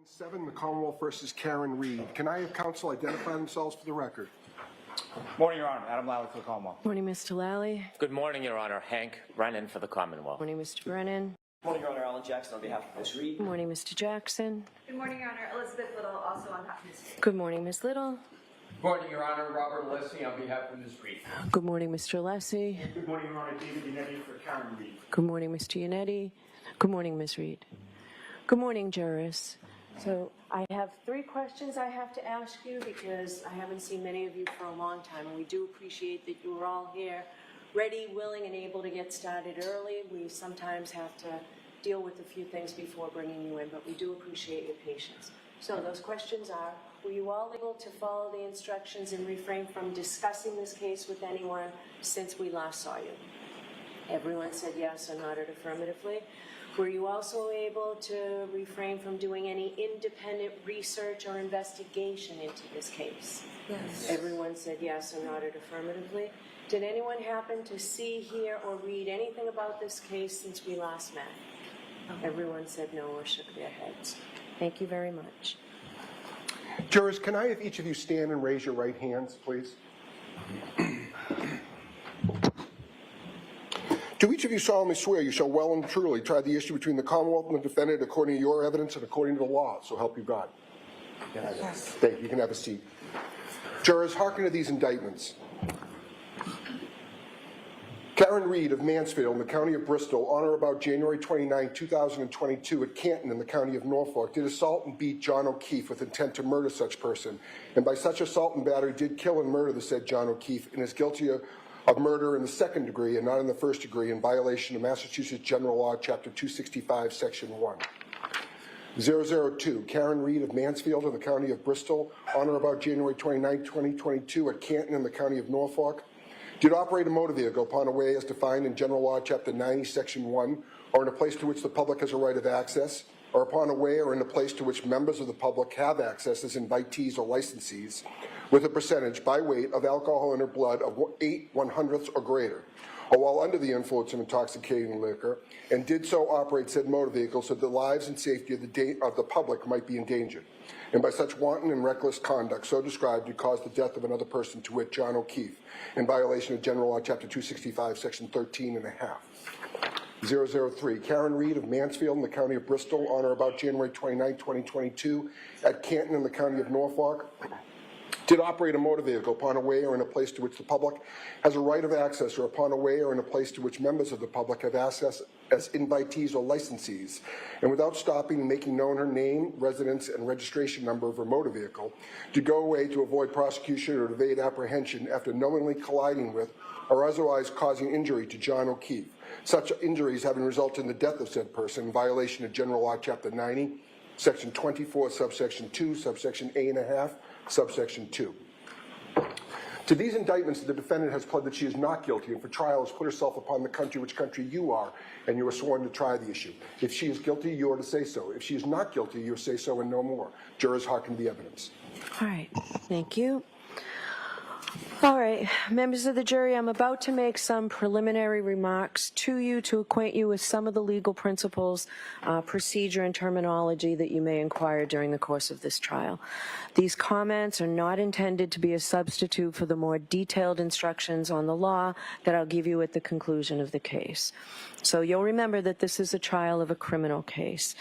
7, the Commonwealth versus Karen Reed. Can I have counsel identify themselves for the record? Morning, Your Honor. Adam Lally for the Commonwealth. Morning, Mr. Lally. Good morning, Your Honor. Hank Brennan for the Commonwealth. Morning, Mr. Brennan. Morning, Your Honor. Alan Jackson on behalf of Ms. Reed. Morning, Mr. Jackson. Good morning, Your Honor. Elizabeth Little, also on behalf of Ms. Reed. Good morning, Ms. Little. Good morning, Your Honor. Robert Alessi on behalf of Ms. Reed. Good morning, Mr. Alessi. Good morning, Your Honor. David Yannetti for Karen Reed. Good morning, Mr. Yannetti. Good morning, Ms. Reed. Good morning, jurors. So I have 3 questions I have to ask you because I haven't seen many of you for a long time, and we do appreciate that you are all here ready, willing, and able to get started early. We sometimes have to deal with a few things before bringing you in, but we do appreciate your patience. So those questions are, were you all able to follow the instructions and refrain from discussing this case with anyone since we last saw you? Everyone said yes or nodded affirmatively. Were you also able to refrain from doing any independent research or investigation into this case? Yes. Everyone said yes or nodded affirmatively. Did anyone happen to see, hear, or read anything about this case since we last met? Everyone said no or shook their heads. Thank you very much. Jurors, can I have each of you stand and raise your right hands, please? Do each of you solemnly swear you shall well and truly try the issue between the Commonwealth and the defendant according to your evidence and according to the law, so help you God? Yes. Thank you. You can have a seat. Jurors, hearken to these indictments. Karen Reed of Mansfield in the County of Bristol, on or about January 29, 2022 at Canton in the County of Norfolk, did assault and beat John O'Keefe with intent to murder such person, and by such assault and battery did kill and murder the said John O'Keefe and is guilty of murder in the 2nd degree and not in the 1st degree in violation of Massachusetts General Law, Chapter 265, Section 1. 002, Karen Reed of Mansfield in the County of Bristol, on or about January 29, 2022 at Canton in the County of Norfolk, did operate a motor vehicle upon a way as defined in General Law, Chapter 90, Section 1, or in a place to which the public has a right of access, or upon a way or in a place to which members of the public have access as invitees or licensees, with a percentage by weight of alcohol in her blood of 8/100ths or greater, or while under the influence of intoxicating liquor, and did so operate said motor vehicle so that the lives and safety of the public might be endangered, and by such wanton and reckless conduct so described to cause the death of another person, to wit, John O'Keefe, in violation of General Law, Chapter 265, Section 13.5. 003, Karen Reed of Mansfield in the County of Bristol, on or about January 29, 2022 at Canton in the County of Norfolk, did operate a motor vehicle upon a way or in a place to which the public has a right of access, or upon a way or in a place to which members of the public have access as invitees or licensees, and without stopping and making known her name, residence, and registration number of her motor vehicle, to go away to avoid prosecution or evade apprehension after knowingly colliding with or otherwise causing injury to John O'Keefe, such injuries having resulted in the death of said person in violation of General Law, Chapter 90, Section 24, Subsection 2, Subsection A.5, Subsection 2. To these indictments, the defendant has pled that she is not guilty and for trial has put herself upon the country which country you are, and you are sworn to try the issue. If she is guilty, you are to say so. If she is not guilty, you say so and no more. Jurors, hearken to the evidence. All right. Thank you. All right, members of the jury, I'm about to make some preliminary remarks to you to acquaint you with some of the legal principles, procedure, and terminology that you may inquire during the course of this trial. These comments are not intended to be a substitute for the more detailed instructions on the law that I'll give you at the conclusion of the case. So you'll remember that this is a trial of a criminal case.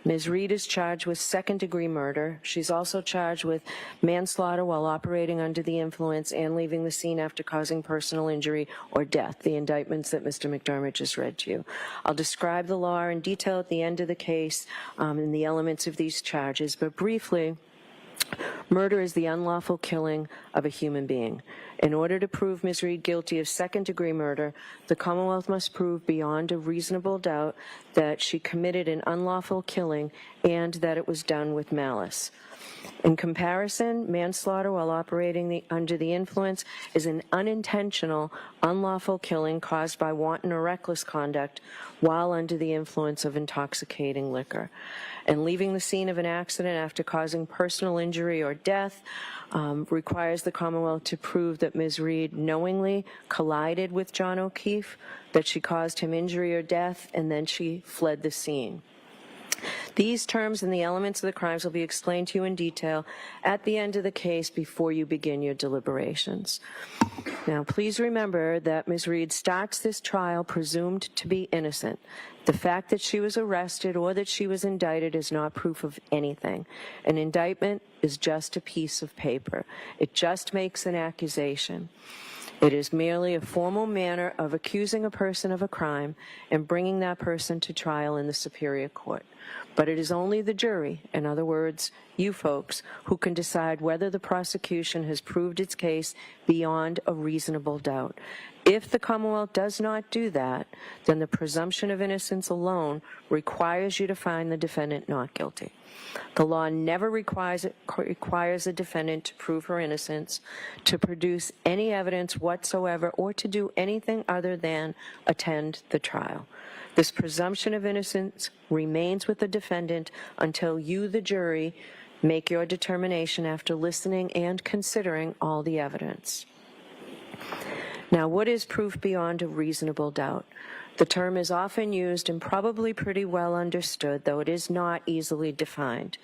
Ms. Reed is charged with 2nd-degree murder. She's also charged with manslaughter while operating under the influence and leaving the scene after causing personal injury or death, the indictments that Mr. McDermott just read to you. I'll describe the law in detail at the end of the case and the elements of these charges, but briefly, murder is the unlawful killing of a human being. In order to prove Ms. Reed guilty of 2nd-degree murder, the Commonwealth must prove beyond a reasonable doubt that she committed an unlawful killing and that it was done with malice. In comparison, manslaughter while operating under the influence is an unintentional, unlawful killing caused by wanton or reckless conduct while under the influence of intoxicating liquor. And leaving the scene of an accident after causing personal injury or death requires the Commonwealth to prove that Ms. Reed knowingly collided with John O'Keefe, that she caused him injury or death, and then she fled the scene. These terms and the elements of the crimes will be explained to you in detail at the end of the case before you begin your deliberations. Now, please remember that Ms. Reed starts this trial presumed to be innocent. The fact that she was arrested or that she was indicted is not proof of anything. An indictment is just a piece of paper. It just makes an accusation. It is merely a formal manner of accusing a person of a crime and bringing that person to trial in the Superior Court. But it is only the jury, in other words, you folks, who can decide whether the prosecution has proved its case beyond a reasonable doubt. If the Commonwealth does not do that, then the presumption of innocence alone requires you to find the defendant not guilty. The law never requires a defendant to prove her innocence, to produce any evidence whatsoever, or to do anything other than attend the trial. This presumption of innocence remains with the defendant until you, the jury, make your determination after listening and considering all the evidence. Now, what is proof beyond a reasonable doubt? The term is often used and probably pretty well understood, though it is not easily defined.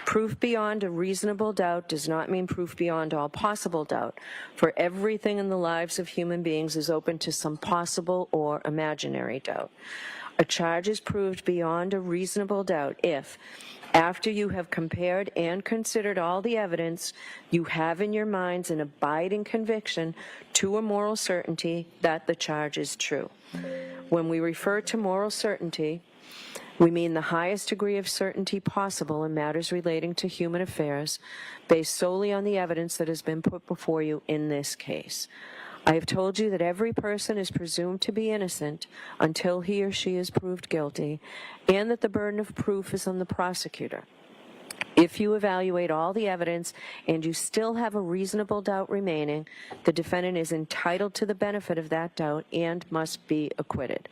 Proof beyond a reasonable doubt does not mean proof beyond all possible doubt, for everything in the lives of human beings is open to some possible or imaginary doubt. A charge is proved beyond a reasonable doubt if, after you have compared and considered all the evidence, you have in your minds an abiding conviction to a moral certainty that the charge is true. When we refer to moral certainty, we mean the highest degree of certainty possible in matters relating to human affairs, based solely on the evidence that has been put before you in this case. I have told you that every person is presumed to be innocent until he or she is proved guilty, and that the burden of proof is on the prosecutor. If you evaluate all the evidence and you still have a reasonable doubt remaining, the defendant is entitled to the benefit of that doubt and must be acquitted.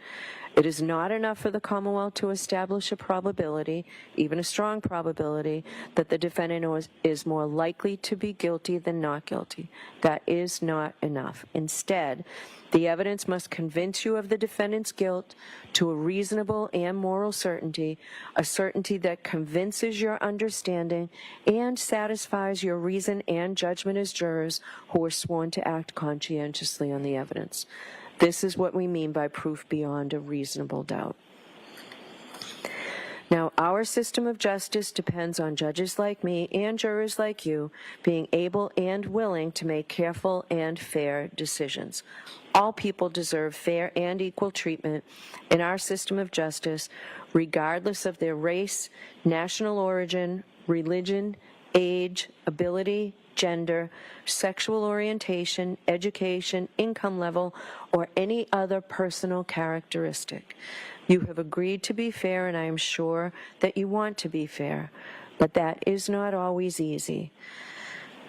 It is not enough for the Commonwealth to establish a probability, even a strong probability, that the defendant is more likely to be guilty than not guilty. That is not enough. Instead, the evidence must convince you of the defendant's guilt to a reasonable and moral certainty, a certainty that convinces your understanding and satisfies your reason and judgment as jurors who are sworn to act conscientiously on the evidence. This is what we mean by proof beyond a reasonable doubt. Now, our system of justice depends on judges like me and jurors like you being able and willing to make careful and fair decisions. All people deserve fair and equal treatment in our system of justice, regardless of their race, national origin, religion, age, ability, gender, sexual orientation, education, income level, or any other personal characteristic. You have agreed to be fair, and I am sure that you want to be fair, but that is not always easy.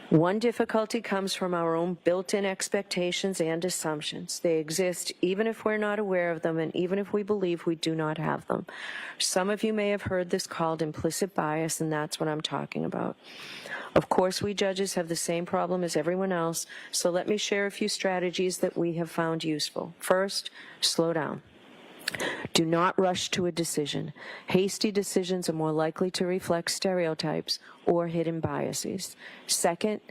One difficulty comes from our own built-in expectations and assumptions. They exist even if we're not aware of them and even if we believe we do not have them. Some of you may have heard this called implicit bias, and that's what I'm talking about. Of course, we judges have the same problem as everyone else, so let me share a few strategies that we have found useful. First, slow down. Do not rush to a decision. Hasty decisions are more likely to reflect stereotypes or hidden biases. Second,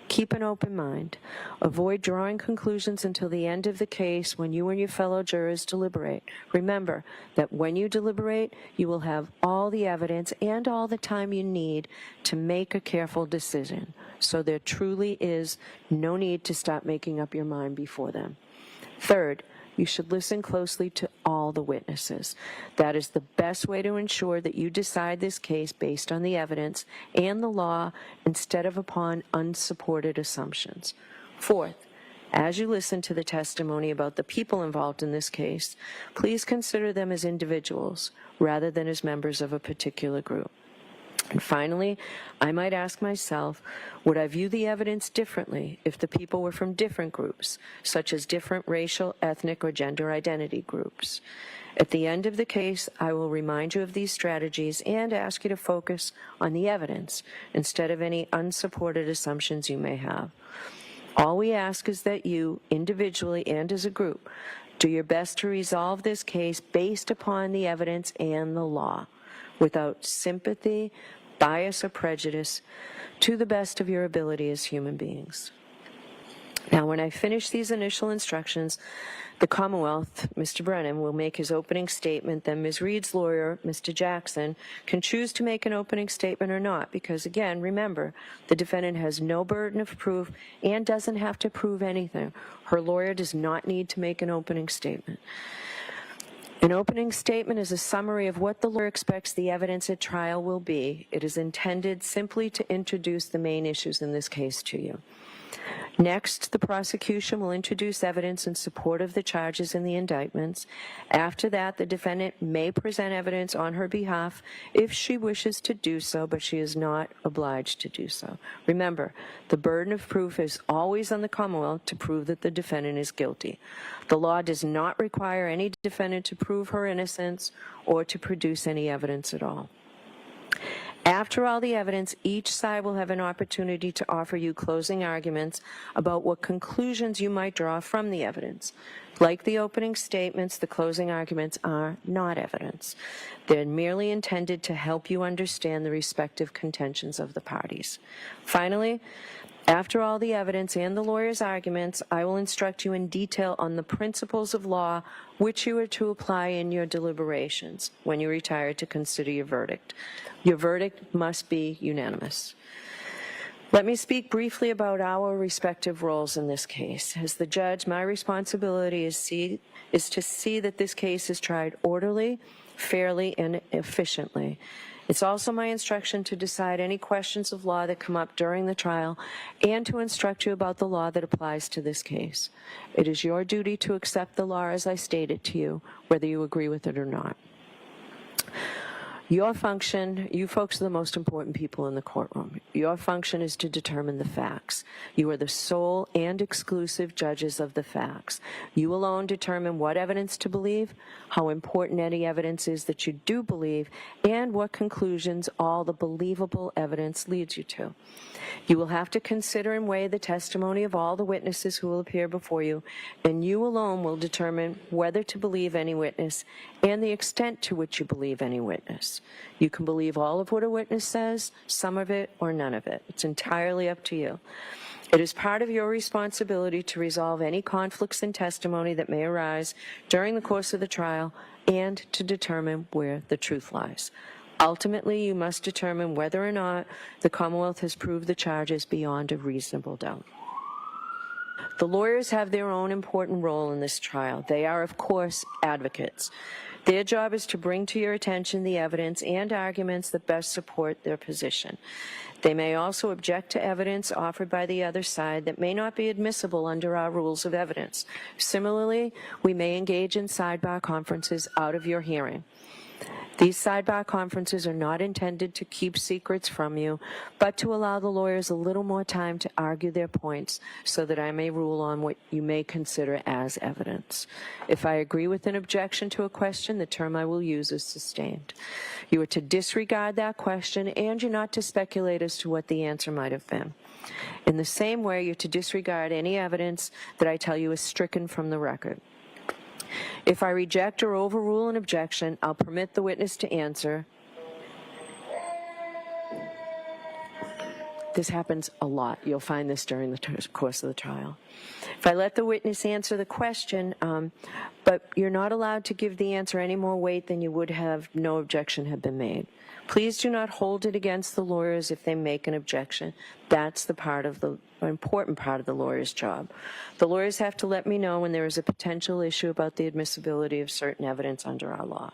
keep an open mind. Avoid drawing conclusions until the end of the case when you and your fellow jurors deliberate. Remember that when you deliberate, you will have all the evidence and all the time you need to make a careful decision. So there truly is no need to start making up your mind before then. Third, you should listen closely to all the witnesses. That is the best way to ensure that you decide this case based on the evidence and the law instead of upon unsupported assumptions. Fourth, as you listen to the testimony about the people involved in this case, please consider them as individuals rather than as members of a particular group. And finally, I might ask myself, would I view the evidence differently if the people were from different groups, such as different racial, ethnic, or gender identity groups? At the end of the case, I will remind you of these strategies and ask you to focus on the evidence instead of any unsupported assumptions you may have. All we ask is that you, individually and as a group, do your best to resolve this case based upon the evidence and the law. without sympathy, bias, or prejudice, to the best of your ability as human beings. Now, when I finish these initial instructions, the Commonwealth, Mr. Brennan, will make his opening statement. Then Ms. Reed's lawyer, Mr. Jackson, can choose to make an opening statement or not, because, again, remember, the defendant has no burden of proof and doesn't have to prove anything. Her lawyer does not need to make an opening statement. An opening statement is a summary of what the lawyer expects the evidence at trial will be. It is intended simply to introduce the main issues in this case to you. Next, the prosecution will introduce evidence in support of the charges in the indictments. After that, the defendant may present evidence on her behalf if she wishes to do so, but she is not obliged to do so. Remember, the burden of proof is always on the Commonwealth to prove that the defendant is guilty. The law does not require any defendant to prove her innocence or to produce any evidence at all. After all the evidence, each side will have an opportunity to offer you closing arguments about what conclusions you might draw from the evidence. Like the opening statements, the closing arguments are not evidence. They're merely intended to help you understand the respective contentions of the parties. Finally, after all the evidence and the lawyer's arguments, I will instruct you in detail on the principles of law which you are to apply in your deliberations when you retire to consider your verdict. Your verdict must be unanimous. Let me speak briefly about our respective roles in this case. As the judge, my responsibility is to see that this case is tried orderly, fairly, and efficiently. It's also my instruction to decide any questions of law that come up during the trial and to instruct you about the law that applies to this case. It is your duty to accept the law as I stated to you, whether you agree with it or not. Your function, you folks are the most important people in the courtroom. Your function is to determine the facts. You are the sole and exclusive judges of the facts. You alone determine what evidence to believe, how important any evidence is that you do believe, and what conclusions all the believable evidence leads you to. You will have to consider and weigh the testimony of all the witnesses who will appear before you, and you alone will determine whether to believe any witness and the extent to which you believe any witness. You can believe all of what a witness says, some of it, or none of it. It's entirely up to you. It is part of your responsibility to resolve any conflicts in testimony that may arise during the course of the trial and to determine where the truth lies. Ultimately, you must determine whether or not the Commonwealth has proved the charges beyond a reasonable doubt. The lawyers have their own important role in this trial. They are, of course, advocates. Their job is to bring to your attention the evidence and arguments that best support their position. They may also object to evidence offered by the other side that may not be admissible under our rules of evidence. Similarly, we may engage in sidebar conferences out of your hearing. These sidebar conferences are not intended to keep secrets from you, but to allow the lawyers a little more time to argue their points so that I may rule on what you may consider as evidence. If I agree with an objection to a question, the term I will use is sustained. You are to disregard that question, and you're not to speculate as to what the answer might have been. In the same way, you're to disregard any evidence that I tell you is stricken from the record. If I reject or overrule an objection, I'll permit the witness to answer. This happens a lot. You'll find this during the course of the trial. If I let the witness answer the question, but you're not allowed to give the answer any more weight than you would have no objection had been made. Please do not hold it against the lawyers if they make an objection. That's the important part of the lawyer's job. The lawyers have to let me know when there is a potential issue about the admissibility of certain evidence under our law.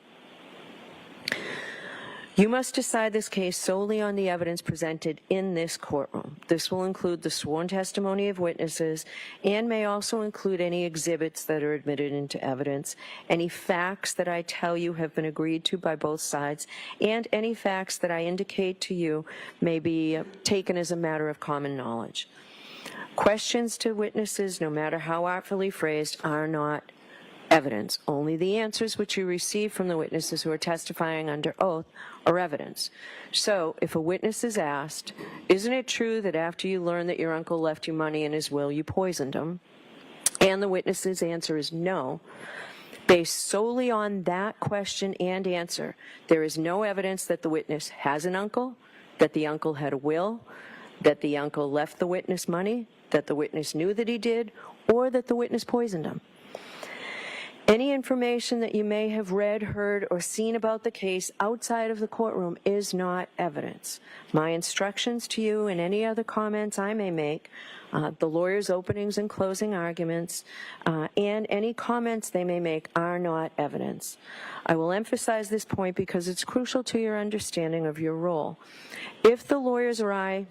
You must decide this case solely on the evidence presented in this courtroom. This will include the sworn testimony of witnesses and may also include any exhibits that are admitted into evidence, any facts that I tell you have been agreed to by both sides, and any facts that I indicate to you may be taken as a matter of common knowledge. Questions to witnesses, no matter how artfully phrased, are not evidence. Only the answers which you receive from the witnesses who are testifying under oath are evidence. So, if a witness is asked, isn't it true that after you learned that your uncle left you money in his will, you poisoned him? And the witness's answer is no. Based solely on that question and answer, there is no evidence that the witness has an uncle, that the uncle had a will, that the uncle left the witness money, that the witness knew that he did, or that the witness poisoned him. Any information that you may have read, heard, or seen about the case outside of the courtroom is not evidence. My instructions to you and any other comments I may make, the lawyer's openings and closing arguments, and any comments they may make are not evidence. I will emphasize this point because it's crucial to your understanding of your role. If the lawyers or I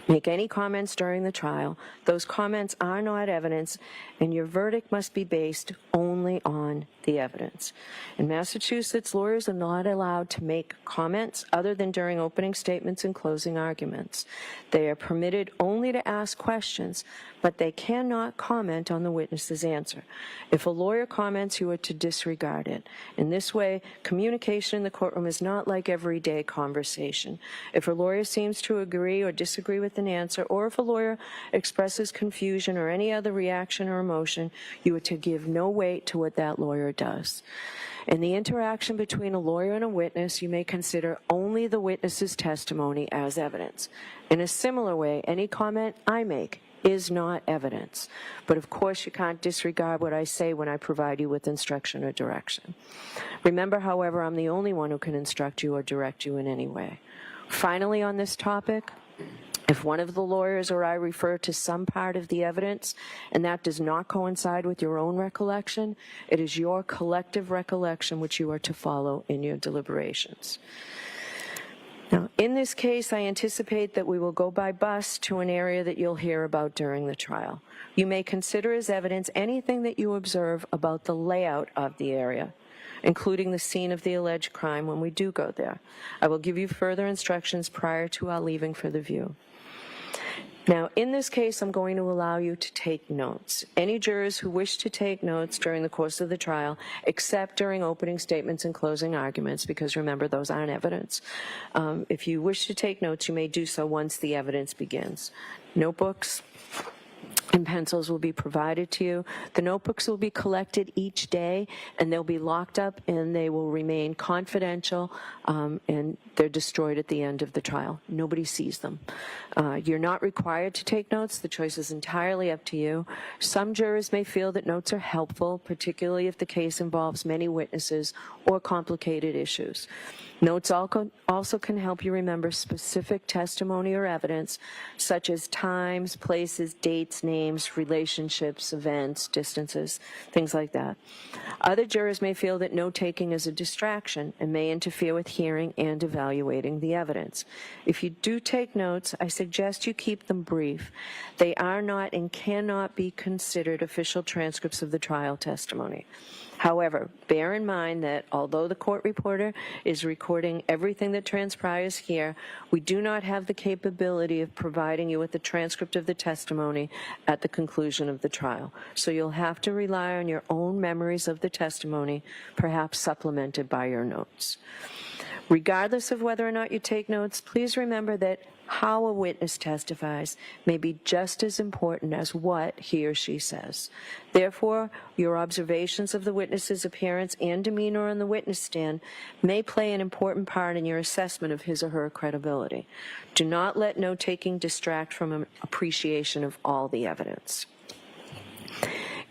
make any comments during the trial, those comments are not evidence, and your verdict must be based only on the evidence. In Massachusetts, lawyers are not allowed to make comments other than during opening statements and closing arguments. They are permitted only to ask questions, but they cannot comment on the witness's answer. If a lawyer comments, you are to disregard it. In this way, communication in the courtroom is not like everyday conversation. If a lawyer seems to agree or disagree with an answer, or if a lawyer expresses confusion or any other reaction or emotion, you are to give no weight to what that lawyer does. In the interaction between a lawyer and a witness, you may consider only the witness's testimony as evidence. In a similar way, any comment I make is not evidence. But of course, you can't disregard what I say when I provide you with instruction or direction. Remember, however, I'm the only one who can instruct you or direct you in any way. Finally, on this topic, if one of the lawyers or I refer to some part of the evidence and that does not coincide with your own recollection, it is your collective recollection which you are to follow in your deliberations. Now, in this case, I anticipate that we will go by bus to an area that you'll hear about during the trial. You may consider as evidence anything that you observe about the layout of the area, including the scene of the alleged crime when we do go there. I will give you further instructions prior to our leaving for the view. Now, in this case, I'm going to allow you to take notes. Any jurors who wish to take notes during the course of the trial, except during opening statements and closing arguments, because remember, those aren't evidence. If you wish to take notes, you may do so once the evidence begins. Notebooks and pencils will be provided to you. The notebooks will be collected each day, and they'll be locked up, and they will remain confidential, and they're destroyed at the end of the trial. Nobody sees them. You're not required to take notes. The choice is entirely up to you. Some jurors may feel that notes are helpful, particularly if the case involves many witnesses or complicated issues. Notes also can help you remember specific testimony or evidence, such as times, places, dates, names, relationships, events, distances, things like that. Other jurors may feel that note-taking is a distraction and may interfere with hearing and evaluating the evidence. If you do take notes, I suggest you keep them brief. They are not and cannot be considered official transcripts of the trial testimony. However, bear in mind that although the court reporter is recording everything that transpires here, we do not have the capability of providing you with a transcript of the testimony at the conclusion of the trial. So you'll have to rely on your own memories of the testimony, perhaps supplemented by your notes. Regardless of whether or not you take notes, please remember that how a witness testifies may be just as important as what he or she says. Therefore, your observations of the witness's appearance and demeanor on the witness stand may play an important part in your assessment of his or her credibility. Do not let note-taking distract from an appreciation of all the evidence.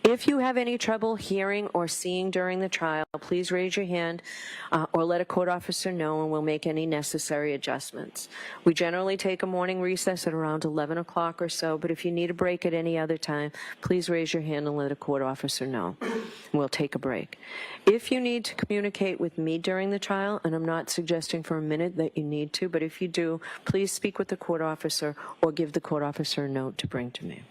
If you have any trouble hearing or seeing during the trial, please raise your hand or let a court officer know, and we'll make any necessary adjustments. We generally take a morning recess at around 11 o'clock or so, but if you need a break at any other time, please raise your hand and let a court officer know. We'll take a break. If you need to communicate with me during the trial, and I'm not suggesting for a minute that you need to, but if you do, please speak with the court officer or give the court officer a note to bring to me.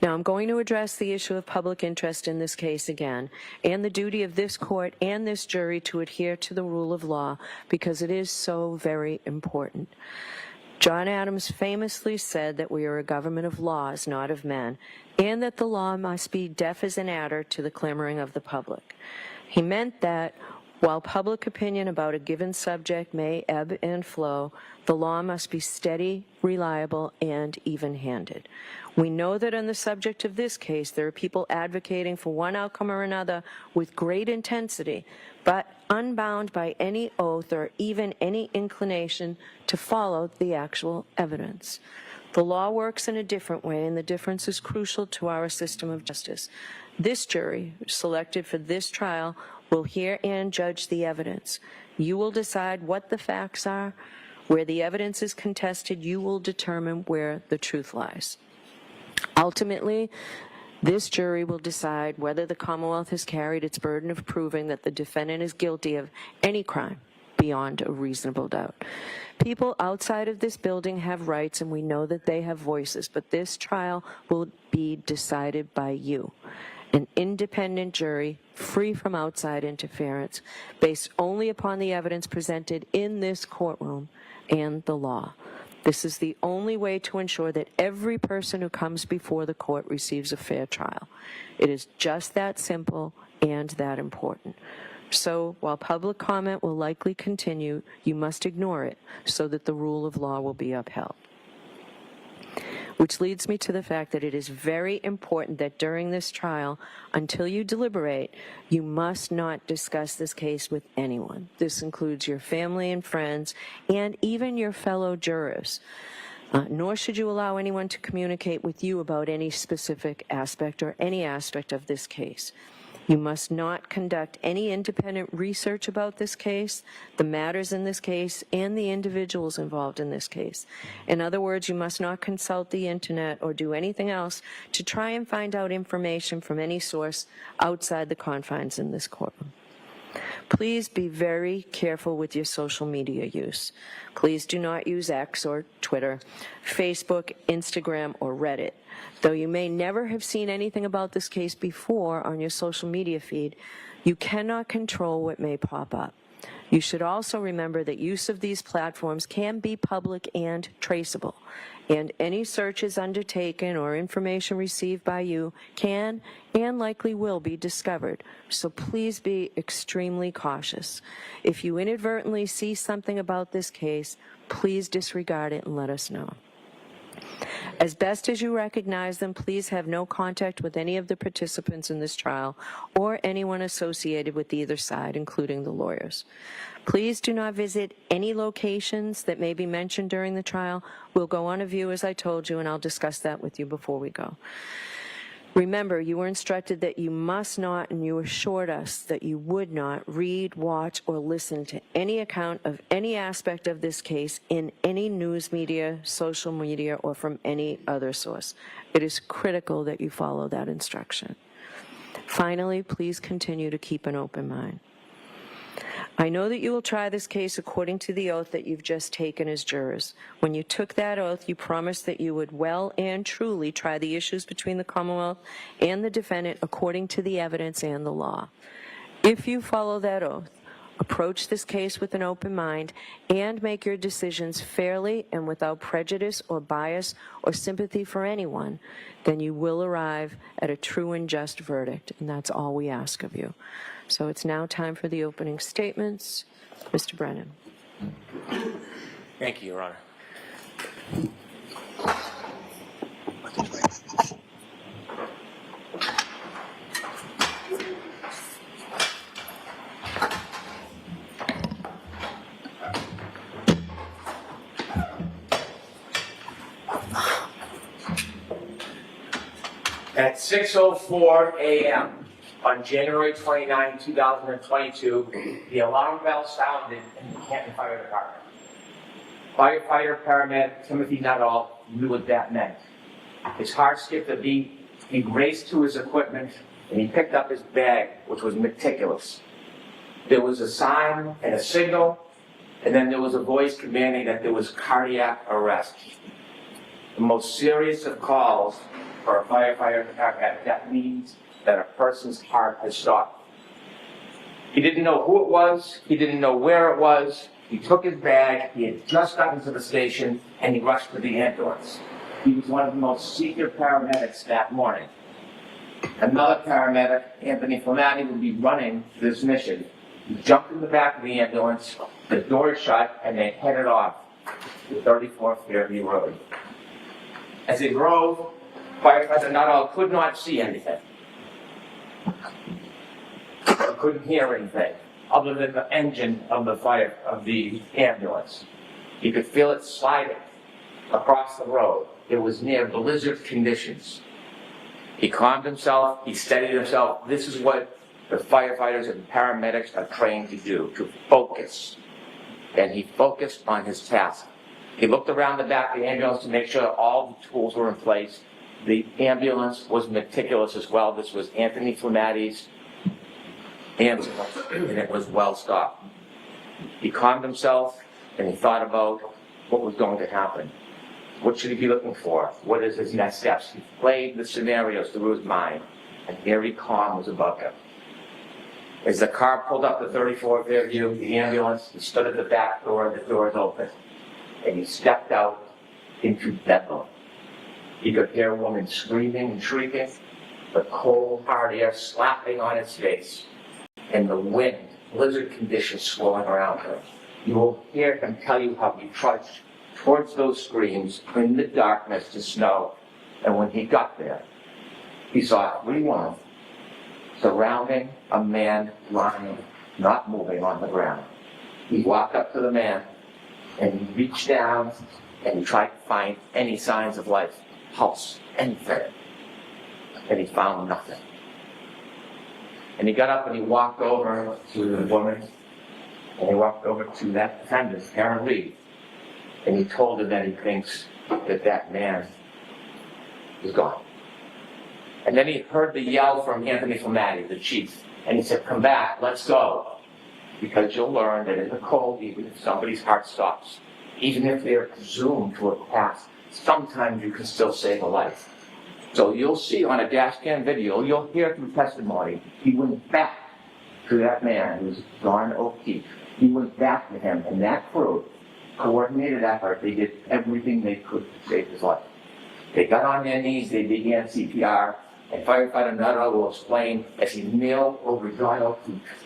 Now, I'm going to address the issue of public interest in this case again, and the duty of this court and this jury to adhere to the rule of law, because it is so very important. John Adams famously said that we are a government of laws, not of men, and that the law must be deaf as an adder to the clamoring of the public. He meant that While public opinion about a given subject may ebb and flow, the law must be steady, reliable, and even-handed. We know that on the subject of this case, there are people advocating for one outcome or another with great intensity, but unbound by any oath or even any inclination to follow the actual evidence. The law works in a different way, and the difference is crucial to our system of justice. This jury, selected for this trial, will hear and judge the evidence. You will decide what the facts are. Where the evidence is contested, you will determine where the truth lies. Ultimately, this jury will decide whether the Commonwealth has carried its burden of proving that the defendant is guilty of any crime beyond a reasonable doubt. People outside of this building have rights, and we know that they have voices, but this trial will be decided by you. An independent jury, free from outside interference, based only upon the evidence presented in this courtroom and the law. This is the only way to ensure that every person who comes before the court receives a fair trial. It is just that simple and that important. So, while public comment will likely continue, you must ignore it so that the rule of law will be upheld. Which leads me to the fact that it is very important that during this trial, until you deliberate, you must not discuss this case with anyone. This includes your family and friends, and even your fellow jurors. Nor should you allow anyone to communicate with you about any specific aspect or any aspect of this case. You must not conduct any independent research about this case, the matters in this case, and the individuals involved in this case. In other words, you must not consult the internet or do anything else to try and find out information from any source outside the confines in this courtroom. Please be very careful with your social media use. Please do not use X or Twitter, Facebook, Instagram, or Reddit. Though you may never have seen anything about this case before on your social media feed, you cannot control what may pop up. You should also remember that use of these platforms can be public and traceable, and any searches undertaken or information received by you can and likely will be discovered. So please be extremely cautious. If you inadvertently see something about this case, please disregard it and let us know. As best as you recognize them, please have no contact with any of the participants in this trial or anyone associated with either side, including the lawyers. Please do not visit any locations that may be mentioned during the trial. We'll go on a view, as I told you, and I'll discuss that with you before we go. Remember, you were instructed that you must not, and you assured us that you would not read, watch, or listen to any account of any aspect of this case in any news media, social media, or from any other source. It is critical that you follow that instruction. Finally, please continue to keep an open mind. I know that you will try this case according to the oath that you've just taken as jurors. When you took that oath, you promised that you would well and truly try the issues between the Commonwealth and the defendant according to the evidence and the law. If you follow that oath, approach this case with an open mind, and make your decisions fairly and without prejudice or bias or sympathy for anyone, then you will arrive at a true and just verdict, and that's all we ask of you. So it's now time for the opening statements. Mr. Brennan. Thank you, Your Honor. At 6:04 a.m. on January 29, 2022, the alarm bell sounded in the Canton Fire Department. Firefighter paramedic Timothy Nuttall knew what that meant. His heart skipped a beat, he raced to his equipment, and he picked up his bag, which was meticulous. There was a sign and a signal, and then there was a voice commanding that there was cardiac arrest. The most serious of calls for a firefighter paramedic, that means that a person's heart has stopped. He didn't know who it was, he didn't know where it was, he took his bag, he had just gotten to the station, and he rushed to the ambulance. He was one of the most senior paramedics that morning. Another paramedic, Anthony Flamati, would be running this mission He jumped in the back of the ambulance, the door shut, and they headed off to 34 Fairview Road. As they drove, Firefighter Nuttall could not see anything. He couldn't hear anything other than the engine of the ambulance. He could feel it sliding across the road. It was near blizzard conditions. He calmed himself, he steadied himself. This is what the firefighters and paramedics are trained to do, to focus. And he focused on his task. He looked around the back of the ambulance to make sure all the tools were in place. The ambulance was meticulous as well. This was Anthony Flamatti's ambulance, and it was well stocked. He calmed himself, and he thought about what was going to happen. What should he be looking for? What is his next steps? He played the scenarios through his mind, and eerie calm was above him. As the car pulled up to 34 Fairview, the ambulance, he stood at the back door, the doors open, and he stepped out into bedlam. He could hear a woman screaming and shrieking, the cold, hard air slapping on his face, and the wind, blizzard conditions swirling around her. You will hear him tell you how he trudged towards those screams in the darkness to snow. And when he got there, he saw 3 women surrounding a man lying, not moving on the ground. He walked up to the man and he reached down and he tried to find any signs of life, pulse, anything. And he found nothing. And he got up and he walked over to the woman, and he walked over to that defendant, Aaron Reed, and he told her that he thinks that that man is gone. And then he heard the yell from Anthony Flamatti, the chief, and he said, "Come back, let's go." Because you'll learn that in the cold, even if somebody's heart stops, even if they're presumed to have passed, sometimes you can still save a life. So you'll see on a dash cam video, you'll hear through testimony, he went back to that man who was John O'Keefe. He went back to him, and that crew, coordinated effort, they did everything they could to save his life. They got on their knees, they began CPR, and Firefighter Nuttall will explain as he knelt over John O'Keefe.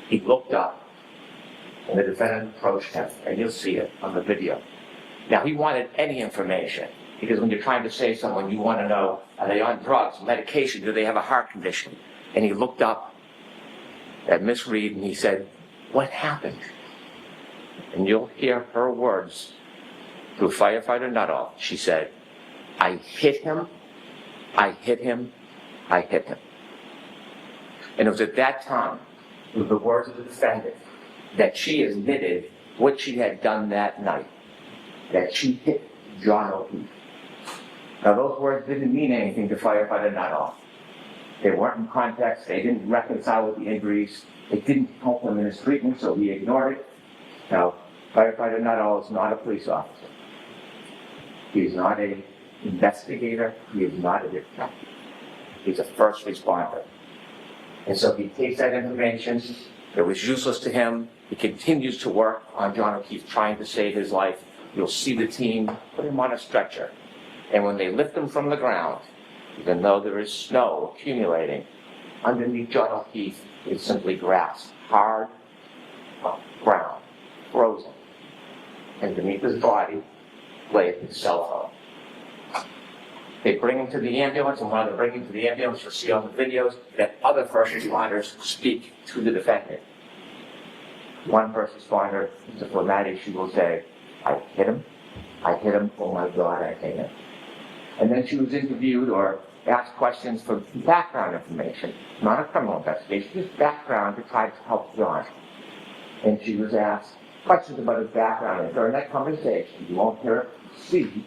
He looked up, and the defendant approached him, and you'll see it on the video. Now, he wanted any information, because when you're trying to save someone, you want to know, are they on drugs, medication, do they have a heart condition? And he looked up at Miss Reed, and he said, "What happened?" And you'll hear her words through Firefighter Nuttall. She said, "I hit him, I hit him, I hit him." And it was at that time, with the words of the defendant, that she admitted what she had done that night, that she hit John O'Keefe. Now those words didn't mean anything to Firefighter Nuttall. They weren't in context, they didn't reconcile with the injuries, it didn't help him in his treatment, so he ignored it. Now, Firefighter Nuttall is not a police officer. He's not an investigator, he is not a detective. He's a first responder. And so he takes that information, it was useless to him, he continues to work on John O'Keefe trying to save his life. You'll see the team put him on a stretcher. And when they lift him from the ground, even though there is snow accumulating, underneath John O'Keefe is simply grass, hard ground, frozen. And beneath his body lay his cell phone. They bring him to the ambulance, and while they bring him to the ambulance, you'll see on the videos that other first responders speak to the defendant. One first responder, Mr. Flamatti, she will say, "I hit him, oh my God, I hit him." And then she was interviewed or asked questions for background information, not a criminal investigation, just background to try to help John. And she was asked questions about his background, and during that conversation, you won't hear see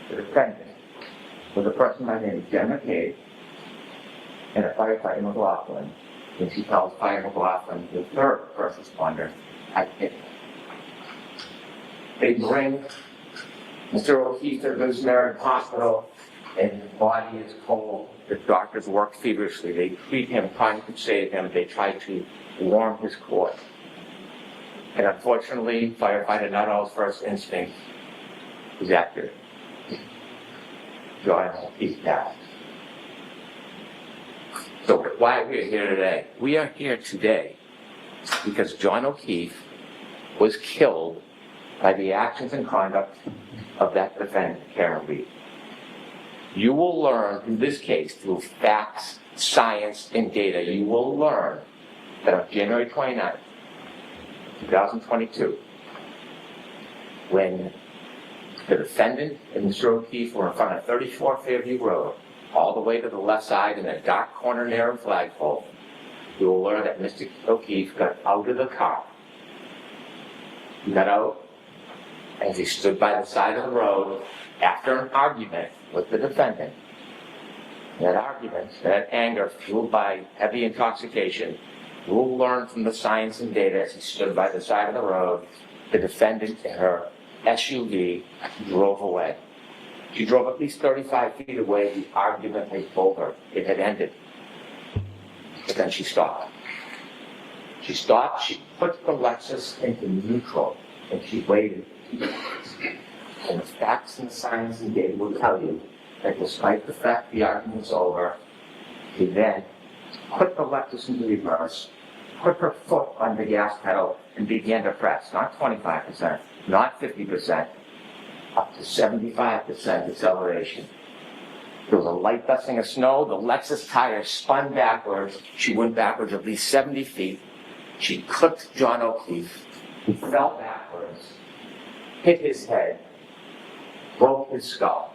the defendant was a person by the name of Jen McCabe and a firefighter McLaughlin, and she tells Fire McLaughlin, the third first responder, "I hit him." They bring Mr. O'Keefe to the Good Samaritan Hospital, and his body is cold. The doctors work feverishly. They treat him, trying to save him. They try to warm his cord. And unfortunately, Firefighter Nuttall's first instinct is accurate. John O'Keefe passed. So why are we here today? We are here today because John O'Keefe was killed by the actions and conduct of that defendant, Karen Reed. You will learn in this case through facts, science, and data, you will learn that on January 29th, 2022, when the defendant and Mr. O'Keefe were in front of 34 Fairview Road, all the way to the left side in a dark corner near a flagpole, you will learn that Mr. O'Keefe got out of the car. He got out as he stood by the side of the road after an argument with the defendant. That argument, that anger fueled by heavy intoxication, you will learn from the science and data as he stood by the side of the road, the defendant in her SUV drove away. She drove at least 35 feet away. The argument had told her it had ended. But then she stopped. She stopped, she put the Lexus into neutral, and she waited. And the facts and science and data will tell you that despite the fact the argument was over, she then put the Lexus into reverse, put her foot on the gas pedal, and began to press, not 25%, not 50%, up to 75% acceleration. There was a light dusting of snow, the Lexus tire spun backwards, she went backwards at least 70 feet, she clipped John O'Keefe, he fell backwards, hit his head, broke his skull.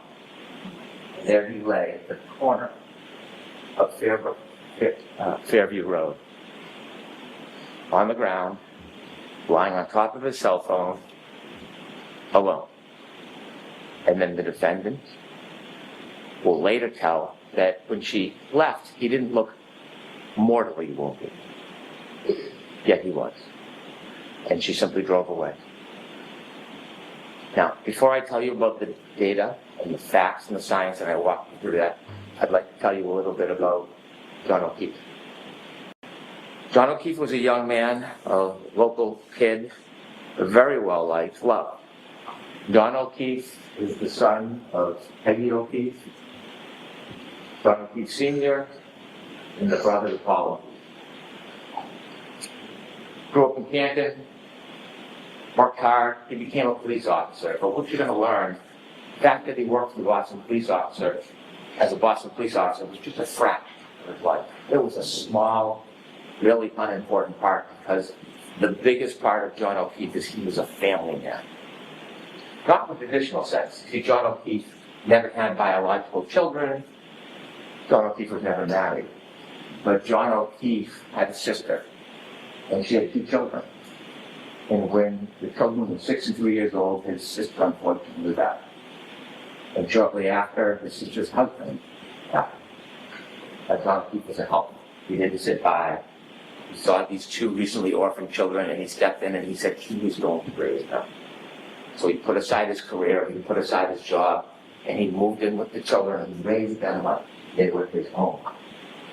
And there he lay at the corner of Fairview Road, on the ground, lying on top of his cell phone, alone. And then the defendant will later tell that when she left, he didn't look mortally wounded. Yet he was. And she simply drove away. Now, before I tell you about the data and the facts and the science, and I walk you through that, I'd like to tell you a little bit about John O'Keefe. John O'Keefe was a young man, a local kid, very well liked, loved. John O'Keefe is the son of Peggy O'Keefe, John O'Keefe Sr., and the brother of Paul. Grew up in Canton, worked hard, he became a police officer. But what you're going to learn, the fact that he worked for the Boston police officer, as a Boston police officer, was just a fraction of his life. It was a small, really unimportant part, because the biggest part of John O'Keefe is he was a family man. Not in the traditional sense. See, John O'Keefe never had biological children. John O'Keefe was never married. But John O'Keefe had a sister, and she had 2 children. And when the children were 6 and 3 years old, his sister unfortunately died. And shortly after, his sister's husband died. John O'Keefe was a helper. He didn't sit by. He saw these 2 recently orphaned children, and he stepped in and he said he was going to raise them. So he put aside his career, he put aside his job, and he moved in with the children and raised them up. They were his home.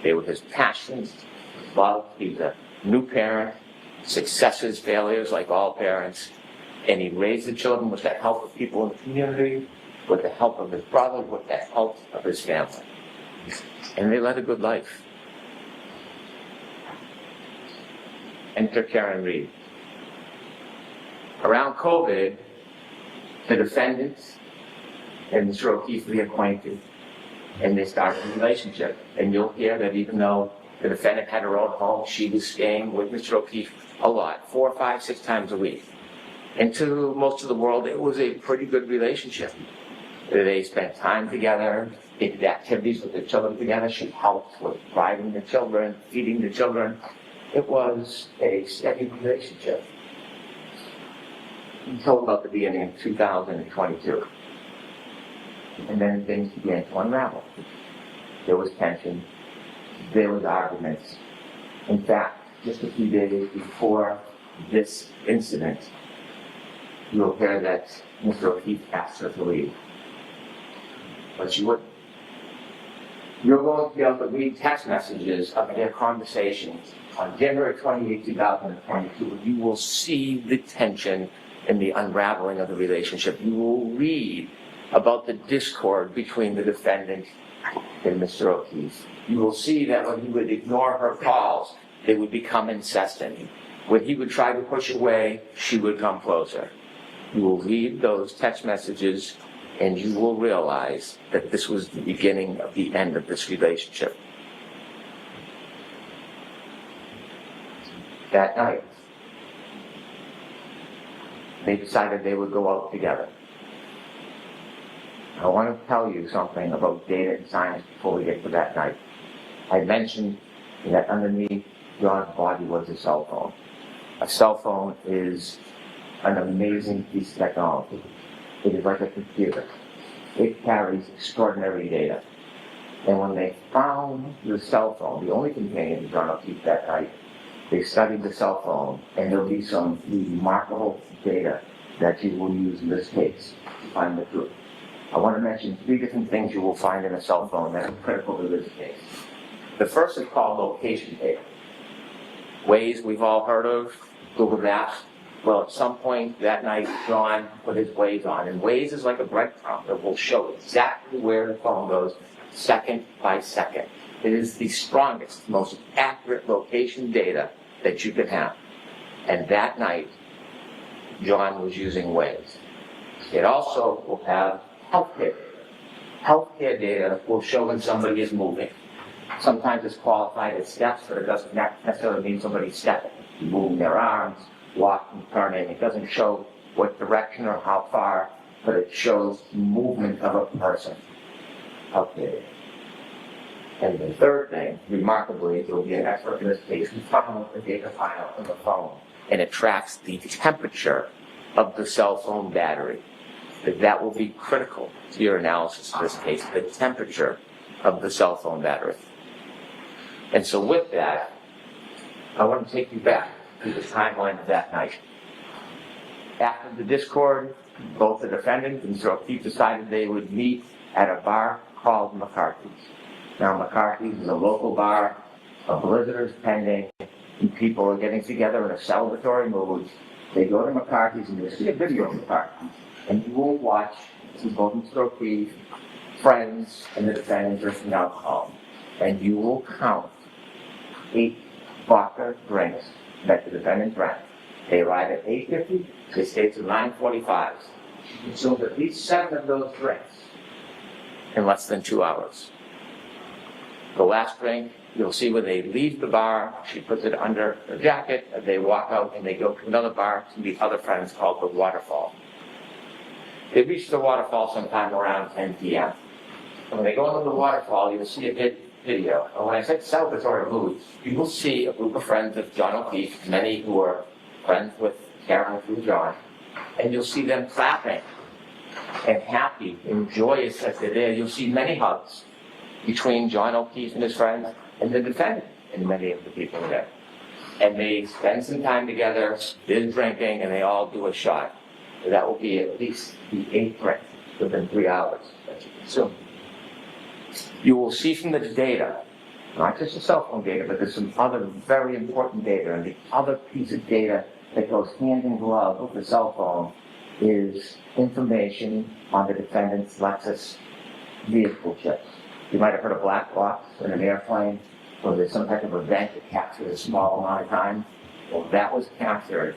They were his passions, his love. He was a new parent, successes, failures, like all parents. And he raised the children with the help of people in the community, with the help of his brother, with the help of his family. And they led a good life. Enter Karen Reed. Around COVID, the defendants and Mr. O'Keefe reacquainted, and they started a relationship. And you'll hear that even though the defendant had her own home, she was staying with Mr. O'Keefe a lot, 4, 5, 6 times a week. And to most of the world, it was a pretty good relationship. They spent time together, they did activities with the children together. She helped with driving the children, feeding the children. It was a steady relationship. Until about the beginning of 2022. And then things began to unravel. There was tension. There was arguments. In fact, just a few days before this incident, you'll hear that Mr. O'Keefe asked her to leave. But she wouldn't. You're going to be able to read text messages of their conversations on January 28, 2022. You will see the tension and the unraveling of the relationship. You will read about the discord between the defendant than Mr. O'Keefe. You will see that when he would ignore her calls, they would become incessant. When he would try to push away, she would come closer. You will read those text messages and you will realize that this was the beginning of the end of this relationship. That night, they decided they would go out together. I want to tell you something about data and science before we get to that night. I mentioned that underneath John's body was a cell phone. A cell phone is an amazing piece of technology. It is like a computer. It carries extraordinary data. And when they found the cell phone, the only companion to John O'Keefe that night, they studied the cell phone, and there'll be some remarkable data that you will use in this case to find the truth. I want to mention 3 different things you will find in a cell phone that are critical to this case. The first is called location data. Waze we've all heard of, Google Maps. Well, at some point that night, John put his Waze on, and Waze is like a breadcrumb that will show exactly where the phone goes, second by second. It is the strongest, most accurate location data that you can have. And that night, John was using Waze. It also will have healthcare data. Healthcare data will show when somebody is moving. Sometimes it's qualified as steps, but it doesn't necessarily mean somebody's stepping. Moving their arms, walking, turning. It doesn't show what direction or how far, but it shows movement of a person. Healthcare data. And the third thing, remarkably, there will be an expert in this case who found the data file on the phone, and it tracks the temperature of the cell phone battery. That will be critical to your analysis of this case, the temperature of the cell phone battery. And so with that, I want to take you back to the timeline of that night. After the discord, both the defendant and Mr. O'Keefe decided they would meet at a bar called McCarthy's. Now, McCarthy's is a local bar, a blizzard is pending, and people are getting together in a celebratory mood. They go to McCarthy's and you'll see a video of McCarthy's, and you will watch both Mr. O'Keefe, friends, and the defendant drinking alcohol. And you will count 8 vodka drinks that the defendant drank. They arrive at 8:50, they stay till 9:45. She consumed at least 7 of those drinks in less than 2 hours. The last drink, you'll see when they leave the bar, she puts it under her jacket, and they walk out and they go to another bar to meet other friends called the Waterfall. They reach the Waterfall sometime around 10 p.m. And when they go into the Waterfall, you'll see a video. And when I said celebratory mood, you will see a group of friends of John O'Keefe, many who are friends with Karen through John, and you'll see them clapping and happy and joyous as they're there. You'll see many hugs between John O'Keefe and his friends and the defendant and many of the people there. And they spend some time together, they're drinking, and they all do a shot. So that will be at least the 8th drink within 3 hours that you consume. You will see from the data, not just the cell phone data, but there's some other very important data, and the other piece of data that goes hand in glove with the cell phone is information on the defendant's Lexus vehicle chips. You might have heard of black box in an airplane, or there's some type of event that captures a small amount of time. Well, that was captured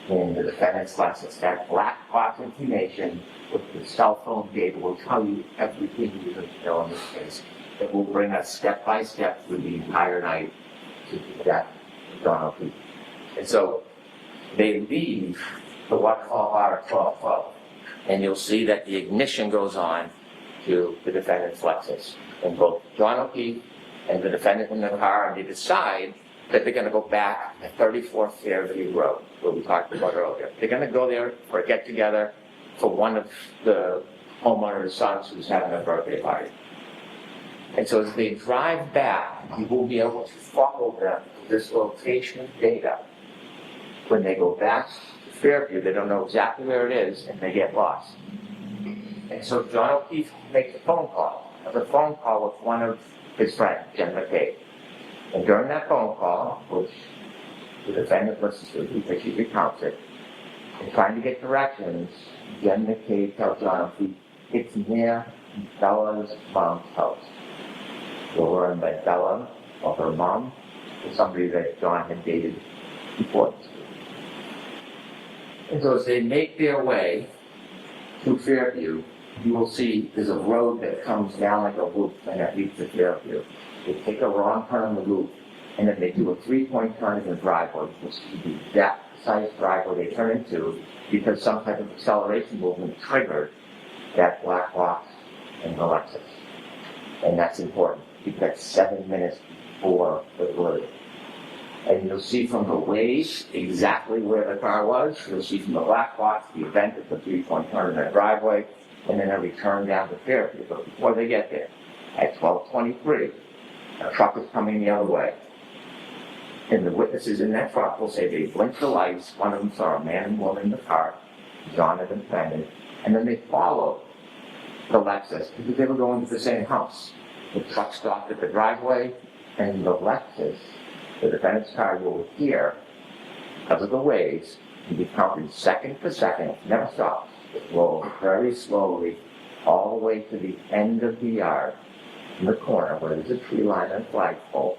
in the defendant's Lexus. That black box information with the cell phone data will tell you everything you need to know in this case. It will bring us step by step through the entire night to the death of John O'Keefe. And so they leave the Waterfall bar at 12:12, and you'll see that the ignition goes on to the defendant's Lexus. And both John O'Keefe and the defendant in the car, and they decide that they're going to go back to 34 Fairview Road, where we talked about earlier. They're going to go there for a get-together for one of the homeowner's sons who's having a birthday party. And so as they drive back, you will be able to follow them to this location data. When they go back to Fairview, they don't know exactly where it is, and they get lost. And so John O'Keefe makes a phone call. Has a phone call with one of his friends, Jen McCabe. And during that phone call, which the defendant listens to because she recounts it, and trying to get directions, Jen McCabe tells John O'Keefe, it's near Bella's mom's house. They were run by Bella or her mom, or somebody that John had dated before. And so as they make their way to Fairview, you will see there's a road that comes down like a loop and that leads to Fairview. They take a wrong turn on the loop, and then they do a three-point turn in the driveway, which is the exact size driveway they turn into, because some type of acceleration movement triggered that black box in the Lexus. And that's important. Keep that 7 minutes before the collision. And you'll see from the ways exactly where the car was. You'll see from the black box the event of the three-point turn in the driveway, and then a return down to Fairview. But before they get there, at 12:23, a truck is coming the other way. And the witnesses in that truck will say they blinked the lights. One of them saw a man and woman in the car. John had been offended. And then they followed the Lexus because they were going to the same house. The truck stopped at the driveway, and the Lexus, the defendant's car, will hear, because of the waves, and be counted second for second. It never stops. It rolls very slowly all the way to the end of the yard, in the corner where there's a tree line and flagpole.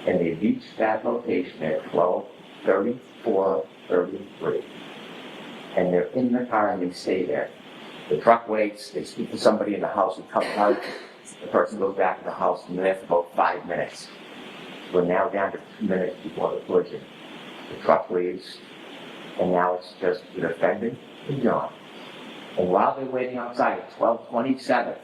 And they reach that location at 12:34:33. And they're in the car and they stay there. The truck waits, they speak to somebody in the house who comes out, the person goes back to the house, and they're there for about 5 minutes. We're now down to 2 minutes before the collision. The truck leaves, and now it's just the defendant and John. And while they're waiting outside at 12:27,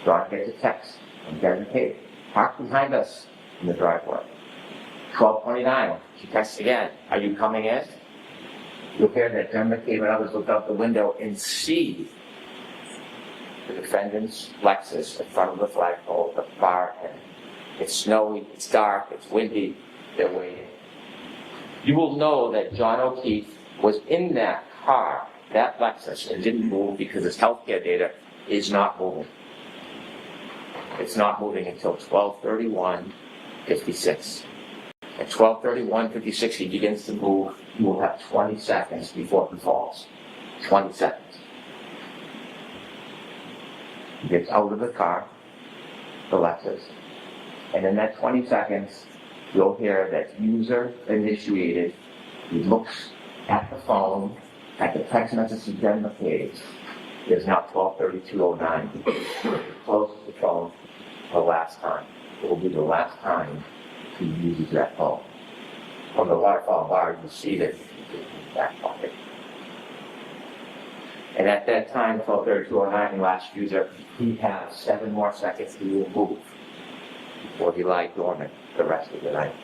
John gets a text from Jen McCabe. Park behind us in the driveway. 12:29, she texts again. Are you coming in? You'll hear that Jen McCabe and others look out the window and see the defendant's Lexus in front of the flagpole at the far end. It's snowy, it's dark, it's windy, they're waiting. You will know that John O'Keefe was in that car, that Lexus, and didn't move because his healthcare data is not moving. It's not moving until 12:31:56. At 12:31:56, he begins to move. He will have 20 seconds before he falls. 20 seconds. He gets out of the car, the Lexus, and in that 20 seconds, you'll hear that user initiated. He looks at the phone, at the text message to Jen McCabe. It's now 12:32:09. Closes the phone the last time. It will be the last time he uses that phone. From the waterfall bar, you see that he's in his back pocket. And at that time, 12:32:09, last user, he has 7 more seconds to move before he lied dormant the rest of the night.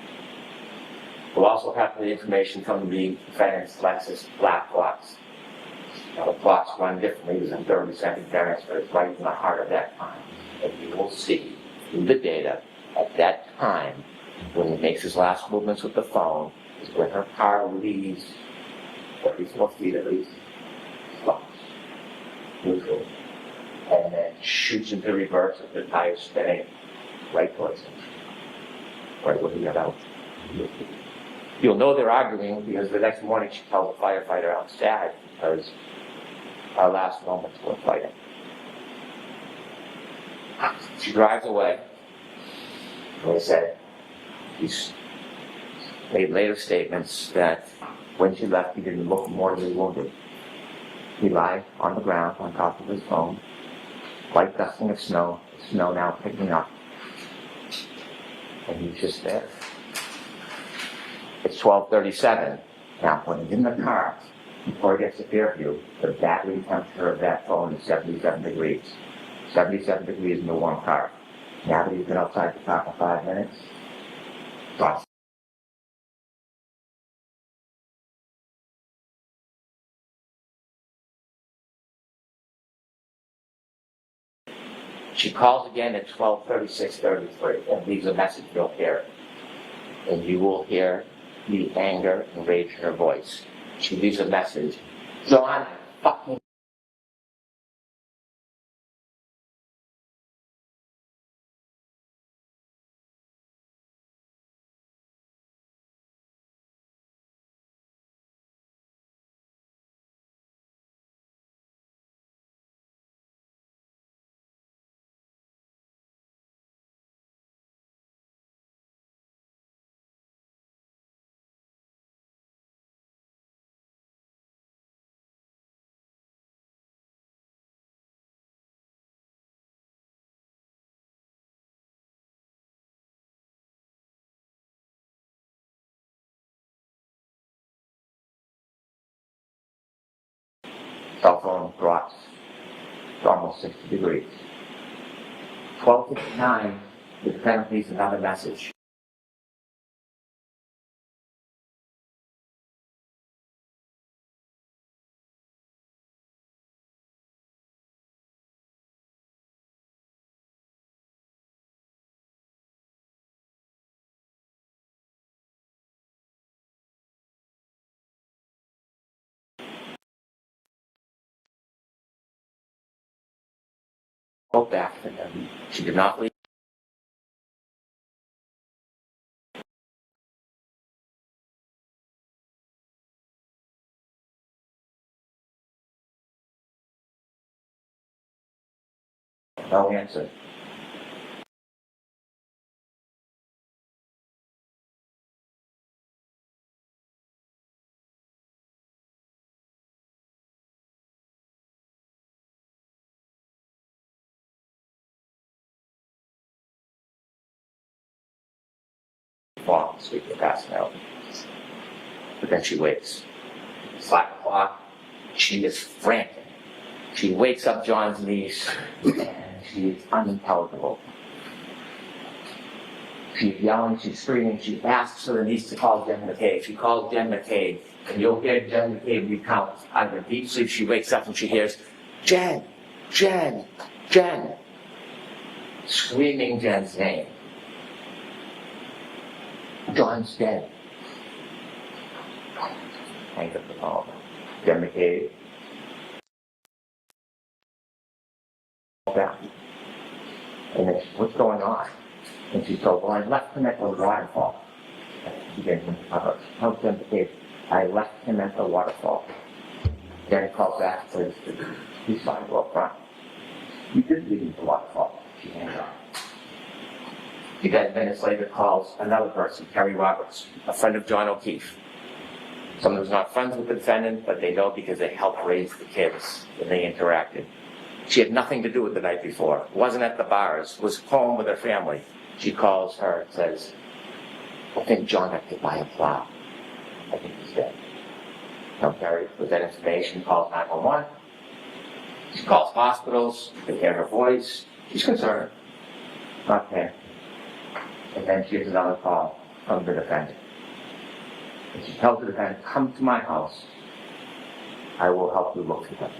We'll also have the information from the defendant's Lexus black box. Now, the clocks run differently. There's a 30-second difference, but it's right in the heart of that time. And you will see in the data at that time, when he makes his last movements with the phone, is when her car leaves 34 feet at least, stops, neutral, and then shoots into reverse with the tires spinning right towards him. Right when he got out. You'll know they're arguing because the next morning she tells the firefighter, I'm sad because our last moments were fighting. She drives away. Like I said, he's made later statements that when she left, he didn't look mortally wounded. He lied on the ground on top of his phone, light dusting of snow, snow now picking up. And he's just there. It's 12:37. Now, when he's in the car, before he gets to Fairview, the battery temperature of that phone is 77 degrees. 77 degrees in the warm car. Now that he's been outside the car for 5 minutes, thoughts. She calls again at 12:36:33 and leaves a message. You'll hear it. And you will hear the anger and rage in her voice. She leaves a message. John, fucking Cell phone drops to almost 60 degrees. 12:59, the defendant leaves another message. Go back to him. She did not leave. No answer. Fall asleep and passing out. But then she wakes. It's 5 o'clock. She is frantic. She wakes up John's niece, and she is unintelligible. She's yelling, she's screaming, she asks for the niece to call Jen McCabe. She calls Jen McCabe, and you'll hear Jen McCabe recount. Out of her deep sleep, she wakes up and she hears, Jen, Jen, Jen, screaming Jen's name. John's dead. Hangs up the phone. Jen McCabe. Back. And then, what's going on? And she told, well, I left him at the waterfall. She didn't tell Jen McCabe, I left him at the waterfall. Then called back and says, he's fine, go up front. You did leave him at the waterfall. She hangs up. He then minutes later calls another person, Terry Roberts, a friend of John O'Keefe. Someone who's not friends with the defendant, but they know because they helped raise the kids and they interacted. She had nothing to do with the night before, wasn't at the bars, was home with her family. She calls her and says, I think John got hit by a plow. I think he's dead. Now Terry, with that information, calls 911. She calls hospitals, they hear her voice. She's concerned. Not there. And then she gets another call from the defendant. And she tells the defendant, come to my house. I will help you look for him.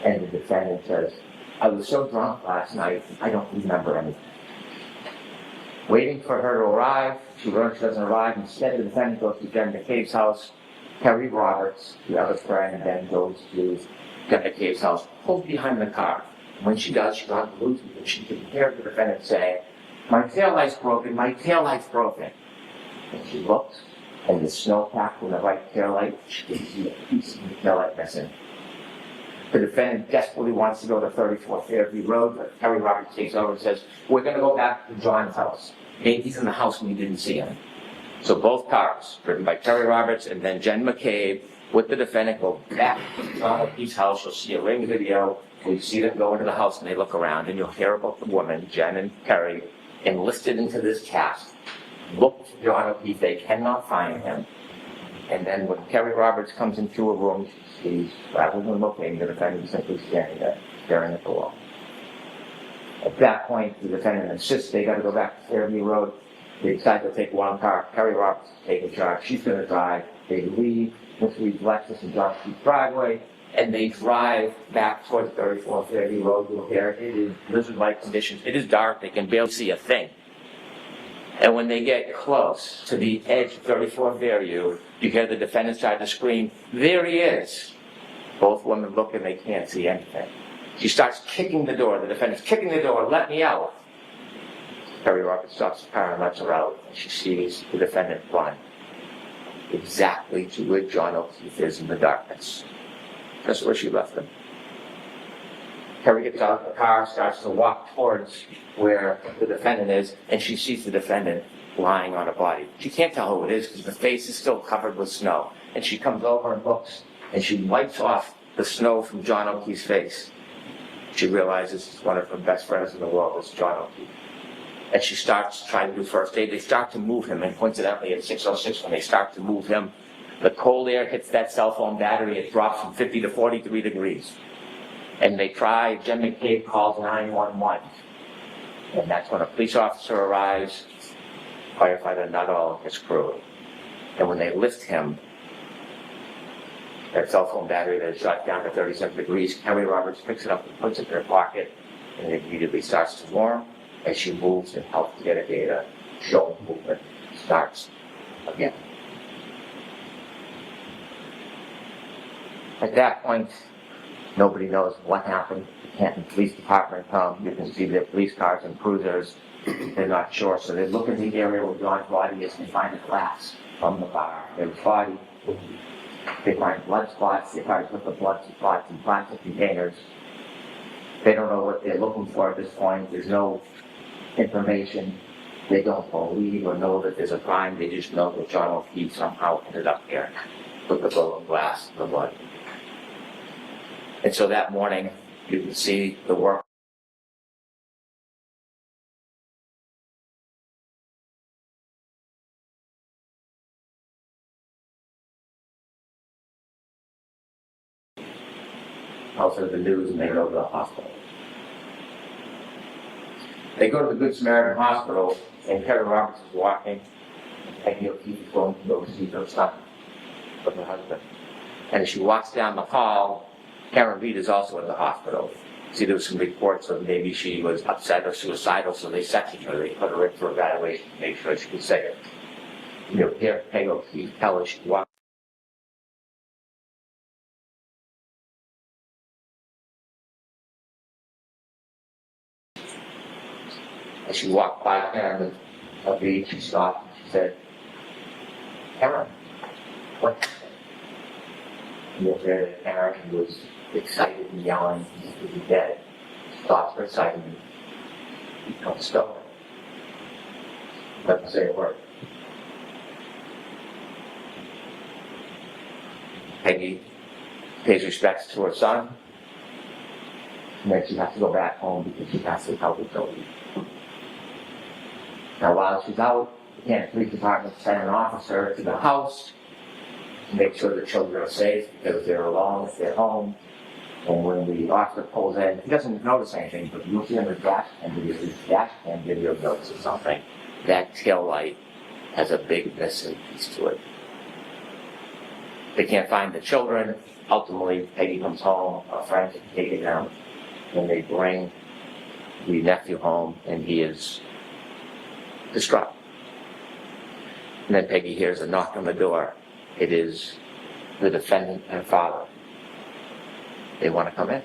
And the defendant says, I was so drunk last night, I don't remember anything. Waiting for her to arrive, she learns she doesn't arrive. Instead, the defendant goes to Jen McCabe's house. Terry Roberts, the other friend, then goes to Jen McCabe's house, pulls behind the car. When she does, she's on Bluetooth, and she can hear the defendant say, my taillight's broken, my taillight's broken. And she looks, and the snowpack from the right taillight, she can see a piece of the taillight missing. The defendant desperately wants to go to 34 Fairview Road, but Terry Roberts takes over and says, we're going to go back to John's house. Maybe he's in the house and we didn't see him. So both cars, driven by Terry Roberts and then Jen McCabe, with the defendant, go back to John O'Keefe's house. You'll see a ring video where you see them go into the house and they look around, and you'll hear about the woman, Jen and Terry, enlisted into this task. Look for John O'Keefe, they cannot find him. And then when Terry Roberts comes into a room, she's, rather than looking, the defendant is simply standing there, staring at the wall. At that point, the defendant insists they got to go back to Fairview Road. They decide to take one car. Terry Roberts is taking charge. She's going to drive. They leave Mr. Reed's Lexus and John O'Keefe's driveway, and they drive back towards 34 Fairview Road. You'll hear it is blizzard-like conditions. It is dark. They can barely see a thing. And when they get close to the edge of 34 Fairview, you hear the defendant start to scream, there he is. Both women look and they can't see anything. She starts kicking the door. The defendant's kicking the door, let me out. Terry Roberts stops the car and lets her out. And she sees the defendant run exactly to where John O'Keefe is in the darkness. That's where she left him. Terry gets out of the car, starts to walk towards where the defendant is, and she sees the defendant lying on a body. She can't tell who it is because the face is still covered with snow. And she comes over and looks, and she wipes off the snow from John O'Keefe's face. She realizes one of her best friends in the world is John O'Keefe. And she starts trying to do first aid. They start to move him, and coincidentally at 6:06, when they start to move him, The cold air hits that cell phone battery, it drops from 50 to 43 degrees. And they try, Jen McCabe calls 911. And that's when a police officer arrives, firefighter Nuttall and his crew. And when they lift him, that cell phone battery that is shut down to 37 degrees, Kerry Roberts picks it up and puts it in her pocket, and it immediately starts to warm as she moves and helps to get a data, showing movement starts again. At that point, nobody knows what happened. The Canton Police Department come. You can see their police cars and cruisers. They're not sure, so they look in the area where John's body is and find a glass from the bar. There's body. They find blood spots. They try to put the blood spots in plastic containers. They don't know what they're looking for at this point. There's no information. They don't believe or know that there's a crime. They just know that John O'Keefe somehow ended up here with the broken glass and the blood. And so that morning, you can see the work. Also the news, and they go to the hospital. They go to the Good Samaritan Hospital, and Kerry Roberts is walking, and Peggy O'Keefe is going to go see her son with her husband. And as she walks down the hall, Karen Reed is also in the hospital. See, there was some reports of maybe she was upset or suicidal, so they sectioned her. They put her in for evaluation to make sure she could say it. You know, Peggy O'Keefe tell her she walked. As she walked by Karen on the beach, she stopped and she said, "Karen, what happened?" And you'll hear that Karen was excited and yelling, "He's really dead." She stops for a second and becomes stone. Doesn't say a word. Peggy pays respects to her son, and then she has to go back home because she has to help with Joey. Now, while she's out, the Canton Police Department sent an officer to the house to make sure the children are safe because they're alone if they're home. And when the officer pulls in, he doesn't notice anything, but you'll see in the dash cam video notices something. That tail light has a big missing piece to it. They can't find the children. Ultimately, Peggy comes home, her friends take it down, and they bring the nephew home, and he is distraught. And then Peggy hears a knock on the door. It is the defendant and father. They want to come in.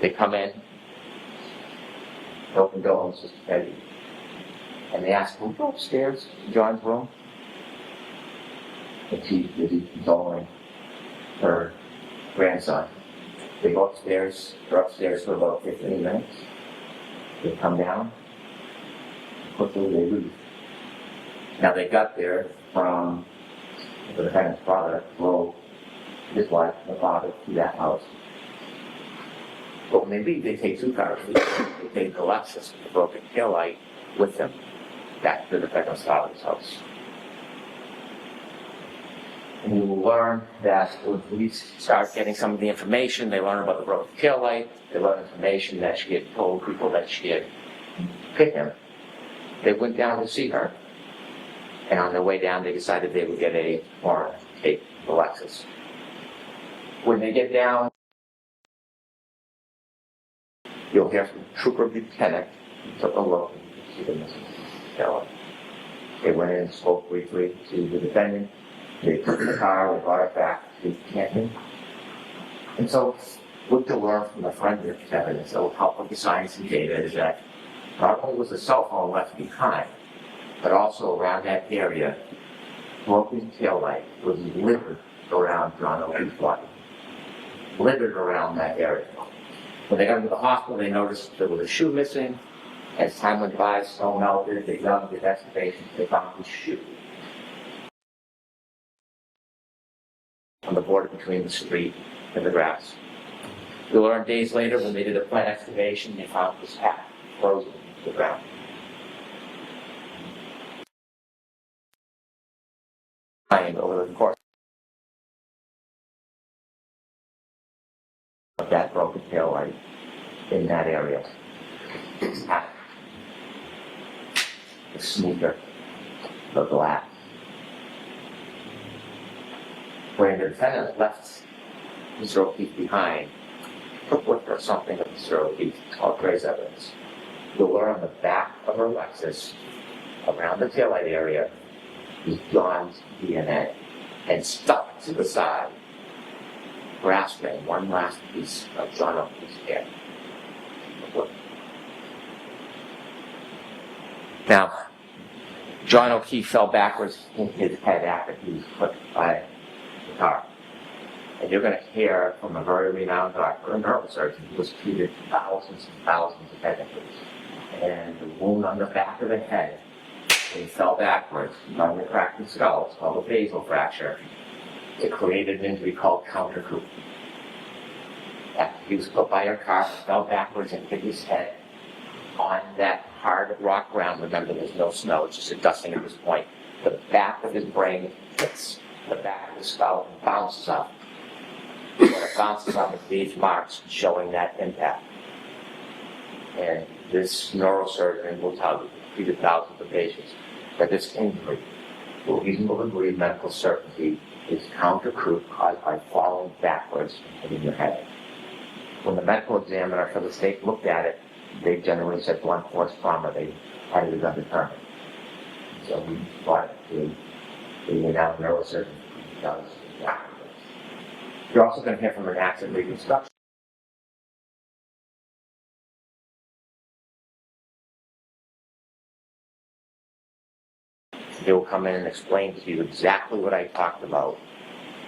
They come in, no condolences to Peggy. And they ask, "Will you go upstairs to John's room?" And she's busy consoling her grandson. They go upstairs, they're upstairs for about 15 minutes. They come down, quickly they leave. Now they got there from the defendant's father, drove his wife and the father to that house. But when they leave, they take two cars. They take the Lexus with the broken tail light with them back to the defendant's father's house. And you will learn that when police start getting some of the information, they learn about the broken tail light, they learn information that she had told people that she had hit him. They went down to see her. And on their way down, they decided they would get a warrant to take the Lexus. When they get down, you'll hear from Trooper Buchanan, who took a look and see the missing tail light. They went in and spoke briefly to the defendant. They took the car, they brought it back to Canton. And so, what to learn from the forensic evidence that will help with the science and data is that not only was the cell phone left behind, but also around that area, broken tail light was littered around John O'Keefe's body. Littered around that area. When they got into the hospital, they noticed there was a shoe missing. As time went by, snow melted, they dug the excavation, they found his shoe on the border between the street and the grass. We learned days later when they did a plant excavation, they found his hat frozen to the ground. time over the course of that broken tail light in that area. At the sneaker, the glass. When the defendant left Mr. O'Keefe behind, took with her something of Mr. O'Keefe called trace evidence. You'll learn on the back of her Lexus, around the taillight area, is John's DNA, and stuck to the side, grasping one last piece of John O'Keefe's hair. Now, John O'Keefe fell backwards in his head after he was clipped by the car. And you're going to hear from a very renowned doctor, a neurosurgeon, who was treated thousands and thousands of head injuries. And the wound on the back of the head, when he fell backwards, on the cracked the skull, it's called a basal fracture. It created an injury called counter-coup. After he was put by a car, he fell backwards and hit his head on that hard rock ground. Remember, there's no snow, it's just a dusting at this point. The back of his brain hits the back of the skull and bounces up. When it bounces up, it leaves marks showing that impact. And this neurosurgeon will tell you, treated thousands of patients, that this injury, to a reasonable degree of medical certainty, is counter-coup caused by falling backwards and hitting your head. When the medical examiner for the state looked at it, they generally said blunt force trauma. They had it as undetermined. So we brought it to the renowned neurosurgeon who does that. You're also going to hear from an accident reconstruction. They will come in and explain to you exactly what I talked about,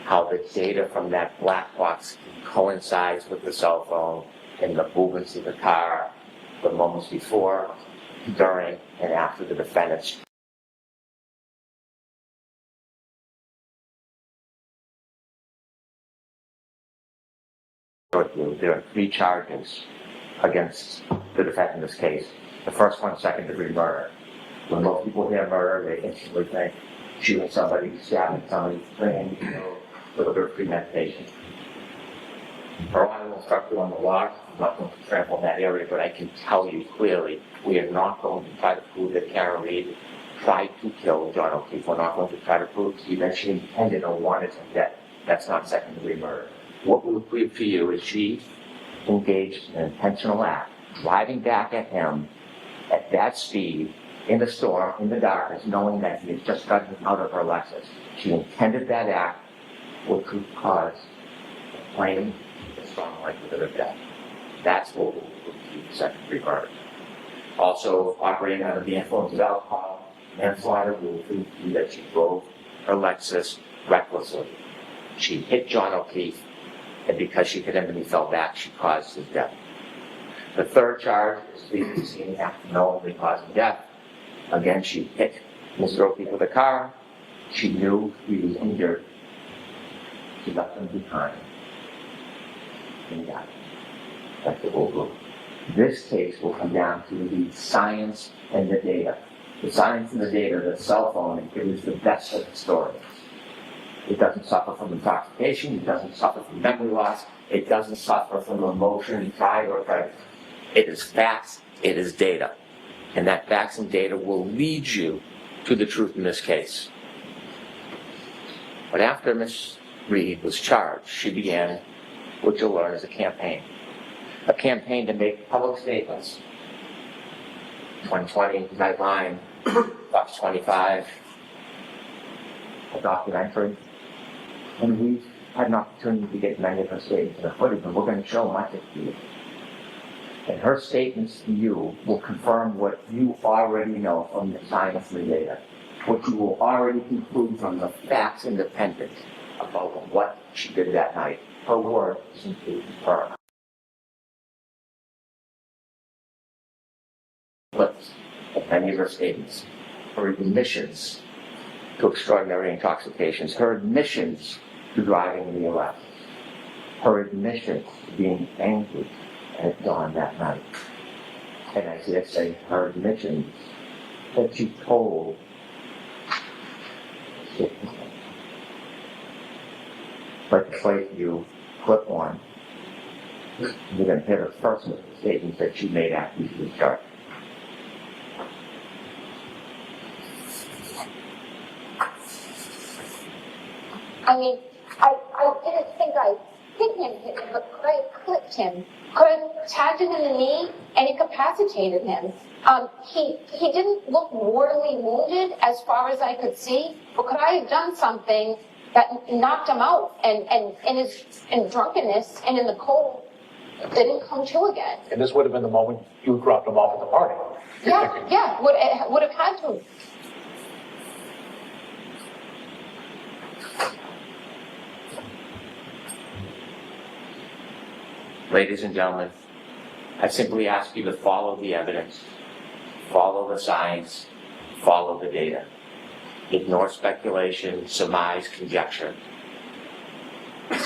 how the data from that black box coincides with the cell phone and the movements of the car, the moments before, during, and after the defendant's. There are 3 charges against the defendant in this case. The first one, second-degree murder. When most people hear murder, they instantly think shooting somebody, stabbing somebody, bringing, deliberate premeditation. I will instruct you on the law. I'm not going to trample in that area, but I can tell you clearly, we are not going to try to prove that Karen Reed tried to kill John O'Keefe. We're not going to try to prove to you that she intended or wanted him dead. That's not second-degree murder. What we will prove to you is she engaged in an intentional act, driving back at him at that speed, in the storm, in the darkness, knowing that he had just gotten out of her Lexus. She intended that act, which could cause a plain and strong likelihood of death. That's what we will prove to you, second-degree murder. Also, operating under the influence of alcohol, manslaughter, we will prove to you that she drove her Lexus recklessly. She hit John O'Keefe, and because she hit him and he fell back, she caused his death. The third charge is leaving the scene after knowingly causing death. Again, she hit Mr. O'Keefe with a car. She knew he was injured. She left him behind. And died. That's the whole group. This case will come down to the science and the data. The science and the data, the cell phone, it is the best of the story. It doesn't suffer from intoxication. It doesn't suffer from memory loss. It doesn't suffer from emotion, pride, or prejudice. It is facts. It is data. And that facts and data will lead you to the truth in this case. But after Ms. Reed was charged, she began what you'll learn as a campaign. A campaign to make public statements. 2020 guideline, Fox 25, a documentary. And we've had an opportunity to get many of her statements in the footage, and we're going to show much of it to you. And her statements to you will confirm what you already know from the science and the data, what you will already conclude from the facts independent about what she did that night. Her word simply confirmed. But many of her statements, her admissions to extraordinary intoxications, her admissions to driving in the Lexus, her admissions to being angry at dawn that night. And I say her admissions that she told But the place you clip on, you're going to hit her first with the statements that she made after she was charged. I mean, I didn't think I hit him, but could I have clipped him? Could I have tagged him in the knee and incapacitated him? He didn't look mortally wounded as far as I could see, but could I have done something that knocked him out and in drunkenness and in the cold didn't come to again? And this would have been the moment you dropped him off at the party. Yeah, would have had to. Ladies and gentlemen, I simply ask you to follow the evidence, follow the science, follow the data. Ignore speculation, surmise, conjecture.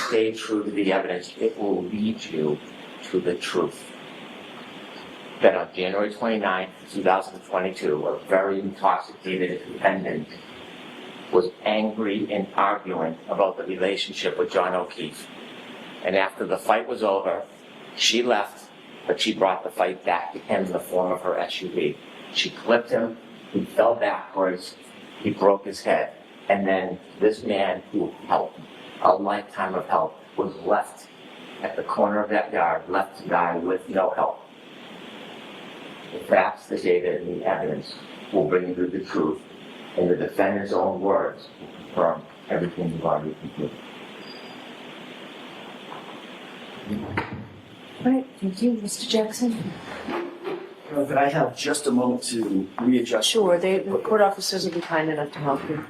Stay true to the evidence. It will lead you to the truth. That on January 29, 2022, a very intoxicated defendant was angry and arguing about the relationship with John O'Keefe. And after the fight was over, she left, but she brought the fight back to him in the form of her SUV. She clipped him, he fell backwards, he broke his head, and then this man who helped, a lifetime of help, was left at the corner of that yard, left to die with no help. The facts, the data, and the evidence will bring you to the truth, and the defendant's own words will confirm everything you've already concluded. All right, thank you. Mr. Jackson? Could I have just a moment to readjust? Sure, the court officers will be kind enough to help you.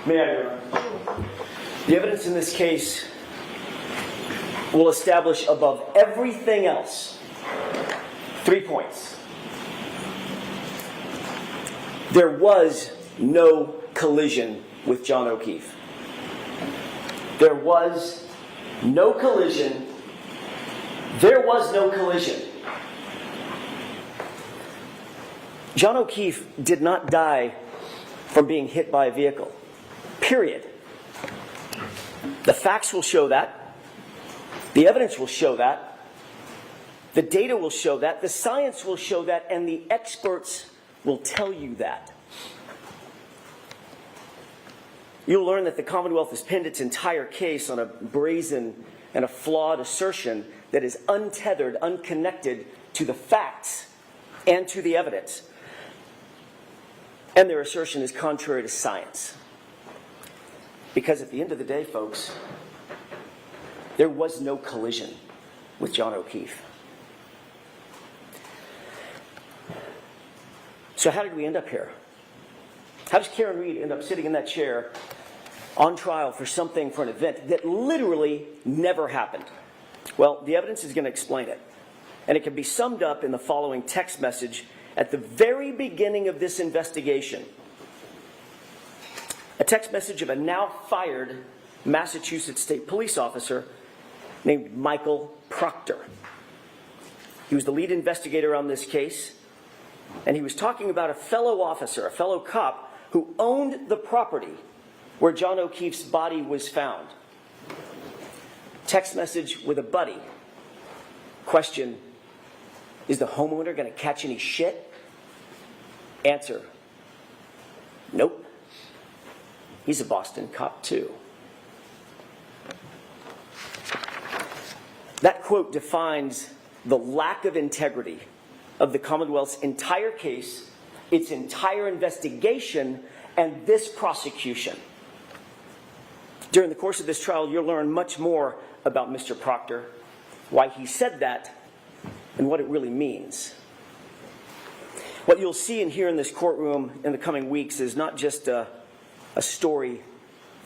May I, Your Honor? The evidence in this case will establish above everything else 3 points. There was no collision with John O'Keefe. There was no collision. There was no collision. John O'Keefe did not die from being hit by a vehicle. Period. The facts will show that. The evidence will show that. The data will show that. The science will show that. And the experts will tell you that. You'll learn that the Commonwealth has pinned its entire case on a brazen and a flawed assertion that is untethered, unconnected to the facts and to the evidence. And their assertion is contrary to science. Because at the end of the day, folks, there was no collision with John O'Keefe. So how did we end up here? How does Karen Reed end up sitting in that chair on trial for an event that literally never happened? Well, the evidence is going to explain it. And it can be summed up in the following text message at the very beginning of this investigation. A text message of a now fired Massachusetts State Police officer named Michael Proctor. He was the lead investigator on this case, and he was talking about a fellow officer, a fellow cop, who owned the property where John O'Keefe's body was found. Text message with a buddy. Question: is the homeowner going to catch any shit? Answer: nope. He's a Boston cop too. That quote defines the lack of integrity of the Commonwealth's entire case, its entire investigation, and this prosecution. During the course of this trial, you'll learn much more about Mr. Proctor, why he said that, and what it really means. What you'll see and hear in this courtroom in the coming weeks is not just a story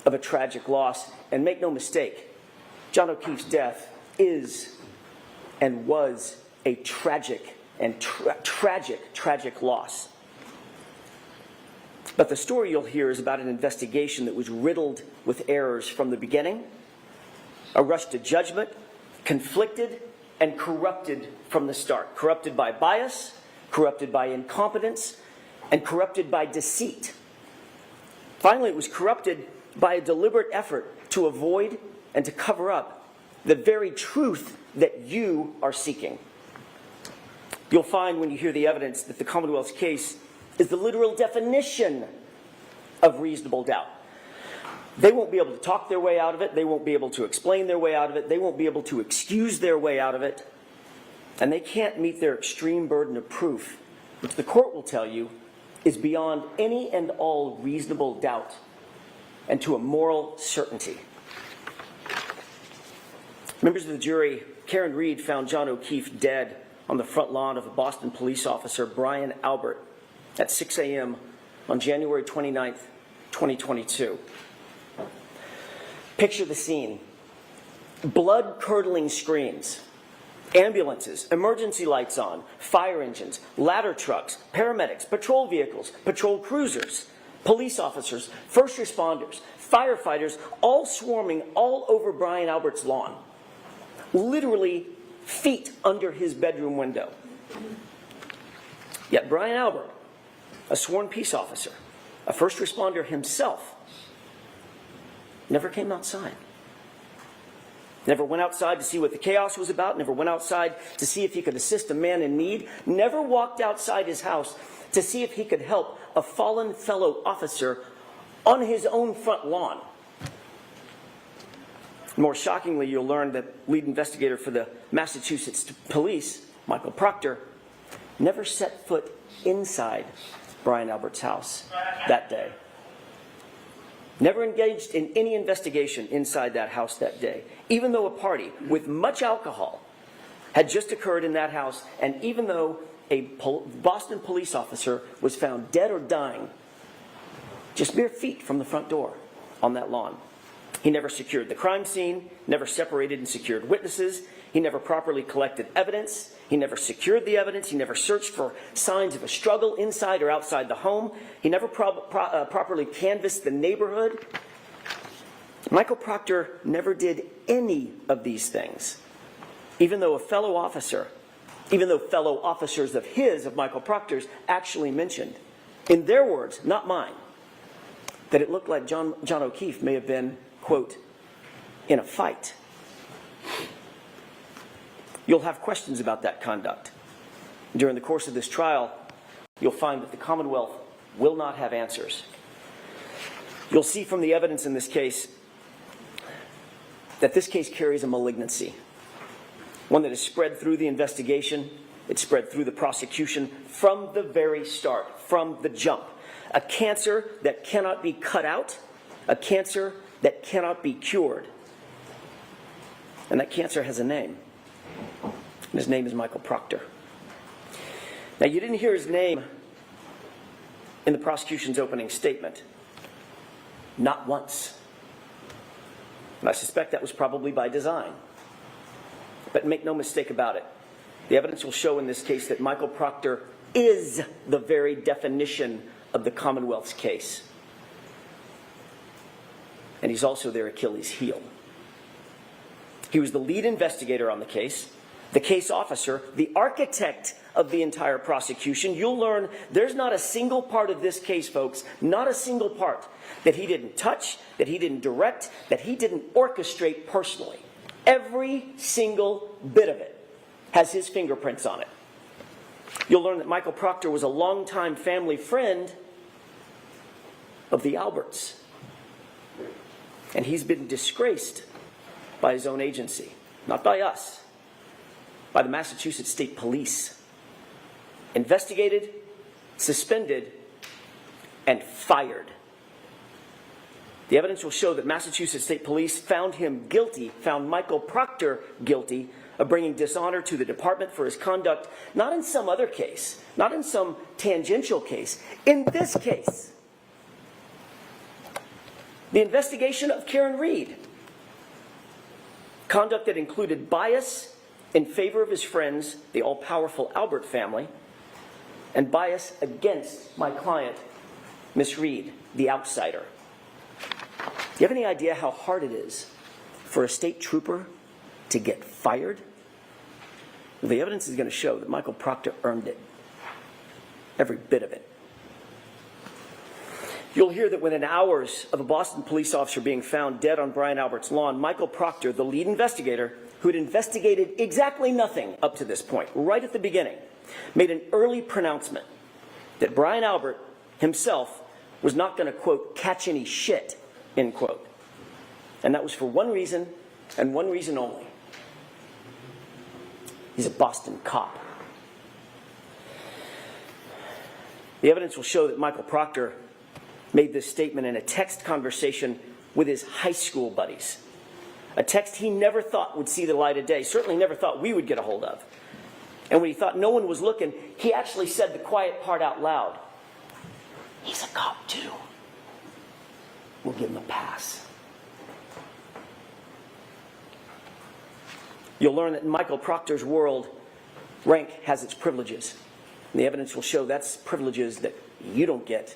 of a tragic loss. And make no mistake, John O'Keefe's death is and was a tragic and tragic loss. But the story you'll hear is about an investigation that was riddled with errors from the beginning, a rush to judgment, conflicted, and corrupted from the start. Corrupted by bias, corrupted by incompetence, and corrupted by deceit. Finally, it was corrupted by a deliberate effort to avoid and to cover up the very truth that you are seeking. You'll find when you hear the evidence that the Commonwealth's case is the literal definition of reasonable doubt. They won't be able to talk their way out of it. They won't be able to explain their way out of it. They won't be able to excuse their way out of it. And they can't meet their extreme burden of proof, which the court will tell you is beyond any and all reasonable doubt and to a moral certainty. Members of the jury, Karen Reed found John O'Keefe dead on the front lawn of a Boston police officer, Brian Albert, at 6 a.m. on January 29th, 2022. Picture the scene. Blood-curdling screams, ambulances, emergency lights on, fire engines, ladder trucks, paramedics, patrol vehicles, patrol cruisers, police officers, first responders, firefighters, all swarming all over Brian Albert's lawn. Literally feet under his bedroom window. Yet Brian Albert, a sworn peace officer, a first responder himself, never came outside. Never went outside to see what the chaos was about, never went outside to see if he could assist a man in need, never walked outside his house to see if he could help a fallen fellow officer on his own front lawn. More shockingly, you'll learn that lead investigator for the Massachusetts police, Michael Proctor, never set foot inside Brian Albert's house that day. Never engaged in any investigation inside that house that day, even though a party with much alcohol had just occurred in that house, and even though a Boston police officer was found dead or dying just mere feet from the front door on that lawn. He never secured the crime scene, never separated and secured witnesses. He never properly collected evidence. He never secured the evidence. He never searched for signs of a struggle inside or outside the home. He never properly canvassed the neighborhood. Michael Proctor never did any of these things, even though fellow officers of Michael Proctor's actually mentioned, in their words, not mine, that it looked like John O'Keefe may have been, quote, in a fight. You'll have questions about that conduct. During the course of this trial, you'll find that the Commonwealth will not have answers. You'll see from the evidence in this case that this case carries a malignancy, one that is spread through the investigation, it's spread through the prosecution from the very start, from the jump. A cancer that cannot be cut out, a cancer that cannot be cured. And that cancer has a name. And his name is Michael Proctor. Now, you didn't hear his name in the prosecution's opening statement. Not once. And I suspect that was probably by design. But make no mistake about it. The evidence will show in this case that Michael Proctor is the very definition of the Commonwealth's case. And he's also their Achilles heel. He was the lead investigator on the case officer, the architect of the entire prosecution. You'll learn there's not a single part of this case, folks, not a single part that he didn't touch, that he didn't direct, that he didn't orchestrate personally. Every single bit of it has his fingerprints on it. You'll learn that Michael Proctor was a longtime family friend of the Alberts. And he's been disgraced by his own agency, not by us, by the Massachusetts State Police. Investigated, suspended, and fired. The evidence will show that Massachusetts State Police found him guilty, found Michael Proctor guilty of bringing dishonor to the department for his conduct, not in some other case, not in some tangential case, in this case. The investigation of Karen Reed. Conduct that included bias in favor of his friends, the all-powerful Albert family, and bias against my client, Miss Reed, the outsider. Do you have any idea how hard it is for a state trooper to get fired? Well, the evidence is going to show that Michael Proctor earned it. Every bit of it. You'll hear that within hours of a Boston police officer being found dead on Brian Albert's lawn, Michael Proctor, the lead investigator, who had investigated exactly nothing up to this point, right at the beginning, made an early pronouncement that Brian Albert himself was not going to, quote, catch any shit, end quote. And that was for one reason, and one reason only. He's a Boston cop. The evidence will show that Michael Proctor made this statement in a text conversation with his high school buddies. A text he never thought would see the light of day, certainly never thought we would get a hold of. And when he thought no one was looking, he actually said the quiet part out loud. He's a cop too. We'll give him a pass. You'll learn that in Michael Proctor's world, rank has its privileges. And the evidence will show that's privileges that you don't get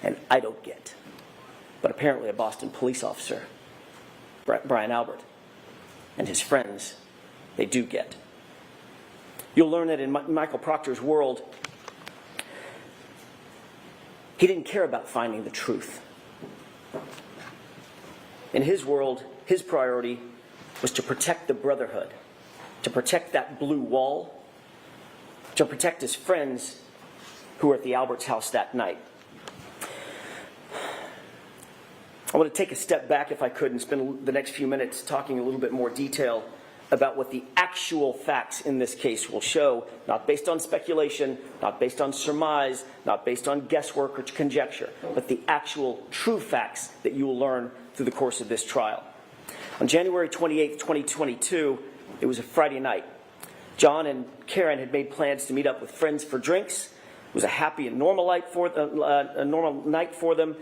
and I don't get. But apparently a Boston police officer, Brian Albert, and his friends, they do get. You'll learn that in Michael Proctor's world, he didn't care about finding the truth. In his world, his priority was to protect the brotherhood, to protect that blue wall, to protect his friends who were at the Alberts' house that night. I want to take a step back, if I could, and spend the next few minutes talking a little bit more detail about what the actual facts in this case will show, not based on speculation, not based on surmise, not based on guesswork or conjecture, but the actual true facts that you will learn through the course of this trial. On January 28th, 2022, it was a Friday night. John and Karen had made plans to meet up with friends for drinks. It was a happy and normal night for them.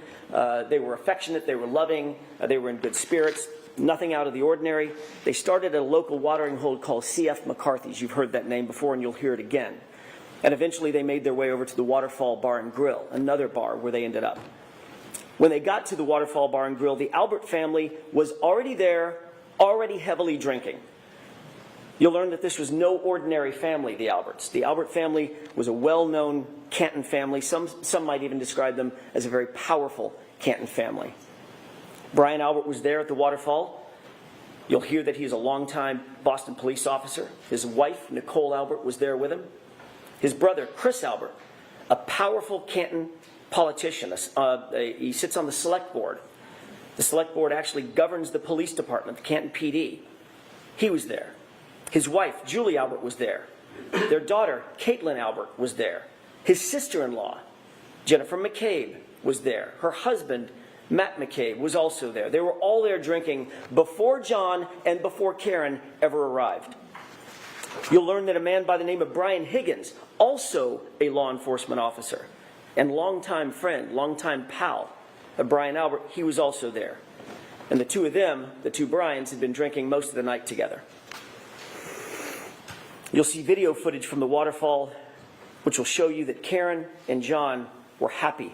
They were affectionate, they were loving, they were in good spirits, nothing out of the ordinary. They started at a local watering hole called C.F. McCarthy's. You've heard that name before and you'll hear it again. And eventually they made their way over to the Waterfall Bar and Grill, another bar where they ended up. When they got to the Waterfall Bar and Grill, the Albert family was already there, already heavily drinking. You'll learn that this was no ordinary family, the Alberts. The Albert family was a well-known Canton family. Some might even describe them as a very powerful Canton family. Brian Albert was there at the waterfall. You'll hear that he's a longtime Boston police officer. His wife, Nicole Albert, was there with him. His brother, Chris Albert, a powerful Canton politician. He sits on the select board. The select board actually governs the police department, the Canton PD. He was there. His wife, Julie Albert, was there. Their daughter, Caitlin Albert, was there. His sister-in-law, Jennifer McCabe, was there. Her husband, Matt McCabe, was also there. They were all there drinking before John and before Karen ever arrived. You'll learn that a man by the name of Brian Higgins, also a law enforcement officer, and longtime friend, longtime pal of Brian Albert, he was also there. And the two of them, the two Bryans, had been drinking most of the night together. You'll see video footage from the waterfall, which will show you that Karen and John were happy.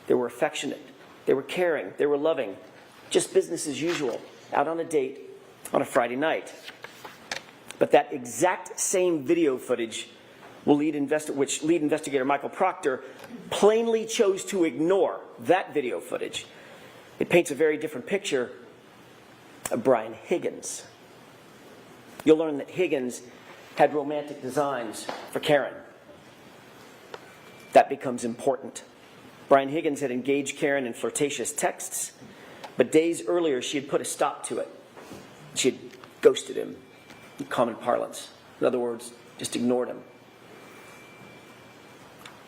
They were affectionate. They were caring. They were loving. Just business as usual, out on a date on a Friday night. But that exact same video footage which lead investigator Michael Proctor plainly chose to ignore that video footage. It paints a very different picture of Brian Higgins. You'll learn that Higgins had romantic designs for Karen. That becomes important. Brian Higgins had engaged Karen in flirtatious texts, but days earlier she had put a stop to it. She had ghosted him, in common parlance. In other words, just ignored him.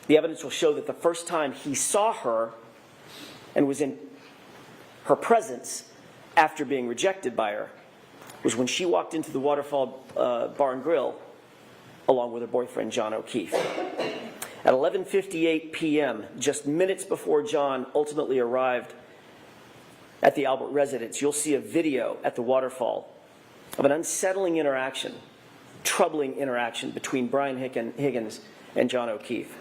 The evidence will show that the first time he saw her and was in her presence after being rejected by her was when she walked into the Waterfall Bar and Grill along with her boyfriend, John O'Keefe. At 11:58 p.m., just minutes before John ultimately arrived at the Albert residence, you'll see a video at the waterfall of an unsettling interaction, troubling interaction between Brian Higgins and John O'Keefe.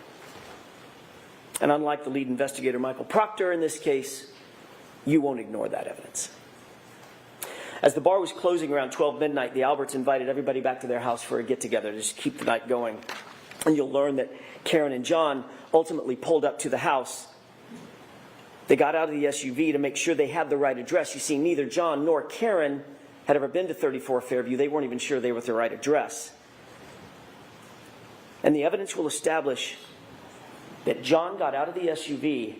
And unlike the lead investigator, Michael Proctor, in this case, you won't ignore that evidence. As the bar was closing around 12 midnight, the Alberts invited everybody back to their house for a get-together to just keep the night going. And you'll learn that Karen and John ultimately pulled up to the house. They got out of the SUV to make sure they had the right address. You see, neither John nor Karen had ever been to 34 Fairview. They weren't even sure they were at the right address. And the evidence will establish that John got out of the SUV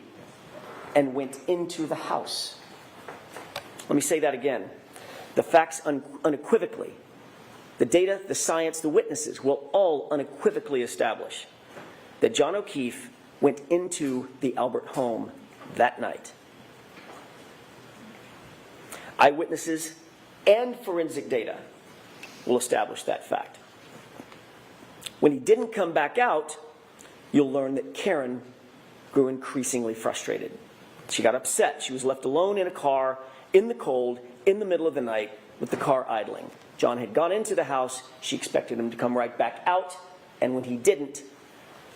and went into the house. Let me say that again. The facts unequivocally, the data, the science, the witnesses will all unequivocally establish that John O'Keefe went into the Albert home that night. Eyewitnesses and forensic data will establish that fact. When he didn't come back out, you'll learn that Karen grew increasingly frustrated. She got upset. She was left alone in a car, in the cold, in the middle of the night, with the car idling. John had gone into the house. She expected him to come right back out, and when he didn't,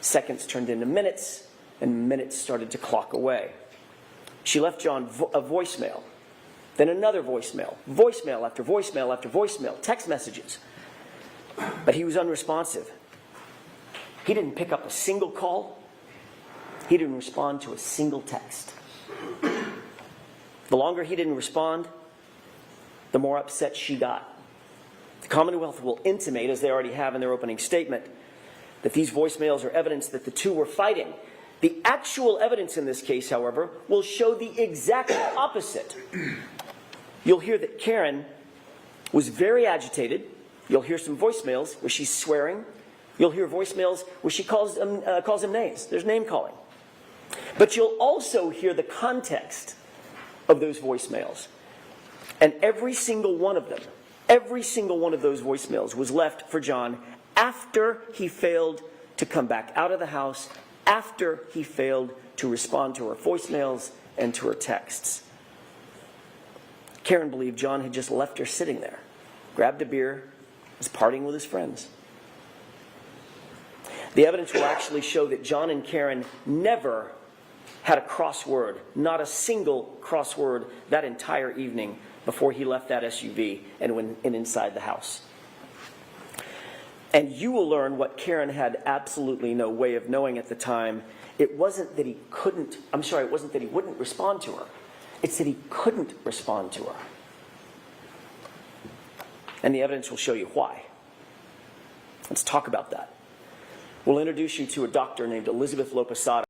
seconds turned into minutes, and minutes started to clock away. She left John a voicemail, then another voicemail, voicemail after voicemail after voicemail, text messages. But he was unresponsive. He didn't pick up a single call. He didn't respond to a single text. The longer he didn't respond, the more upset she got. The Commonwealth will intimate, as they already have in their opening statement, that these voicemails are evidence that the two were fighting. The actual evidence in this case, however, will show the exact opposite. You'll hear that Karen was very agitated. You'll hear some voicemails where she's swearing. You'll hear voicemails where she calls him names. There's name calling. But you'll also hear the context of those voicemails. And every single one of them, every single one of those voicemails was left for John after he failed to come back out of the house, after he failed to respond to her voicemails and to her texts. Karen believed John had just left her sitting there, grabbed a beer, was partying with his friends. The evidence will actually show that John and Karen never had a crossword, not a single crossword that entire evening before he left that SUV and went inside the house. And you will learn what Karen had absolutely no way of knowing at the time. It wasn't that he wouldn't respond to her. It's that he couldn't respond to her. And the evidence will show you why. Let's talk about that. We'll introduce you to a doctor named Elizabeth Lopesada,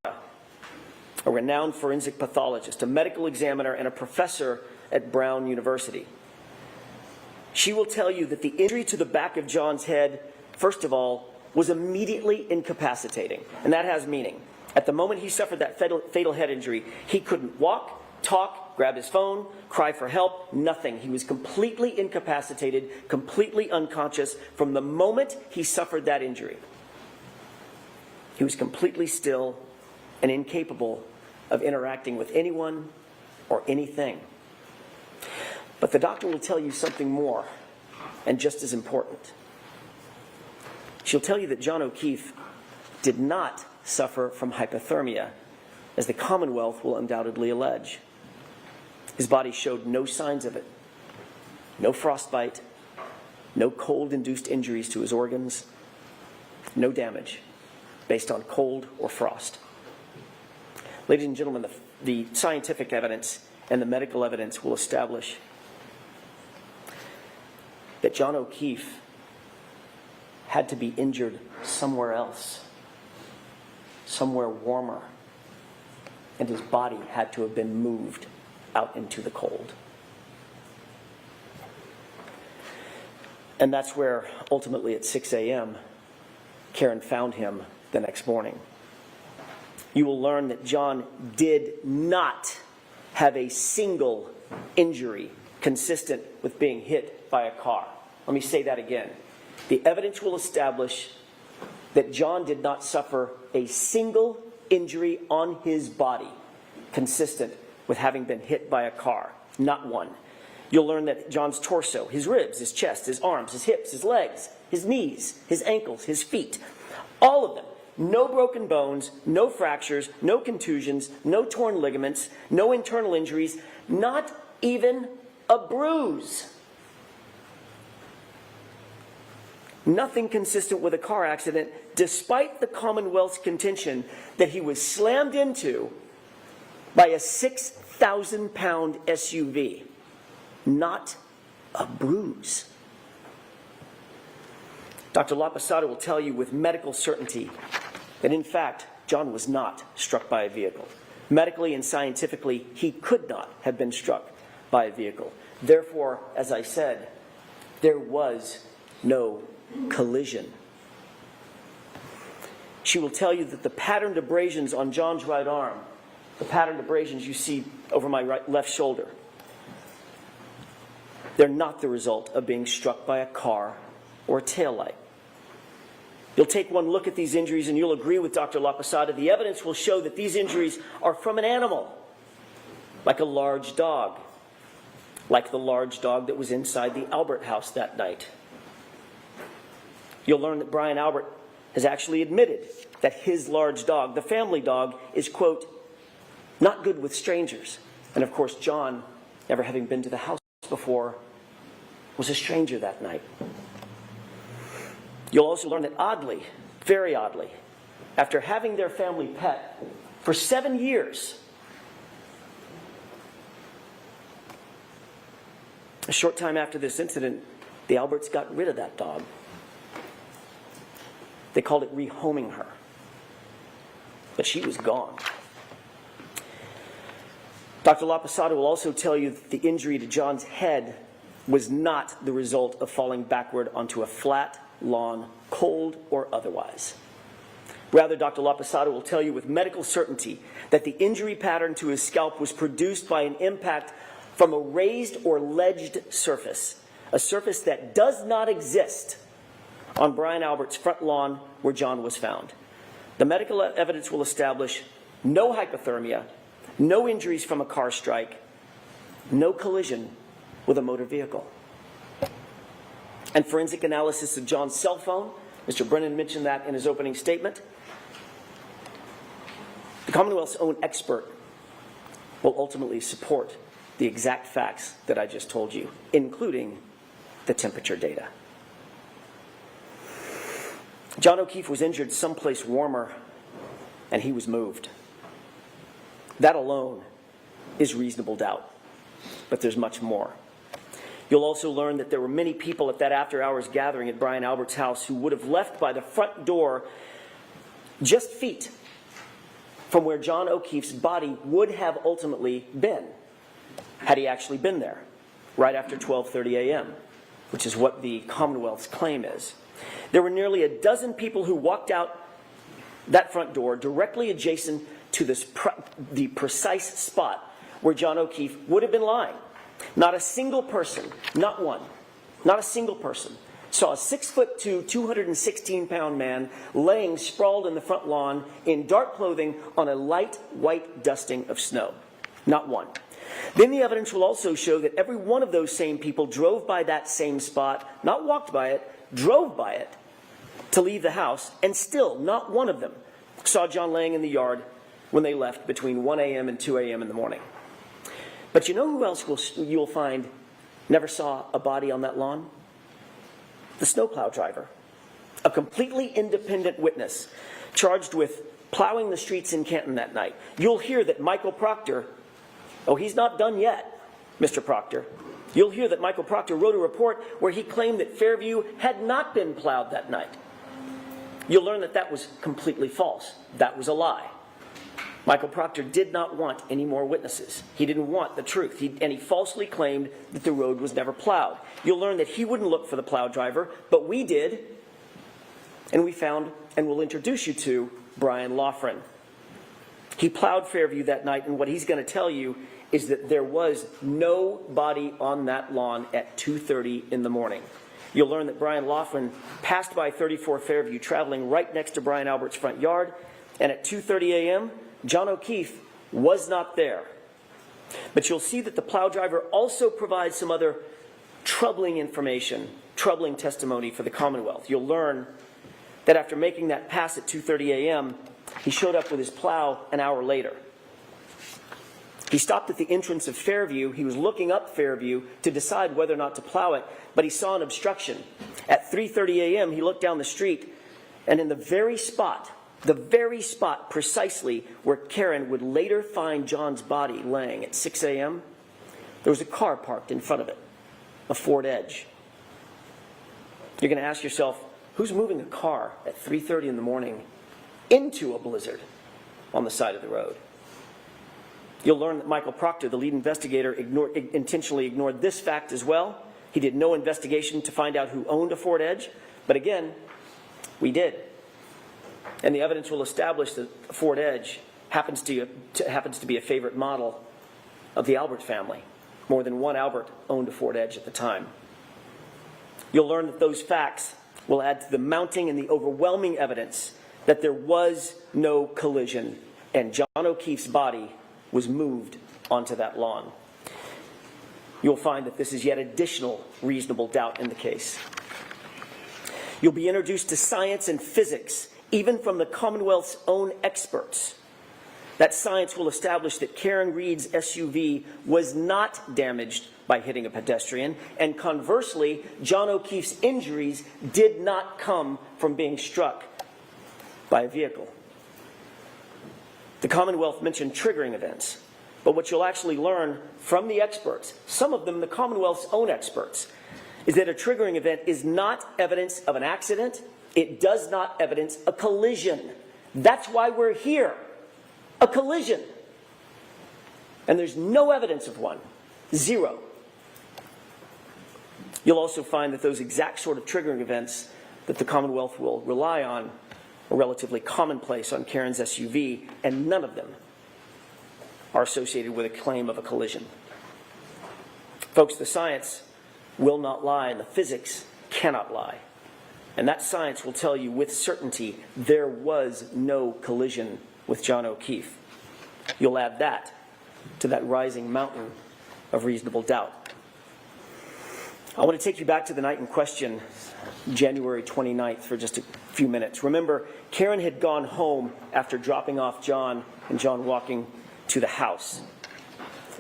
a renowned forensic pathologist, a medical examiner, and a professor at Brown University. She will tell you that the injury to the back of John's head, first of all, was immediately incapacitating. And that has meaning. At the moment he suffered that fatal head injury, he couldn't walk, talk, grab his phone, cry for help, nothing. He was completely incapacitated, completely unconscious from the moment he suffered that injury. He was completely still and incapable of interacting with anyone or anything. But the doctor will tell you something more, and just as important. She'll tell you that John O'Keefe did not suffer from hypothermia, as the Commonwealth will undoubtedly allege. His body showed no signs of it. No frostbite, no cold-induced injuries to his organs, no damage based on cold or frost. Ladies and gentlemen, the scientific evidence and the medical evidence will establish that John O'Keefe had to be injured somewhere else, somewhere warmer, and his body had to have been moved out into the cold. And that's where, ultimately at 6 a.m., Karen found him the next morning. You will learn that John did not have a single injury consistent with being hit by a car. Let me say that again. The evidence will establish that John did not suffer a single injury on his body consistent with having been hit by a car. Not one. You'll learn that John's torso, his ribs, his chest, his arms, his hips, his legs, his knees, his ankles, his feet, all of them no broken bones, no fractures, no contusions, no torn ligaments, no internal injuries, not even a bruise. Nothing consistent with a car accident, despite the Commonwealth's contention that he was slammed into by a 6,000-pound SUV. Not a bruise. Dr. Lapasada will tell you with medical certainty that, in fact, John was not struck by a vehicle. Medically and scientifically, he could not have been struck by a vehicle. Therefore, as I said, there was no collision. She will tell you that the patterned abrasions on John's right arm, the patterned abrasions you see over my left shoulder, they're not the result of being struck by a car or a taillight. You'll take one look at these injuries and you'll agree with Dr. Lapasada. The evidence will show that these injuries are from an animal, like a large dog, like the large dog that was inside the Albert house that night. You'll learn that Brian Albert has actually admitted that his large dog, the family dog, is, quote, not good with strangers. And of course, John, never having been to the house before, was a stranger that night. You'll also learn that oddly, very oddly, after having their family pet for 7 years, a short time after this incident, the Alberts got rid of that dog. They called it rehoming her. But she was gone. Dr. Lapasada will also tell you that the injury to John's head was not the result of falling backward onto a flat lawn, cold or otherwise. Rather, Dr. Lapasada will tell you with medical certainty that the injury pattern to his scalp was produced by an impact from a raised or ledged surface, a surface that does not exist on Brian Albert's front lawn where John was found. The medical evidence will establish no hypothermia, no injuries from a car strike, no collision with a motor vehicle. And forensic analysis of John's cell phone, Mr. Brennan mentioned that in his opening statement. The Commonwealth's own expert will ultimately support the exact facts that I just told you, including the temperature data. John O'Keefe was injured someplace warmer, and he was moved. That alone is reasonable doubt, but there's much more. You'll also learn that there were many people at that after-hours gathering at Brian Albert's house who would have left by the front door just feet from where John O'Keefe's body would have ultimately been, had he actually been there, right after 12:30 a.m., which is what the Commonwealth's claim is. There were nearly a dozen people who walked out that front door directly adjacent to the precise spot where John O'Keefe would have been lying. Not a single person, not one, not a single person, saw a 6'2", 216-pound man laying sprawled in the front lawn in dark clothing on a light white dusting of snow. Not one. Then the evidence will also show that every one of those same people drove by that same spot, not walked by it, drove by it to leave the house, and still not one of them saw John laying in the yard when they left between 1 a.m. and 2 a.m. in the morning. But you know who else you'll find never saw a body on that lawn? The snowplow driver, a completely independent witness charged with plowing the streets in Canton that night. You'll hear that Michael Proctor, oh, he's not done yet, Mr. Proctor. You'll hear that Michael Proctor wrote a report where he claimed that Fairview had not been plowed that night. You'll learn that that was completely false. That was a lie. Michael Proctor did not want any more witnesses. He didn't want the truth, and he falsely claimed that the road was never plowed. You'll learn that he wouldn't look for the plow driver, but we did, and we found, and we'll introduce you to, Brian Loughran. He plowed Fairview that night, and what he's going to tell you is that there was no body on that lawn at 2:30 in the morning. You'll learn that Brian Loughran passed by 34 Fairview, traveling right next to Brian Albert's front yard, and at 2:30 a.m., John O'Keefe was not there. But you'll see that the plow driver also provides some other troubling information, troubling testimony for the Commonwealth. You'll learn that after making that pass at 2:30 a.m., he showed up with his plow an hour later. He stopped at the entrance of Fairview. He was looking up Fairview to decide whether or not to plow it, but he saw an obstruction. At 3:30 a.m., he looked down the street, and in the very spot precisely where Karen would later find John's body laying at 6 a.m., there was a car parked in front of it, a Ford Edge. You're going to ask yourself, who's moving a car at 3:30 in the morning into a blizzard on the side of the road? You'll learn that Michael Proctor, the lead investigator, intentionally ignored this fact as well. He did no investigation to find out who owned a Ford Edge, but again, we did. And the evidence will establish that a Ford Edge happens to be a favorite model of the Albert family. More than one Albert owned a Ford Edge at the time. You'll learn that those facts will add to the mounting and the overwhelming evidence that there was no collision and John O'Keefe's body was moved onto that lawn. You'll find that this is yet additional reasonable doubt in the case. You'll be introduced to science and physics, even from the Commonwealth's own experts. That science will establish that Karen Reed's SUV was not damaged by hitting a pedestrian, and conversely, John O'Keefe's injuries did not come from being struck by a vehicle. The Commonwealth mentioned triggering events, but what you'll actually learn from the experts, some of them the Commonwealth's own experts, is that a triggering event is not evidence of an accident. It does not evidence a collision. That's why we're here. A collision. And there's no evidence of one. Zero. You'll also find that those exact sort of triggering events that the Commonwealth will rely on are relatively commonplace on Karen's SUV, and none of them are associated with a claim of a collision. Folks, the science will not lie, and the physics cannot lie. And that science will tell you with certainty there was no collision with John O'Keefe. You'll add that to that rising mountain of reasonable doubt. I want to take you back to the night in question, January 29th, for just a few minutes. Remember, Karen had gone home after dropping off John and John walking to the house.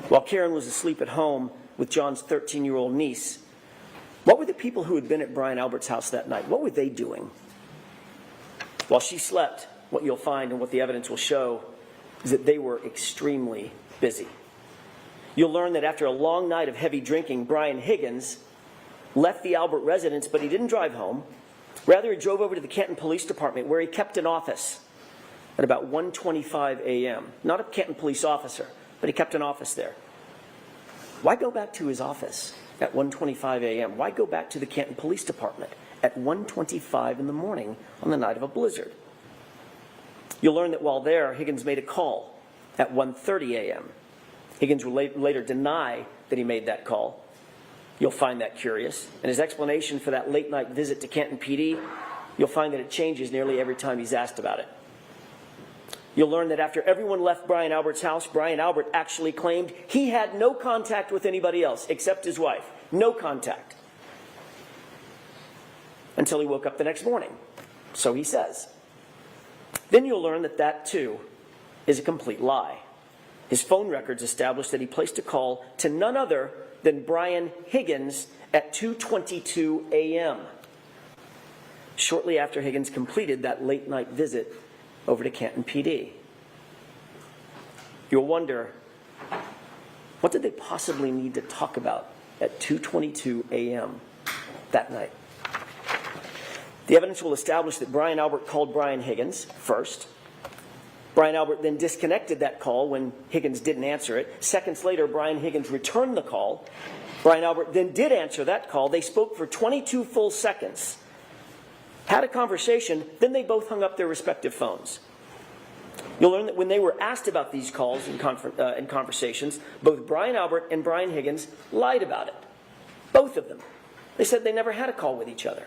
While Karen was asleep at home with John's 13-year-old niece, what were the people who had been at Brian Albert's house that night? What were they doing? While she slept, what you'll find and what the evidence will show is that they were extremely busy. You'll learn that after a long night of heavy drinking, Brian Higgins left the Albert residence, but he didn't drive home. Rather, he drove over to the Canton Police Department, where he kept an office at about 1:25 a.m. Not a Canton police officer, but he kept an office there. Why go back to his office at 1:25 a.m.? Why go back to the Canton Police Department at 1:25 in the morning on the night of a blizzard? You'll learn that while there, Higgins made a call at 1:30 a.m. Higgins will later deny that he made that call. You'll find that curious. And his explanation for that late-night visit to Canton PD, you'll find that it changes nearly every time he's asked about it. You'll learn that after everyone left Brian Albert's house, Brian Albert actually claimed he had no contact with anybody else except his wife. No contact. Until he woke up the next morning. So he says. Then you'll learn that that, too, is a complete lie. His phone records establish that he placed a call to none other than Brian Higgins at 2:22 a.m. shortly after Higgins completed that late-night visit over to Canton PD. You'll wonder, what did they possibly need to talk about at 2:22 a.m. that night? The evidence will establish that Brian Albert called Brian Higgins first. Brian Albert then disconnected that call when Higgins didn't answer it. Seconds later, Brian Higgins returned the call. Brian Albert then did answer that call. They spoke for 22 full seconds, had a conversation, then they both hung up their respective phones. You'll learn that when they were asked about these calls and conversations, both Brian Albert and Brian Higgins lied about it. Both of them. They said they never had a call with each other.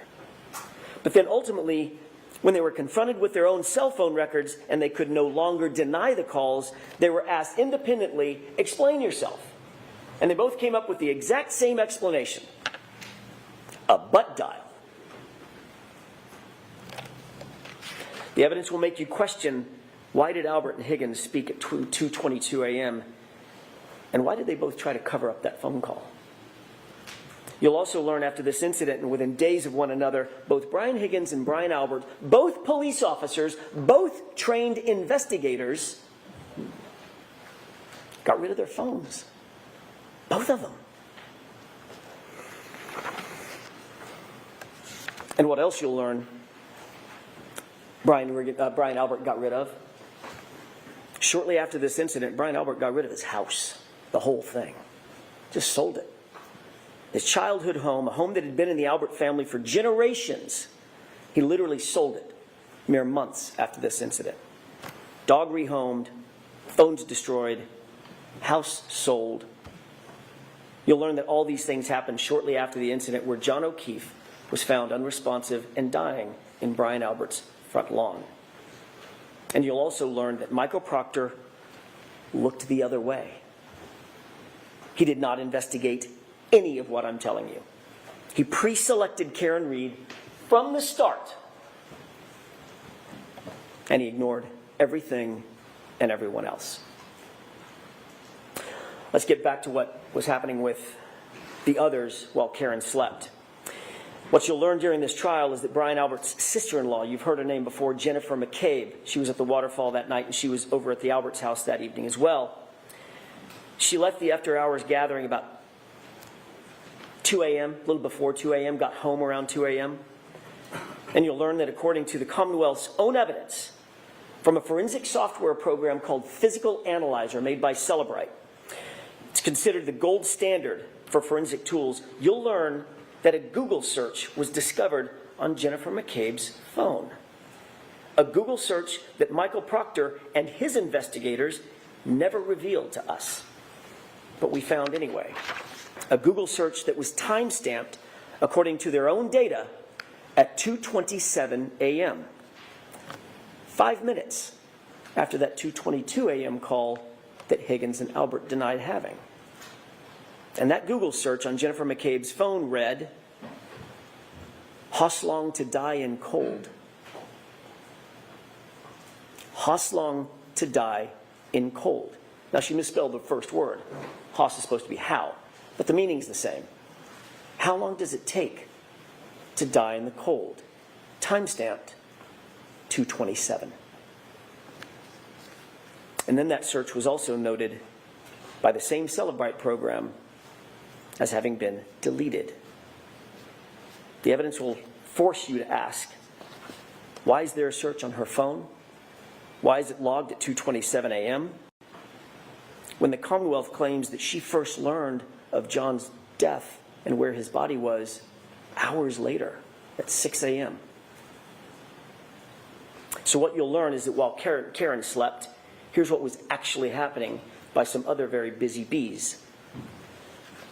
But then ultimately, when they were confronted with their own cell phone records and they could no longer deny the calls, they were asked independently, explain yourself. And they both came up with the exact same explanation. A butt dial. The evidence will make you question, why did Albert and Higgins speak at 2:22 a.m.? And why did they both try to cover up that phone call? You'll also learn after this incident, and within days of one another, both Brian Higgins and Brian Albert, both police officers, both trained investigators, got rid of their phones. Both of them. And what else you'll learn, Brian Albert got rid of? Shortly after this incident, Brian Albert got rid of his house, the whole thing. Just sold it. His childhood home, a home that had been in the Albert family for generations, he literally sold it mere months after this incident. Dog rehomed, phones destroyed, house sold. You'll learn that all these things happened shortly after the incident where John O'Keefe was found unresponsive and dying in Brian Albert's front lawn. And you'll also learn that Michael Proctor looked the other way. He did not investigate any of what I'm telling you. He pre-selected Karen Reed from the start. And he ignored everything and everyone else. Let's get back to what was happening with the others while Karen slept. What you'll learn during this trial is that Brian Albert's sister-in-law, you've heard her name before, Jennifer McCabe, she was at the waterfall that night and she was over at the Alberts' house that evening as well. She left the after-hours gathering about 2 a.m., a little before 2 a.m., got home around 2 a.m. And you'll learn that according to the Commonwealth's own evidence from a forensic software program called Physical Analyzer made by Celebrite, it's considered the gold standard for forensic tools. You'll learn that a Google search was discovered on Jennifer McCabe's phone. A Google search that Michael Proctor and his investigators never revealed to us, but we found anyway. A Google search that was time-stamped, according to their own data, at 2:27 a.m. 5 minutes after that 2:22 a.m. call that Higgins and Albert denied having. And that Google search on Jennifer McCabe's phone read, "Hoslong to die in cold." Hoslong to die in cold. Now she misspelled the first word. Hos is supposed to be how, but the meaning's the same. How long does it take to die in the cold? Time-stamped 2:27. And then that search was also noted by the same Celebrite program as having been deleted. The evidence will force you to ask, why is there a search on her phone? Why is it logged at 2:27 a.m.? When the Commonwealth claims that she first learned of John's death and where his body was hours later at 6 a.m. So what you'll learn is that while Karen slept, here's what was actually happening by some other very busy bees.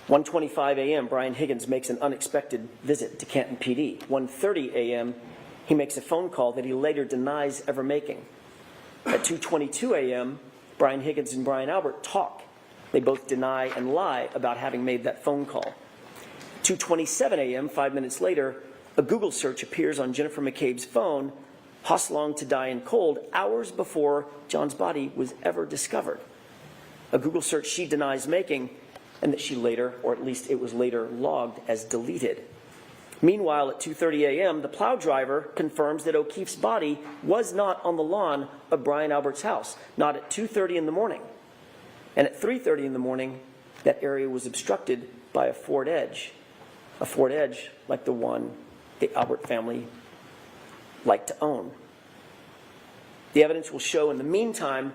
1:25 a.m., Brian Higgins makes an unexpected visit to Canton PD. 1:30 a.m., he makes a phone call that he later denies ever making. At 2:22 a.m., Brian Higgins and Brian Albert talk. They both deny and lie about having made that phone call. 2:27 a.m., 5 minutes later, a Google search appears on Jennifer McCabe's phone, Hoslong to die in cold, hours before John's body was ever discovered. A Google search she denies making, and that she later, or at least it was later logged as deleted. Meanwhile, at 2:30 a.m., the plow driver confirms that O'Keefe's body was not on the lawn of Brian Albert's house, not at 2:30 in the morning. And at 3:30 in the morning, that area was obstructed by a Ford Edge like the one the Albert family liked to own. The evidence will show in the meantime,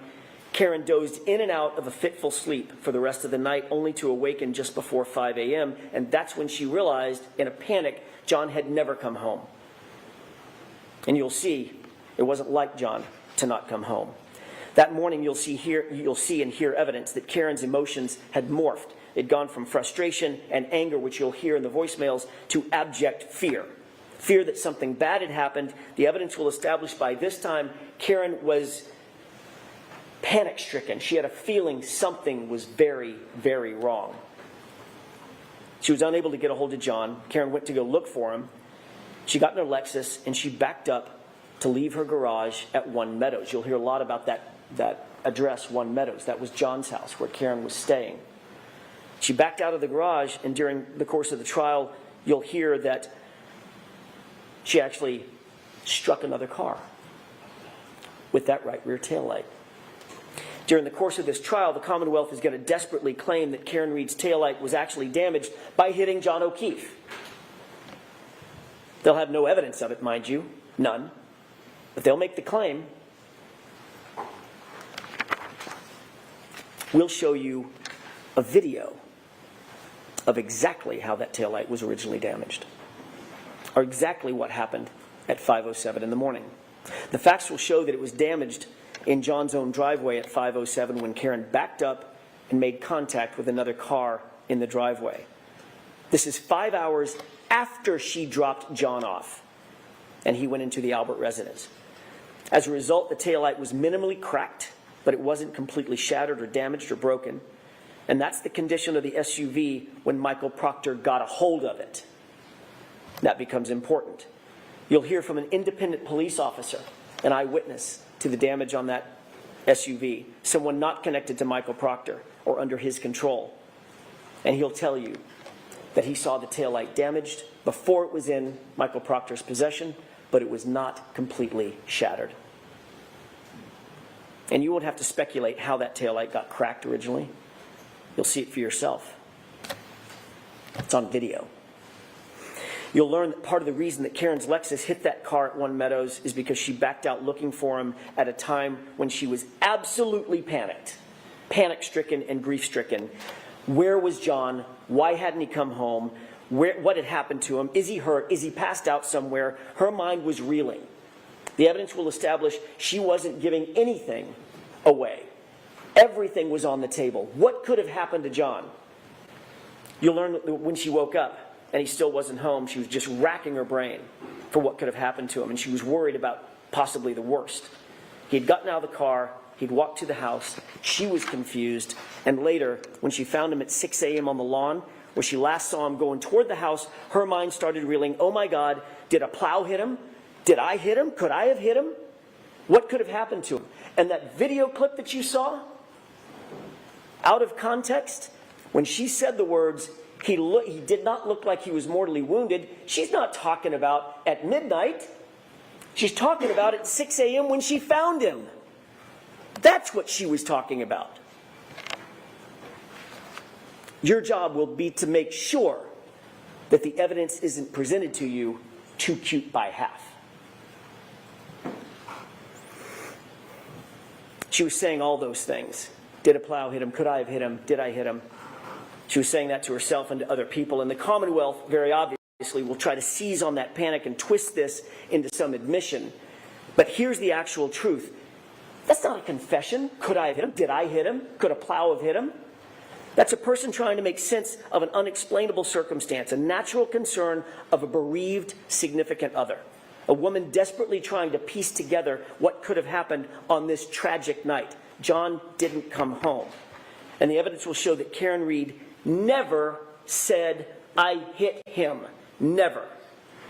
Karen dozed in and out of a fitful sleep for the rest of the night, only to awaken just before 5 a.m., and that's when she realized, in a panic, John had never come home. And you'll see, it wasn't like John to not come home. That morning, you'll see and hear evidence that Karen's emotions had morphed. It'd gone from frustration and anger, which you'll hear in the voicemails, to abject fear. Fear that something bad had happened. The evidence will establish by this time Karen was panic-stricken. She had a feeling something was very, very wrong. She was unable to get a hold of John. Karen went to go look for him. She got in her Lexus and she backed up to leave her garage at One Meadows. You'll hear a lot about that address, One Meadows. That was John's house where Karen was staying. She backed out of the garage, and during the course of the trial, you'll hear that she actually struck another car with that right rear taillight. During the course of this trial, the Commonwealth is going to desperately claim that Karen Reed's taillight was actually damaged by hitting John O'Keefe. They'll have no evidence of it, mind you, none, but they'll make the claim. We'll show you a video of exactly how that taillight was originally damaged, or exactly what happened at 5:07 in the morning. The facts will show that it was damaged in John's own driveway at 5:07 when Karen backed up and made contact with another car in the driveway. This is 5 hours after she dropped John off and he went into the Albert residence. As a result, the taillight was minimally cracked, but it wasn't completely shattered or damaged or broken. And that's the condition of the SUV when Michael Proctor got a hold of it. That becomes important. You'll hear from an independent police officer, an eyewitness to the damage on that SUV, someone not connected to Michael Proctor or under his control. And he'll tell you that he saw the taillight damaged before it was in Michael Proctor's possession, but it was not completely shattered. And you won't have to speculate how that taillight got cracked originally. You'll see it for yourself. It's on video. You'll learn that part of the reason that Karen's Lexus hit that car at One Meadows is because she backed out looking for him at a time when she was absolutely panic-stricken and grief-stricken. Where was John? Why hadn't he come home? What had happened to him? Is he hurt? Is he passed out somewhere? Her mind was reeling. The evidence will establish she wasn't giving anything away. Everything was on the table. What could have happened to John? You'll learn that when she woke up and he still wasn't home, she was just racking her brain for what could have happened to him, and she was worried about possibly the worst. He had gotten out of the car, he'd walked to the house, she was confused, and later, when she found him at 6 a.m. on the lawn, where she last saw him going toward the house, her mind started reeling, oh my God, did a plow hit him? Did I hit him? Could I have hit him? What could have happened to him? And that video clip that you saw, out of context, when she said the words, he did not look like he was mortally wounded, she's not talking about at midnight. She's talking about at 6 a.m. when she found him. That's what she was talking about. Your job will be to make sure that the evidence isn't presented to you too cute by half. She was saying all those things. Did a plow hit him? Could I have hit him? Did I hit him? She was saying that to herself and to other people. And the Commonwealth, very obviously, will try to seize on that panic and twist this into some admission. But here's the actual truth. That's not a confession. Could I have hit him? Did I hit him? Could a plow have hit him? That's a person trying to make sense of an unexplainable circumstance, a natural concern of a bereaved significant other. A woman desperately trying to piece together what could have happened on this tragic night. John didn't come home. And the evidence will show that Karen Reed never said, I hit him. Never.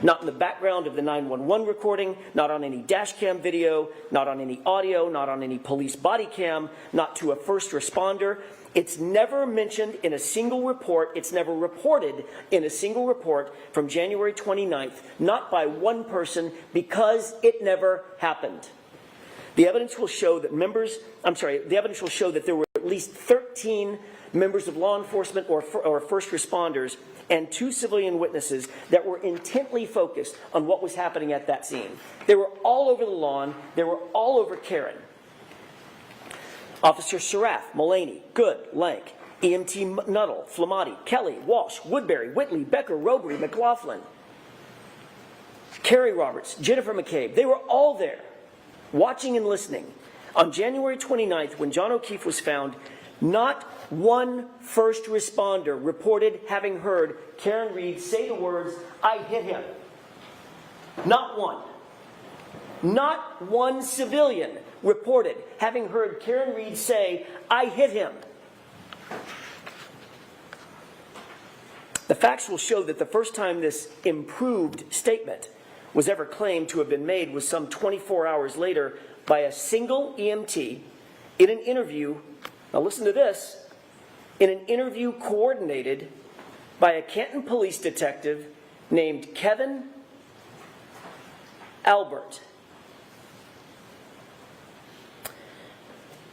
Not in the background of the 911 recording, not on any dash cam video, not on any audio, not on any police body cam, not to a first responder. It's never mentioned in a single report. It's never reported in a single report from January 29th, not by one person, because it never happened. The evidence will show that there were at least 13 members of law enforcement or first responders and 2 civilian witnesses that were intently focused on what was happening at that scene. They were all over the lawn. They were all over Karen. Officer Sarath, Mullaney, Good, Lank, EMT Nuttall, Flamati, Kelly, Walsh, Woodbury, Whitley, Becker, Robery, McLaughlin, Carrie Roberts, Jennifer McCabe. They were all there, watching and listening. On January 29th, when John O'Keefe was found, not one first responder reported having heard Karen Reed say the words, I hit him. Not one. Not one civilian reported having heard Karen Reed say, I hit him. The facts will show that the first time this improved statement was ever claimed to have been made was some 24 hours later by a single EMT in an interview, now listen to this, in an interview coordinated by a Canton police detective named Kevin Albert,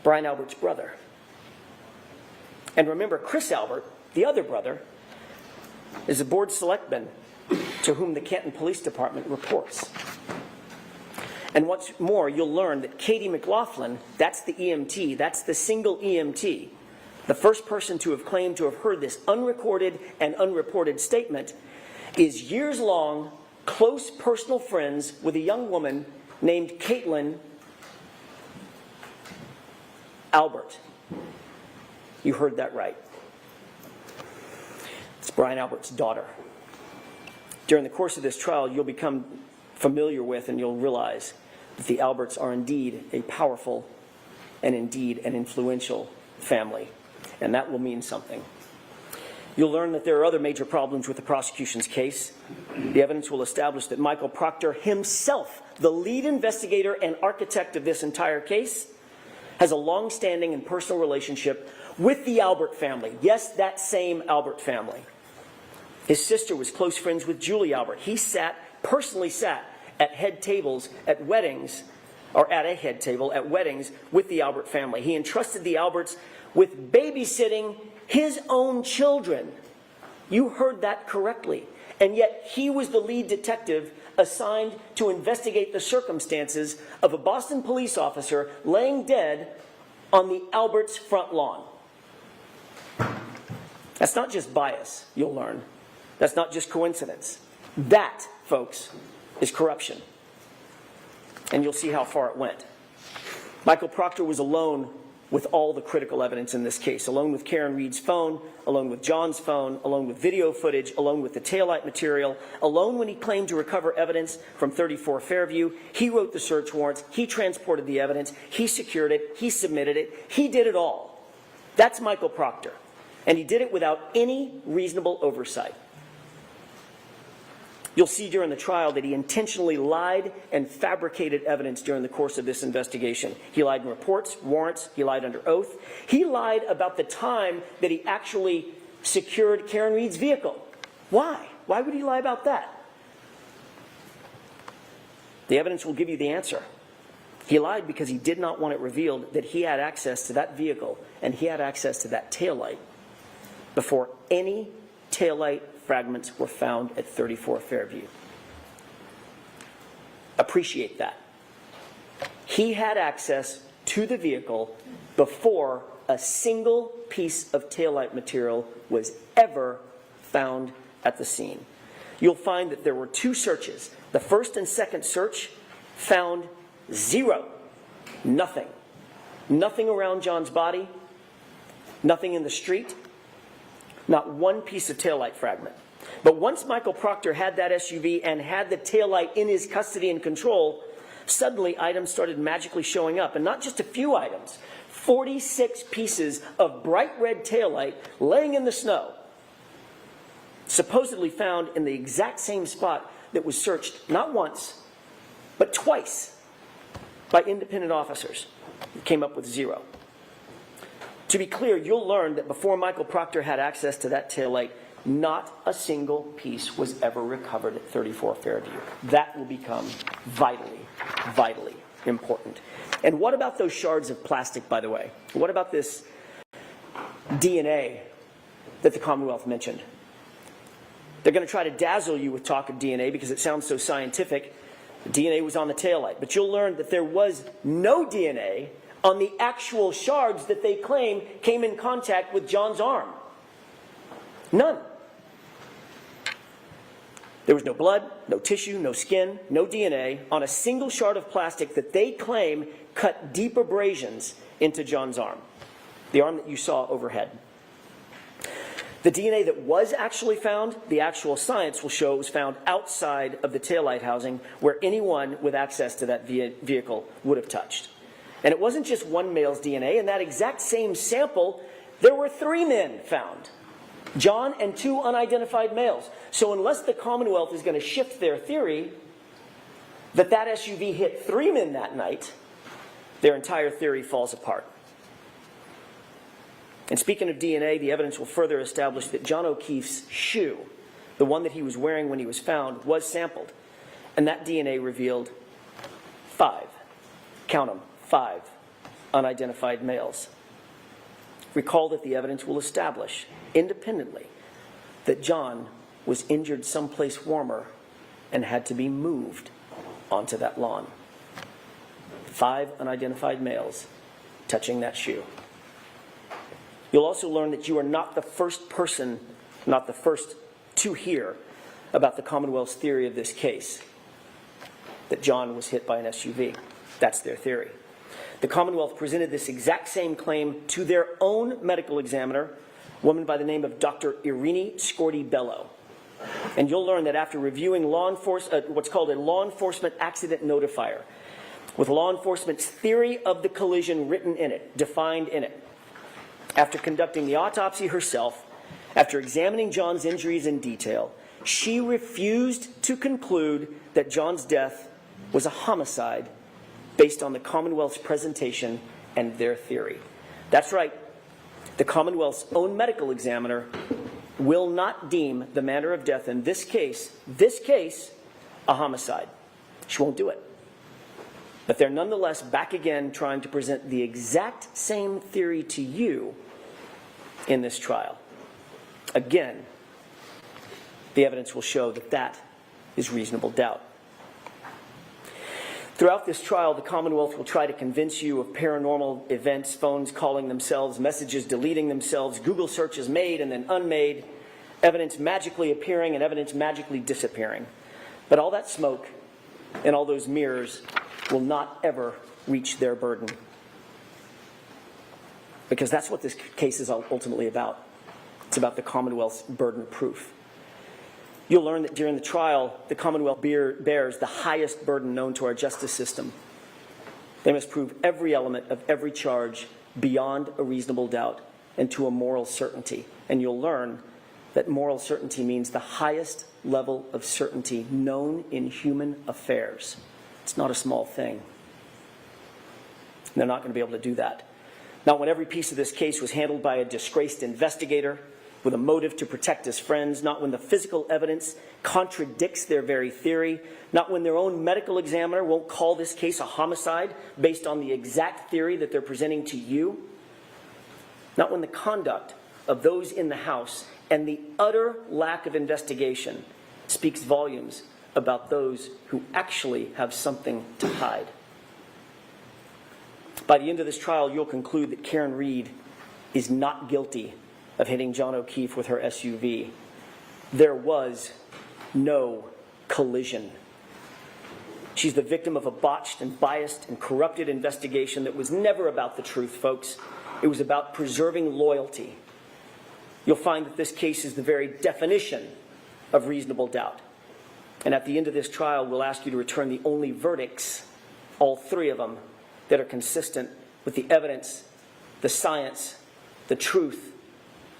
Brian Albert's brother. And remember, Chris Albert, the other brother, is a board selectman to whom the Canton Police Department reports. And what's more, you'll learn that Katie McLaughlin, that's the EMT, that's the single EMT, the first person to have claimed to have heard this unrecorded and unreported statement, is years-long, close personal friends with a young woman named Caitlin Albert. You heard that right. It's Brian Albert's daughter. During the course of this trial, you'll become familiar with and you'll realize that the Alberts are indeed a powerful and indeed an influential family. And that will mean something. You'll learn that there are other major problems with the prosecution's case. The evidence will establish that Michael Proctor himself, the lead investigator and architect of this entire case, has a long-standing and personal relationship with the Albert family. Yes, that same Albert family. His sister was close friends with Julie Albert. He personally sat at head tables at weddings, or at a head table at weddings with the Albert family. He entrusted the Alberts with babysitting his own children. You heard that correctly. And yet he was the lead detective assigned to investigate the circumstances of a Boston police officer laying dead on the Alberts' front lawn. That's not just bias, you'll learn. That's not just coincidence. That, folks, is corruption. And you'll see how far it went. Michael Proctor was alone with all the critical evidence in this case, alone with Karen Reed's phone, alone with John's phone, alone with video footage, alone with the taillight material, alone when he claimed to recover evidence from 34 Fairview. He wrote the search warrants, he transported the evidence, he secured it, he submitted it, he did it all. That's Michael Proctor. And he did it without any reasonable oversight. You'll see during the trial that he intentionally lied and fabricated evidence during the course of this investigation. He lied in reports, warrants, he lied under oath. He lied about the time that he actually secured Karen Reed's vehicle. Why? Why would he lie about that? The evidence will give you the answer. He lied because he did not want it revealed that he had access to that vehicle and he had access to that taillight before any taillight fragments were found at 34 Fairview. Appreciate that. He had access to the vehicle before a single piece of taillight material was ever found at the scene. You'll find that there were two searches. The first and second search found zero. Nothing. Nothing around John's body. Nothing in the street. Not one piece of taillight fragment. But once Michael Proctor had that SUV and had the taillight in his custody and control, suddenly items started magically showing up. And not just a few items. 46 pieces of bright red taillight laying in the snow. Supposedly found in the exact same spot that was searched not once, but twice by independent officers. It came up with zero. To be clear, you'll learn that before Michael Proctor had access to that taillight, not a single piece was ever recovered at 34 Fairview. That will become vitally, vitally important. And what about those shards of plastic, by the way? What about this DNA that the Commonwealth mentioned? They're going to try to dazzle you with talk of DNA because it sounds so scientific. The DNA was on the taillight. But you'll learn that there was no DNA on the actual shards that they claim came in contact with John's arm. None. There was no blood, no tissue, no skin, no DNA on a single shard of plastic that they claim cut deep abrasions into John's arm, the arm that you saw overhead. The DNA that was actually found, the actual science will show it was found outside of the taillight housing where anyone with access to that vehicle would have touched. And it wasn't just one male's DNA. In that exact same sample, there were 3 men found. John and 2 unidentified males. So unless the Commonwealth is going to shift their theory, that SUV hit 3 men that night, their entire theory falls apart. And speaking of DNA, the evidence will further establish that John O'Keefe's shoe, the one that he was wearing when he was found, was sampled. And that DNA revealed 5, count them, 5 unidentified males. Recall that the evidence will establish independently that John was injured someplace warmer and had to be moved onto that lawn. 5 unidentified males touching that shoe. You'll also learn that you are not the first person, not the first to hear about the Commonwealth's theory of this case, that John was hit by an SUV. That's their theory. The Commonwealth presented this exact same claim to their own medical examiner, a woman by the name of Dr. Irini Scorti-Bello. And you'll learn that after reviewing what's called a law enforcement accident notifier, with law enforcement's theory of the collision written in it, defined in it, after conducting the autopsy herself, after examining John's injuries in detail, she refused to conclude that John's death was a homicide based on the Commonwealth's presentation and their theory. That's right. The Commonwealth's own medical examiner will not deem the manner of death in this case, a homicide. She won't do it. But they're nonetheless back again trying to present the exact same theory to you in this trial. Again, the evidence will show that that is reasonable doubt. Throughout this trial, the Commonwealth will try to convince you of paranormal events, phones calling themselves, messages deleting themselves, Google searches made and then unmade, evidence magically appearing and evidence magically disappearing. But all that smoke and all those mirrors will not ever reach their burden. Because that's what this case is ultimately about. It's about the Commonwealth's burden of proof. You'll learn that during the trial, the Commonwealth bears the highest burden known to our justice system. They must prove every element of every charge beyond a reasonable doubt and to a moral certainty. And you'll learn that moral certainty means the highest level of certainty known in human affairs. It's not a small thing. They're not going to be able to do that. Not when every piece of this case was handled by a disgraced investigator with a motive to protect his friends, not when the physical evidence contradicts their very theory, not when their own medical examiner won't call this case a homicide based on the exact theory that they're presenting to you, not when the conduct of those in the House and the utter lack of investigation speaks volumes about those who actually have something to hide. By the end of this trial, you'll conclude that Karen Reed is not guilty of hitting John O'Keefe with her SUV. There was no collision. She's the victim of a botched and biased and corrupted investigation that was never about the truth, folks. It was about preserving loyalty. You'll find that this case is the very definition of reasonable doubt. And at the end of this trial, we'll ask you to return the only verdicts, all 3 of them, that are consistent with the evidence, the science, the truth,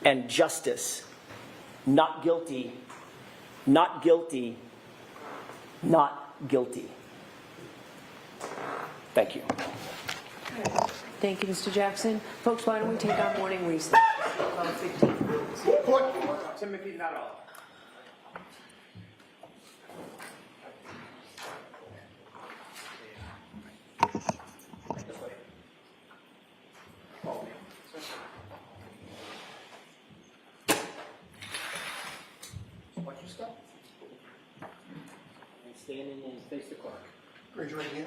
and justice. Not guilty, not guilty, not guilty. Thank you. Thank you, Mr. Jackson. Folks, why don't we take our morning recess? About 15 minutes. Timothy Nuttall. Watch your step. And stand and face the clock. Raise your right hand.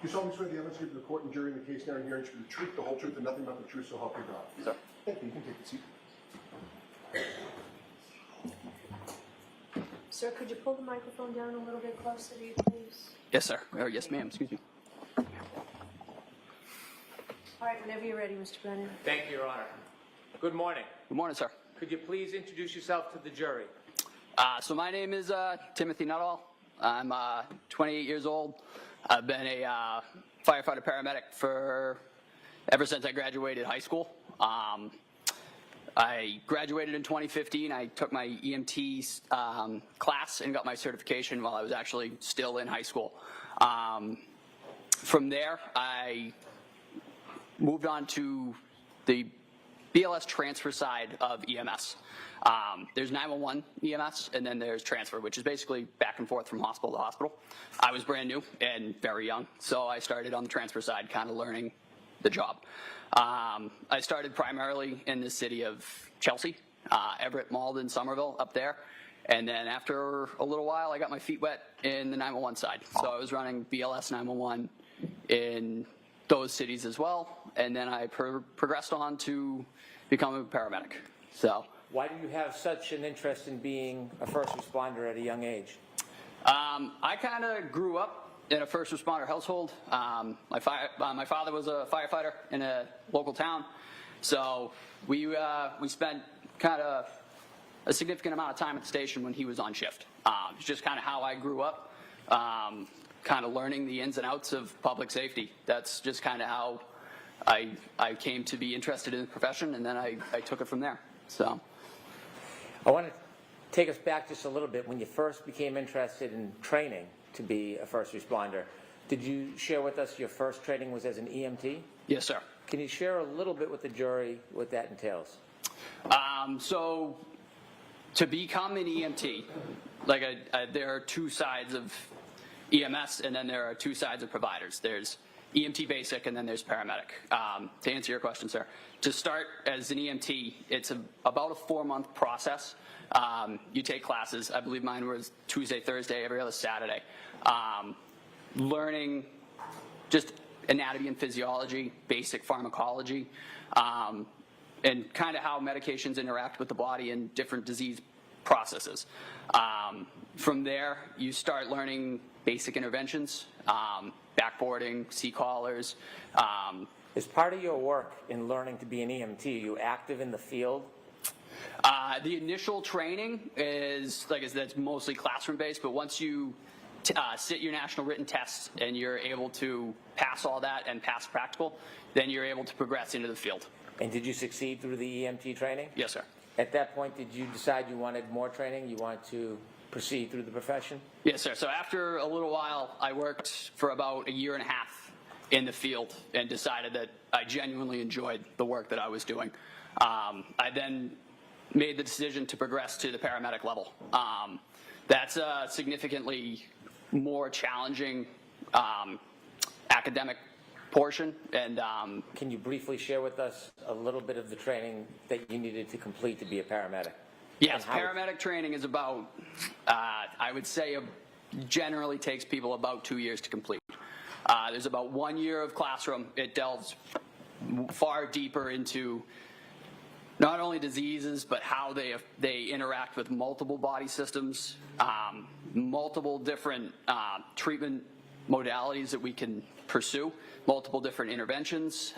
You solemnly swear the evidence given to the court and jury in the case now and hearing should be the truth, the whole truth, and nothing but the truth, so help you God. Sir. Thank you. You can take a seat. Sir, could you pull the microphone down a little bit closer to you, please? Yes, sir. Or yes, ma'am. Excuse me. All right, whenever you're ready, Mr. Brennan. Thank you, Your Honor. Good morning. Good morning, sir. Could you please introduce yourself to the jury? So my name is Timothy Nuttall. I'm 28 years old. I've been a firefighter paramedic ever since I graduated high school. I graduated in 2015. I took my EMT class and got my certification while I was actually still in high school. From there, I moved on to the BLS transfer side of EMS. There's 911 EMS, and then there's transfer, which is basically back and forth from hospital to hospital. I was brand new and very young, so I started on the transfer side, kind of learning the job. I started primarily in the city of Chelsea, Everett, Malden, Somerville, up there. And then after a little while, I got my feet wet in the 911 side. So I was running BLS 911 in those cities as well. And then I progressed on to become a paramedic. So why do you have such an interest in being a first responder at a young age? I kind of grew up in a first responder household. My father was a firefighter in a local town. So we spent kind of a significant amount of time at the station when he was on shift. It's just kind of how I grew up, kind of learning the ins and outs of public safety. That's just kind of how I came to be interested in the profession, and then I took it from there. So I want to take us back just a little bit. When you first became interested in training to be a first responder, did you share with us your first training was as an EMT? Yes, sir. Can you share a little bit with the jury what that entails? So to become an EMT, like there are two sides of EMS, and then there are two sides of providers. There's EMT basic, and then there's paramedic. To answer your question, sir, to start as an EMT, it's about a 4-month process. You take classes. I believe mine was Tuesday, Thursday, every other Saturday. Learning just anatomy and physiology, basic pharmacology, and kind of how medications interact with the body and different disease processes. From there, you start learning basic interventions, backboarding, C-collars. As part of your work in learning to be an EMT, are you active in the field? The initial training is, like I said, that's mostly classroom-based, but once you sit your national written tests and you're able to pass all that and pass practical, then you're able to progress into the field. And did you succeed through the EMT training? Yes, sir. At that point, did you decide you wanted more training? You wanted to proceed through the profession? Yes, sir. So after a little while, I worked for about 1.5 years in the field and decided that I genuinely enjoyed the work that I was doing. I then made the decision to progress to the paramedic level. That's a significantly more challenging academic portion. And can you briefly share with us a little bit of the training that you needed to complete to be a paramedic? Yes, paramedic training is about, I would say, generally takes people about 2 years to complete. There's about 1 year of classroom. It delves far deeper into not only diseases, but how they interact with multiple body systems, multiple different treatment modalities that we can pursue, multiple different interventions,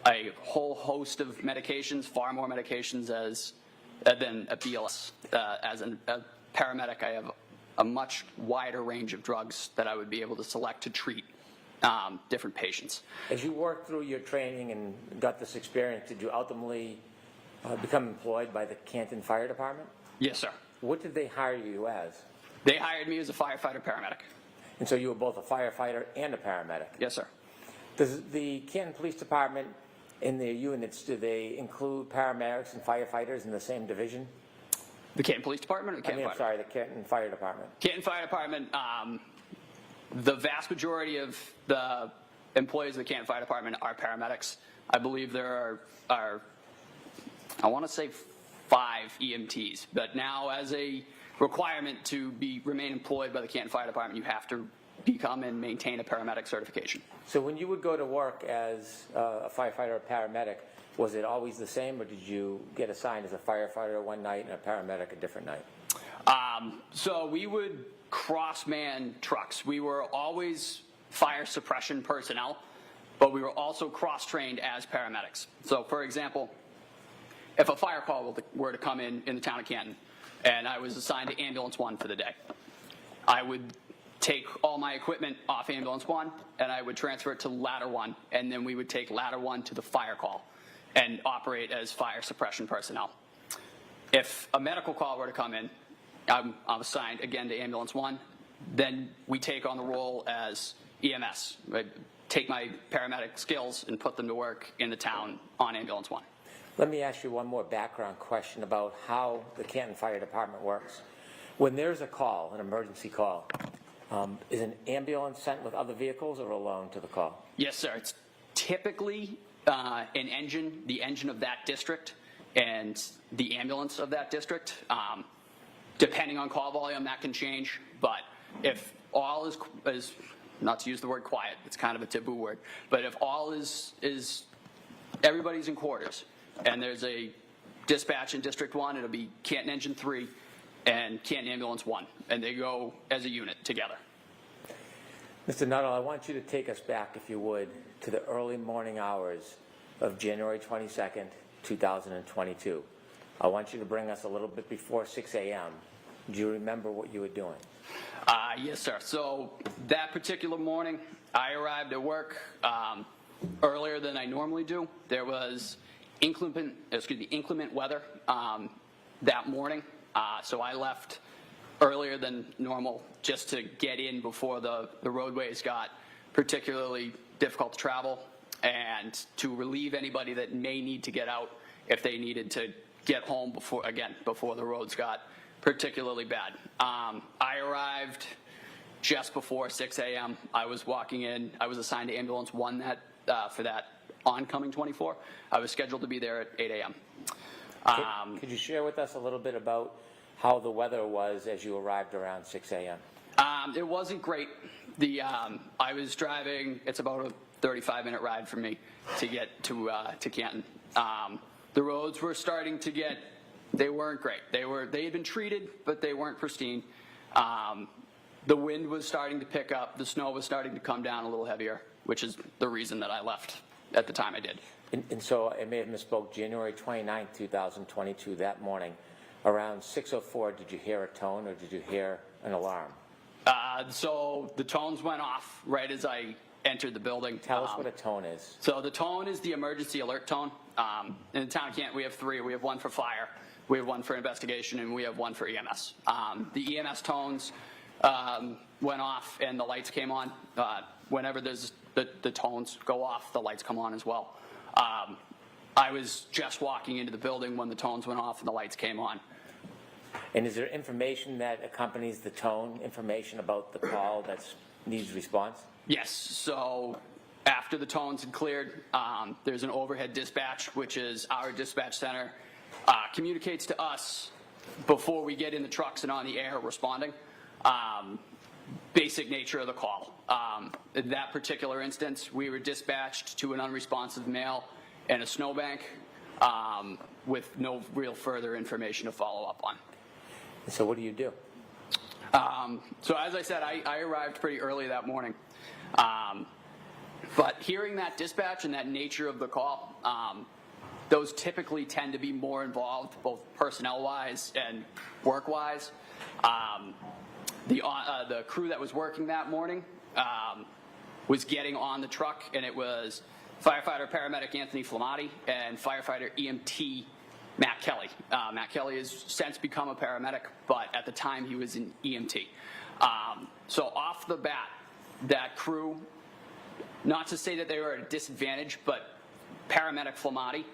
a whole host of medications, far more medications than a BLS. As a paramedic, I have a much wider range of drugs that I would be able to select to treat different patients. As you worked through your training and got this experience, did you ultimately become employed by the Canton Fire Department? Yes, sir. What did they hire you as? They hired me as a firefighter paramedic. And so you were both a firefighter and a paramedic? Yes, sir. Does the Canton Police Department, in their units, do they include paramedics and firefighters in the same division? The Canton Police Department? Or the Canton I'm sorry, the Canton Fire Department. Canton Fire Department, the vast majority of the employees of the Canton Fire Department are paramedics. I believe there are I want to say 5 EMTs, but now as a requirement to remain employed by the Canton Fire Department, you have to become and maintain a paramedic certification. So when you would go to work as a firefighter or paramedic, was it always the same, or did you get assigned as a firefighter one night and a paramedic a different night? So we would cross-man trucks. We were always fire suppression personnel, but we were also cross-trained as paramedics. So, for example, if a fire call were to come in the town of Canton, and I was assigned to Ambulance 1 for the day, I would take all my equipment off Ambulance 1, and I would transfer it to Ladder 1, and then we would take Ladder 1 to the fire call. and operate as fire suppression personnel. If a medical call were to come in, I'm assigned again to Ambulance 1, then we take on the role as EMS. Right? Take my paramedic skills and put them to work in the town on Ambulance 1. Let me ask you one more background question about how the Canton Fire Department works. When there's a call, an emergency call, is an ambulance sent with other vehicles or alone to the call? Yes, sir. It's typically the engine of that district and the ambulance of that district. Depending on call volume, that can change. But if all is not to use the word quiet, it's kind of a taboo word, but if all is everybody's in quarters and there's a dispatch in District 1, it'll be Canton Engine 3 and Canton Ambulance 1, and they go as a unit together. Mr. Nuttall, I want you to take us back, if you would, to the early morning hours of January 22nd, 2022. I want you to bring us a little bit before 6 a.m. Do you remember what you were doing? Yes, sir. So that particular morning, I arrived at work earlier than I normally do. There was inclement weather that morning, so I left earlier than normal just to get in before the roadways got particularly difficult to travel and to relieve anybody that may need to get out if they needed to get home before the roads got particularly bad. I arrived just before 6 a.m. I was walking in. I was assigned to Ambulance 1 for that oncoming 24. I was scheduled to be there at 8 a.m. Could you share with us a little bit about how the weather was as you arrived around 6 a.m.? It wasn't great. I was driving. It's about a 35-minute ride for me to get to Canton. The roads were starting to get. They weren't great. They had been treated, but they weren't pristine. The wind was starting to pick up. The snow was starting to come down a little heavier, which is the reason that I left at the time I did. And so I may have misspoke. January 29th, 2022, that morning, around 6:04, did you hear a tone or did you hear an alarm? So the tones went off right as I entered the building. Tell us what a tone is. So the tone is the emergency alert tone. In the town of Canton, we have three. We have one for fire, we have one for investigation, and we have one for EMS. The EMS tones went off and the lights came on. Whenever the tones go off, the lights come on as well. I was just walking into the building when the tones went off and the lights came on. And is there information that accompanies the tone, information about the call that needs response? Yes. So after the tones had cleared, there's an overhead dispatch, which is our dispatch center, communicates to us before we get in the trucks and on the air responding. Basic nature of the call. In that particular instance, we were dispatched to an unresponsive male in a snowbank with no real further information to follow up on. So what do you do? So as I said, I arrived pretty early that morning. But hearing that dispatch and that nature of the call, those typically tend to be more involved, both personnel-wise and work-wise. The crew that was working that morning was getting on the truck, and it was firefighter paramedic Anthony Flamati and firefighter EMT Matt Kelly. Matt Kelly has since become a paramedic, but at the time he was an EMT. So off the bat, that crew, not to say that they were at a disadvantage, but paramedic Flamati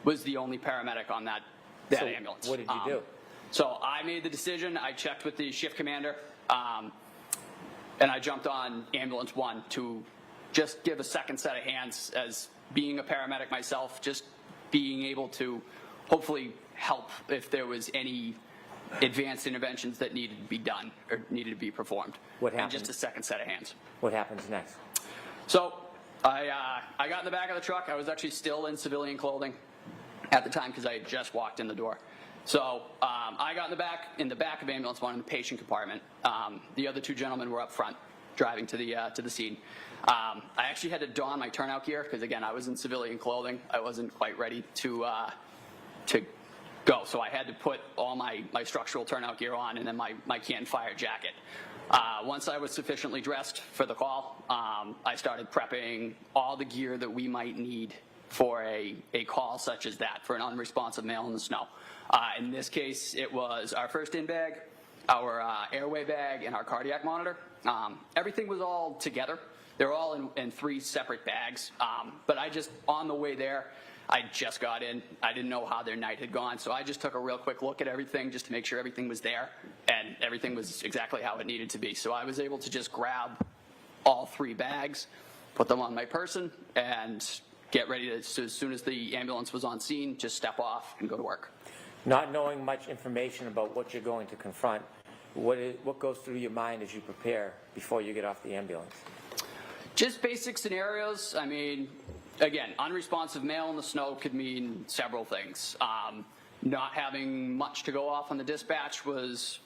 was the only paramedic on that ambulance. What did you do? So I made the decision. I checked with the shift commander, and I jumped on Ambulance 1 to just give a second set of hands as being a paramedic myself, just being able to hopefully help if there was any advanced interventions that needed to be done or needed to be performed. What happened? And just a second set of hands. What happens next? So I got in the back of the truck. I was actually still in civilian clothing at the time because I had just walked in the door. So I got in the back of Ambulance 1 in the patient compartment. The other two gentlemen were up front driving to the scene. I actually had to don my turnout gear because, again, I was in civilian clothing. I wasn't quite ready to go. So I had to put all my structural turnout gear on and then my Canton Fire jacket. Once I was sufficiently dressed for the call, I started prepping all the gear that we might need for a call such as that, for an unresponsive male in the snow. In this case, it was our first in bag, our airway bag, and our cardiac monitor. Everything was all together. They were all in 3 separate bags. But I just, on the way there, I just got in. I didn't know how their night had gone, so I just took a real quick look at everything just to make sure everything was there, and everything was exactly how it needed to be. So I was able to just grab all 3 bags, put them on my person, and get ready to, so as soon as the ambulance was on scene, just step off and go to work. Not knowing much information about what you're going to confront, what goes through your mind as you prepare before you get off the ambulance? Just basic scenarios. I mean, again, unresponsive male in the snow could mean several things. Not having much to go off on the dispatch was,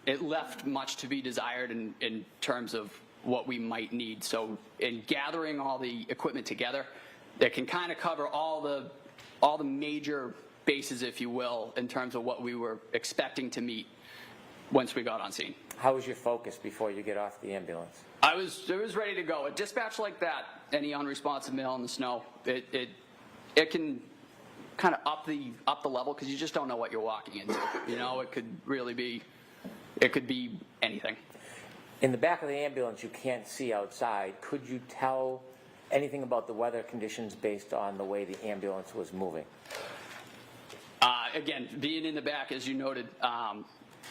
it left much to be desired in terms of what we might need. So in gathering all the equipment together, that can kind of cover all the major bases, if you will, in terms of what we were expecting to meet once we got on scene. How was your focus before you get off the ambulance? I was ready to go. A dispatch like that, any unresponsive male in the snow, it can kind of up the level, because you just don't know what you're walking into. You know, it could really be, it could be anything. In the back of the ambulance, you can't see outside. Could you tell anything about the weather conditions based on the way the ambulance was moving? Again, being in the back, as you noted,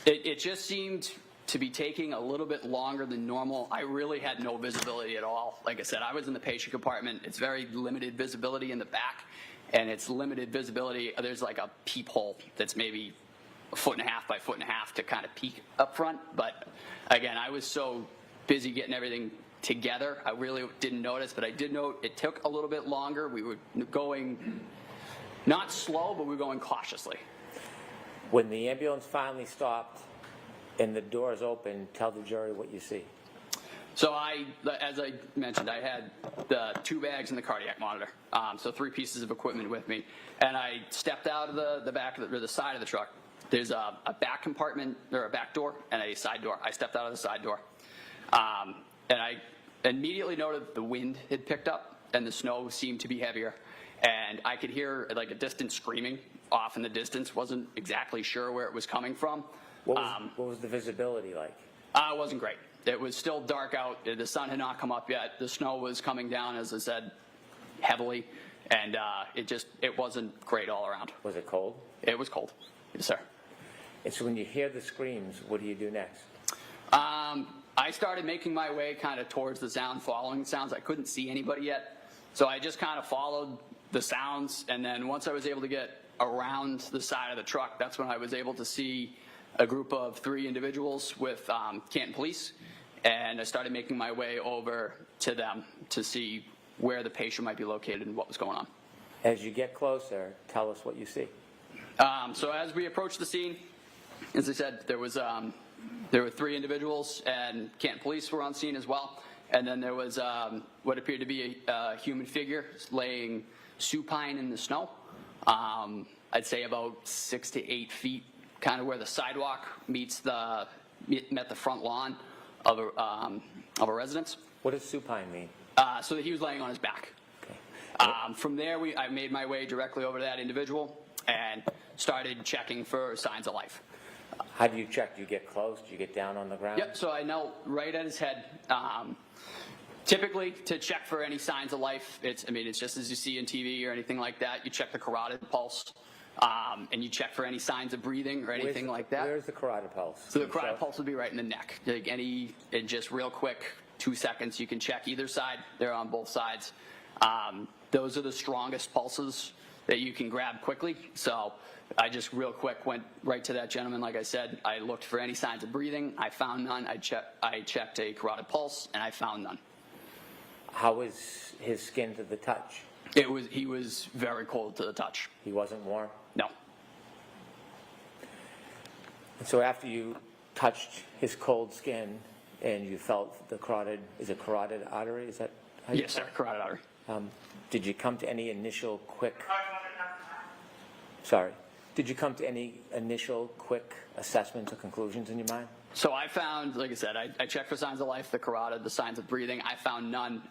it just seemed to be taking a little bit longer than normal. I really had no visibility at all. Like I said, I was in the patient compartment. It's very limited visibility in the back, and it's limited visibility. There's like a peephole that's maybe 1.5 by 1.5 to kind of peek up front. But again, I was so busy getting everything together, I really didn't notice, but I did note it took a little bit longer. We were going not slow, but we were going cautiously. When the ambulance finally stopped and the doors opened, tell the jury what you see. So as I mentioned, I had the 2 bags and the cardiac monitor, so 3 pieces of equipment with me. And I stepped out of the back of or the side of the truck. There's a back compartment, or a back door, and a side door. I stepped out of the side door. And I immediately noted the wind had picked up and the snow seemed to be heavier. And I could hear like a distant screaming off in the distance. Wasn't exactly sure where it was coming from. What was the visibility like? It wasn't great. It was still dark out. The sun had not come up yet. The snow was coming down, as I said, heavily. And it wasn't great all around. Was it cold? It was cold. Yes, sir. And so when you hear the screams, what do you do next? I started making my way kind of towards the sound, following the sounds. I couldn't see anybody yet. So I just kind of followed the sounds. And then once I was able to get around the side of the truck, that's when I was able to see a group of 3 individuals with Canton Police. And I started making my way over to them to see where the patient might be located and what was going on. As you get closer, tell us what you see. So as we approached the scene, as I said, there were 3 individuals, and Canton Police were on scene as well. And then there was what appeared to be a human figure laying supine in the snow. I'd say about 6 to 8 feet, kind of where the sidewalk met the front lawn of a residence. What does supine mean? So that he was laying on his back. Okay. From there, I made my way directly over to that individual and started checking for signs of life. How do you check? Do you get close? Do you get down on the ground? Yep, so I knelt right at his head. Typically, to check for any signs of life, it's just as you see in TV or anything like that. You check the carotid pulse, and you check for any signs of breathing or anything like that. Where's the carotid pulse? So the carotid pulse would be right in the neck. Like and just real quick, 2 seconds, you can check either side. They're on both sides. Those are the strongest pulses that you can grab quickly. So I just real quick went right to that gentleman. Like I said, I looked for any signs of breathing. I found none. I checked a carotid pulse, and I found none. How was his skin to the touch? He was very cold to the touch. He wasn't warm? No. And so after you touched his cold skin and you felt the carotid, is it carotid artery? Is that how you Yes, sir, carotid artery. Did you come to any initial quick assessments or conclusions in your mind? So I found, like I said, I checked for signs of life, the carotid, the signs of breathing. I found none.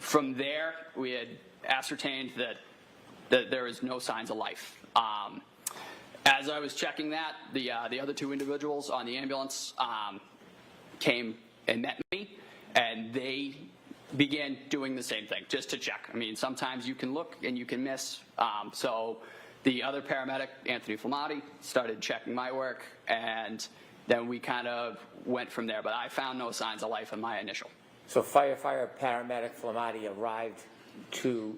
From there, we had ascertained that there is no signs of life. As I was checking that, the other two individuals on the ambulance came and met me, and they began doing the same thing, just to check. I mean, sometimes you can look and you can miss. So the other paramedic, Anthony Flamati, started checking my work, and then we kind of went from there. But I found no signs of life in my initial. So firefighter paramedic Flamati arrived to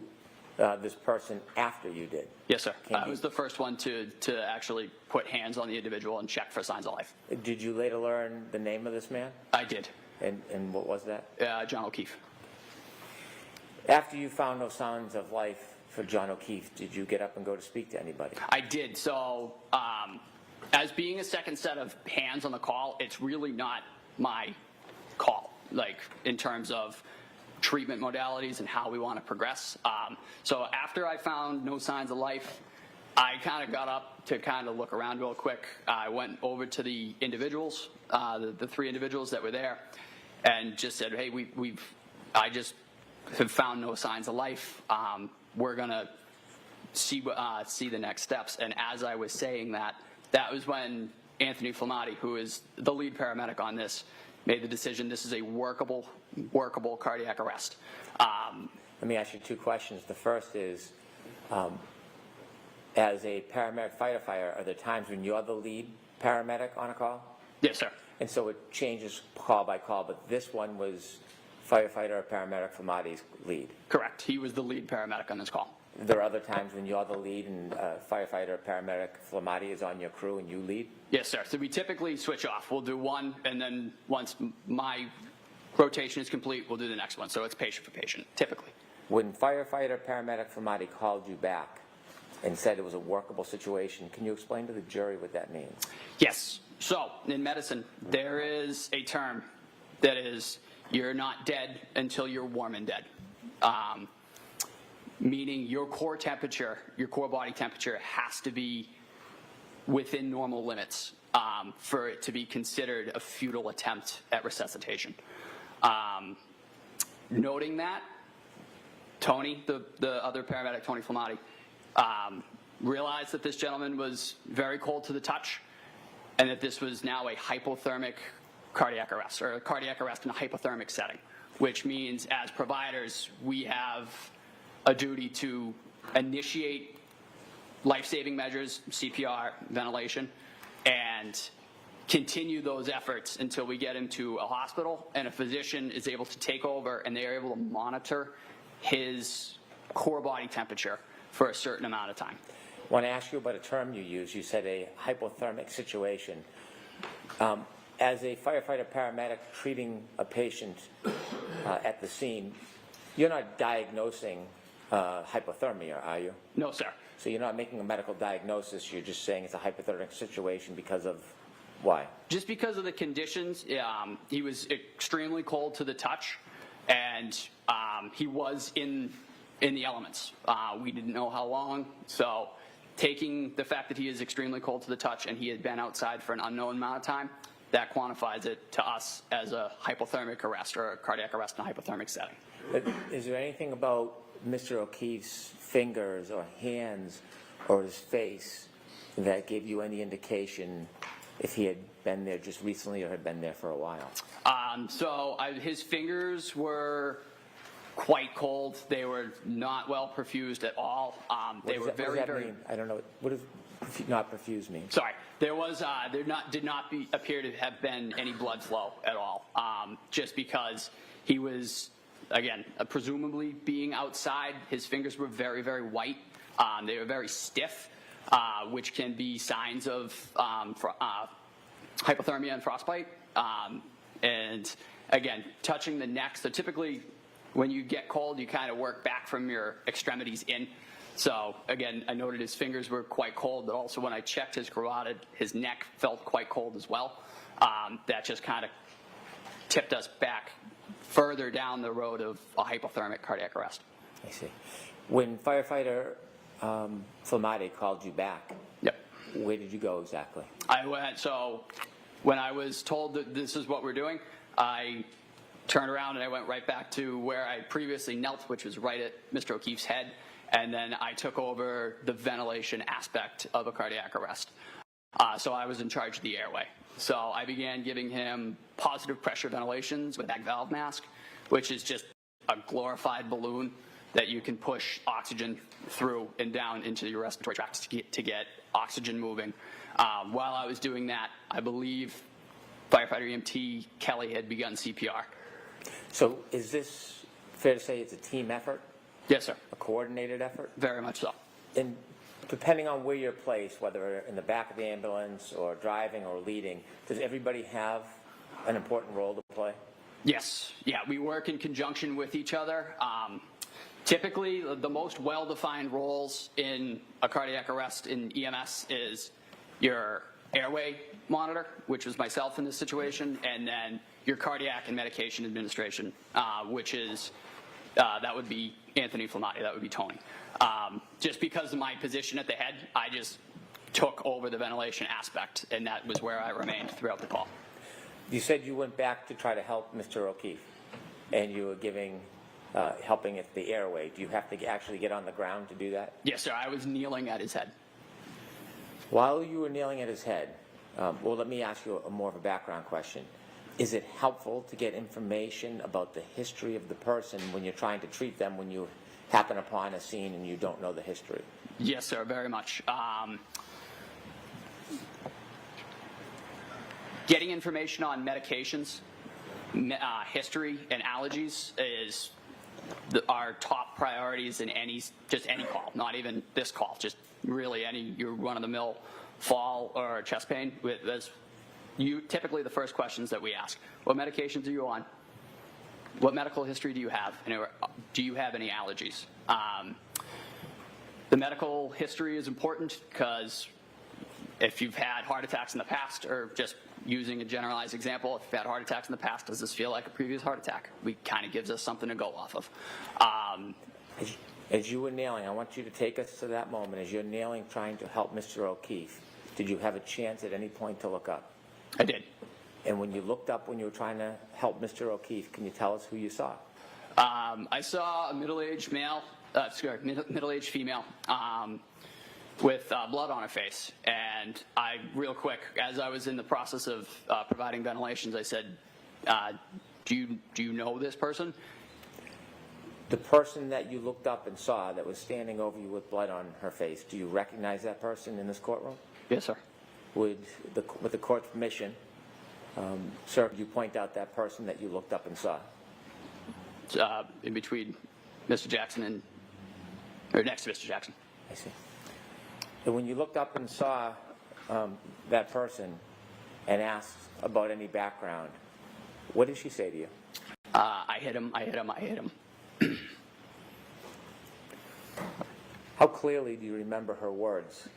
this person after you did? Yes, sir. I was the first one to actually put hands on the individual and check for signs of life. Did you later learn the name of this man? I did. And what was that? John O'Keefe. After you found no signs of life for John O'Keefe, did you get up and go to speak to anybody? I did. So as being a second set of hands on the call, it's really not my call, like in terms of treatment modalities and how we want to progress. So after I found no signs of life, I kind of got up to kind of look around real quick. I went over to the individuals, the three individuals that were there, and just said, hey, I just have found no signs of life. We're gonna see the next steps. And as I was saying that, that was when Anthony Flamati, who is the lead paramedic on this, made the decision this is a workable cardiac arrest. Let me ask you two questions. The first is, as a paramedic firefighter, are there times when you're the lead paramedic on a call? Yes, sir. And so it changes call by call, but this one was firefighter or paramedic Flamati's lead? Correct. He was the lead paramedic on this call. There are other times when you're the lead and firefighter or paramedic Flamati is on your crew and you lead? Yes, sir. So we typically switch off. We'll do one, and then once my rotation is complete, we'll do the next one. So it's patient for patient, typically. When firefighter paramedic Flamati called you back and said it was a workable situation, can you explain to the jury what that means? Yes. So in medicine, there is a term that is, you're not dead until you're warm and dead. Meaning your core temperature, your core body temperature has to be within normal limits for it to be considered a futile attempt at resuscitation. Noting that, Tony, the other paramedic, Tony Flamati, realized that this gentleman was very cold to the touch and that this was now a hypothermic cardiac arrest, or a cardiac arrest in a hypothermic setting, which means as providers, we have a duty to initiate life-saving measures, CPR, ventilation, and continue those efforts until we get him to a hospital and a physician is able to take over and they are able to monitor his core body temperature for a certain amount of time. I want to ask you about a term you used. You said a hypothermic situation. As a firefighter paramedic treating a patient at the scene, you're not diagnosing hypothermia, are you? No, sir. So you're not making a medical diagnosis, you're just saying it's a hypothermic situation because of why? Just because of the conditions. He was extremely cold to the touch, and he was in the elements. We didn't know how long, so taking the fact that he is extremely cold to the touch and he had been outside for an unknown amount of time, that quantifies it to us as a hypothermic arrest or a cardiac arrest in a hypothermic setting. But is there anything about Mr. O'Keefe's fingers or hands or his face that gave you any indication if he had been there just recently or had been there for a while? His fingers were quite cold. They were not well perfused at all. They were very, very. Mean? I don't know. What does not perfused mean? Sorry, there did not appear to have been any blood flow at all. Just because he was, again, presumably being outside, his fingers were very, very white. They were very stiff, which can be signs of hypothermia and frostbite. And again, touching the neck. So typically, when you get cold, you kind of work back from your extremities in. So again, I noted his fingers were quite cold, but also when I checked his carotid, his neck felt quite cold as well. That just kind of tipped us back further down the road of a hypothermic cardiac arrest. I see. When firefighter Flamati called you back, yep, where did you go exactly? I went, so when I was told that this is what we're doing, I turned around and I went right back to where I previously knelt, which was right at Mr. O'Keefe's head, and then I took over the ventilation aspect of a cardiac arrest. So I was in charge of the airway. So I began giving him positive pressure ventilations with a bag valve mask, which is just a glorified balloon that you can push oxygen through and down into your respiratory tract to get oxygen moving. While I was doing that, I believe firefighter EMT Kelly had begun CPR. So is this fair to say it's a team effort? Yes, sir. A coordinated effort? Very much so. And depending on where you're placed, whether in the back of the ambulance or driving or leading, does everybody have an important role to play? Yes. Yeah, we work in conjunction with each other. Typically, the most well-defined roles in a cardiac arrest in EMS is your airway monitor, which was myself in this situation, and then your cardiac and medication administration, which is, that would be Anthony Flamati, that would be Tony. Just because of my position at the head, I just took over the ventilation aspect, and that was where I remained throughout the call. You said you went back to try to help Mr. O'Keefe, and you were giving, helping at the airway. Do you have to actually get on the ground to do that? Yes, sir. I was kneeling at his head. While you were kneeling at his head, well, let me ask you more of a background question. Is it helpful to get information about the history of the person when you're trying to treat them when you happen upon a scene and you don't know the history? Yes, sir, very much. Getting information on medications, history, and allergies is our top priorities in just any call, not even this call, just really any your run-of-the-mill fall or chest pain. That's typically the first questions that we ask. What medications are you on? What medical history do you have? And do you have any allergies? The medical history is important because if you've had heart attacks in the past, or just using a generalized example, if you've had heart attacks in the past, does this feel like a previous heart attack? We kind of gives us something to go off of. As you were kneeling, I want you to take us to that moment. As you're kneeling, trying to help Mr. O'Keefe, did you have a chance at any point to look up? I did. And when you looked up when you were trying to help Mr. O'Keefe, can you tell us who you saw? I saw a middle-aged male, middle-aged female, with blood on her face. And I, real quick, as I was in the process of providing ventilations, I said, do you know this person? The person that you looked up and saw that was standing over you with blood on her face, do you recognize that person in this courtroom? Yes, sir. With the court's permission, sir, could you point out that person that you looked up and saw? In between Mr. Jackson or next to Mr. Jackson. I see. And when you looked up and saw that person and asked about any background, what did she say to you? I hit him, I hit him, I hit him. How clearly do you remember her words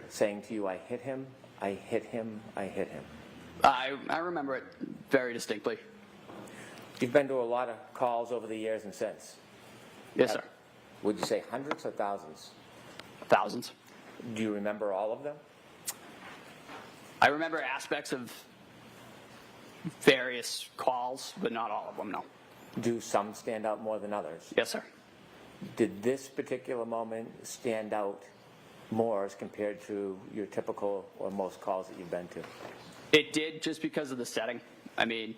saying to you, I hit him, I hit him, I hit him? I remember it very distinctly. You've been to a lot of calls over the years and since. Yes, sir. Would you say hundreds or thousands? Thousands. Do you remember all of them? I remember aspects of various calls, but not all of them, no. Do some stand out more than others? Yes, sir. Did this particular moment stand out more as compared to your typical or most calls that you've been to? It did, just because of the setting. I mean,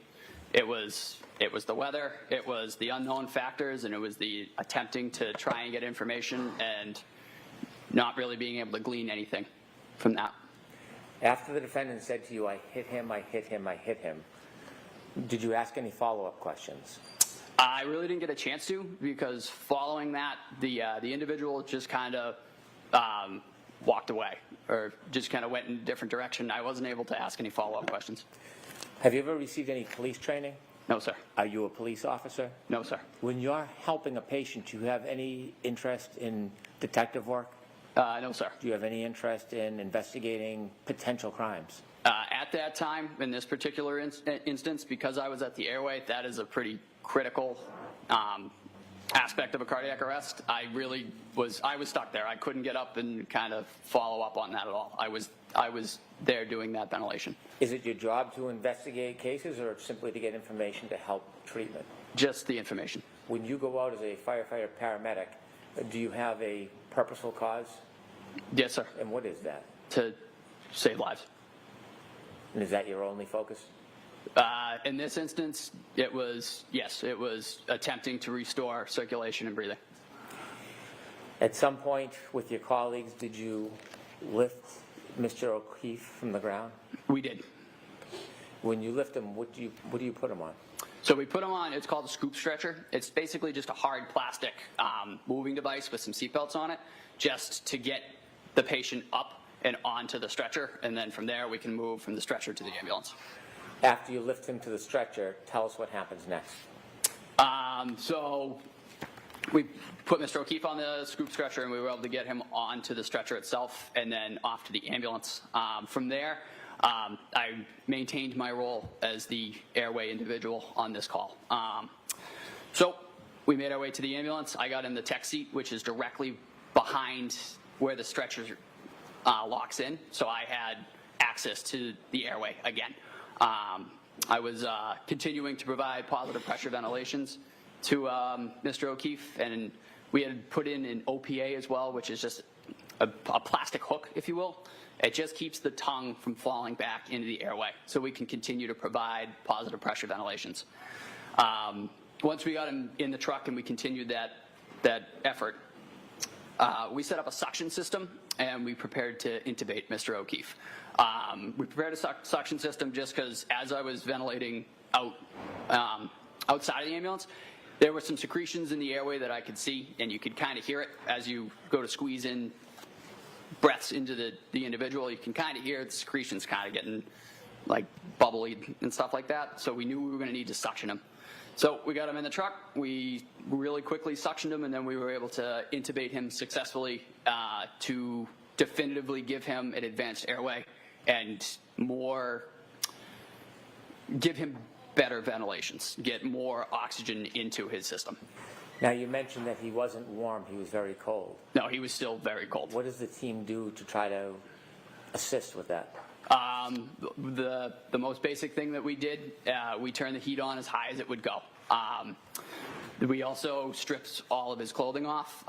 it was the weather, it was the unknown factors, and it was the attempting to try and get information and not really being able to glean anything from that. After the defendant said to you, I hit him, I hit him, I hit him, did you ask any follow-up questions? I really didn't get a chance to, because following that, the individual just kind of walked away, or just kind of went in a different direction. I wasn't able to ask any follow-up questions. Have you ever received any police training? No, sir. Are you a police officer? No, sir. When you're helping a patient, do you have any interest in detective work? No, sir. Do you have any interest in investigating potential crimes? At that time, in this particular instance, because I was at the airway, that is a pretty critical aspect of a cardiac arrest, I was stuck there. I couldn't get up and kind of follow up on that at all. I was there doing that ventilation. Is it your job to investigate cases or simply to get information to help treatment? Just the information. When you go out as a firefighter paramedic, do you have a purposeful cause? Yes, sir. And what is that? To save lives. And is that your only focus? In this instance, it was attempting to restore circulation and breathing. At some point with your colleagues, did you lift Mr. O'Keefe from the ground? We did. When you lift him, what do you put him on? So we put him on, it's called a scoop stretcher. It's basically just a hard plastic moving device with some seatbelts on it, just to get the patient up and onto the stretcher, and then from there we can move from the stretcher to the ambulance. After you lift him to the stretcher, tell us what happens next. So we put Mr. O'Keefe on the scoop stretcher, and we were able to get him onto the stretcher itself and then off to the ambulance. From there, I maintained my role as the airway individual on this call. So we made our way to the ambulance. I got in the tech seat, which is directly behind where the stretcher locks in, so I had access to the airway again. I was continuing to provide positive pressure ventilations to Mr. O'Keefe, and we had put in an OPA as well, which is just a plastic hook, if you will. It just keeps the tongue from falling back into the airway, so we can continue to provide positive pressure ventilations. Once we got him in the truck and we continued that effort, we set up a suction system, and we prepared to intubate Mr. O'Keefe. We prepared a suction system just because as I was ventilating outside of the ambulance, there were some secretions in the airway that I could see, and you could kind of hear it as you go to squeeze in breaths into the individual. You can kind of hear the secretions kind of getting like bubbly and stuff like that. So we knew we were going to need to suction him. So we got him in the truck, we really quickly suctioned him, and then we were able to intubate him successfully to definitively give him an advanced airway and give him better ventilations, get more oxygen into his system. Now, you mentioned that he wasn't warm, he was very cold. No, he was still very cold. What does the team do to try to assist with that? The most basic thing that we did, we turned the heat on as high as it would go. We also stripped all of his clothing off,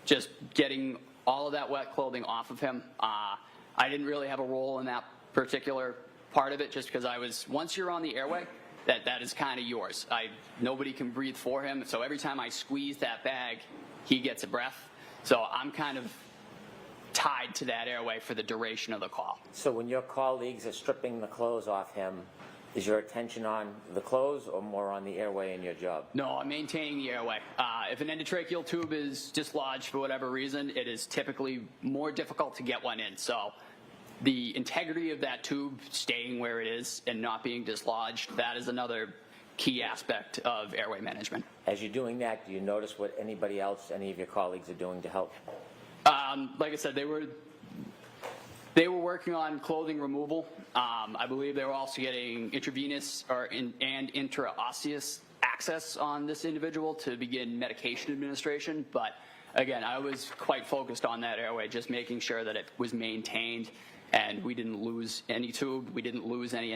just getting all of that wet clothing off of him. I didn't really have a role in that particular part of it, just because once you're on the airway, that is kind of yours. Nobody can breathe for him, so every time I squeeze that bag, he gets a breath. So I'm kind of tied to that airway for the duration of the call. So when your colleagues are stripping the clothes off him, is your attention on the clothes or more on the airway in your job? No, I'm maintaining the airway. If an endotracheal tube is dislodged for whatever reason, it is typically more difficult to get one in. So the integrity of that tube staying where it is and not being dislodged, that is another key aspect of airway management. As you're doing that, do you notice what anybody else, any of your colleagues are doing to help? Like I said, they were working on clothing removal. I believe they were also getting intravenous and intraosseous access on this individual to begin medication administration. But again, I was quite focused on that airway, just making sure that it was maintained and we didn't lose any tube. We didn't lose any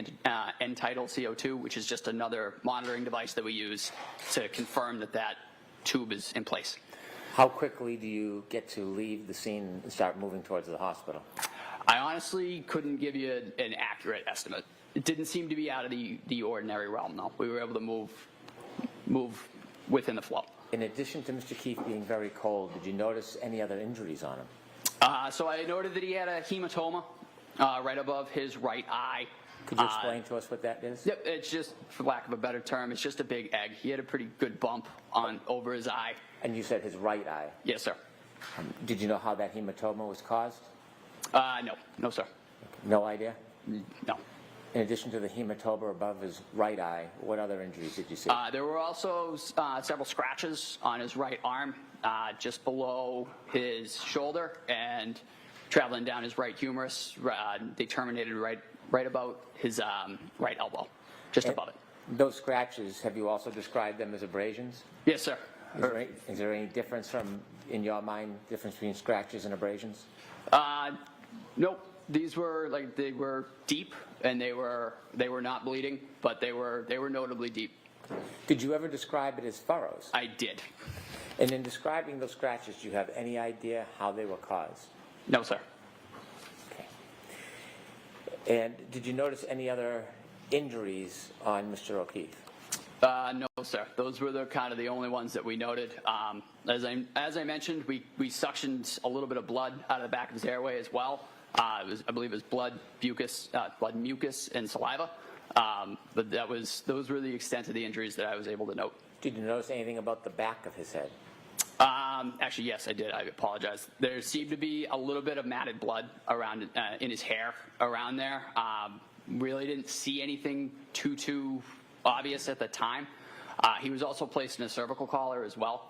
end-tidal CO2, which is just another monitoring device that we use to confirm that tube is in place. How quickly do you get to leave the scene and start moving towards the hospital? I honestly couldn't give you an accurate estimate. It didn't seem to be out of the ordinary realm, though. We were able to move within the flow. In addition to Mr. Keefe being very cold, did you notice any other injuries on him? So I noted that he had a hematoma right above his right eye. Could you explain to us what that is? Yep, it's just, for lack of a better term, it's just a big egg. He had a pretty good bump over his eye. And you said his right eye? Yes, sir. Did you know how that hematoma was caused? No, sir. No idea? No. In addition to the hematoma above his right eye, what other injuries did you see? There were also several scratches on his right arm, just below his shoulder, and traveling down his right humerus. They terminated right about his right elbow, just above it. Those scratches, have you also described them as abrasions? Yes, sir. Is there any difference in your mind, difference between scratches and abrasions? Nope. These were they were deep, and they were not bleeding, but they were notably deep. Did you ever describe it as furrows? I did. And in describing those scratches, do you have any idea how they were caused? No, sir. Okay. And did you notice any other injuries on Mr. O'Keefe? No, sir. Those were the only ones that we noted. As I mentioned, we suctioned a little bit of blood out of the back of his airway as well. I believe it was blood, mucus, and saliva. But those were the extent of the injuries that I was able to note. Did you notice anything about the back of his head? Actually, yes, I did. I apologize. There seemed to be a little bit of matted blood around in his hair around there. Really didn't see anything too obvious at the time. He was also placed in a cervical collar as well,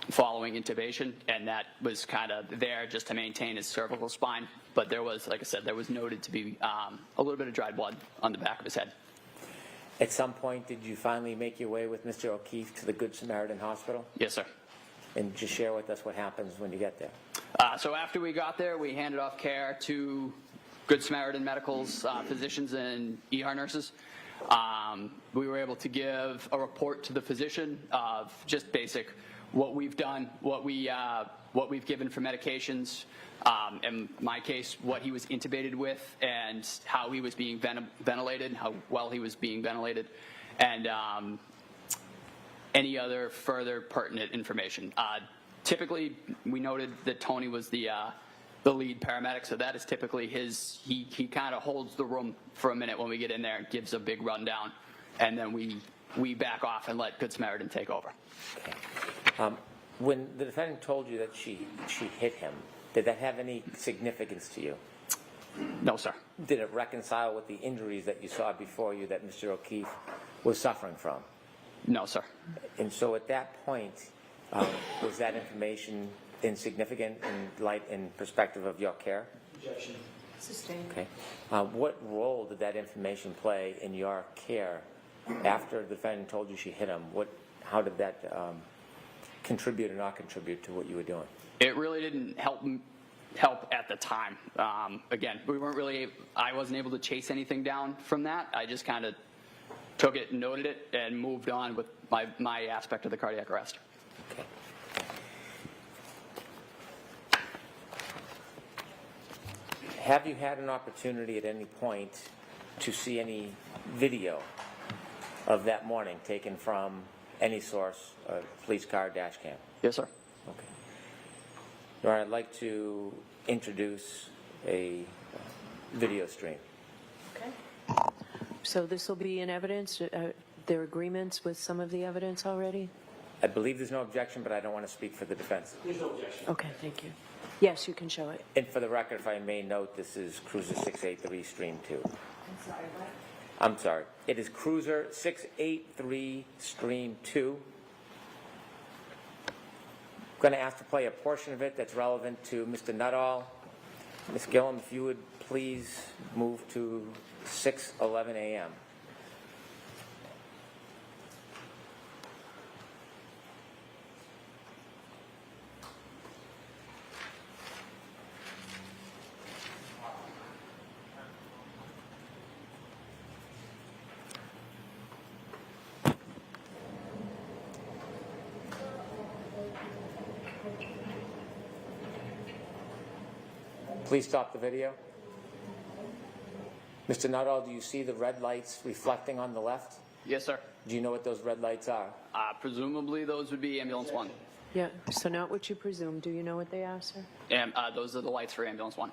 following intubation, and that was kind of there just to maintain his cervical spine. But there was, like I said, there was noted to be a little bit of dried blood on the back of his head. At some point, did you finally make your way with Mr. O'Keefe to the Good Samaritan Hospital? Yes, sir. And just share with us what happens when you get there. So after we got there, we handed off care to Good Samaritan Medical's physicians and ER nurses. We were able to give a report to the physician of just basic what we've done, what we've given for medications, in my case, what he was intubated with, and how he was being ventilated, how well he was being ventilated, and any other further pertinent information. Typically, we noted that Tony was the lead paramedic, so that is typically he kind of holds the room for a minute when we get in there and gives a big rundown, and then we back off and let Good Samaritan take over. Okay. When the defendant told you that she hit him, did that have any significance to you? No, sir. Did it reconcile with the injuries that you saw before you that Mr. O'Keefe was suffering from? No, sir. And so at that point, was that information insignificant in perspective of your care? Rejection. Sustained. Okay. What role did that information play in your care after the defendant told you she hit him? How did that contribute or not contribute to what you were doing? It really didn't help at the time. Again, I wasn't able to chase anything down from that. I just kind of took it, noted it, and moved on with my aspect of the cardiac arrest. Okay. Have you had an opportunity at any point to see any video of that morning taken from any source, a police car, dash cam? Yes, sir. Okay. All right, I'd like to introduce a video stream. Okay. So this will be in evidence. There are agreements with some of the evidence already? I believe there's no objection, but I don't want to speak for the defense. There's no objection. Okay, thank you. Yes, you can show it. And for the record, if I may note, this is Cruiser 683 Stream 2. I'm sorry, what? I'm sorry. It is Cruiser 683 Stream 2. I'm going to ask to play a portion of it that's relevant to Mr. Nuttall. Ms. Gillum, if you would please move to 6:11 a.m. Please stop the video. Mr. Nuttall, do you see the red lights reflecting on the left? Yes, sir. Do you know what those red lights are? Presumably those would be ambulance 1. Yeah, so not what you presume. Do you know what they are, sir? And those are the lights for ambulance 1.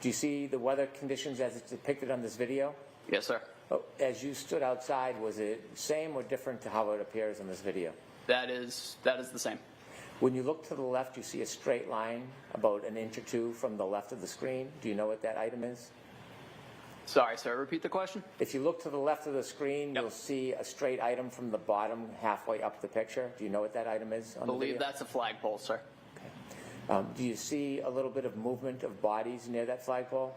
Do you see the weather conditions as it's depicted on this video? Yes, sir. Oh, as you stood outside, was it same or different to how it appears in this video? That is the same. When you look to the left, you see a straight line about an inch or two from the left of the screen. Do you know what that item is? Sorry, sir. Repeat the question. If you look to the left of the screen, Yep. You'll see a straight item from the bottom halfway up the picture. Do you know what that item is on I the believe video? that's a flagpole, sir. Okay. Do you see a little bit of movement of bodies near that flagpole?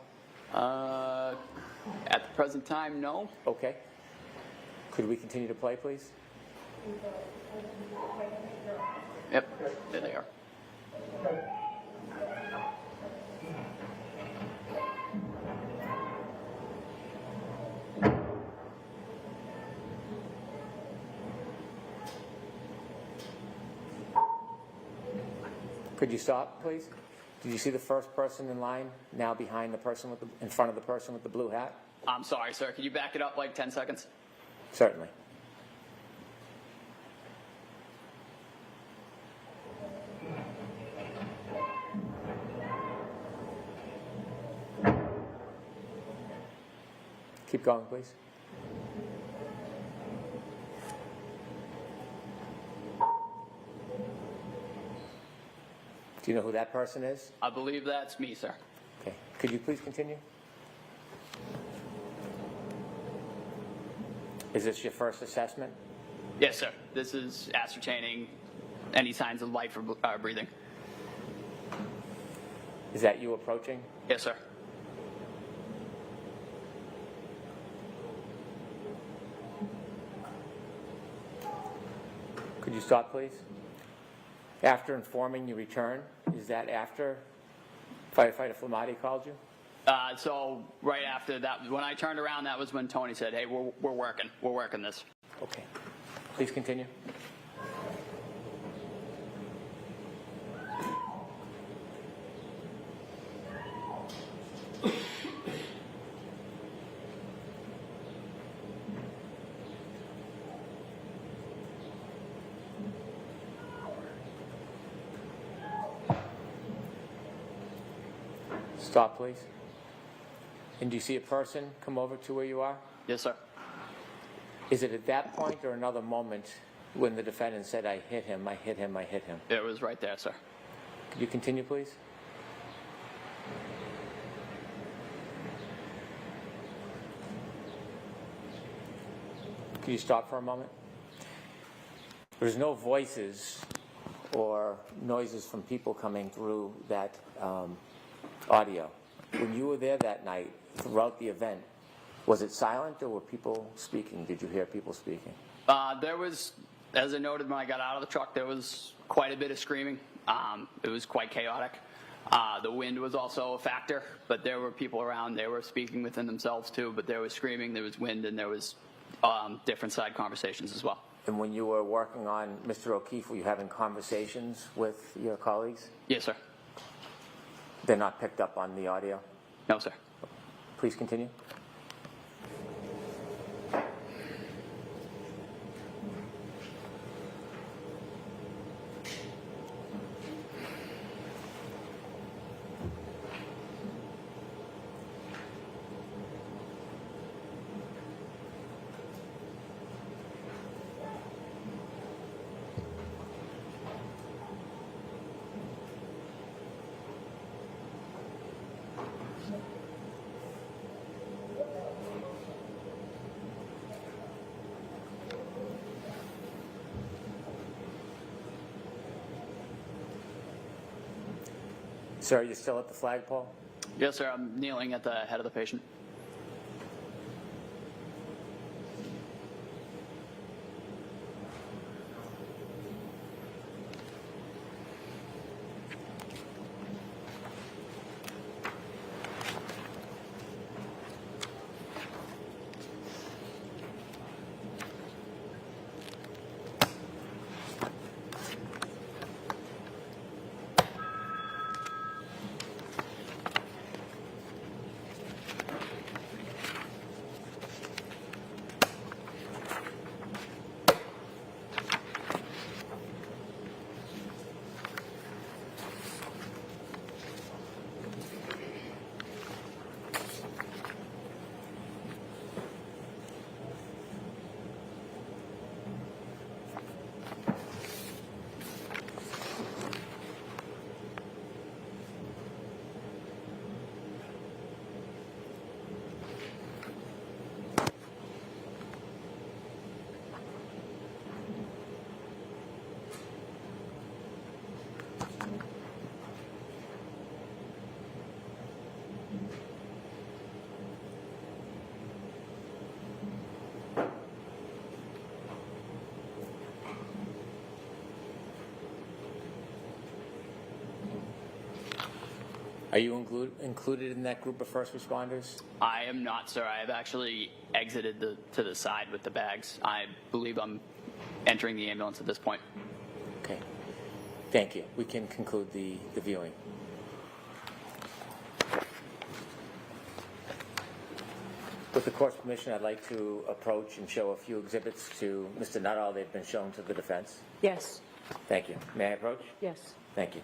At the present time, no. Okay. Could we continue to play, please? Yep, there they are. Could you stop, please? Did you see the first person in line now behind the person with in front of the person with the blue hat? I'm sorry, sir. Could you back it up like 10 seconds? Certainly. Keep going, please. Do you know who that person is? I believe that's me, sir. Okay. Could you please continue? Is this your first assessment? Yes, sir. This is ascertaining any signs of life or breathing. Is that you approaching? Yes, sir. Could you stop, please? After informing you return, is that after Firefighter Flamati called you? So right after that, when I turned around, that was when Tony said, hey, we're working this. Okay. Please continue. Stop, please. And do you see a person come over to where you are? Yes, sir. Is it at that point or another moment when the defendant said, I hit him, I hit him, I hit him? It was right there, sir. Could you continue, please? Could you stop for a moment? There's no voices or noises from people coming through that audio. When you were there that night, throughout the event, was it silent or were people speaking? Did you hear people speaking? There was, as I noted when I got out of the truck, there was quite a bit of screaming. It was quite chaotic. The wind was also a factor, but there were people around. They were speaking within themselves too, but there was screaming, there was wind, and there was different side conversations as well. And when you were working on Mr. O'Keefe, were you having conversations with your colleagues? Yes, sir. They're not picked up on the audio? No, sir. Please continue. Sir, are you still at the flagpole? Yes, sir. I'm kneeling at the head of the patient. Are you included in that group of first responders? I am not, sir. I have actually exited to the side with the bags. I believe I'm entering the ambulance at this point. Okay. Thank you. We can conclude the viewing. With the court's permission, I'd like to approach and show a few exhibits to Mr. Nuttall. They've been shown to the defense. Yes. Thank you. May I approach? Yes. Thank you.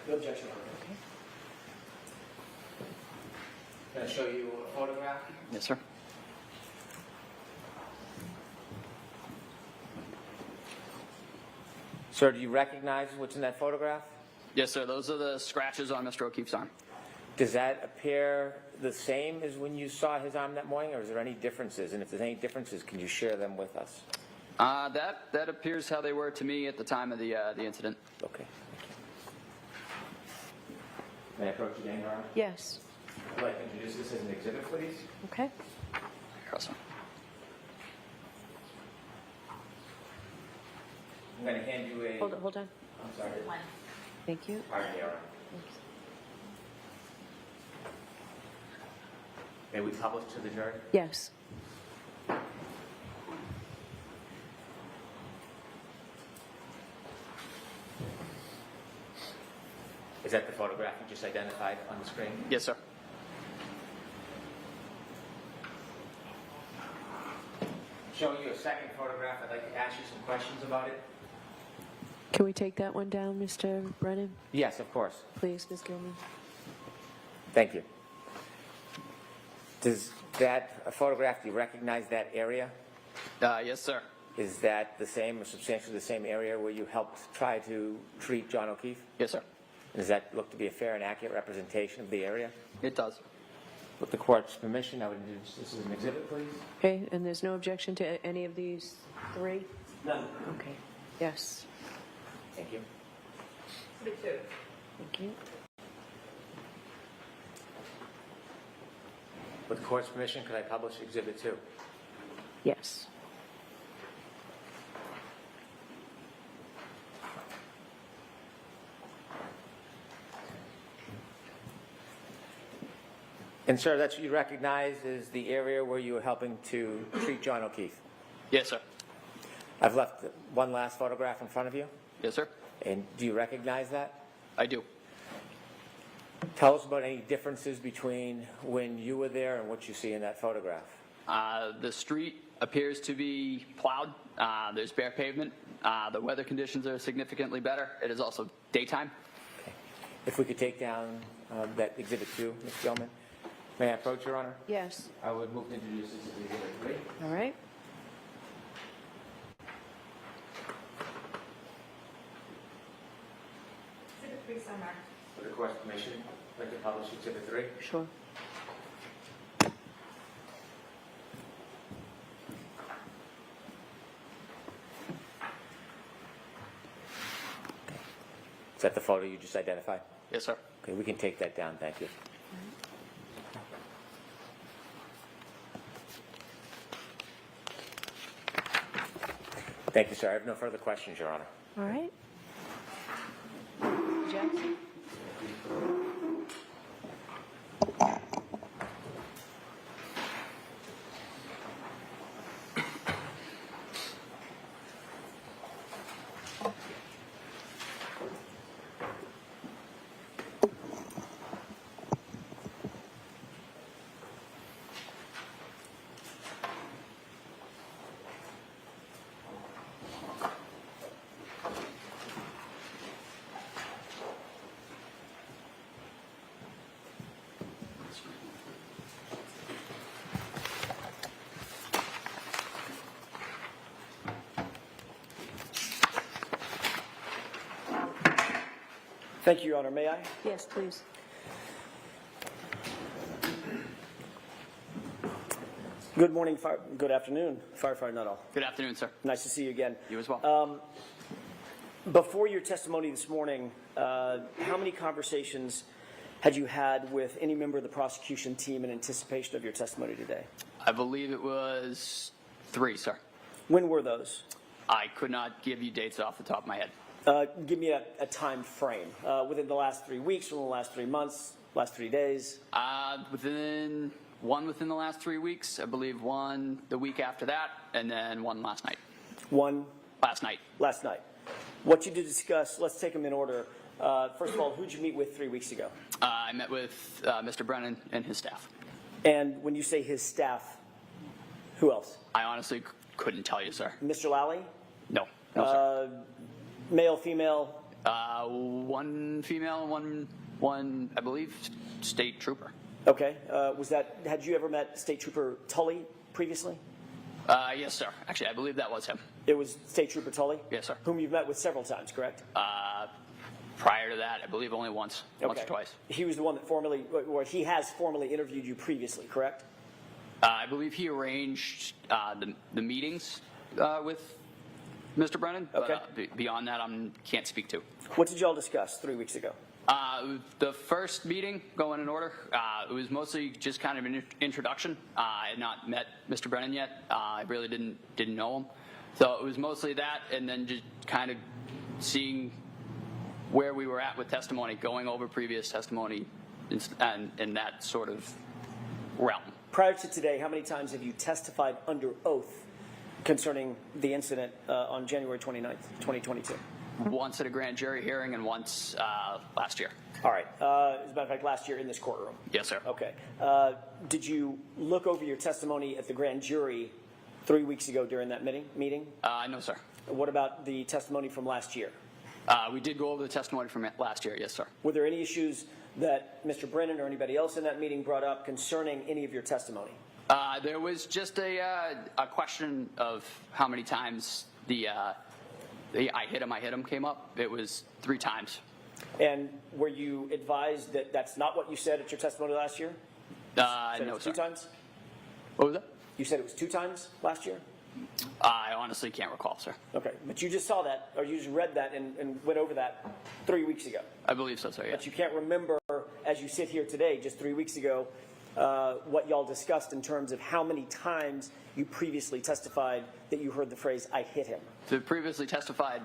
No objection. Okay. Can I show you a photograph? Yes, sir. Sir, do you recognize what's in that photograph? Yes, sir. Those are the scratches on Mr. O'Keefe's arm. Does that appear the same as when you saw his arm that morning, or is there any differences? And if there's any differences, can you share them with us? That appears how they were to me at the time of the incident. Okay. May I approach again, Your Honor? Yes. I'd like to introduce this as an exhibit, please. Okay. Awesome. I'm going to hand you a... Hold on. I'm sorry. Thank you. Pardon me, Your Honor. May we publish to the jury? Yes. Is that the photograph you just identified on the screen? Yes, sir. Showing you a second photograph, I'd like to ask you some questions about it. Can we take that one down, Mr. Brennan? Yes, of course. Please, Ms. Gilman. Thank you. Does that photograph, do you recognize that area? Yes, sir. Is that the same or substantially the same area where you helped try to treat John O'Keefe? Yes, sir. Does that look to be a fair and accurate representation of the area? It does. With the court's permission, I would introduce this as an exhibit, please. Okay, and there's no objection to any of these three? None. Okay. Yes. Thank you. Thank you. With the court's permission, could I publish exhibit 2? Yes. And sir, that's what you recognize as the area where you were helping to treat John O'Keefe. Yes, sir. I've left one last photograph in front of you. Yes, sir. And do you recognize that? I do. Tell us about any differences between when you were there and what you see in that photograph. The street appears to be plowed. There's bare pavement. The weather conditions are significantly better. It is also daytime. Okay. If we could take down that exhibit 2, Ms. Gilman. May I approach, Your Honor? Yes. I would move to introduce this as exhibit 3. All right. Exhibit 3 somewhere. With the court's permission, I'd like to publish exhibit 3. Sure. Is that the photo you just identified? Yes, sir. Okay, we can take that down. Thank you. Thank you, sir. I have no further questions, Your Honor. All right. Jackson? Thank you, Your Honor. May I? Yes, please. Good morning, good afternoon, Firefighter Nuttall. Good afternoon, sir. Nice to see you again. You as well. Before your testimony this morning, how many conversations had you had with any member of the prosecution team in anticipation of your testimony today? I believe it was 3, sir. When were those? I could not give you dates off the top of my head. Give me a time frame. Within the last 3 weeks, within the last 3 months, last 3 days? Within the last 3 weeks, I believe one the week after that, and then one last night. One? Last night. Last night. What you did discuss, let's take them in order. First of all, who did you meet with 3 weeks ago? I met with Mr. Brennan and his staff. And when you say his staff, who else? I honestly couldn't tell you, sir. Mr. Lally? No, sir. Male, female? One female and one, I believe, state trooper. Okay. Had you ever met State Trooper Tully previously? Yes, sir. Actually, I believe that was him. It was State Trooper Tully? Yes, sir. Whom you've met with several times, correct? Prior to that, I believe only once or twice. He was the one that he has formally interviewed you previously, correct? I believe he arranged the meetings with Mr. Brennan. Okay. But beyond that, I can't speak to. What did y'all discuss 3 weeks ago? The first meeting, going in order, it was mostly just kind of an introduction. I had not met Mr. Brennan yet. I really didn't know him. So it was mostly that, and then just kind of seeing where we were at with testimony, going over previous testimony in that sort of realm. Prior to today, how many times have you testified under oath concerning the incident on January 29th, 2022? Once at a grand jury hearing and once last year. All right. As a matter of fact, last year in this courtroom. Yes, sir. Okay. Did you look over your testimony at the grand jury 3 weeks ago during that meeting? No, sir. What about the testimony from last year? We did go over the testimony from last year, yes, sir. Were there any issues that Mr. Brennan or anybody else in that meeting brought up concerning any of your testimony? There was just a question of how many times the I hit him came up. It was 3 times. And were you advised that that's not what you said at your testimony last year? No, sir. 2 times? What was that? You said it was 2 times last year? I honestly can't recall, sir. Okay, but you just saw that, or you just read that and went over that 3 weeks ago. I believe so, sir, yeah. But you can't remember, as you sit here today, just 3 weeks ago, what y'all discussed in terms of how many times you previously testified that you heard the phrase, I hit him. So previously testified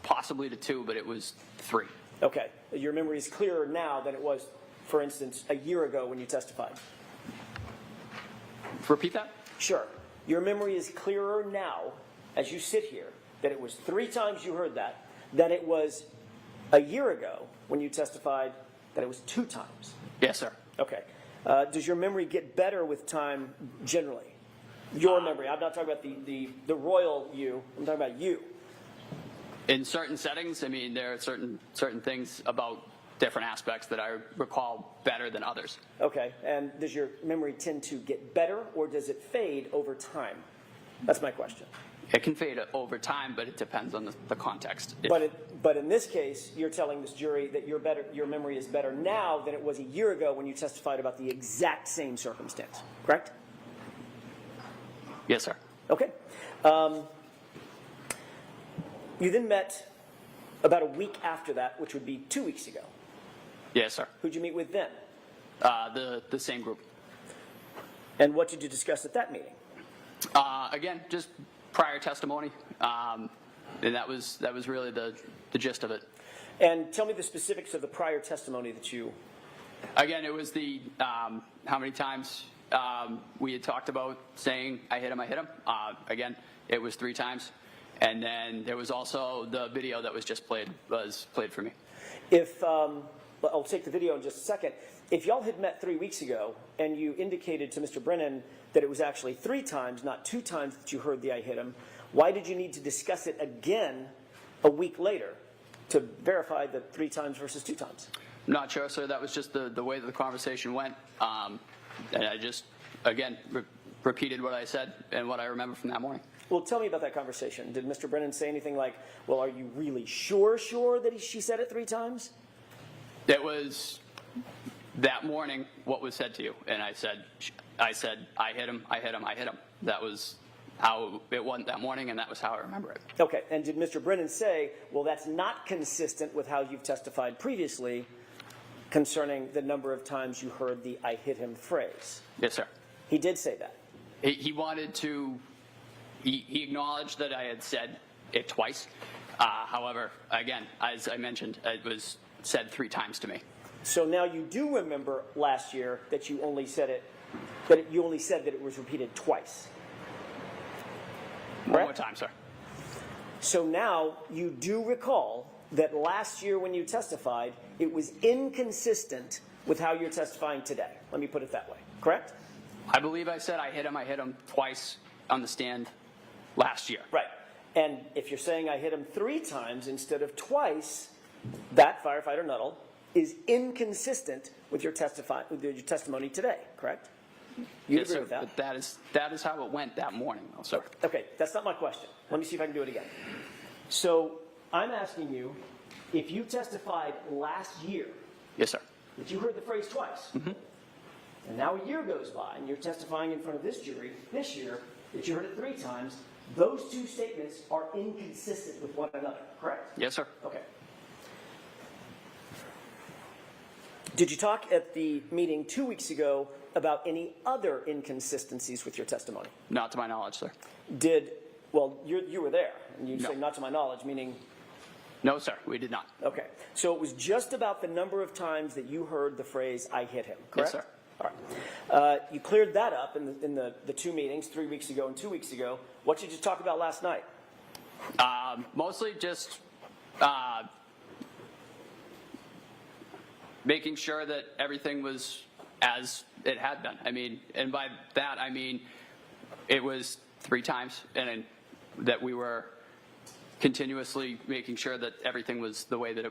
possibly to 2, but it was 3. Okay, your memory is clearer now than it was, for instance, a year ago when you testified. Repeat that? Sure. Your memory is clearer now, as you sit here, that it was 3 times you heard that, than it was a year ago when you testified that it was 2 times. Yes, sir. Okay. Does your memory get better with time generally? Your memory. I'm not talking about the royal you. I'm talking about you. In certain settings, I mean, there are certain things about different aspects that I recall better than others. Okay. And does your memory tend to get better, or does it fade over time? That's my question. It can fade over time, but it depends on the context. But in this case, you're telling this jury that your memory is better now than it was a year ago when you testified about the exact same circumstance, correct? Yes, sir. Okay. You then met about a week after that, which would be 2 weeks ago. Yes, sir. Who'd you meet with then? The same group. And what did you discuss at that meeting? Again, just prior testimony, and that was really the gist of it. And tell me the specifics of the prior testimony that you... Again, it was the how many times we had talked about saying I hit him. Again, it was 3 times. And then there was also the video that was just played for me. If I'll take the video in just a second. If y'all had met 3 weeks ago and you indicated to Mr. Brennan that it was actually 3 times, not 2 times that you heard the I hit him, why did you need to discuss it again a week later to verify the 3 times versus 2 times? Not sure, sir. That was just the way that the conversation went. And I just, again, repeated what I said and what I remember from that morning. Well, tell me about that conversation. Did Mr. Brennan say anything like, well, are you really sure that she said it 3 times? It was that morning what was said to you. And I said, I hit him. That was how it went that morning, and that was how I remember it. Okay. And did Mr. Brennan say, well, that's not consistent with how you've testified previously concerning the number of times you heard the I hit him phrase? Yes, sir. He did say that. He wanted to He acknowledged that I had said it twice. However, again, as I mentioned, it was said 3 times to me. So now you do remember last year that you only said you only said that it was repeated twice. One more time, sir. So now you do recall that last year when you testified, it was inconsistent with how you're testifying today. Let me put it that way, correct? I believe I said I hit him twice on the stand last year. Right. And if you're saying I hit him 3 times instead of twice, that, Firefighter Nuttall, is inconsistent with your testimony today, correct? You Yes, agree sir. with that? But that is how it went that morning, though, sir. Okay, that's not my question. Let me see if I can do it again. So I'm asking you, if you testified last year, Yes, sir. that you heard the phrase twice, and now a year goes by and you're testifying in front of this jury this year that you heard it 3 times, those 2 statements are inconsistent with one another, correct? Yes, sir. Okay. Did you talk at the meeting 2 weeks ago about any other inconsistencies with your testimony? Not to my knowledge, sir. Well, you were there, and you No. say not to my knowledge, meaning, No, sir, we did not. okay. So it was just about the number of times that you heard the phrase, I hit him, correct? Yes, sir. All right. You cleared that up in the 2 meetings, 3 weeks ago and 2 weeks ago. What did you talk about last night? Mostly just making sure that everything was as it had been. I mean, and by that I mean it was 3 times, and that we were continuously making sure that everything was the way that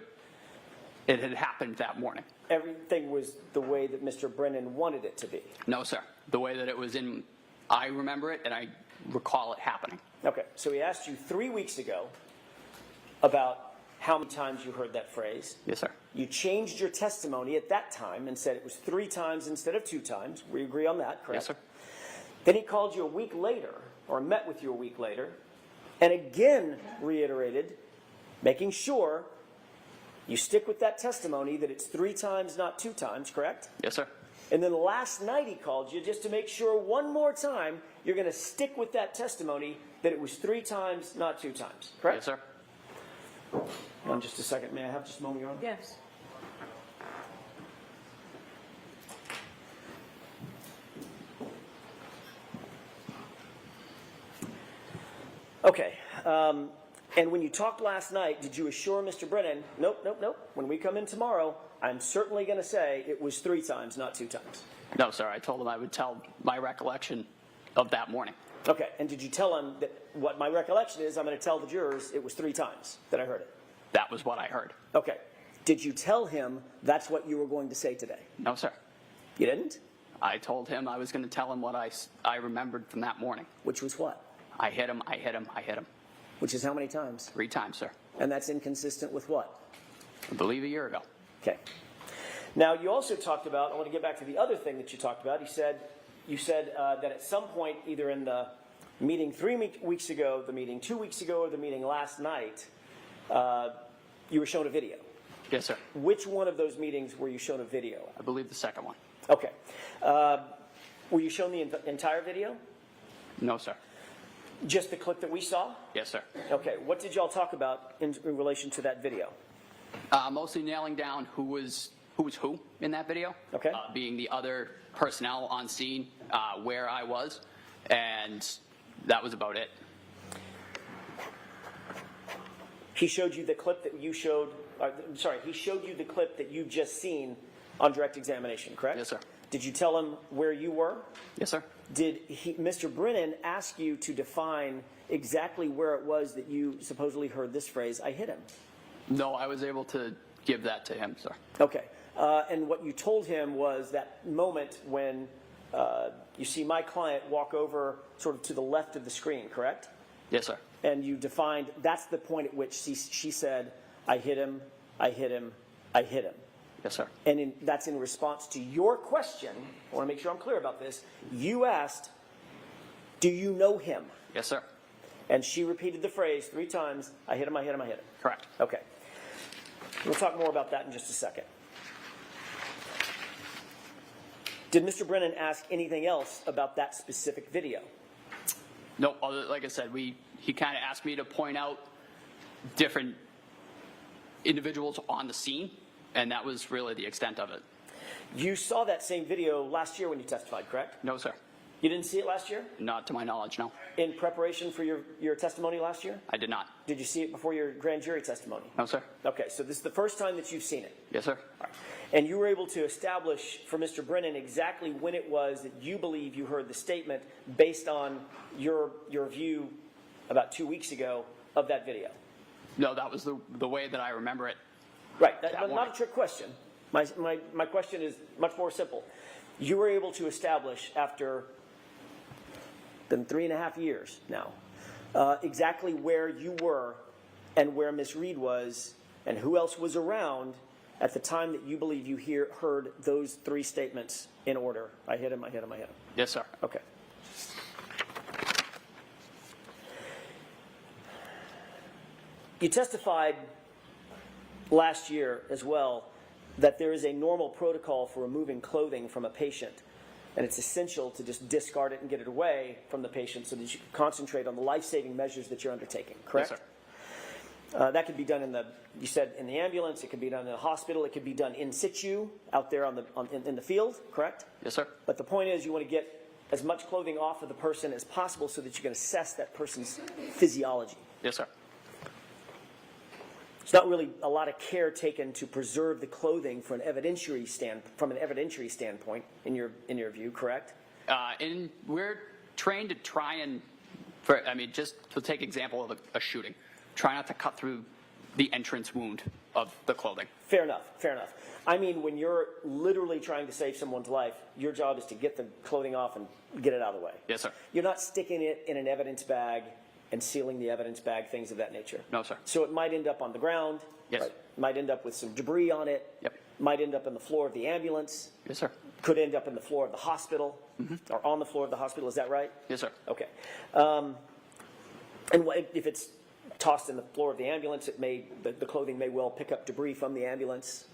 it had happened that morning. Everything was the way that Mr. Brennan wanted it to be. No, sir. The way that it was in, I remember it, and I recall it happening. Okay, so he asked you 3 weeks ago about how many times you heard that phrase. Yes, sir. You changed your testimony at that time and said it was 3 times instead of 2 times. We agree on that, correct? Yes, sir. Then he called you a week later, or met with you a week later, and again reiterated, making sure you stick with that testimony that it's 3 times, not 2 times, correct? Yes, sir. And then last night he called you just to make sure one more time you're going to stick with that testimony that it was 3 times, not 2 times, correct? Yes, sir. Hold on just a second. May I have just a moment, Your Honor? Yes. Okay. And when you talked last night, did you assure Mr. Brennan, nope, when we come in tomorrow, I'm certainly going to say it was 3 times, not 2 times? No, sir. I told him I would tell my recollection of that morning. Okay. And did you tell him that what my recollection is, I'm going to tell the jurors it was 3 times that I heard it? That was what I heard. Okay. Did you tell him that's what you were going to say today? No, sir. You didn't? I told him I was going to tell him what I remembered from that morning. Which was what? I hit him, I hit him, I hit him. Which is how many times? 3 times, sir. And that's inconsistent with what? I believe a year ago. Okay. Now, you also talked about, I want to get back to the other thing that you talked about. You said that at some point, either in the meeting 3 weeks ago, the meeting 2 weeks ago, or the meeting last night, you were shown a video. Yes, sir. Which one of those meetings were you shown a video? I believe the second one. Okay. Were you shown the entire video? No, sir. Just the clip that we saw? Yes, sir. Okay. What did y'all talk about in relation to that video? Mostly nailing down who was who in that video. Okay. Being the other personnel on scene, where I was, and that was about it. He showed you the clip that you showed. He showed you the clip that you just seen on direct examination, correct? Yes, sir. Did you tell him where you were? Yes, sir. Did Mr. Brennan ask you to define exactly where it was that you supposedly heard this phrase, I hit him? No, I was able to give that to him, sir. Okay. And what you told him was that moment when you see my client walk over sort of to the left of the screen, correct? Yes, sir. And you defined, that's the point at which she said, I hit him, I hit him, I hit him. Yes, sir. And that's in response to your question. I want to make sure I'm clear about this. You asked, do you know him? Yes, sir. And she repeated the phrase 3 times, I hit him, I hit him, I hit him. Correct. Okay. We'll talk more about that in just a second. Did Mr. Brennan ask anything else about that specific video? No, like I said, he kind of asked me to point out different individuals on the scene, and that was really the extent of it. You saw that same video last year when you testified, correct? No, sir. You didn't see it last year? Not to my knowledge, no. In preparation for your testimony last year? I did not. Did you see it before your grand jury testimony? No, sir. Okay, so this is the first time that you've seen it. Yes, sir. All right. And you were able to establish for Mr. Brennan exactly when it was that you believe you heard the statement based on your view about 2 weeks ago of that video. No, that was the way that I remember it. Right, That not morning. a trick question. My question is much more simple. You were able to establish after than 3.5 years now, exactly where you were and where Miss Reed was and who else was around at the time that you believe you heard those 3 statements in order. I hit him, I hit him, I hit him. Yes, sir. Okay. You testified last year as well that there is a normal protocol for removing clothing from a patient, and it's essential to just discard it and get it away from the patient so that you can concentrate on the life-saving measures that you're undertaking, correct? Yes, sir. That could be done you said in the ambulance, it could be done in the hospital, it could be done in situ, out there in the field, correct? Yes, sir. But the point is you want to get as much clothing off of the person as possible so that you can assess that person's physiology. Yes, sir. There's not really a lot of care taken to preserve the clothing from an evidentiary standpoint, in your view, correct? And we're trained to try and, just to take example of a shooting, try not to cut through the entrance wound of the clothing. Fair enough, fair enough. I mean, when you're literally trying to save someone's life, your job is to get the clothing off and get it out of the way. Yes, sir. You're not sticking it in an evidence bag and sealing the evidence bag, things of that nature. No, sir. So it might end up on the ground. Yes. Right? Might end up with some debris on it. Yep. Might end up on the floor of the ambulance. Yes, sir. Could end up in the floor of the hospital, or on the floor of the hospital. Is that right? Yes, sir. Okay. And if it's tossed in the floor of the ambulance, the clothing may well pick up debris from the ambulance.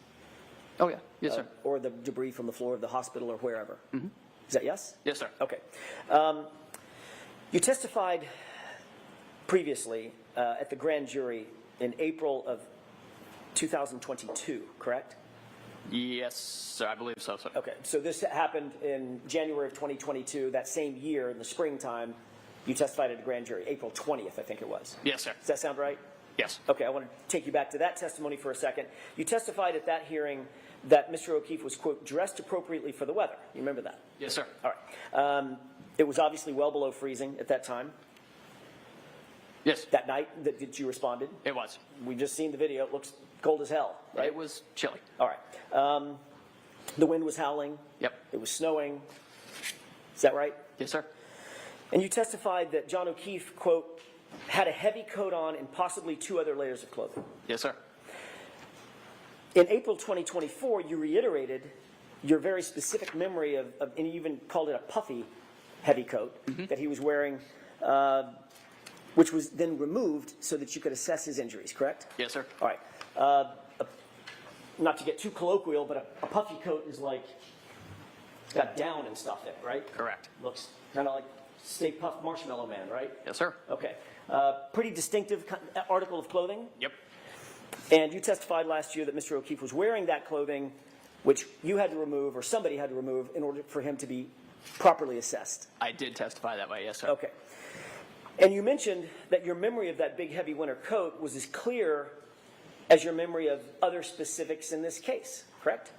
Oh, yeah. Yes, sir. Or the debris from the floor of the hospital or wherever. Is that yes? Yes, sir. Okay. You testified previously at the grand jury in April of 2022, correct? Yes, sir. I believe so, sir. Okay. So this happened in January of 2022, that same year in the springtime. You testified at a grand jury, April 20th, I think it was. Yes, sir. Does that sound right? Yes. Okay, I want to take you back to that testimony for a second. You testified at that hearing that Mr. O'Keefe was, quote, dressed appropriately for the weather. You remember that? Yes, sir. All right. It was obviously well below freezing at that time. Yes. That night that you responded. It was. We just seen the video. It looks cold as hell, right? It was chilly. All right. The wind was howling. Yep. It was snowing. Is that right? Yes, sir. And you testified that John O'Keefe, quote, had a heavy coat on and possibly 2 other layers of clothing. Yes, sir. In April 2024, you reiterated your very specific memory of and you even called it a puffy heavy coat that he was wearing, which was then removed so that you could assess his injuries, correct? Yes, sir. All right. Not to get too colloquial, but a puffy coat is like got down and stuff in it, right? Correct. Looks kind of like Stay Puft Marshmallow Man, right? Yes, sir. Okay. Pretty distinctive article of clothing. Yep. And you testified last year that Mr. O'Keefe was wearing that clothing, which you had to remove or somebody had to remove in order for him to be properly assessed. I did testify that way, yes, sir. Okay. And you mentioned that your memory of that big heavy winter coat was as clear as your memory of other specifics in this case, correct?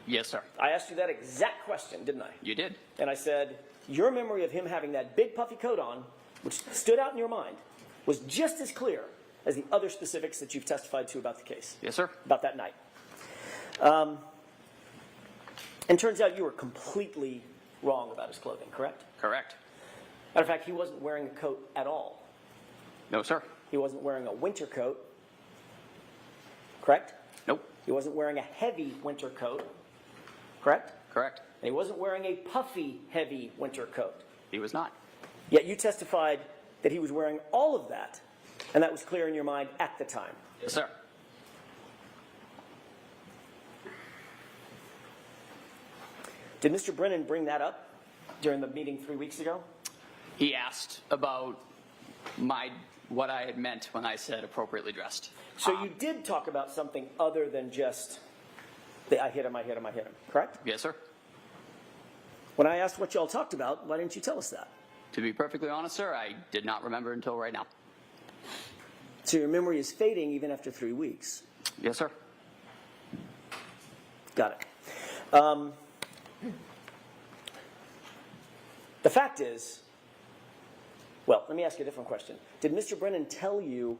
Yes, sir. I asked you that exact question, didn't I? You did. And I said, your memory of him having that big puffy coat on, which stood out in your mind, was just as clear as the other specifics that you've testified to about the case. Yes, sir. About that night. And turns out you were completely wrong about his clothing, correct? Correct. Matter of fact, he wasn't wearing a coat at all. No, sir. He wasn't wearing a winter coat, correct? Nope. He wasn't wearing a heavy winter coat, correct? Correct. And he wasn't wearing a puffy, heavy winter coat. He was not. Yet you testified that he was wearing all of that, and that was clear in your mind at the time. Yes, sir. Did Mr. Brennan bring that up during the meeting 3 weeks ago? He asked about what I had meant when I said appropriately dressed. So you did talk about something other than just the I hit him, correct? Yes, sir. When I asked what y'all talked about, why didn't you tell us that? To be perfectly honest, sir, I did not remember until right now. So your memory is fading even after 3 weeks. Yes, sir. Got it. The fact is, well, let me ask you a different question. Did Mr. Brennan tell you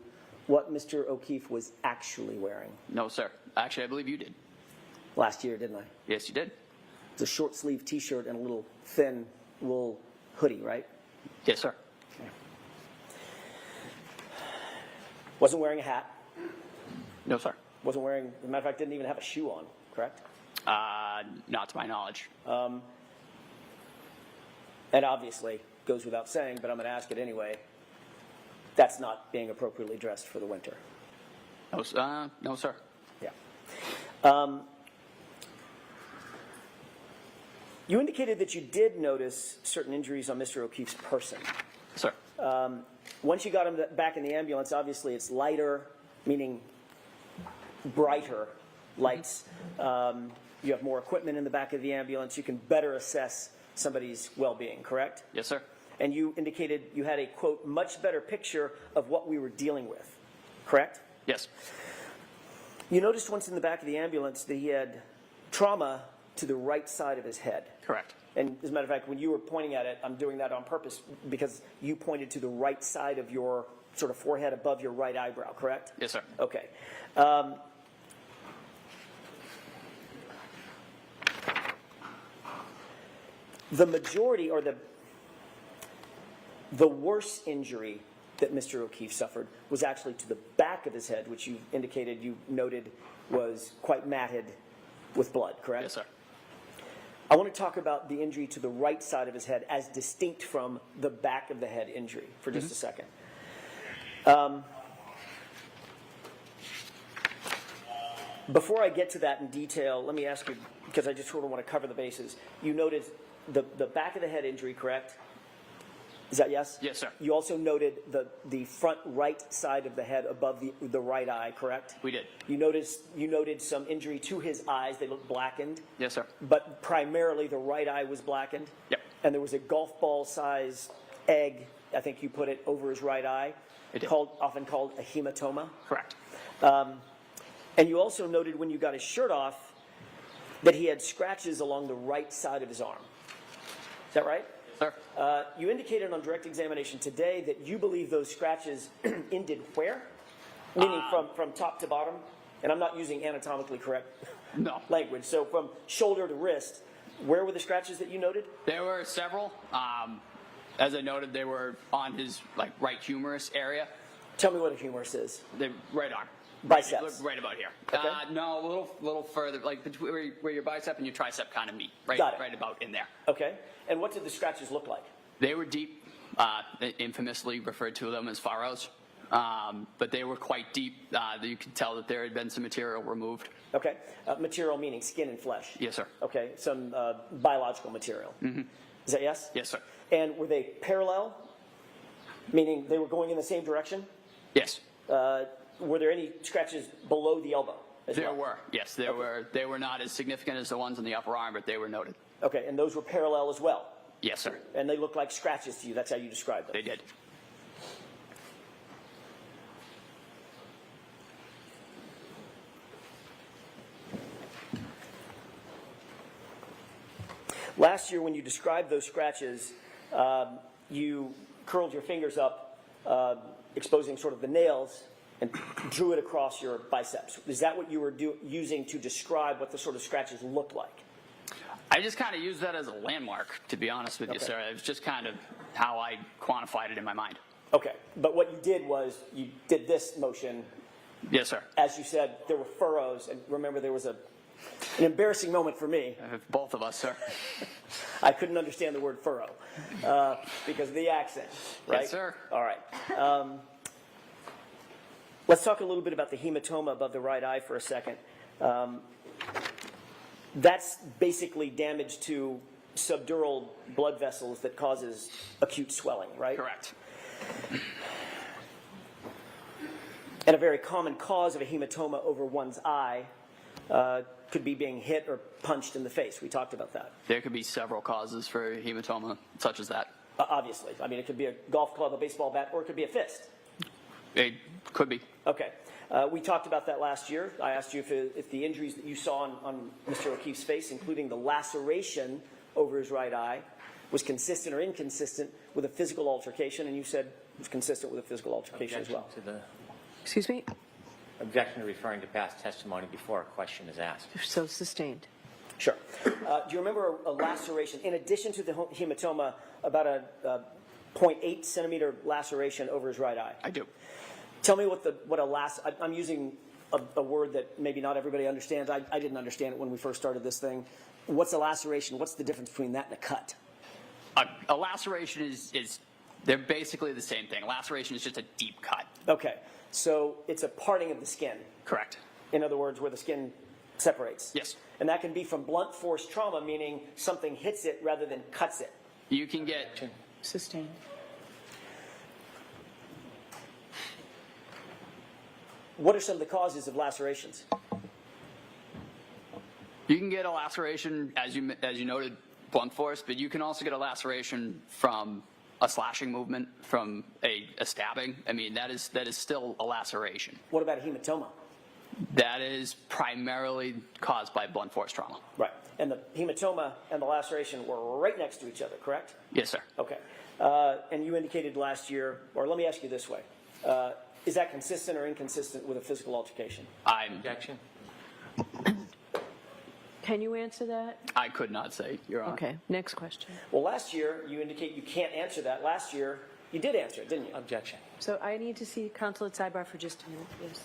what Mr. O'Keefe was actually wearing? No, sir. Actually, I believe you did. Last year, didn't I? Yes, you did. It's a short sleeve t-shirt and a little thin wool hoodie, right? Yes, sir. Okay. Wasn't wearing a hat. No, sir. Wasn't wearing, as a matter of fact, didn't even have a shoe on, correct? Not to my knowledge. And obviously, goes without saying, but I'm going to ask it anyway, that's not being appropriately dressed for the winter. No, sir. Yeah. You indicated that you did notice certain injuries on Mr. O'Keefe's person. Sir. Once you got him back in the ambulance, obviously it's lighter, meaning brighter lights. You have more equipment in the back of the ambulance. You can better assess somebody's well-being, correct? Yes, sir. And you indicated you had a, quote, much better picture of what we were dealing with, correct? Yes. You noticed once in the back of the ambulance that he had trauma to the right side of his head. Correct. And as a matter of fact, when you were pointing at it, I'm doing that on purpose because you pointed to the right side of your sort of forehead above your right eyebrow, correct? Yes, sir. Okay. The majority or the worst injury that Mr. O'Keefe suffered was actually to the back of his head, which you indicated, you noted, was quite matted with blood, correct? Yes, sir. I want to talk about the injury to the right side of his head as distinct from the back of the head injury for just a second. Before I get to that in detail, let me ask you, because I just sort of want to cover the bases. You noted the back of the head injury, correct? Is that yes? Yes, sir. You also noted the front right side of the head above the right eye, correct? We did. You noted some injury to his eyes. They looked blackened. Yes, sir. But primarily the right eye was blackened? Yep. And there was a golf ball size egg, I think you put it, over his right eye, often called a hematoma? Correct. And you also noted when you got his shirt off that he had scratches along the right side of his arm. Is that right? Sir. You indicated on direct examination today that you believe those scratches ended where? Meaning from top to bottom? And I'm not using anatomically correct language. So from shoulder to wrist, where were the scratches that you noted? There were several. As I noted, they were on his right humerus area. Tell me what a humerus is. The right arm. Biceps. Right about here. Okay. No, a little further, like between where your bicep and your tricep kind of meet. Right, Got it. right about in there. Okay. And what did the scratches look like? They were deep. Infamously referred to them as furrows. But they were quite deep. You could tell that there had been some material removed. Okay. Material meaning skin and flesh. Yes, sir. Okay. Some biological material. Mm-hmm. Is that yes? Yes, sir. And were they parallel? Meaning they were going in the same direction? Yes. Were there any scratches below the elbow? There were. Yes, there were. They were not as significant as the ones on the upper arm, but they were noted. Okay. And those were parallel as well? Yes, sir. And they looked like scratches to you. That's how you described them? They did. Last year, when you described those scratches, you curled your fingers up, exposing sort of the nails, and drew it across your biceps. Is that what you were using to describe what the sort of scratches looked like? I just kind of used that as a landmark, to be honest with you, sir. It was just kind of how I quantified it in my mind. Okay. But what you did was you did this motion. Yes, sir. As you said, there were furrows. And remember, there was an embarrassing moment for me. Both of us, sir. I couldn't understand the word furrow because of the accent, right? Yes, sir. All right. Let's talk a little bit about the hematoma above the right eye for a second. That's basically damage to subdural blood vessels that causes acute swelling, right? Correct. And a very common cause of a hematoma over one's eye could be being hit or punched in the face. We talked about that. There could be several causes for hematoma, such as that. Obviously. I mean, it could be a golf club, a baseball bat, or it could be a fist. It could be. Okay. We talked about that last year. I asked you if the injuries that you saw on Mr. O'Keefe's face, including the laceration over his right eye, was consistent or inconsistent with a physical altercation, and you said it was consistent with a physical altercation as well. Excuse me? Objection to referring to past testimony before a question is asked. So sustained. Sure. Do you remember a laceration, in addition to the hematoma, about a 0.8 centimeter laceration over his right eye? I do. Tell me I'm using a word that maybe not everybody understands. I didn't understand it when we first started this thing. What's a laceration? What's the difference between that and a cut? A laceration is they're basically the same thing. Laceration is just a deep cut. Okay. So it's a parting of the skin. Correct. In other words, where the skin separates. Yes. And that can be from blunt force trauma, meaning something hits it rather than cuts it. You can get Sustained. What are some of the causes of lacerations? You can get a laceration, as you noted, blunt force, but you can also get a laceration from a slashing movement, from a stabbing. I mean, that is still a laceration. What about a hematoma? That is primarily caused by blunt force trauma. Right. And the hematoma and the laceration were right next to each other, correct? Yes, sir. Okay. And you indicated last year, or let me ask you this way. Is that consistent or inconsistent with a physical altercation? Objection. Can you answer that? I could not say, Your Honor. Okay, next question. Well, last year, you indicate you can't answer that. Last year, you did answer it, didn't you? Objection. So I need to see counsel at sidebar for just a minute, please.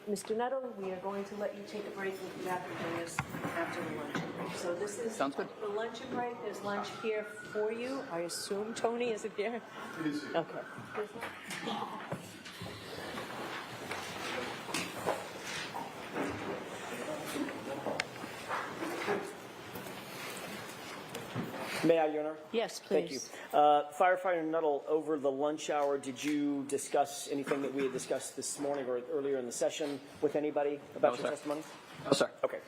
Mr. Nuttall, we are going to let you take a break and come back and join us after the lunch break. So this is Sounds good. the luncheon break. There's lunch here for you. I assume, Tony, is it here? It is here. Okay. May I, Your Honor? Yes, Thank you. please. Firefighter Nuttall, over the lunch hour, did you discuss anything that we had discussed this morning or earlier in the session with anybody about No, your sir. testimony? No, sir. Okay.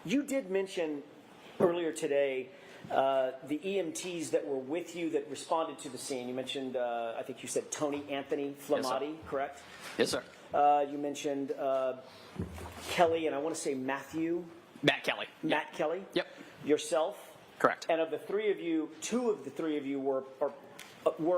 You did mention earlier today the EMTs that were with you that responded to the scene. You mentioned, I think you said Tony Anthony Flamati, correct? Yes, sir. You mentioned Kelly, and I want to say Matthew. Matt Kelly. Matt Kelly? Yep. Yourself? Correct. And of the three of you, two of the three of you were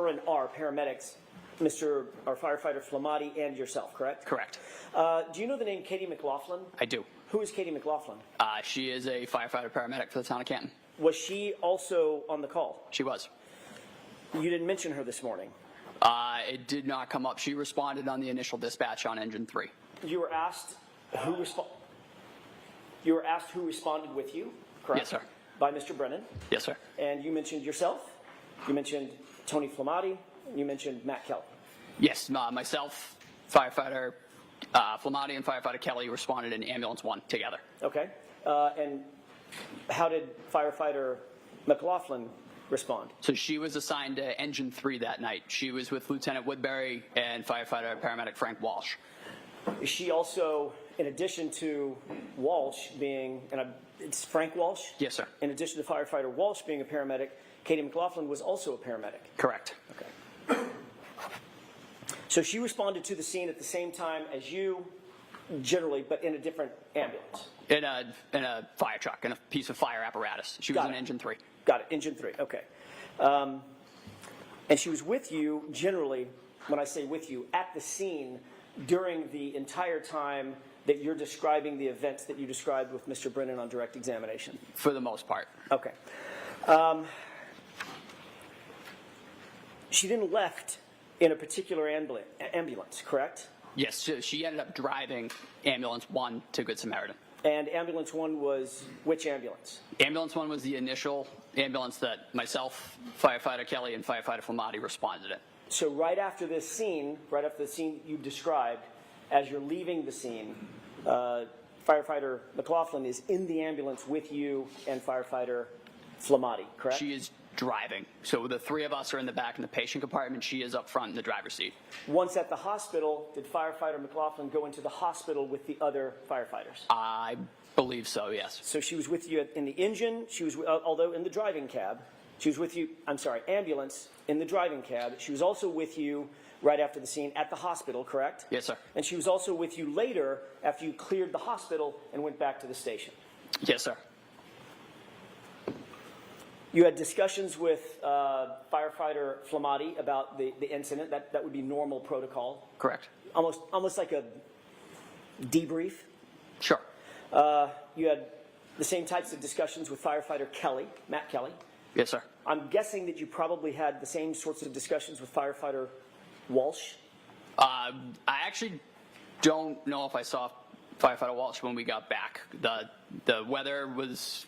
and are paramedics, Firefighter Flamati and yourself, correct? Correct. Do you know the name Katie McLaughlin? I do. Who is Katie McLaughlin? She is a firefighter paramedic for the town of Canton. Was she also on the call? She was. You didn't mention her this morning. It did not come up. She responded on the initial dispatch on engine 3. You were asked who responded with you, correct? Yes, sir. By Mr. Brennan. Yes, sir. And you mentioned yourself. You mentioned Tony Flamati. You mentioned Matt Kelly. Yes, myself, firefighter Flamati, and firefighter Kelly responded in ambulance 1 together. Okay. And how did Firefighter McLaughlin respond? So she was assigned to engine 3 that night. She was with Lieutenant Woodbury and firefighter paramedic Frank Walsh. Is she also, in addition to Walsh being, it's Frank Walsh? Yes, sir. In addition to Firefighter Walsh being a paramedic, Katie McLaughlin was also a paramedic? Correct. Okay. So she responded to the scene at the same time as you, generally, but in a different ambulance? In a fire truck, in a piece of fire apparatus. She was in engine 3. Got it, engine 3, okay. And she was with you, generally, when I say with you, at the scene during the entire time that you're describing the events that you described with Mr. Brennan on direct examination? For the most part. Okay. She then left in a particular ambulance, correct? Yes, she ended up driving ambulance 1 to Good Samaritan. And ambulance 1 was which ambulance? Ambulance 1 was the initial ambulance that myself, firefighter Kelly, and firefighter Flamati responded in. So right after the scene you described, as you're leaving the scene, Firefighter McLaughlin is in the ambulance with you and Firefighter Flamati, correct? She is driving. So the 3 of us are in the back in the patient compartment. She is up front in the driver's seat. Once at the hospital, did Firefighter McLaughlin go into the hospital with the other firefighters? I believe so, yes. So she was with you in the engine, she was, although in the driving cab, she was with you, ambulance in the driving cab. She was also with you right after the scene at the hospital, correct? Yes, sir. And she was also with you later after you cleared the hospital and went back to the station? Yes, sir. You had discussions with Firefighter Flamati about the incident. That would be normal protocol. Correct. Almost like a debrief. Sure. You had the same types of discussions with Firefighter Kelly, Matt Kelly. Yes, sir. I'm guessing that you probably had the same sorts of discussions with Firefighter Walsh. I actually don't know if I saw firefighter Walsh when we got back. The weather was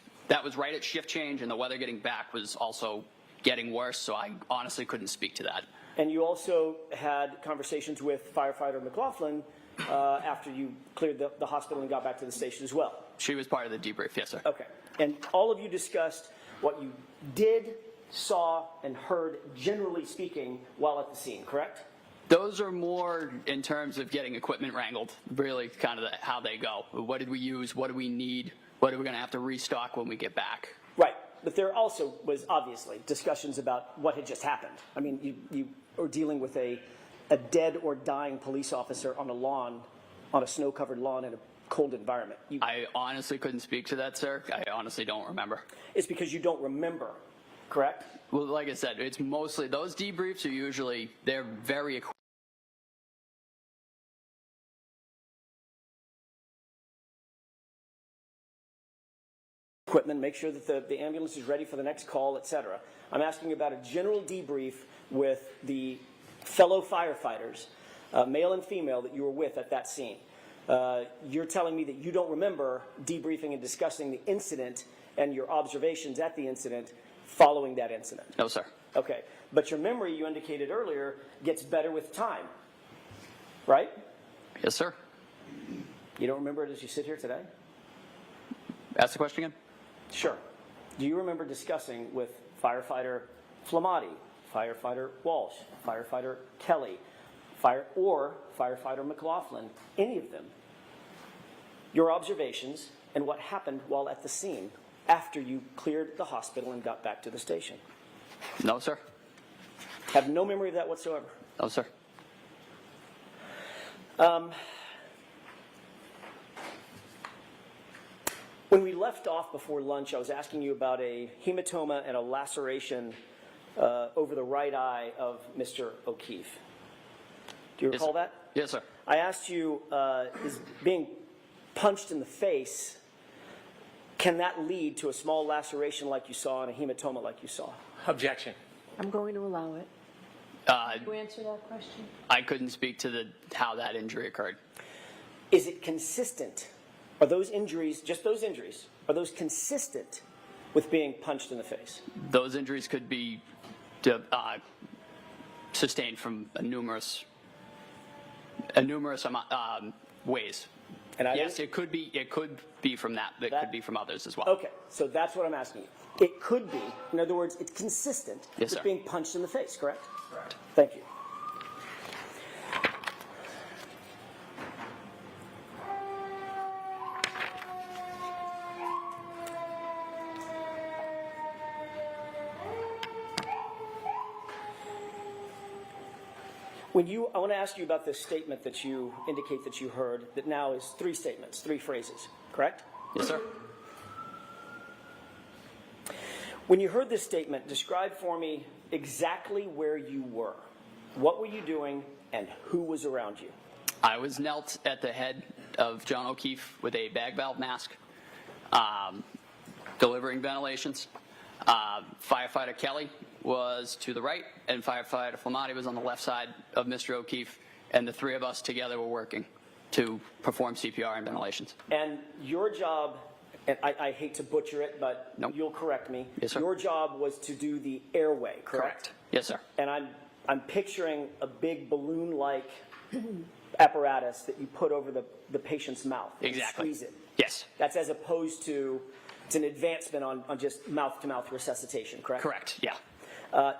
right at shift change, and the weather getting back was also getting worse, so I honestly couldn't speak to that. And you also had conversations with Firefighter McLaughlin after you cleared the hospital and got back to the station as well? She was part of the debrief, yes, sir. Okay. And all of you discussed what you did, saw, and heard, generally speaking, while at the scene, correct? Those are more in terms of getting equipment wrangled, really kind of how they go. What did we use? What do we need? What are we going to have to restock when we get back? Right. But there also was obviously discussions about what had just happened. I mean, you were dealing with a dead or dying police officer on a lawn, on a snow-covered lawn in a cold environment. I honestly couldn't speak to that, sir. I honestly don't remember. It's because you don't remember, correct? Well, like I said, it's mostly, those debriefs are usually, they're very equipment, make sure that the ambulance is ready for the next call, etc. I'm asking about a general debrief with the fellow firefighters, male and female, that you were with at that scene. You're telling me that you don't remember debriefing and discussing the incident and your observations at the incident following that incident? No, sir. Okay. But your memory, you indicated earlier, gets better with time, right? Yes, sir. You don't remember it as you sit here today? Ask the question again. Sure. do you remember discussing with firefighter Flamati, firefighter Walsh, firefighter Kelly, firefighter McLaughlin, any of them, your observations and what happened while at the scene after you cleared the hospital and got back to the station? No, sir. Have no memory of that whatsoever? No, sir. When we left off before lunch, I was asking you about a hematoma and a laceration over the right eye of Mr. O'Keefe. Do you recall that? Yes, sir. I asked you, is being punched in the face, can that lead to a small laceration like you saw and a hematoma like you saw? Objection. I'm going to allow it. Can you answer that question? I couldn't speak to how that injury occurred. Is it consistent? Are those injuries, just those injuries, are those consistent with being punched in the face? Those injuries could be sustained from numerous ways. And yes, it could be from that. It could be from others as well. Okay, so that's what I'm asking you. It could be, in other words, it's consistent Yes, with sir. being punched in the face, correct? Correct. Thank you. I want to ask you about this statement that you indicate that you heard that now is 3 statements, 3 phrases, correct? Yes, sir. When you heard this statement, describe for me exactly where you were. What were you doing and who was around you? I was knelt at the head of John O'Keefe with a bag valve mask, delivering ventilations. Firefighter Kelly was to the right, and firefighter Flamati was on the left side of Mr. O'Keefe, and the 3 of us together were working to perform CPR and ventilations. And your job, and I hate to butcher it, but Nope. You'll correct me. Yes, sir. Your job was to do the airway, correct? Yes, sir. And I'm picturing a big balloon-like apparatus that you put over the patient's mouth. And Exactly. squeeze it. Yes. That's as opposed to, it's an advancement on just mouth-to-mouth resuscitation, correct? Correct. Yeah.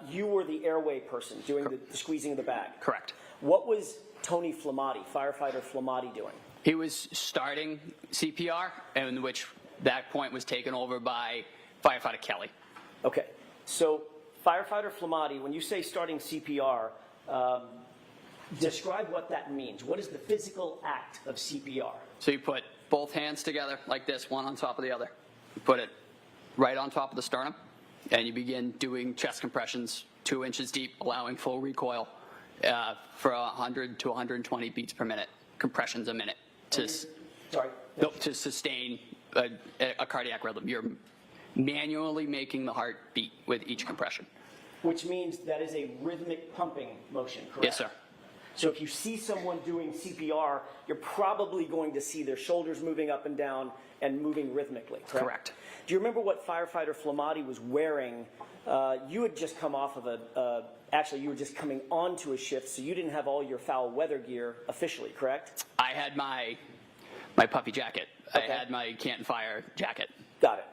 You were the airway person doing the squeezing of the bag. Correct. What was Tony Flamati, firefighter Flamati, doing? He was starting CPR, in which that point was taken over by firefighter Kelly. Okay, so firefighter Flamati, when you say starting CPR, describe what that means. What is the physical act of CPR? So you put both hands together like this, one on top of the other. You put it right on top of the sternum, and you begin doing chest compressions 2 inches deep, allowing full recoil for 100 to 120 beats per minute, compressions a minute to sustain a cardiac rhythm. You're manually making the heart beat with each compression. Which means that is a rhythmic pumping motion, correct? Yes, sir. So if you see someone doing CPR, you're probably going to see their shoulders moving up and down and moving rhythmically, correct? Correct. Do you remember what firefighter Flamati was wearing? You had just come off of actually you were just coming onto a shift, so you didn't have all your foul weather gear officially, correct? I had my puffy jacket. Okay. I had my Canton Fire jacket. Got it.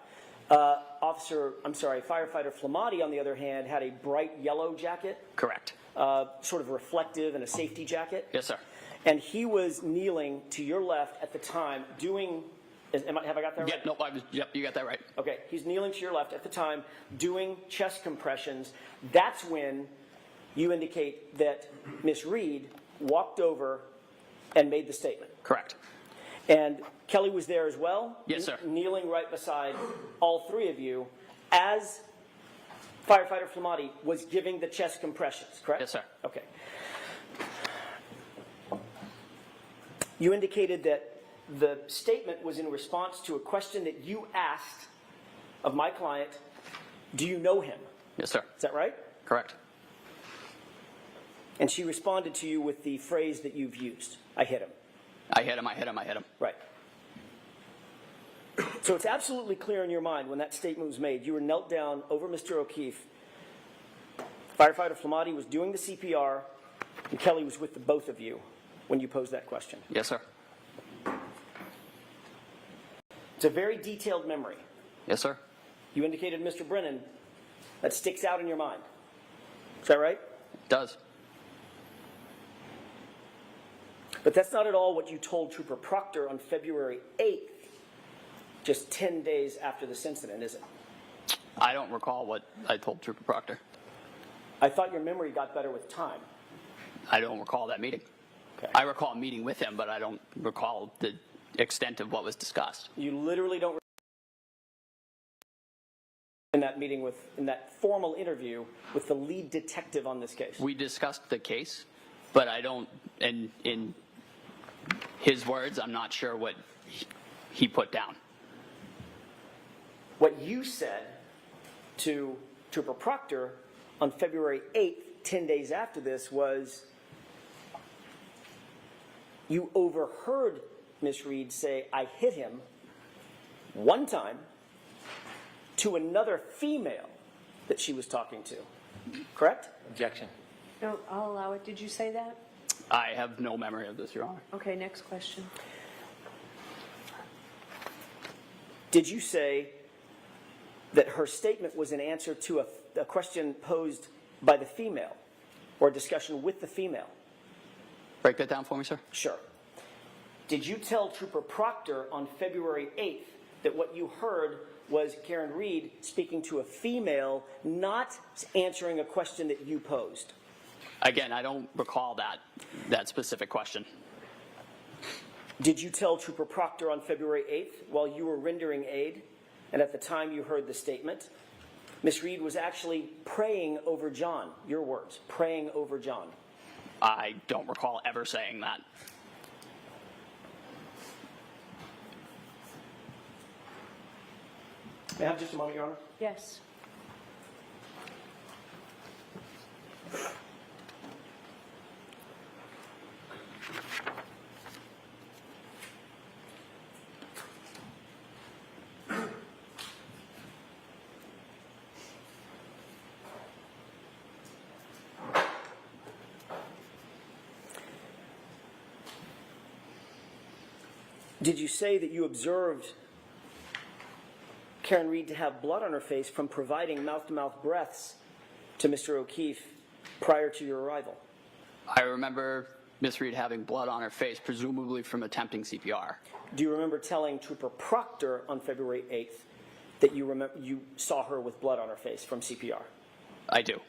Firefighter Flamati, on the other hand, had a bright yellow jacket. Correct. Sort of reflective and a safety jacket. Yes, sir. And he was kneeling to your left at the time doing, have I got that right? Yep, you got that right. Okay, he's kneeling to your left at the time doing chest compressions. That's when you indicate that Miss Reed walked over and made the statement. Correct. And Kelly was there as well? Yes, sir. Kneeling right beside all 3 of you as firefighter Flamati was giving the chest compressions, correct? Yes, sir. Okay. You indicated that the statement was in response to a question that you asked of my client, do you know him? Yes, sir. Is that right? Correct. And she responded to you with the phrase that you've used, I hit him. I hit him, I hit him, I hit him. Right. So it's absolutely clear in your mind when that statement was made. You were knelt down over Mr. O'Keefe. Firefighter Flamati was doing the CPR, and Kelly was with the both of you when you posed that question. Yes, sir. It's a very detailed memory. Yes, sir. You indicated Mr. Brennan. That sticks out in your mind. Is that right? It does. But that's not at all what you told Trooper Proctor on February 8th, just 10 days after this incident, is it? I don't recall what I told Trooper Proctor. I thought your memory got better with time. I don't recall that meeting. Okay. I recall meeting with him, but I don't recall the extent of what was discussed. You literally don't in that meeting in that formal interview with the lead detective on this case. We discussed the case, but I don't, in his words, I'm not sure what he put down. What you said to Trooper Proctor on February 8th, 10 days after this, was you overheard Miss Reed say, "I hit him" one time to another female that she was talking to. Correct? Objection. No, I'll allow it. Did you say that? I have no memory of this, Your Honor. Okay, next question. Did you say that her statement was an answer to a question posed by the female or a discussion with the female? Break that down for me, sir. Sure. Did you tell Trooper Proctor on February 8th that what you heard was Karen Reed speaking to a female, not answering a question that you posed? Again, I don't recall that specific question. Did you tell Trooper Proctor on February 8th while you were rendering aid, and at the time you heard the statement, Miss Reed was actually praying over John? Your words, praying over John. I don't recall ever saying that. May I have just a moment, Your Honor? Yes. Did you say that you observed Karen Reed to have blood on her face from providing mouth-to-mouth breaths to Mr. O'Keefe prior to your arrival? I remember Miss Reed having blood on her face, presumably from attempting CPR. Do you remember telling Trooper Proctor on February 8th that you saw her with blood on her face from CPR? I do.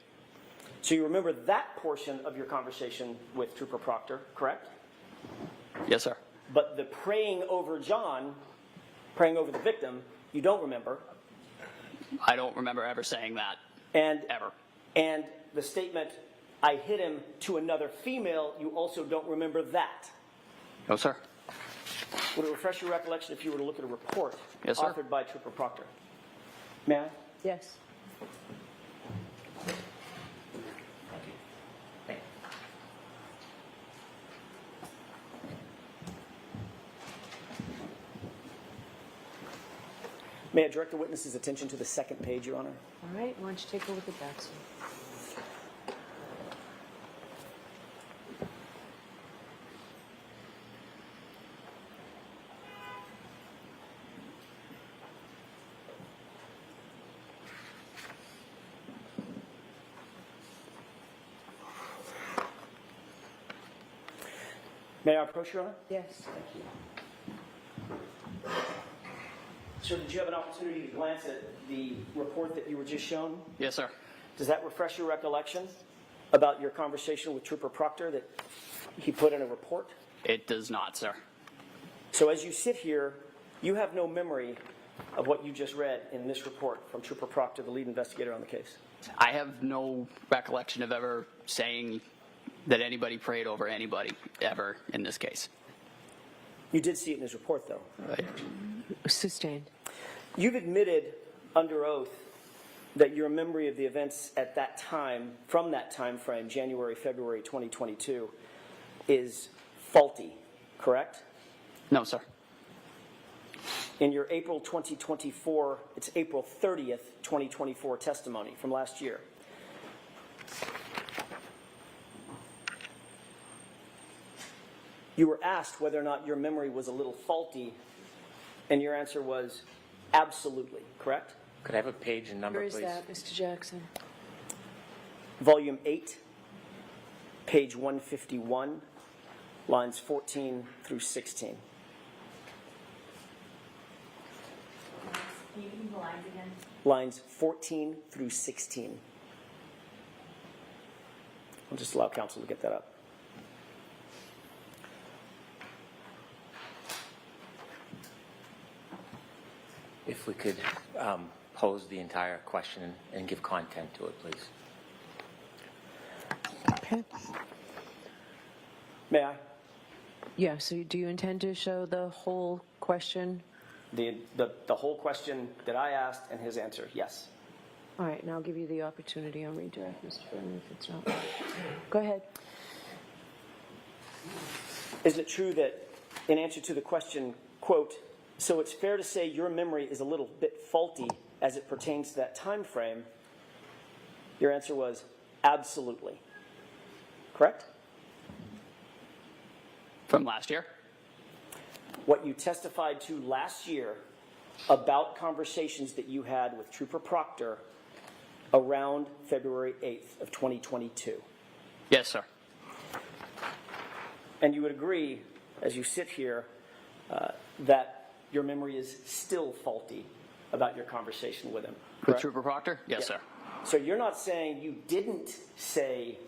So you remember that portion of your conversation with Trooper Proctor, correct? Yes, sir. But the praying over John, praying over the victim, you don't remember. I don't remember ever saying that. Ever. And the statement, "I hit him" to another female, you also don't remember that. No, sir. Would it refresh your recollection if you were to look at a report Yes, sir. authored by Trooper Proctor? May I? Yes. May I direct the witness's attention to the second page, Your Honor? All right, why don't you take a look at that, sir? May I approach, Your Honor? Yes. Thank you. Sir, did you have an opportunity to glance at the report that you were just shown? Yes, sir. Does that refresh your recollection about your conversation with Trooper Proctor that he put in a report? It does not, sir. So as you sit here, you have no memory of what you just read in this report from Trooper Proctor, the lead investigator on the case? I have no recollection of ever saying that anybody prayed over anybody ever in this case. You did see it in his report, though. Right. Sustained. You've admitted under oath that your memory of the events at that time, from that time frame, January, February 2022, is faulty, correct? No, sir. In your April 2024, it's April 30th, 2024 testimony from last year, you were asked whether or not your memory was a little faulty, and your answer was absolutely, correct? Could I have a page and number, Where is please? that, Mr. Jackson? Volume 8, page 151, lines 14 through 16. Can you give me the lines again? Lines 14 through 16. I'll just allow counsel to get that up. If we could pose the entire question and give content to it, please. Okay. May I? Yeah, so do you intend to show the whole question? The whole question that I asked and his answer, yes. All right, and I'll give you the opportunity on redirect, Mr. Brennan, if it's not. Go ahead. Is it true that, in answer to the question, quote, so it's fair to say your memory is a little bit faulty as it pertains to that time frame, your answer was absolutely. Correct? From last year? What you testified to last year about conversations that you had with Trooper Proctor around February 8th of 2022. Yes, sir. And you would agree, as you sit here, that your memory is still faulty about your conversation with him. With Correct? Trooper Proctor? Yes, sir. So you're not saying you didn't say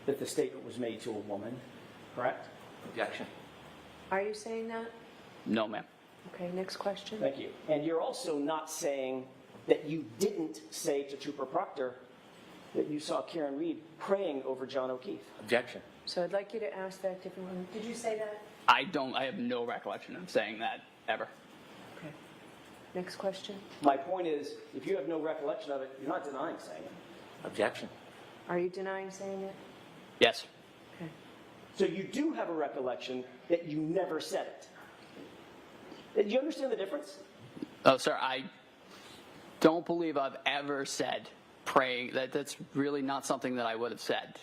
that the statement was made to a woman, correct? Objection. Are you saying that? No, ma'am. Okay, next question. Thank you. And you're also not saying that you didn't say to Trooper Proctor that you saw Karen Reed praying over John O'Keefe. Objection. So I'd like you to ask that differently. Did you say that? I have no recollection of saying that ever. Okay. Next question. My point is, if you have no recollection of it, you're not denying saying it. Objection. Are you denying saying it? Yes. Okay. So you do have a recollection that you never said it. Do you understand the difference? Oh, sir, I don't believe I've ever said praying. That's really not something that I would have said.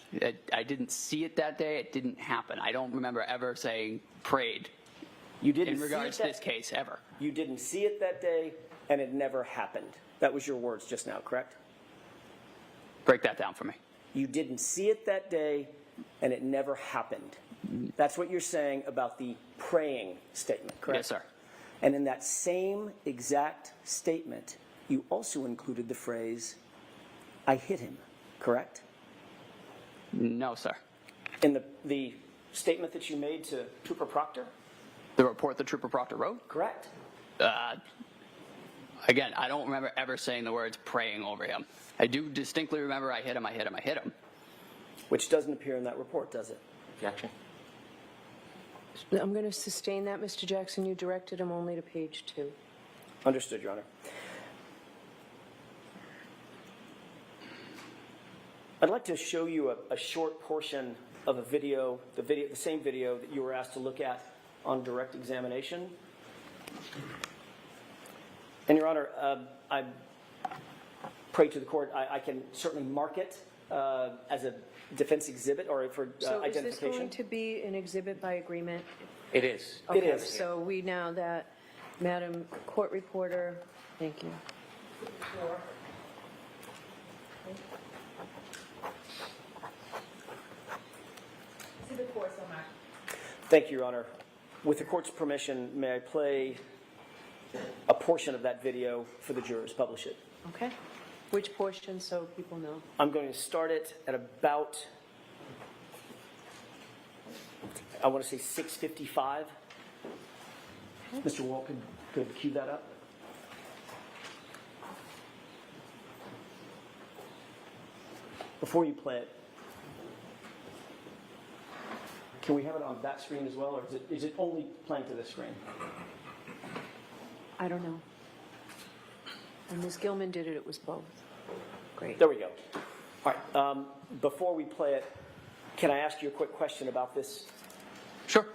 I didn't see it that day. It didn't happen. I don't remember ever saying prayed You didn't in regards see to it this case ever. You didn't see it that day, and it never happened. That was your words just now, correct? Break that down for me. You didn't see it that day, and it never happened. That's what you're saying about the praying statement, correct? Yes, sir. And in that same exact statement, you also included the phrase, I hit him, correct? No, sir. In the statement that you made to Trooper Proctor? The report that Trooper Proctor wrote? Correct. Again, I don't remember ever saying the words praying over him. I do distinctly remember I hit him, I hit him, I hit him. Which doesn't appear in that report, does it? Objection. I'm going to sustain that, Mr. Jackson. You directed him only to page 2. Understood, Your Honor. I'd like to show you a short portion of a video, the same video that you were asked to look at on direct examination. And Your Honor, I pray to the court, I can certainly mark it as a defense exhibit or for So is this identification. going to be an exhibit by agreement? It is. Okay, It is. so we know that, Madam Court Reporter, thank you. Exhibit 4, so marked. Thank you, Your Honor. With the court's permission, may I play a portion of that video for the jurors, publish it? Okay. Which portion, so people know? I'm going to start it at about, I want to say 6:55. Mr. Walt, could cue that up? Before you play it, can we have it on that screen as well, or is it only playing to this screen? I don't know. When Ms. Gilman did it, it was both. Great. There we go. All right. Before we play it, can I ask you a quick question about this? Sure.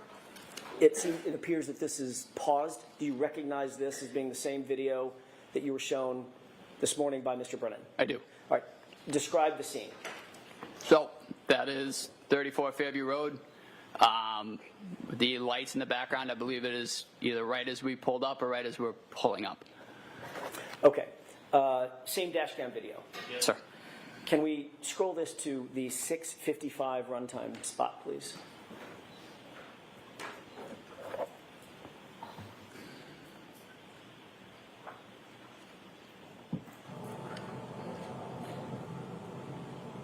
It appears that this is paused. Do you recognize this as being the same video that you were shown this morning by Mr. Brennan? I do. All right. Describe the scene. So that is 34 Fairview Road. The lights in the background, I believe it is either right as we pulled up or right as we're pulling up. Okay. Same dash cam video. Yes, sir. Can we scroll this to the 6:55 runtime spot, please?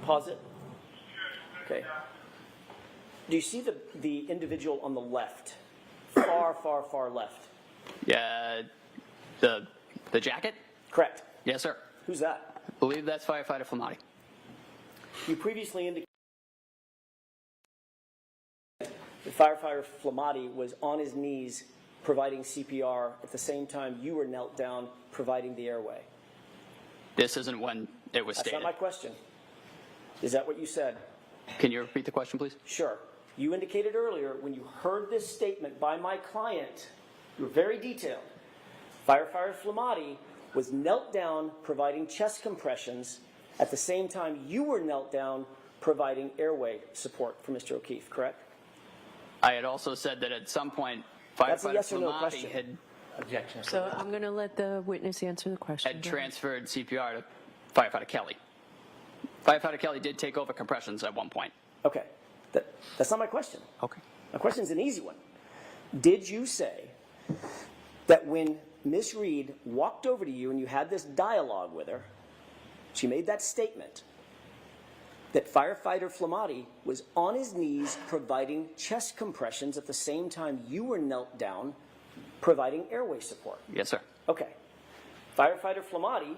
Pause it. Okay. Do you see the individual on the left? Far, far, far left. Yeah, the jacket? Correct. Yes, sir. Who's that? I believe that's Firefighter Flamati. You previously indicated that Firefighter Flamati was on his knees providing CPR at the same time you were knelt down providing the airway. This isn't when it was That's stated. not my question. Is that what you said? Can you repeat the question, please? Sure. You indicated earlier when you heard this statement by my client, you were very detailed. Firefighter Flamati was knelt down providing chest compressions at the same time you were knelt down providing airway support for Mr. O'Keefe, correct? I had also said that at some point, That's a Firefighter yes or no Flamati question. had Objection. So I'm going to let the witness answer the question. transferred CPR to Firefighter Kelly. Firefighter Kelly did take over compressions at one point. Okay. That's not my question. Okay. My question is an easy one. Did you say that when Miss Reed walked over to you and you had this dialogue with her, she made that statement that Firefighter Flamati was on his knees providing chest compressions at the same time you were knelt down providing airway support? Yes, sir. Okay. Firefighter Flamati,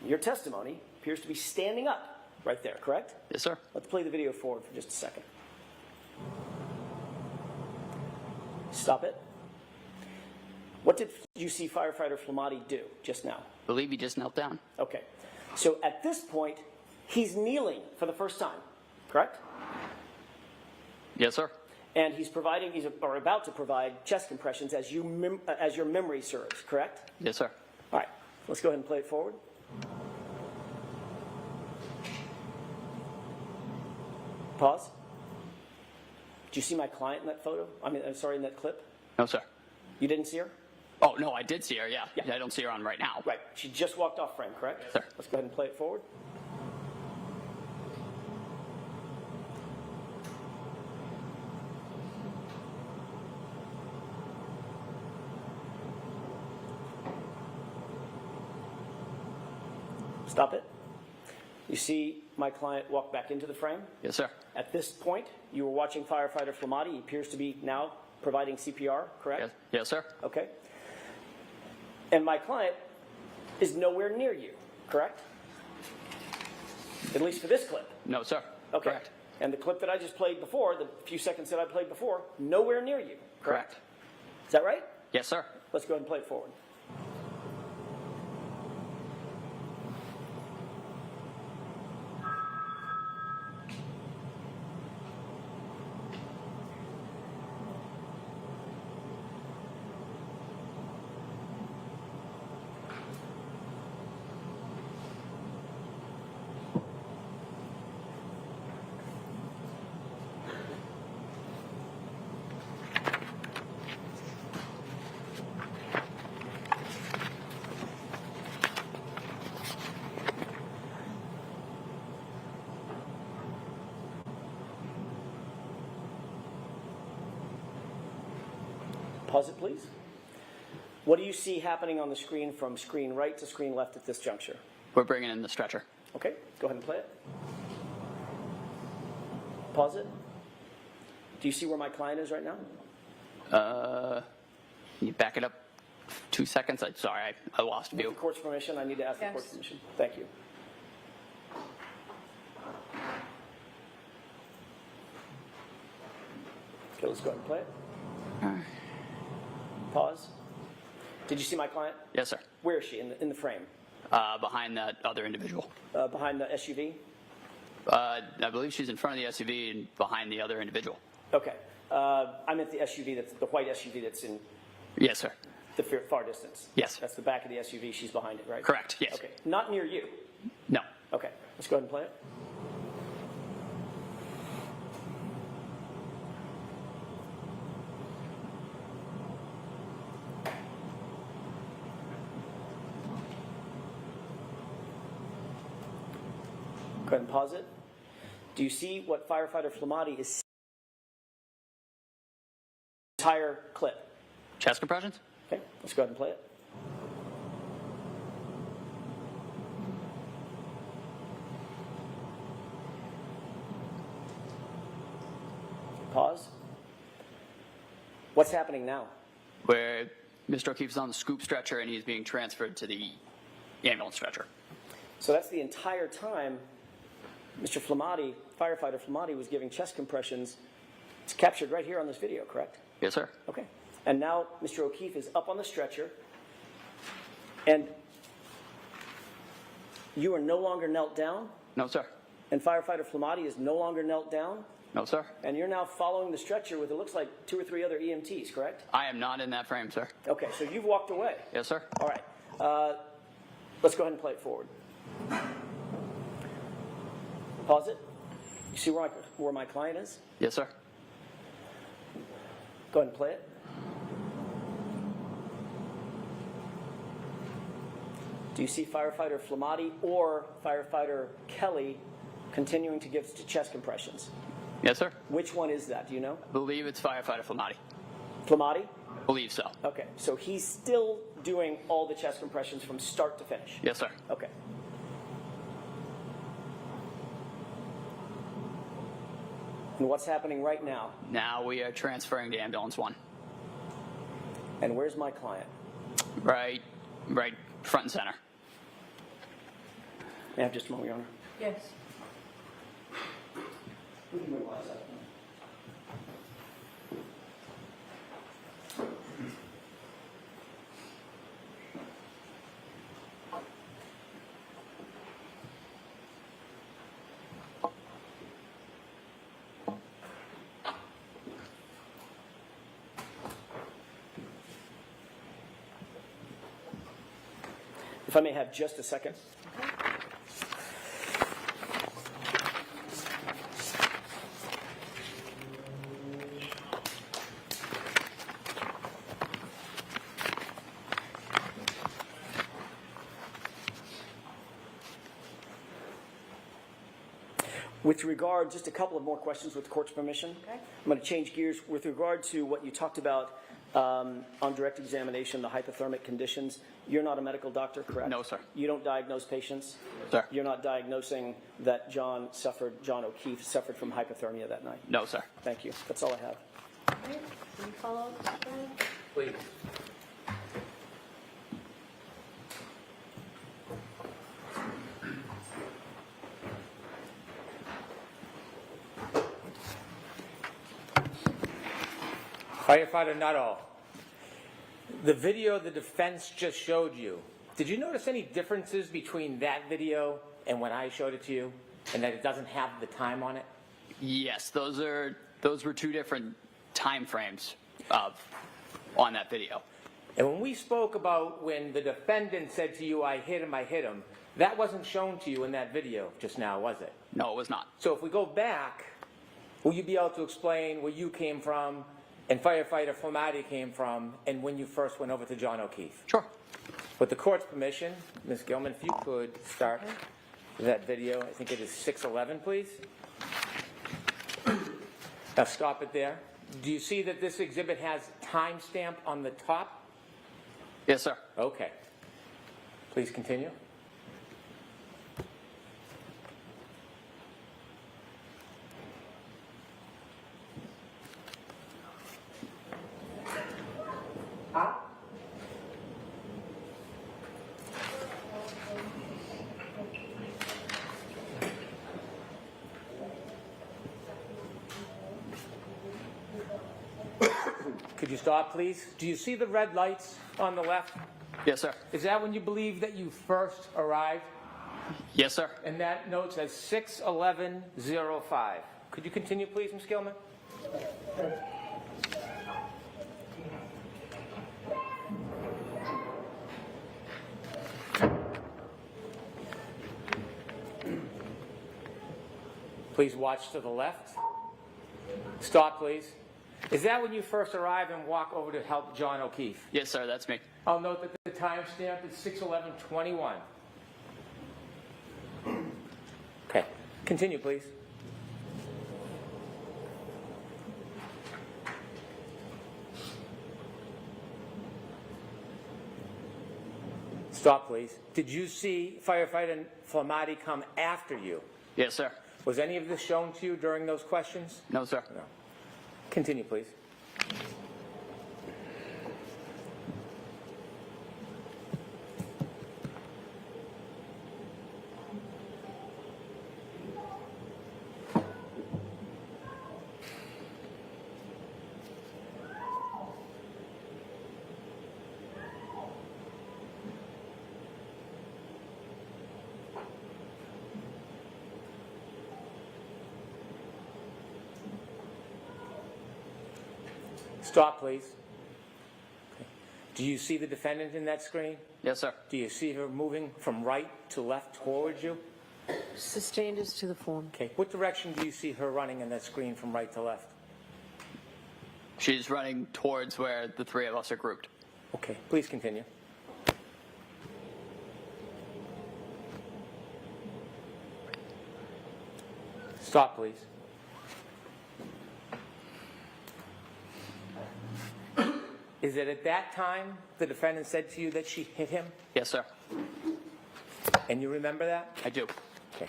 in your testimony, appears to be standing up right there, correct? Yes, sir. Let's play the video forward for just a second. Stop it. What did you see Firefighter Flamati do just now? I believe he just knelt down. Okay. So at this point, he's kneeling for the first time, correct? Yes, sir. And he's about to provide chest compressions as your memory serves, correct? Yes, sir. All right. Let's go ahead and play it forward. Pause. Did you see my client in that photo? In that clip? No, sir. You didn't see her? Oh, no, I did see her, yeah. Yeah. I don't see her on right now. Right. She just walked off frame, correct? Yes, sir. Let's go ahead and play it forward. Stop it. You see my client walk back into the frame? Yes, sir. At this point, you were watching Firefighter Flamati. He appears to be now providing CPR, correct? Yes, yes, sir. Okay. And my client is nowhere near you, correct? At least for this clip. No, sir. Okay. Correct. And the clip that I just played before, the few seconds that I played before, nowhere near you, correct? Correct. Is that right? Yes, sir. Let's go ahead and play it forward. Pause it, please. What do you see happening on the screen from screen right to screen left at this juncture? We're bringing in the stretcher. Okay, go ahead and play it. Pause it. Do you see where my client is right now? Can you back it up 2 seconds? I'm sorry, I lost With view. the court's permission, I need to ask the court's permission. Thank you. Okay, let's go ahead and play it. Pause. Did you see my client? Yes, sir. Where is she in the frame? Behind that other individual. Behind the SUV? I believe she's in front of the SUV and behind the other individual. Okay. I meant the SUV, the white SUV that's in Yes, sir. the far distance. Yes. That's the back of the SUV. She's behind it, right? Correct, yes. Okay. Not near you. No. Okay. Let's go ahead and play it. Go ahead and pause it. Do you see what Firefighter Flamati is? Entire clip. Chest compressions? Okay, let's go ahead and play it. Pause. What's happening now? Where Mr. O'Keefe is on the scoop stretcher and he's being transferred to the ambulance stretcher. So that's the entire time Mr. Flamati, Firefighter Flamati, was giving chest compressions. It's captured right here on this video, correct? Yes, sir. Okay. And now Mr. O'Keefe is up on the stretcher, and you are no longer knelt down, No, sir. and Firefighter Flamati is no longer knelt down, No, sir. and you're now following the stretcher with, it looks like, 2 or 3 other EMTs, correct? I am not in that frame, sir. Okay, so you've walked away. Yes, sir. All right. Let's go ahead and play it forward. Pause it. You see where my client is? Yes, sir. Go ahead and play it. Do you see Firefighter Flamati or Firefighter Kelly continuing to give chest compressions? Yes, sir. Which one is that? Do you know? I believe it's Firefighter Flamati. Flamati? Believe so. Okay, so he's still doing all the chest compressions from start to finish? Yes, sir. Okay. And what's happening right now? Now we are transferring to ambulance 1. And where's my client? Right front and center. May I have just a moment, Your Honor? Yes. We can realize that. If I may have just a second. With regard, just a couple of more questions with the court's permission. Okay. I'm going to change gears with regard to what you talked about on direct examination, the hypothermic conditions. You're not a medical doctor, correct? No, sir. You don't diagnose patients? Sir. You're not diagnosing that John O'Keefe suffered from hypothermia that night? No, sir. Thank you. That's all I have. All right. Can you follow up, Mr. Brennan? Please. Firefighter Nuttall, the video the defense just showed you, did you notice any differences between that video and when I showed it to you, and that it doesn't have the time on it? Yes, those were 2 different time frames on that video. And when we spoke about when the defendant said to you, I hit him, that wasn't shown to you in that video just now, was it? No, it was not. So if we go back, will you be able to explain where you came from and Firefighter Flamati came from and when you first went over to John O'Keefe? Sure. With the court's permission, Ms. Gilman, if you could start that video. I think it is 6:11, please. Now stop it there. Do you see that this exhibit has timestamp on the top? Yes, sir. Okay. Please continue. Could you stop, please? Do you see the red lights on the left? Yes, sir. Is that when you believe that you first arrived? Yes, sir. And that note says 6:11:05. Could you continue, please, Ms. Gilman? Please watch to the left. Stop, please. Is that when you first arrived and walk over to help John O'Keefe? Yes, sir. That's me. I'll note that the timestamp is 6:11:21. Okay. Continue, please. Stop, please. Did you see Firefighter Flamati come after you? Yes, sir. Was any of this shown to you during those questions? No, sir. No. Continue, please. Stop, please. Okay. Do you see the defendant in that screen? Yes, sir. Do you see her moving from right to left towards you? Sustained as to the form. Okay. What direction do you see her running in that screen from right to left? She's running towards where the three of us are grouped. Okay. Please continue. Stop, please. Is it at that time the defendant said to you that she hit him? Yes, sir. And you remember that? I do. Okay.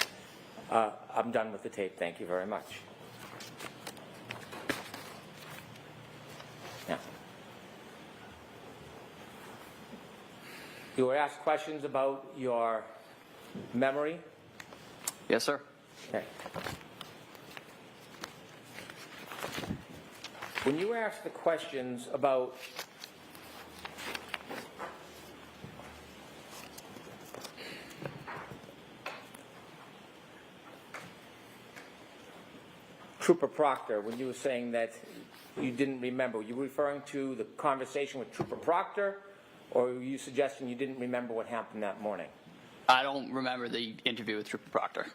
I'm done with the tape. Thank you very much. Now, you were asked questions about your memory. Yes, sir. Okay. When you were asked the questions about Trooper Proctor, when you were saying that you didn't remember, were you referring to the conversation with Trooper Proctor, or were you suggesting you didn't remember what happened that morning? I don't remember the interview with Trooper Proctor.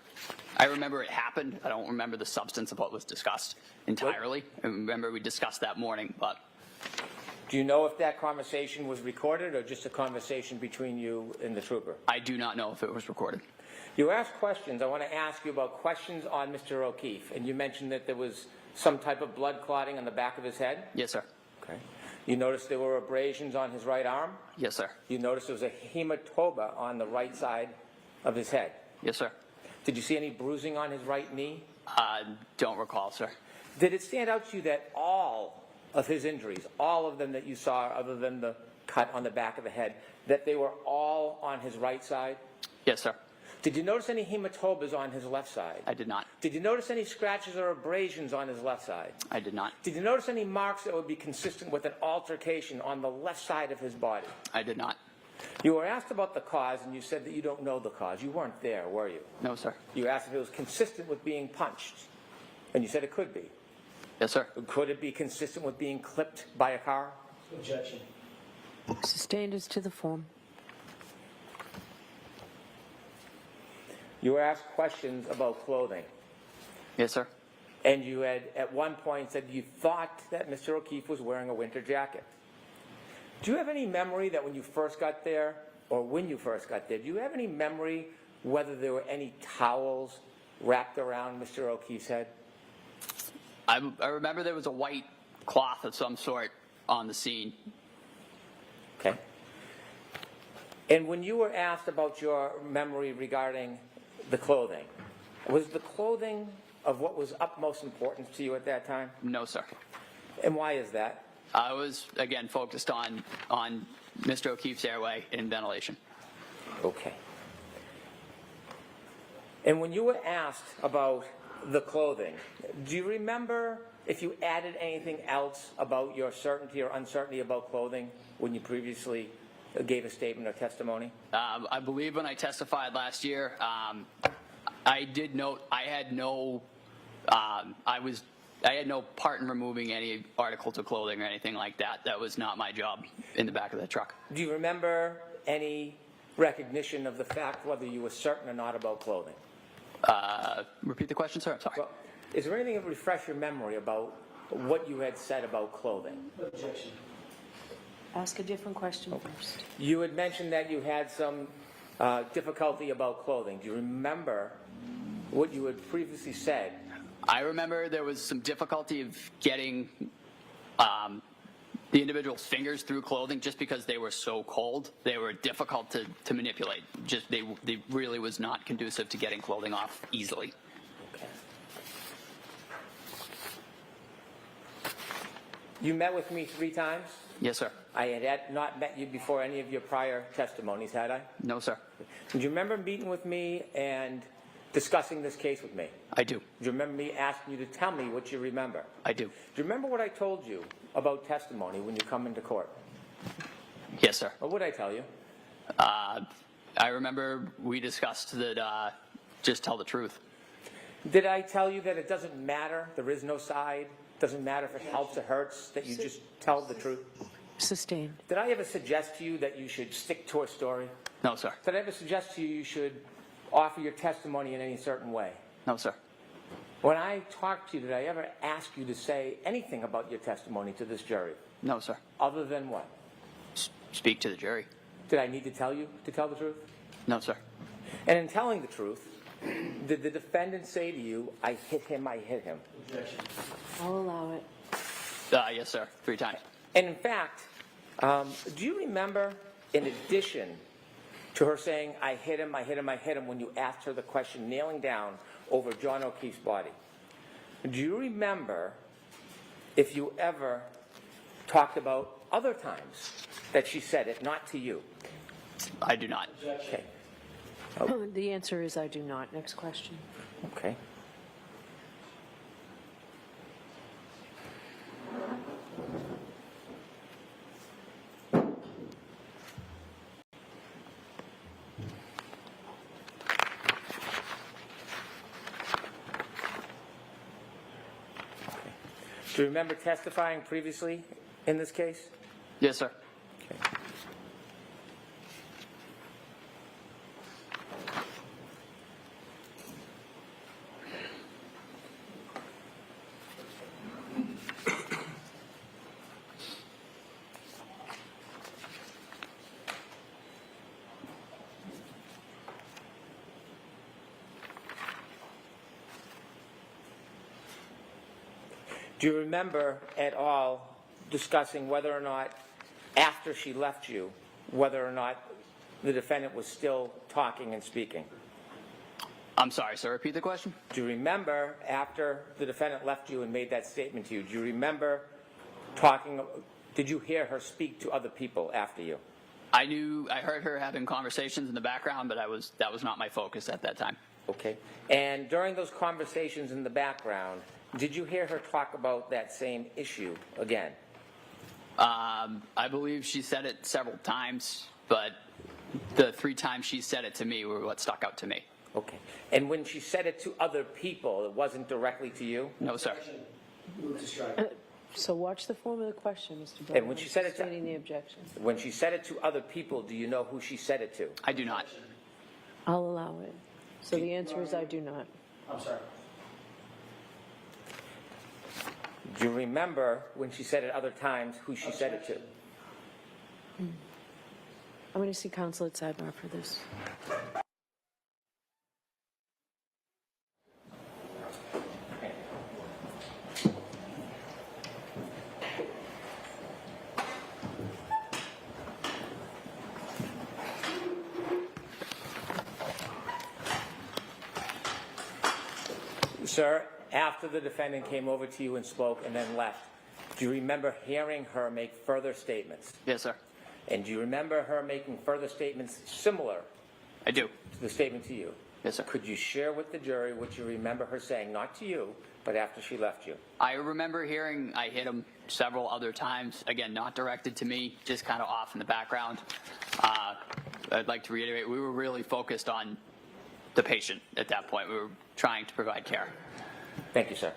I remember it happened. I don't remember the substance of what was discussed entirely. I remember we discussed that morning, but... Do you know if that conversation was recorded or just a conversation between you and the trooper? I do not know if it was recorded. You asked questions. I want to ask you about questions on Mr. O'Keefe, and you mentioned that there was some type of blood clotting on the back of his head? Yes, sir. Okay. You noticed there were abrasions on his right arm? Yes, sir. You noticed there was a hematoma on the right side of his head? Yes, sir. Did you see any bruising on his right knee? Don't recall, sir. Did it stand out to you that all of his injuries, all of them that you saw other than the cut on the back of the head, that they were all on his right side? Yes, sir. Did you notice any hematomas on his left side? I did not. Did you notice any scratches or abrasions on his left side? I did not. Did you notice any marks that would be consistent with an altercation on the left side of his body? I did not. You were asked about the cause, and you said that you don't know the cause. You weren't there, were you? No, sir. You asked if it was consistent with being punched, and you said it could be. Yes, sir. Could it be consistent with being clipped by a car? Objection. Sustained as to the form. You were asked questions about clothing, Yes, sir. and you had at one point said you thought that Mr. O'Keefe was wearing a winter jacket. Do you have any memory that when you first got there, or when you first got there, do you have any memory whether there were any towels wrapped around Mr. O'Keefe's head? I remember there was a white cloth of some sort on the scene. Okay. And when you were asked about your memory regarding the clothing, was the clothing of what was utmost importance to you at that time? No, sir. And why is that? I was, again, focused on Mr. O'Keefe's airway and ventilation. Okay. And when you were asked about the clothing, do you remember if you added anything else about your certainty or uncertainty about clothing when you previously gave a statement or testimony? I believe when I testified last year, I did note I had no part in removing any articles of clothing or anything like that. That was not my job in the back of the truck. Do you remember any recognition of the fact whether you were certain or not about clothing? Repeat the question, sir. I'm sorry. Well, is there anything that would refresh your memory about what you had said about clothing? Objection. Ask a different question first. You had mentioned that you had some difficulty about clothing. Do you remember what you had previously said. I remember there was some difficulty of getting the individual's fingers through clothing just because they were so cold. They were difficult to manipulate. Just they really was not conducive to getting clothing off easily. Okay. You met with me 3 times? Yes, sir. I had not met you before any of your prior testimonies, had I? No, sir. Do you remember meeting with me and discussing this case with me? I do. Do you remember me asking you to tell me what you remember? I do. Do you remember what I told you about testimony when you come into court? Yes, sir. What would I tell you? I remember we discussed that just tell the truth. Did I tell you that it doesn't matter, there is no side, doesn't matter if it helps or hurts, that you just tell the truth? Sustained. Did I ever suggest to you that you should stick to a story? No, sir. Did I ever suggest to you you should offer your testimony in any certain way? No, sir. When I talked to you, did I ever ask you to say anything about your testimony to this jury? No, sir. Other than what? Speak to the jury. Did I need to tell you to tell the truth? No, sir. And in telling the truth, did the defendant say to you, I hit him, I hit him? I'll allow it. Yes, sir. 3 times. And in fact, do you remember, in addition to her saying, I hit him, I hit him, I hit him, when you asked her the question, kneeling down over John O'Keefe's body, do you remember if you ever talked about other times that she said it, not to you? I do not. Okay. The answer is I do not. Next question. Okay. Do you remember testifying previously in this case? Yes, sir. Okay. Do you remember at all discussing whether or not, after she left you, whether or not the defendant was still talking and speaking? I'm sorry, sir. Repeat the question. Do you remember, after the defendant left you and made that statement to you, do you remember talking, did you hear her speak to other people after you? I heard her having conversations in the background, but that was not my focus at that time. Okay. And during those conversations in the background, did you hear her talk about that same issue again? I believe she said it several times, but the 3 times she said it to me were what stuck out to me. Okay. And when she said it to other people, it wasn't directly to you? No, sir. So watch the form of the question, Mr. Brennan. And when she said it to, Stating the objection. when she said it to other people, do you know who she said it to? I do not. I'll allow it. So the answer is I do not. I'm sorry. Do you remember when she said it other times who she said it to? I'm going to see counsel at sidebar for this. Sir, after the defendant came over to you and spoke and then left, do you remember hearing her make further statements? Yes, sir. And do you remember her making further statements similar I do. to the statement to you? Yes, sir. Could you share with the jury what you remember her saying, not to you, but after she left you? I remember hearing I hit him several other times. Again, not directed to me, just kind of off in the background. I'd like to reiterate, we were really focused on the patient at that point. We were trying to provide care. Thank you, sir.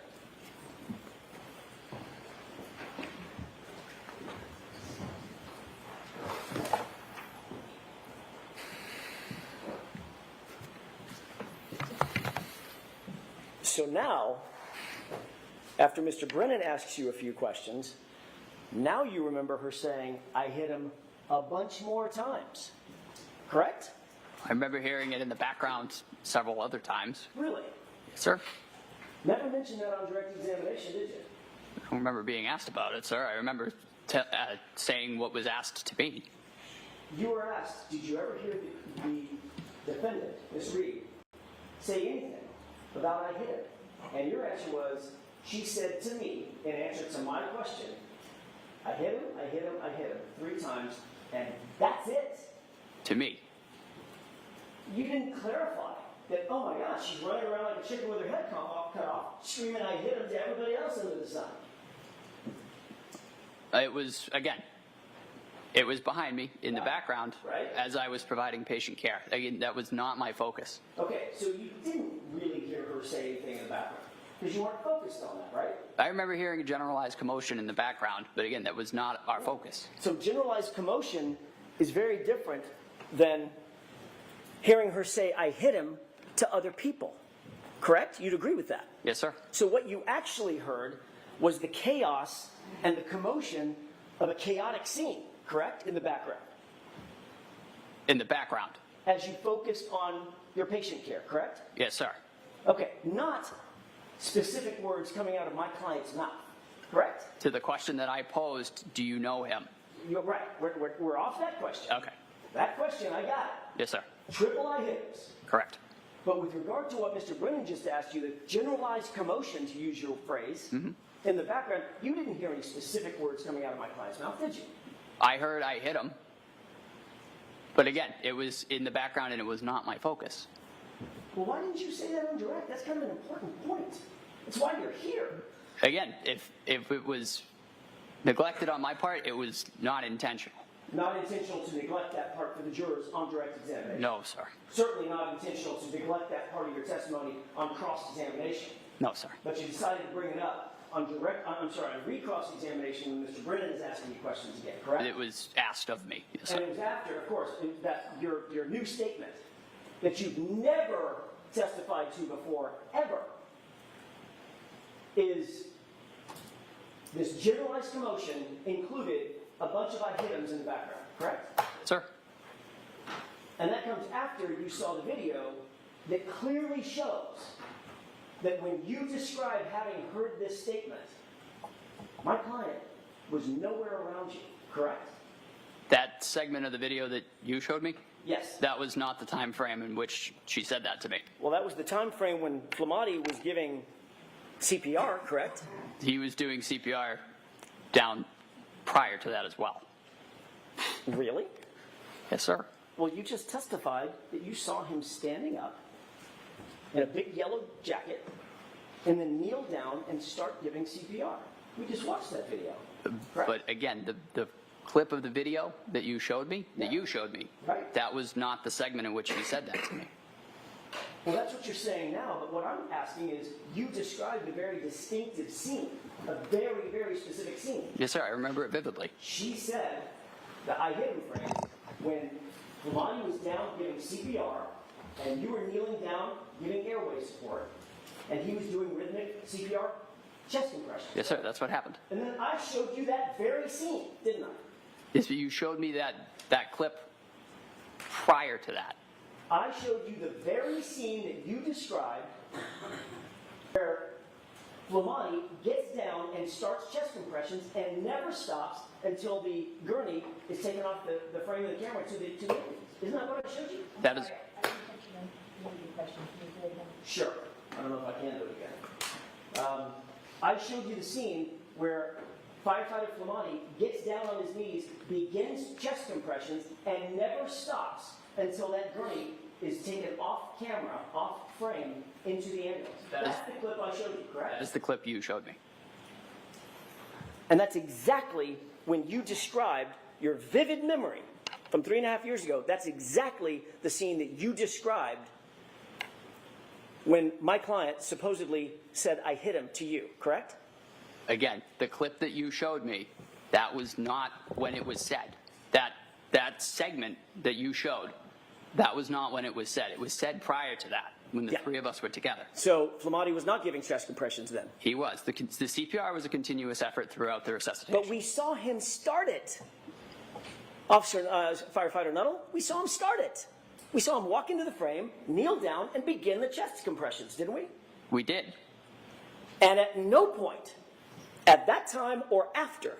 So now, after Mr. Brennan asks you a few questions, now you remember her saying, I hit him a bunch more times, correct? I remember hearing it in the background several other times. Really? Sir? Never mentioned that on direct examination, did you? I don't remember being asked about it, sir. I remember saying what was asked to me. You were asked, did you ever hear the defendant, Ms. Reed, say anything about I hit him? And your answer was, she said to me, in answer to my question, I hit him, I hit him, I hit him 3 times, and that's it. To me. You didn't clarify that, oh my gosh, she's running around like a chicken with her head cut off, screaming I hit him to everybody else under the sun. It was, again, it was behind me in the background Right. as I was providing patient care. Again, that was not my focus. Okay, so you didn't really hear her say anything in the background, because you weren't focused on that, right? I remember hearing a generalized commotion in the background, but again, that was not our focus. So generalized commotion is very different than hearing her say, I hit him, to other people, correct? You'd agree with that? Yes, sir. So what you actually heard was the chaos and the commotion of a chaotic scene, correct? In the background. In the background. As you focused on your patient care, correct? Yes, sir. Okay, not specific words coming out of my client's mouth, correct? To the question that I posed, do you know him? You're right. We're off that question. Okay. That question, I got it. Yes, sir. Triple I hitters. Correct. But with regard to what Mr. Brennan just asked you, the generalized commotion, to use your phrase, in the background, you didn't hear any specific words coming out of my client's mouth, did you? I heard I hit him. But again, it was in the background and it was not my focus. Well, why didn't you say that on direct? That's kind of an important point. It's why you're here. Again, if it was neglected on my part, it was not intentional. Not intentional to neglect that part for the jurors on direct examination. No, sir. Certainly not intentional to neglect that part of your testimony on cross-examination. No, sir. But you decided to bring it up on on recross examination when Mr. Brennan is asking you questions again, correct? It was asked of me. Yes, And sir. it was after, of course, that your new statement that you've never testified to before, ever, is this generalized commotion included a bunch of I hit hims in the background, correct? Sir. And that comes after you saw the video that clearly shows that when you describe having heard this statement, my client was nowhere around you, correct? That segment of the video that you showed me, Yes. that was not the time frame in which she said that to me. Well, that was the time frame when Flamati was giving CPR, correct? He was doing CPR down prior to that as well. Really? Yes, sir. Well, you just testified that you saw him standing up in a big yellow jacket and then kneel down and start giving CPR. We just watched that video. Correct? But again, the clip of the video that you showed me, Right. that was not the segment in which he said that to me. Well, that's what you're saying now, but what I'm asking is, you described a very distinctive scene, a very, very specific scene. Yes, sir. I remember it vividly. She said that I hit him frame when Flamati was down giving CPR, and you were kneeling down giving airway support, and he was doing rhythmic CPR chest compressions. Yes, sir. That's what happened. And then I showed you that very scene, didn't I? Yes, but you showed me that clip prior to that. I showed you the very scene that you described where Flamati gets down and starts chest compressions and never stops until the gurney is taken off the frame of the camera to the end. Isn't that what I showed you? That is. I didn't catch your question. Can you do it again? Sure. I don't know if I can do it again. I showed you the scene where Firefighter Flamati gets down on his knees, begins chest compressions, and never stops until that gurney is taken off camera, off frame, into the ambulance. That's the clip I showed you, correct? That is the clip you showed me. And that's exactly when you described your vivid memory from 3.5 years ago. That's exactly the scene that you described when my client supposedly said, I hit him to you, correct? Again, the clip that you showed me, that was not when it was said. That segment that you showed, that was not when it was said. It was said prior to that, when the three of us were together. So Flamati was not giving chest compressions then? He was. The CPR was a continuous effort throughout the resuscitation. But we saw him start it. Officer, Firefighter Nuttall, we saw him start it. We saw him walk into the frame, kneel down, and begin the chest compressions, didn't we? We did. And at no point, at that time or after,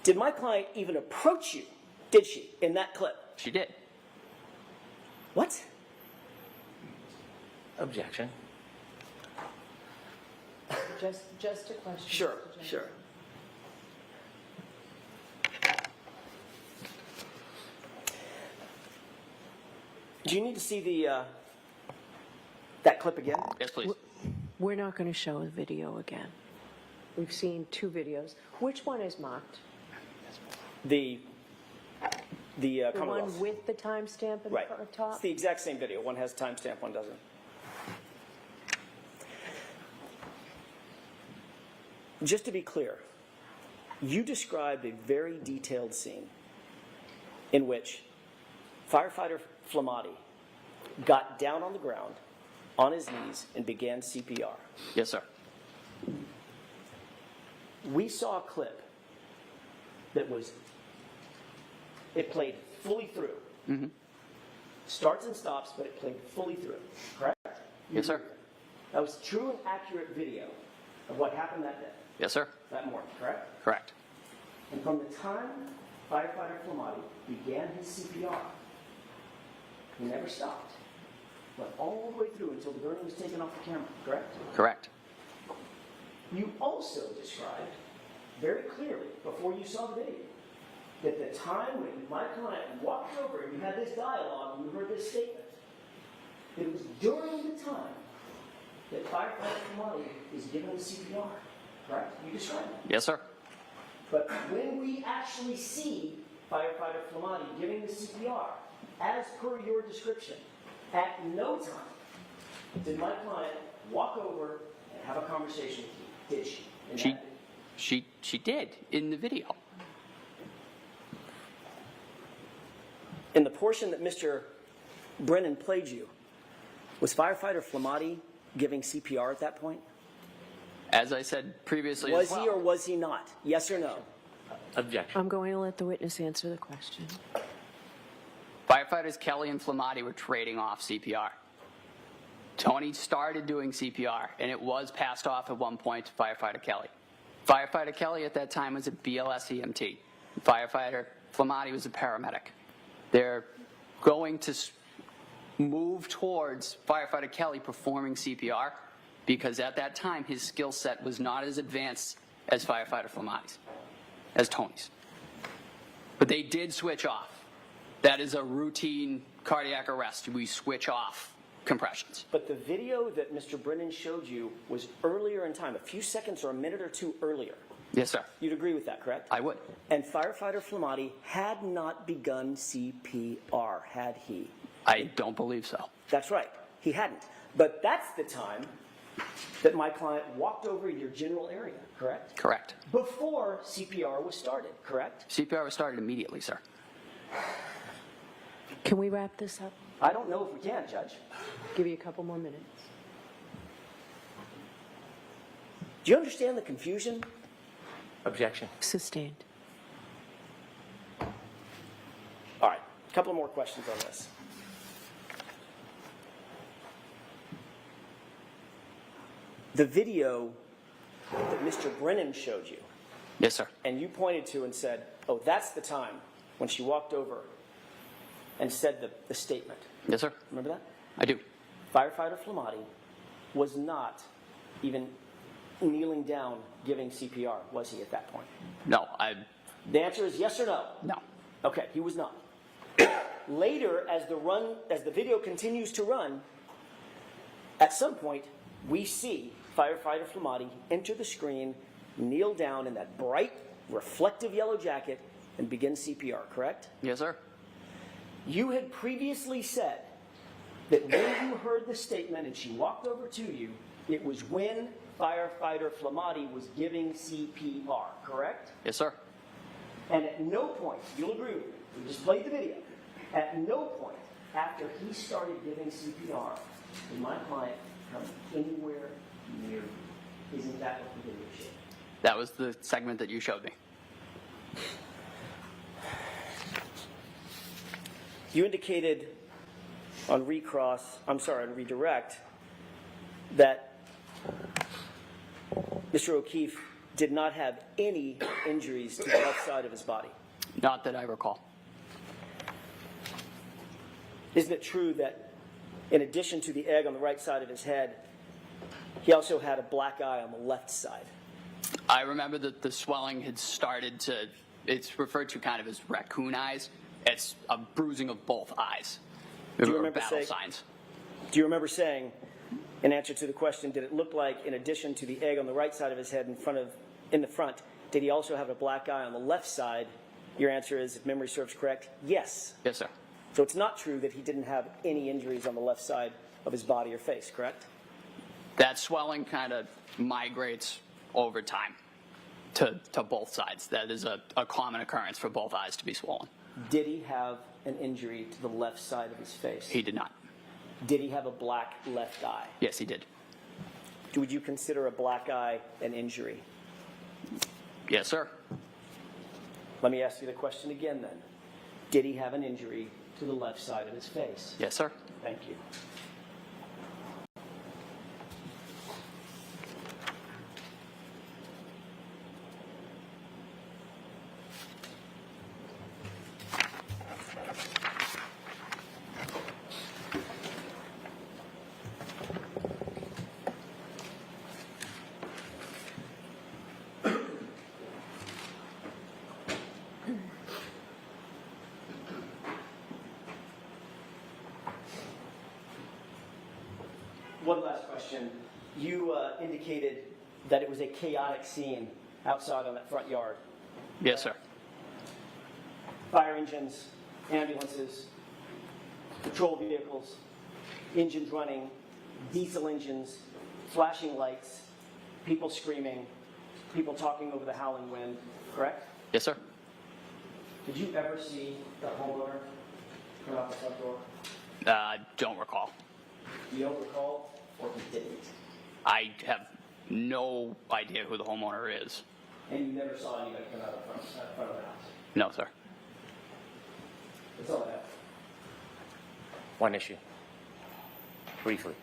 did my client even approach you, did she, in that clip? She did. What? Objection. Just a question. Sure, Mr. Johnson. sure. Do you need to see the that clip again? Yes, please. We're not going to show the video again. We've seen 2 videos. Which one is marked? The The Commonwealth. one with the timestamp in Right. the top? It's the exact same video. One has timestamp, one doesn't. Just to be clear, you described a very detailed scene in which firefighter Flamati got down on the ground on his knees and began CPR. Yes, sir. We saw a clip that it played fully through. Mm-hmm. Starts and stops, but it played fully through. Correct? Yes, sir. That was true and accurate video of what happened that day, Yes, sir. that morning, correct? Correct. And from the time firefighter Flamati began his CPR, he never stopped. Went all the way through until the gurney was taken off the camera, correct? Correct. You also described very clearly, before you saw the video, that the time when my client walked over and you had this dialogue and you heard this statement, it was during the time that firefighter Flamati is given the CPR, correct? You described that. Yes, sir. But when we actually see firefighter Flamati giving the CPR, as per your description, at no time did my client walk over and have a conversation with you, did she? In that video? She did in the video. In the portion that Mr. Brennan played you, was firefighter Flamati giving CPR at that point? As I said previously Was as well. he or was he not? Yes or no? Objection. I'm going to let the witness answer the question. Firefighters Kelly and Flamati were trading off CPR. Tony started doing CPR, and it was passed off at one point to Firefighter Kelly. Firefighter Kelly at that time was a BLS EMT. Firefighter Flamati was a paramedic. They're going to move towards Firefighter Kelly performing CPR because at that time his skill set was not as advanced as Firefighter Flamati's, as Tony's. But they did switch off. That is a routine cardiac arrest. We switch off compressions. But the video that Mr. Brennan showed you was earlier in time, a few seconds or a minute or two earlier. Yes, sir. You'd agree with that, correct? I would. And firefighter Flamati had not begun CPR, had he? I don't believe so. That's right, he hadn't. But that's the time that my client walked over your general area, correct? Correct. Before CPR was started, correct? CPR was started immediately, sir. Can we wrap this up? I don't know if we can, Judge. Give you a couple more minutes. Do you understand the confusion? Objection. Sustained. All right, a couple more questions on this. The video that Mr. Brennan showed you, Yes, sir. and you pointed to and said, oh, that's the time when she walked over and said the statement. Yes, sir. Remember that? I do. Firefighter Flamati was not even kneeling down giving CPR, was he at that point? No, The answer is yes or no? no. Okay, he was not. Later, as the video continues to run, at some point, we see firefighter Flamati enter the screen, kneel down in that bright, reflective yellow jacket, and begin CPR, correct? Yes, sir. You had previously said that when you heard the statement and she walked over to you, it was when firefighter Flamati was giving CPR, correct? Yes, sir. And at no point, you'll agree with me, we just played the video, at no point after he started giving CPR did my client come anywhere near you. Isn't that what the video showed? That was the segment that you showed me. You indicated on redirect that Mr. O'Keefe did not have any injuries to the left side of his body. Not that I recall. Isn't it true that in addition to the egg on the right side of his head, he also had a black eye on the left side? I remember that the swelling had started to, it's referred to kind of as raccoon eyes. It's a bruising of both eyes. Do you Or remember battle saying- signs. Do you remember saying, in answer to the question, did it look like in addition to the egg on the right side of his head in the front, did he also have a black eye on the left side? Your answer is, if memory serves correct, yes. Yes, sir. So it's not true that he didn't have any injuries on the left side of his body or face, correct? That swelling kind of migrates over time to both sides. That is a common occurrence for both eyes to be swollen. Did he have an injury to the left side of his face? He did not. Did he have a black left eye? Yes, he did. Would you consider a black eye an injury? Yes, sir. Let me ask you the question again then. Did he have an injury to the left side of his face? Yes, sir. Thank you. One last question. You indicated that it was a chaotic scene outside on that front yard. Yes, sir. Fire engines, ambulances, patrol vehicles, engines running, diesel engines, flashing lights, people screaming, people talking over the howling wind, correct? Yes, sir. Did you ever see the homeowner come out the front door? Don't recall. You don't recall, or you didn't? I have no idea who the homeowner is. And you never saw anybody come out of the front of the house? No, sir. That's all I have. One issue. Briefly.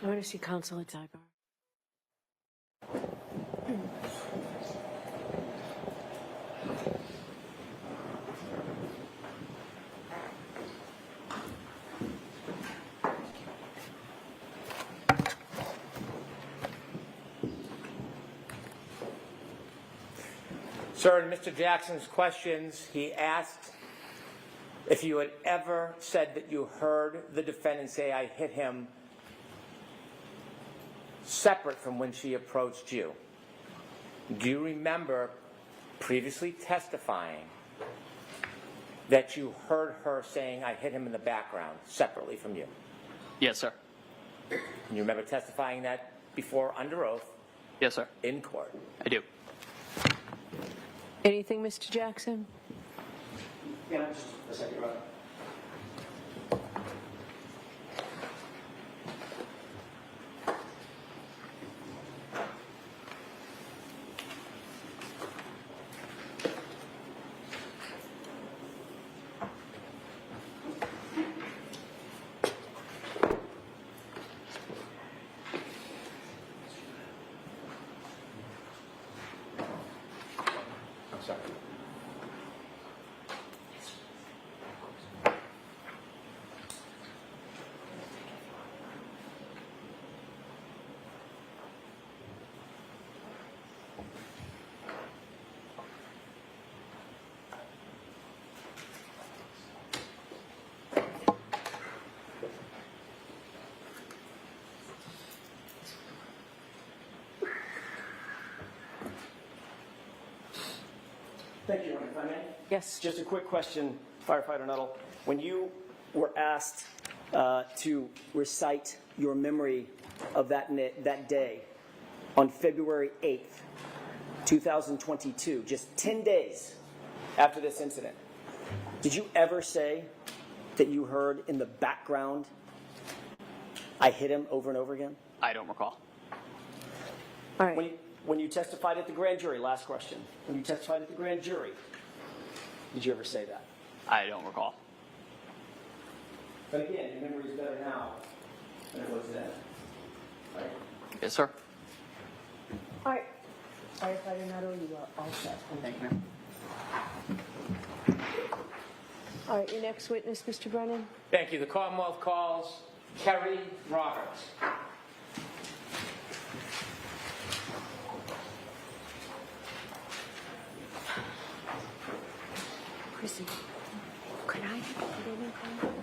I want to see Councilor Tybar. Sir, in Mr. Jackson's questions, he asked if you had ever said that you heard the defendant say, "I hit him," separate from when she approached you. Do you remember previously testifying that you heard her saying, "I hit him in the background," separately from you? Yes, sir. You remember testifying that before under oath Yes, sir. in court? I do. Anything, Mr. Jackson? Yeah, just a second, Your Honor. I'm sorry. Thank you, Your Honor. If I may? Yes. Just a quick question, Firefighter Nuttall. When you were asked to recite your memory of that day on February 8th, 2022, just 10 days after this incident, did you ever say that you heard in the background, "I hit him" over and over again? I don't recall. All right. When you testified at the grand jury, last question, when you testified at the grand jury, did you ever say that? I don't recall. But again, your memory is better now than it was then. Yes, sir. All right. Firefighter Nuttall, you are all set. Thank you, ma'am. All right, your next witness, Mr. Brennan. Thank you. The Commonwealth calls Kerry Roberts. Chrissy, could I get the name card?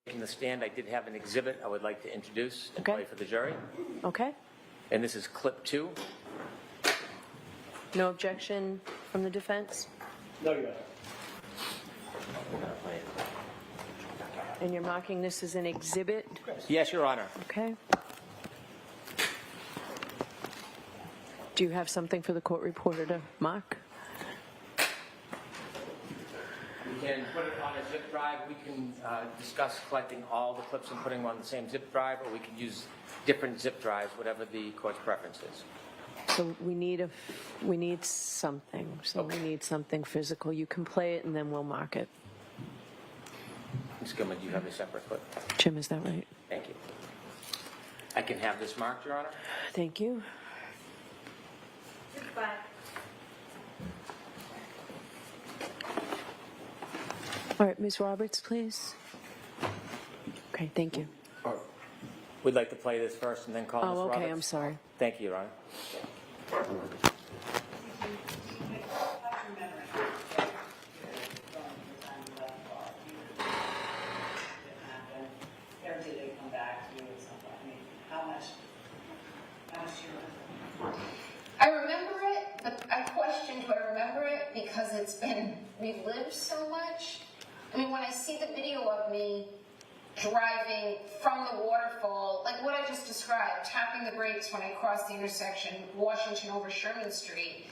In the stand, I did have an exhibit I would like to introduce and Okay. play for the jury. Okay. And this is clip 2. No objection from the defense? No, Your Honor. We're going to play it. And you're marking this as an exhibit? Yes, Your Honor. Okay. Do you have something for the court reporter to mark? We can put it on a zip drive. We can discuss collecting all the clips and putting them on the same zip drive, or we can use different zip drives, whatever the court's preference is. So we need something. So we need something physical. You can play it and then we'll mark it. Ms. Gilman, do you have a separate clip? Jim, is that right? Thank you. I can have this marked, Your Honor? Thank you. All right, Ms. Roberts, please. Okay, thank you. We'd like to play this first and then call Ms. Oh, Roberts. okay, I'm sorry. Thank you, Your Honor. I remember it, but I question, do I remember it because it's been relived so much? I mean, when I see the video of me driving from the waterfall, like what I just described, tapping the brakes when I crossed the intersection, Washington over Sherman Street,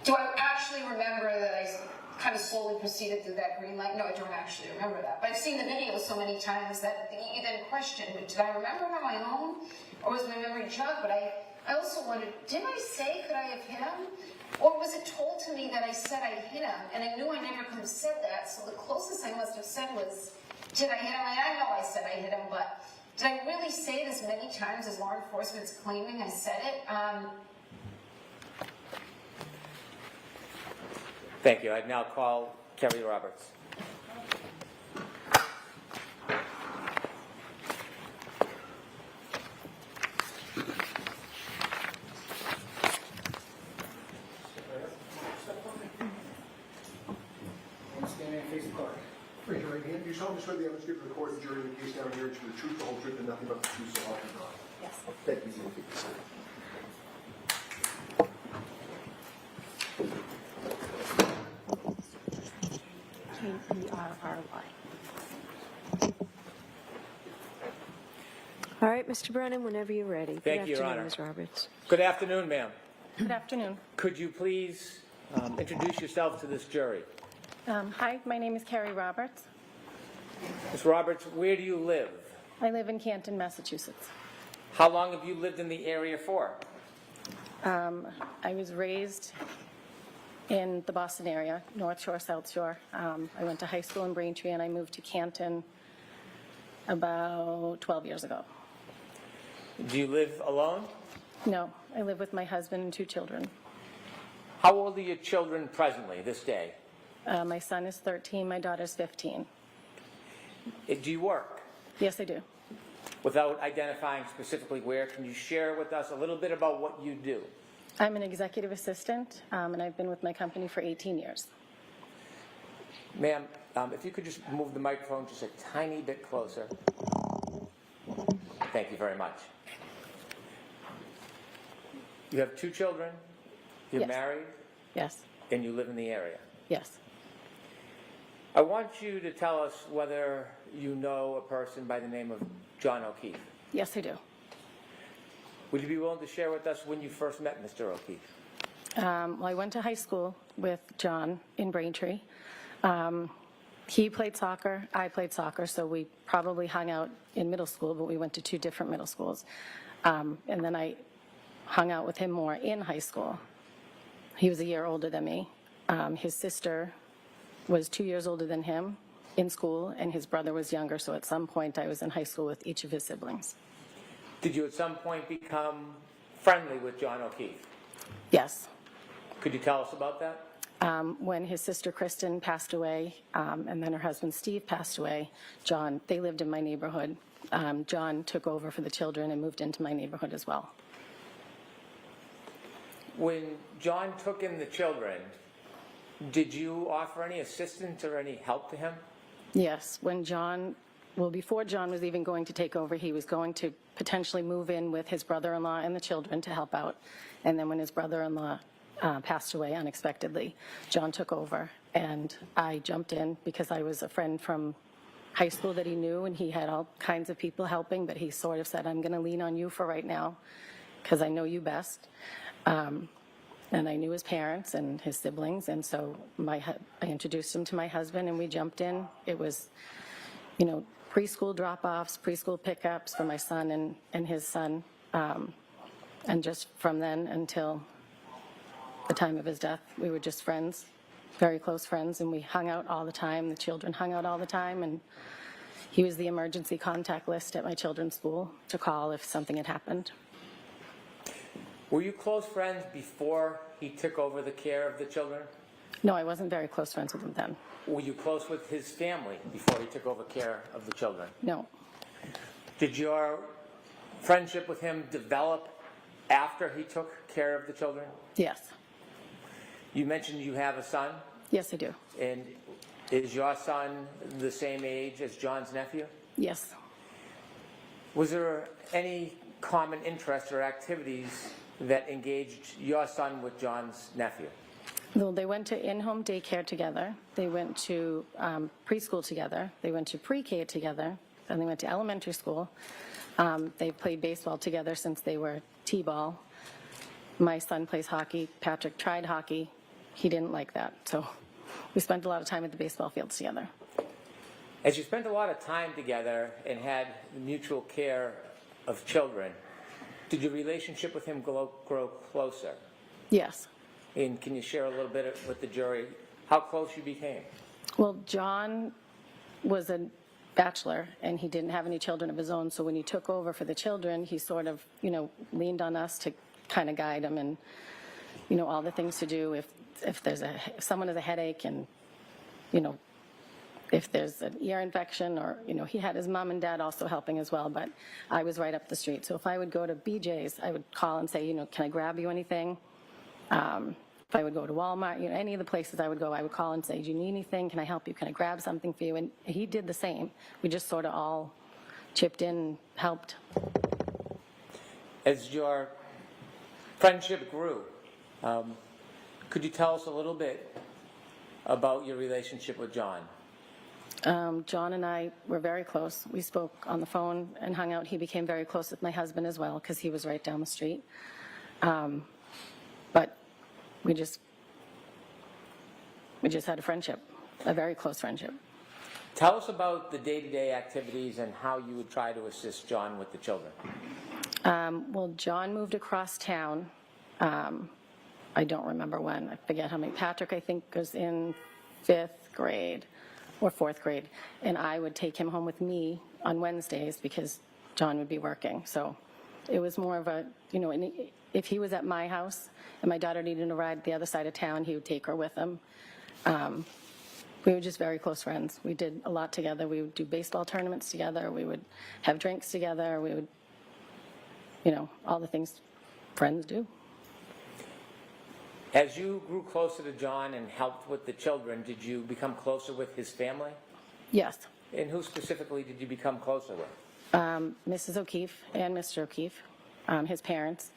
do I actually remember that I kind of slowly proceeded through that green light? No, I don't actually remember that. But I've seen the video so many times that you then question, did I remember it on my own? Or was my memory jogged? But I also wondered, did I say, could I have hit him? Or was it told to me that I said I hit him? And I knew I never could have said that, so the closest I must have said was, did I hit him? And I know I said I hit him, but did I really say it as many times as law enforcement's claiming I said it? Thank you. I'd now call Kerry Roberts. Raise your right hand. Do you solemnly swear the evidence given to the court and jury in the case down here is the truth, the whole truth, and nothing but the truth, so help you God? Yes. Thank you. You may be seated. K-E-R-R-Y. All right, Mr. Brennan, whenever you're ready. Thank you, Your Good Honor. afternoon, Ms. Roberts. Good afternoon, ma'am. Good afternoon. Could you please introduce yourself to this jury? Hi, my name is Carrie Roberts. Ms. Roberts, where do you live? I live in Canton, Massachusetts. How long have you lived in the area for? I was raised in the Boston area, North Shore, South Shore. I went to high school in Braintree and I moved to Canton about 12 years ago. Do you live alone? No, I live with my husband and 2 children. How old are your children presently, this day? My son is 13, my daughter's 15. Do you work? Yes, I do. Without identifying specifically where, can you share with us a little bit about what you do? I'm an executive assistant, and I've been with my company for 18 years. Ma'am, if you could just move the microphone just a tiny bit closer. Thank you very much. You have 2 children, you're Yes. married, Yes, and you live in the area. yes. I want you to tell us whether you know a person by the name of John O'Keefe. Yes, I do. Would you be willing to share with us when you first met Mr. O'Keefe? Well, I went to high school with John in Braintree. He played soccer, I played soccer, so we probably hung out in middle school, but we went to 2 different middle schools. And then I hung out with him more in high school. He was a year older than me. His sister was 2 years older than him, in school, and his brother was younger, so at some point I was in high school with each of his siblings. Did you at some point become friendly with John O'Keefe? Yes. Could you tell us about that? When his sister Kristen passed away, and then her husband Steve passed away, they lived in my neighborhood. John took over for the children and moved into my neighborhood as well. When John took in the children, did you offer any assistance or any help to him? Yes, before John was even going to take over, he was going to potentially move in with his brother-in-law and the children to help out. And then when his brother-in-law passed away unexpectedly, John took over, and I jumped in because I was a friend from high school that he knew, and he had all kinds of people helping, but he sort of said, I'm going to lean on you for right now because I know you best. And I knew his parents and his siblings, and so I introduced him to my husband, and we jumped in. It was, preschool drop-offs, preschool pickups for my son and his son, and just from then until the time of his death, we were just friends, very close friends, and we hung out all the time. The children hung out all the time, and he was the emergency contact list at my children's school to call if something had happened. Were you close friends before he took over the care of the children? No, I wasn't very close friends with him then. Were you close with his family before he took over care of the children? No. Did your friendship with him develop after he took care of the children? Yes. You mentioned you have a son? Yes, I do. And is your son the same age as John's nephew? Yes. Was there any common interests or activities that engaged your son with John's nephew? Well, they went to in-home daycare together. They went to preschool together. They went to pre-K together. Then they went to elementary school. They've played baseball together since they were T-ball. My son plays hockey. Patrick tried hockey. He didn't like that. So we spent a lot of time at the baseball fields together. As you spent a lot of time together and had the mutual care of children, did your relationship with him grow closer? Yes. And can you share a little bit with the jury how close you became? Well, John was a bachelor, and he didn't have any children of his own, so when he took over for the children, he sort of, leaned on us to kind of guide him and, all the things to do if someone has a headache and, if there's an ear infection or, he had his mom and dad also helping as well, but I was right up the street. So if I would go to BJ's, I would call and say, can I grab you anything? If I would go to Walmart, any of the places I would go, I would call and say, do you need anything? Can I help you? Can I grab something for you? And he did the same. We just sort of all chipped in and helped. As your friendship grew, could you tell us a little bit about your relationship with John? John and I were very close. We spoke on the phone and hung out. He became very close with my husband as well because he was right down the street. But we just had a friendship, a very close friendship. Tell us about the day-to-day activities and how you would try to assist John with the children. Well, John moved across town. I don't remember when. I forget how many. Patrick, I think, was in 5th grade or 4th grade, and I would take him home with me on Wednesdays because John would be working. So it was more of a, if he was at my house and my daughter needed a ride the other side of town, he would take her with him. We were just very close friends. We did a lot together. We would do baseball tournaments together. We would have drinks together. We would, all the things friends do. As you grew closer to John and helped with the children, did you become closer with his family? Yes. And who specifically did you become closer with? Mrs. O'Keefe and Mr. O'Keefe, his parents,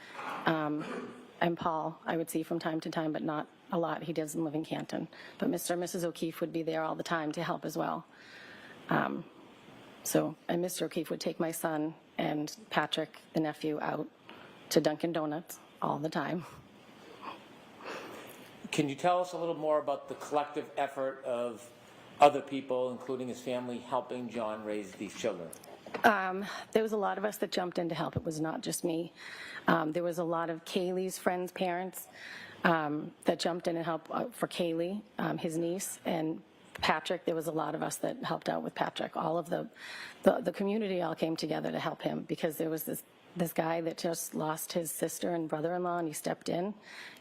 and Paul I would see from time to time, but not a lot. He doesn't live in Canton. But Mr. and Mrs. O'Keefe would be there all the time to help as well. And Mr. O'Keefe would take my son and Patrick, the nephew, out to Dunkin' Donuts all the time. Can you tell us a little more about the collective effort of other people, including his family, helping John raise these children? There was a lot of us that jumped in to help. It was not just me. There was a lot of Kaylee's friends' parents that jumped in and helped for Kaylee, his niece, and Patrick, there was a lot of us that helped out with Patrick. All of the community all came together to help him because there was this guy that just lost his sister and brother-in-law, and he stepped in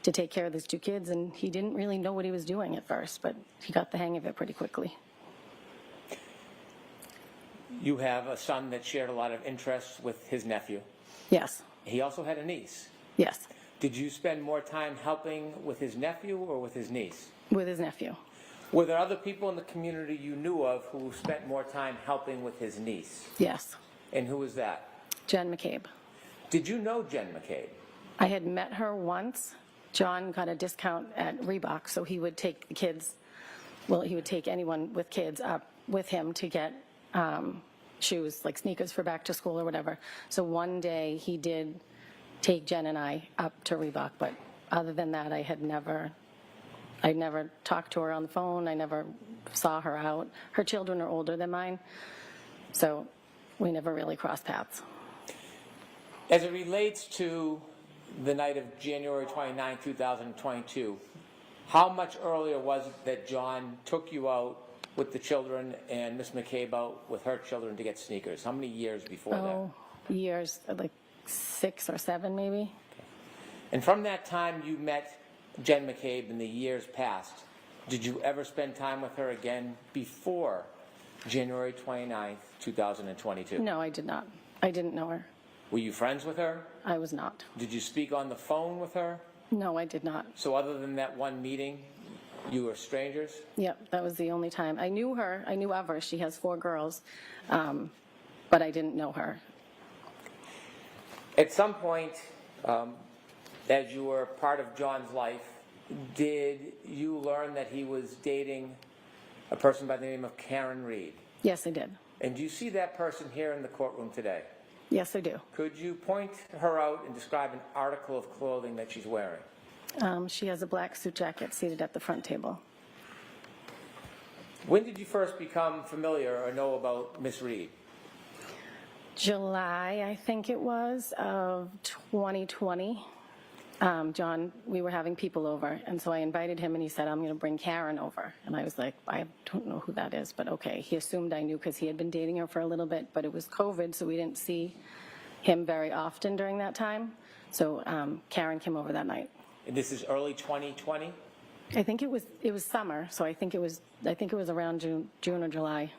to take care of his two kids, and he didn't really know what he was doing at first, but he got the hang of it pretty quickly. You have a son that shared a lot of interests with his nephew. Yes. He also had a niece. Yes. Did you spend more time helping with his nephew or with his niece? With his nephew. Were there other people in the community you knew of who spent more time helping with his niece? Yes. And who was that? Jen McCabe. Did you know Jen McCabe? I had met her once. John got a discount at Reebok, so he would take the kids, well, he would take anyone with kids up with him to get shoes, like sneakers for back to school or whatever. So one day he did take Jen and I up to Reebok, but other than that, I never talked to her on the phone. I never saw her out. Her children are older than mine, so we never really crossed paths. As it relates to the night of January 29, 2022, how much earlier was it that John took you out with the children and Miss McCabe out with her children to get sneakers? How many years before that? Years, like 6 or 7 maybe. Okay. And from that time you met Jen McCabe in the years past, did you ever spend time with her again before January 29th, 2022? No, I did not. I didn't know her. Were you friends with her? I was not. Did you speak on the phone with her? No, I did not. So other than that one meeting, you were strangers? Yep, that was the only time. I knew her. I knew of her. She has 4 girls, but I didn't know her. At some point, as you were part of John's life, did you learn that he was dating a person by the name of Karen Reed? Yes, I did. And do you see that person here in the courtroom today? Yes, I do. Could you point her out and describe an article of clothing that she's wearing? She has a black suit jacket seated at the front table. When did you first become familiar or know about Miss Reed? July, I think it was, of 2020. John, we were having people over, and so I invited him, and he said, I'm going to bring Karen over. And I was like, I don't know who that is, but okay. He assumed I knew because he had been dating her for a little bit, but it was COVID, so we didn't see him very often during that time. So Karen came over that night. And this is early 2020? I think it was summer, so I think it was around June or July.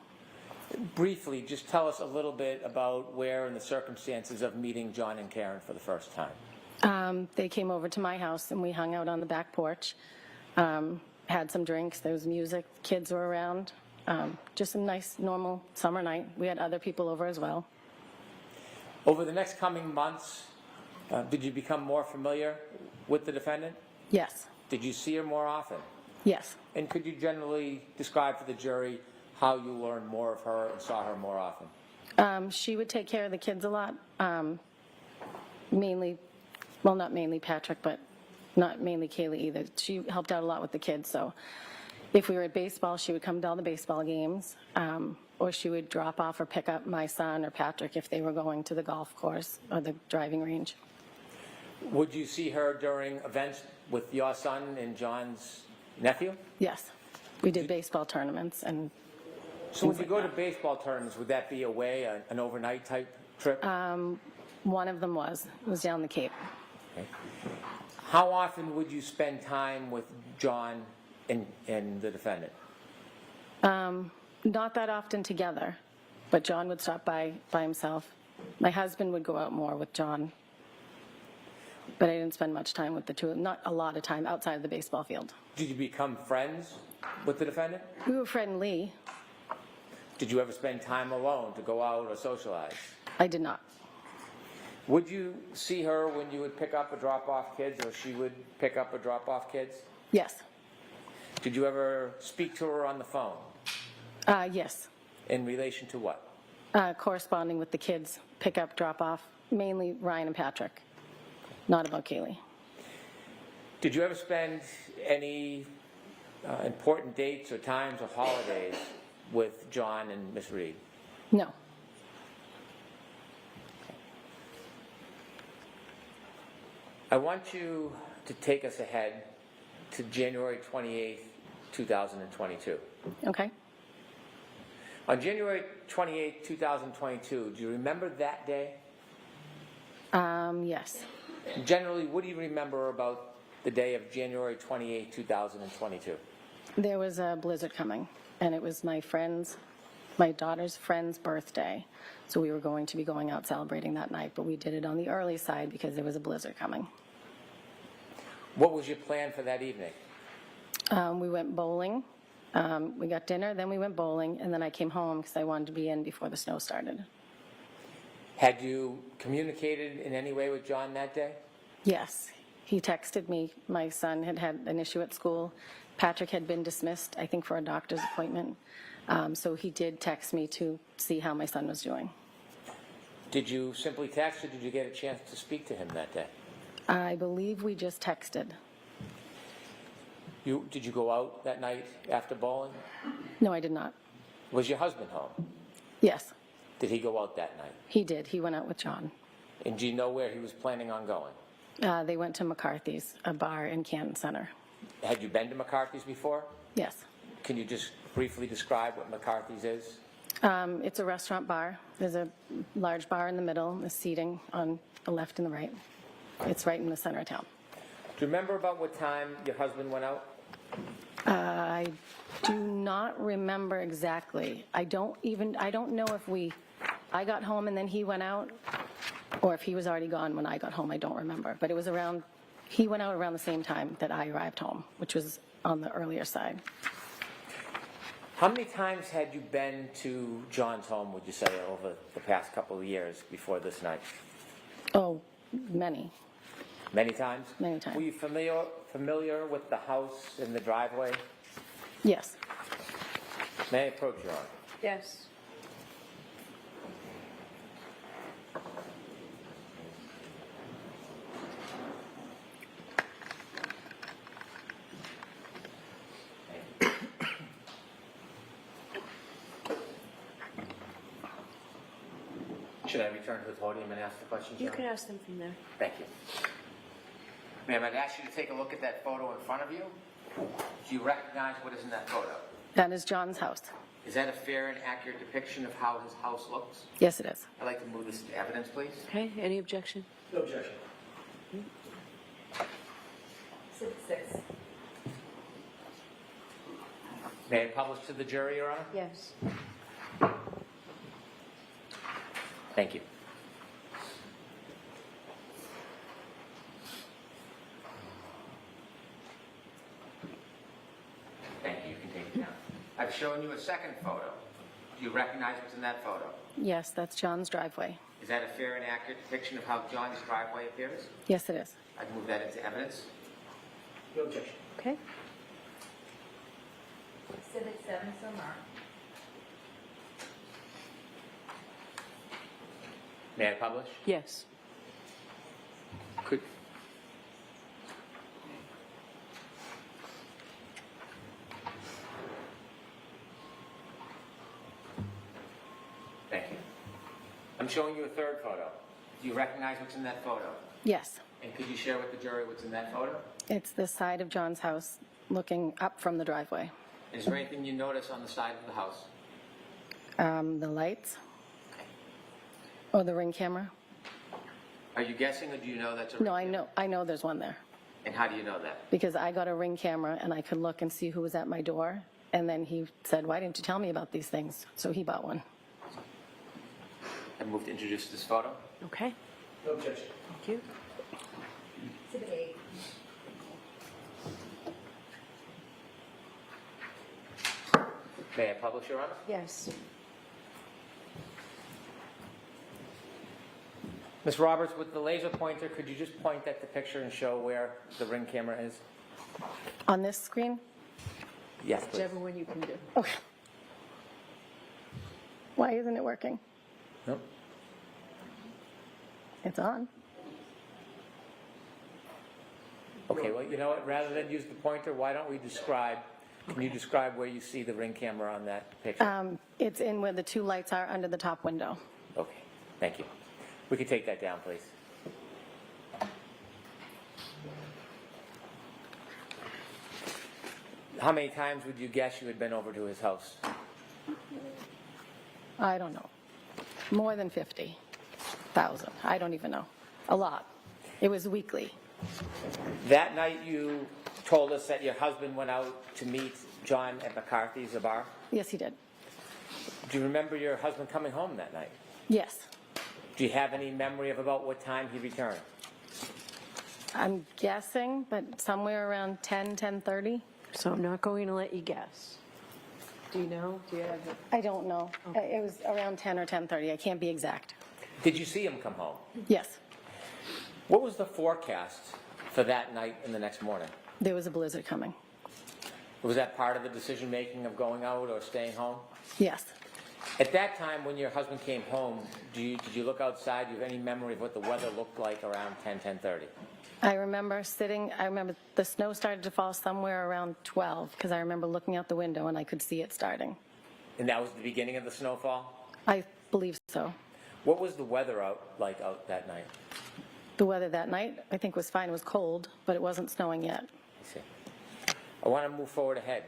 Briefly, just tell us a little bit about where and the circumstances of meeting John and Karen for the first time. They came over to my house and we hung out on the back porch, had some drinks, there was music, kids were around, just a nice normal summer night. We had other people over as well. Over the next coming months, did you become more familiar with the defendant? Yes. Did you see her more often? Yes. And could you generally describe for the jury how you learned more of her and saw her more often? She would take care of the kids a lot, mainly, well, not mainly Patrick, but not mainly Kaylee either. She helped out a lot with the kids, so if we were at baseball, she would come to all the baseball games, or she would drop off or pick up my son or Patrick if they were going to the golf course or the driving range. Would you see her during events with your son and John's nephew? Yes. We did baseball tournaments and so when you go to baseball tournaments, would that be away, an overnight type trip? one of them was down the Cape. Okay. How often would you spend time with John and the defendant? Not that often together, but John would stop by himself. My husband would go out more with John, but I didn't spend much time with the two, not a lot of time outside of the baseball field. Did you become friends with the defendant? We were friendly. Did you ever spend time alone to go out or socialize? I did not. Would you see her when you would pick up or drop off kids, or she would pick up or drop off kids? Yes. Did you ever speak to her on the phone? Yes. In relation to what? Corresponding with the kids, pick up, drop off, mainly Ryan and Patrick, not about Kaylee. Did you ever spend any important dates or times or holidays with John and Miss Reed? No. I want you to take us ahead to January 28th, 2022. Okay? On January 28, 2022, do you remember that day? Yes. Generally, what do you remember about the day of January 28, 2022? There was a blizzard coming, and it was my daughter's friend's birthday. So we were going to be going out celebrating that night, but we did it on the early side because there was a blizzard coming. What was your plan for that evening? We went bowling. We got dinner, then we went bowling, and then I came home because I wanted to be in before the snow started. Had you communicated in any way with John that day? Yes, he texted me. My son had had an issue at school. Patrick had been dismissed, I think, for a doctor's appointment. So he did text me to see how my son was doing. Did you simply text or did you get a chance to speak to him that day? I believe we just texted. Did you go out that night after bowling? No, I did not. Was your husband home? Yes, Did he go out that night? he did. He went out with John. And do you know where he was planning on going? They went to McCarthy's, a bar in Canton Center. Had you been to McCarthy's before? Yes. Can you just briefly describe what McCarthy's is? It's a restaurant bar. There's a large bar in the middle, the seating on the left and the right. It's right in the center of town. Do you remember about what time your husband went out? I do not remember exactly. I don't know if I got home and then he went out, or if he was already gone when I got home. I don't remember. But it was he went out around the same time that I arrived home, which was on the earlier side. How many times had you been to John's home, would you say, over the past couple of years before this night? Oh, many. Many times? Many times. Were you familiar with the house and the driveway? Yes. May I approach you on? Yes. Should I return to the podium and ask the questions? You John? can ask them from there. Thank you. Ma'am, I'd ask you to take a look at that photo in front of you. Do you recognize what is in that photo? That is John's house. Is that a fair and accurate depiction of how his house looks? Yes, it is. I'd like to move this to evidence, please. Okay, any objection? No objection. Six. May I publish to the jury, Your Honor? Yes. Thank you. Thank you. You can take it down. I've shown you a second photo. Do you recognize what's in that photo? Yes, that's John's driveway. Is that a fair and accurate depiction of how John's driveway appears? Yes, it is. I'd move that into evidence. No objection. Okay. Exhibit 7, so marked. May I publish? Yes. Could. Thank you. I'm showing you a third photo. Do you recognize what's in that photo? Yes. And could you share with the jury what's in that photo? It's the side of John's house looking up from the driveway. Is there anything you notice on the side of the house? The lights. Or the ring camera. Are you guessing, or do you know that's a ring No, camera? I know there's one there. And how do you know that? Because I got a ring camera and I could look and see who was at my door. And then he said, why didn't you tell me about these things? So he bought one. I move to introduce this photo. Okay. No objection. Thank you. Exhibit 8. May I publish, Your Honor? Yes. Ms. Roberts, with the laser pointer, could you just point at the picture and show where the ring camera is? On this screen? Yes, please. Whichever one you can do. Okay. Why isn't it working? Nope. It's on. Okay, well, you know what? Rather than use the pointer, why don't we describe, can you describe where you see the ring camera on that picture? It's in where the two lights are under the top window. Okay, thank you. We can take that down, please. How many times would you guess you had been over to his house? I don't know. More than 50,000. I don't even know. A lot. It was weekly. That night you told us that your husband went out to meet John at McCarthy's, a bar. Yes, he did. Do you remember your husband coming home that night? Yes. Do you have any memory of about what time he returned? I'm guessing, but somewhere around 10:30. So I'm not going to let you guess. Do you know? Do you have it? I don't know. It was around 10 or 10:30. I can't be exact. Did you see him come home? Yes. What was the forecast for that night and the next morning? There was a blizzard coming. Was that part of the decision-making of going out or staying home? Yes. At that time, when your husband came home, did you look outside? Do you have any memory of what the weather looked like around 10:30? I remember the snow started to fall somewhere around 12 because I remember looking out the window and I could see it starting. And that was the beginning of the snowfall? I believe so. What was the weather out that night? The weather that night, I think, was fine. It was cold, but it wasn't snowing yet. I see. I want to move forward ahead.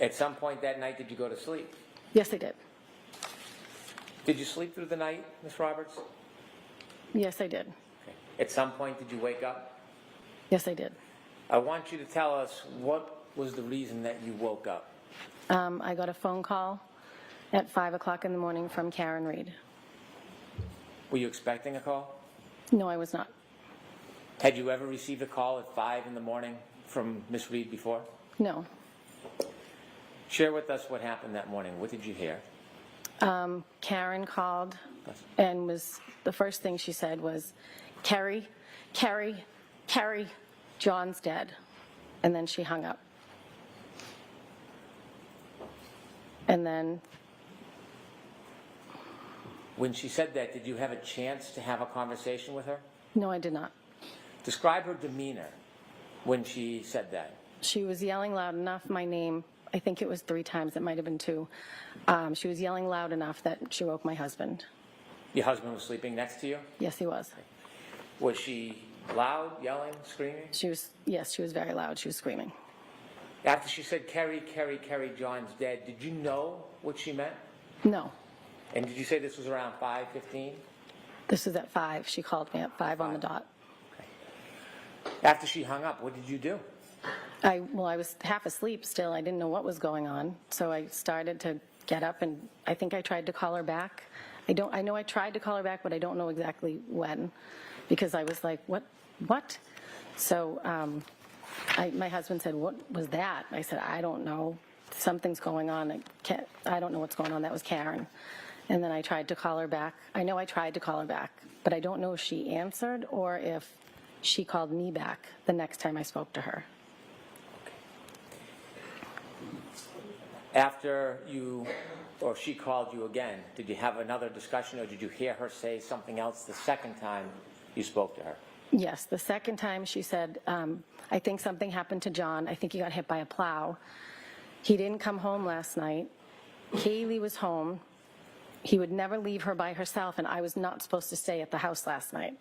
At some point that night, did you go to sleep? Yes, I did. Did you sleep through the night, Ms. Roberts? Yes, I did. Okay. At some point, did you wake up? Yes, I did. I want you to tell us what was the reason that you woke up. I got a phone call at 5 o'clock in the morning from Karen Reed. Were you expecting a call? No, I was not. Had you ever received a call at 5 in the morning from Ms. Reed before? No. Share with us what happened that morning. What did you hear? Karen called and the first thing she said was, Carrie, John's dead. And then she hung up. And then... When she said that, did you have a chance to have a conversation with her? No, I did not. Describe her demeanor when she said that. She was yelling loud enough, my name, I think it was 3 times, it might have been 2. She was yelling loud enough that she woke my husband. Your husband was sleeping next to you? Yes, he was. Was she loud, yelling, screaming? Yes, she was very loud. She was screaming. After she said, Carrie, John's dead, did you know what she meant? No. And did you say this was around 5:15? This was at 5. She called me at 5 on the dot. Okay. After she hung up, what did you do? I was half asleep still. I didn't know what was going on. So I started to get up, and I think I tried to call her back. I know I tried to call her back, but I don't know exactly when, because I was like, what? So my husband said, what was that? I said, I don't know. Something's going on. I don't know what's going on. That was Karen. And then I tried to call her back. I know I tried to call her back, but I don't know if she answered or if she called me back the next time I spoke to her. After she called you again, did you have another discussion, or did you hear her say something else the second time you spoke to her? Yes, the second time she said, I think something happened to John. I think he got hit by a plow. He didn't come home last night. Kaylee was home. He would never leave her by herself, and I was not supposed to stay at the house last night.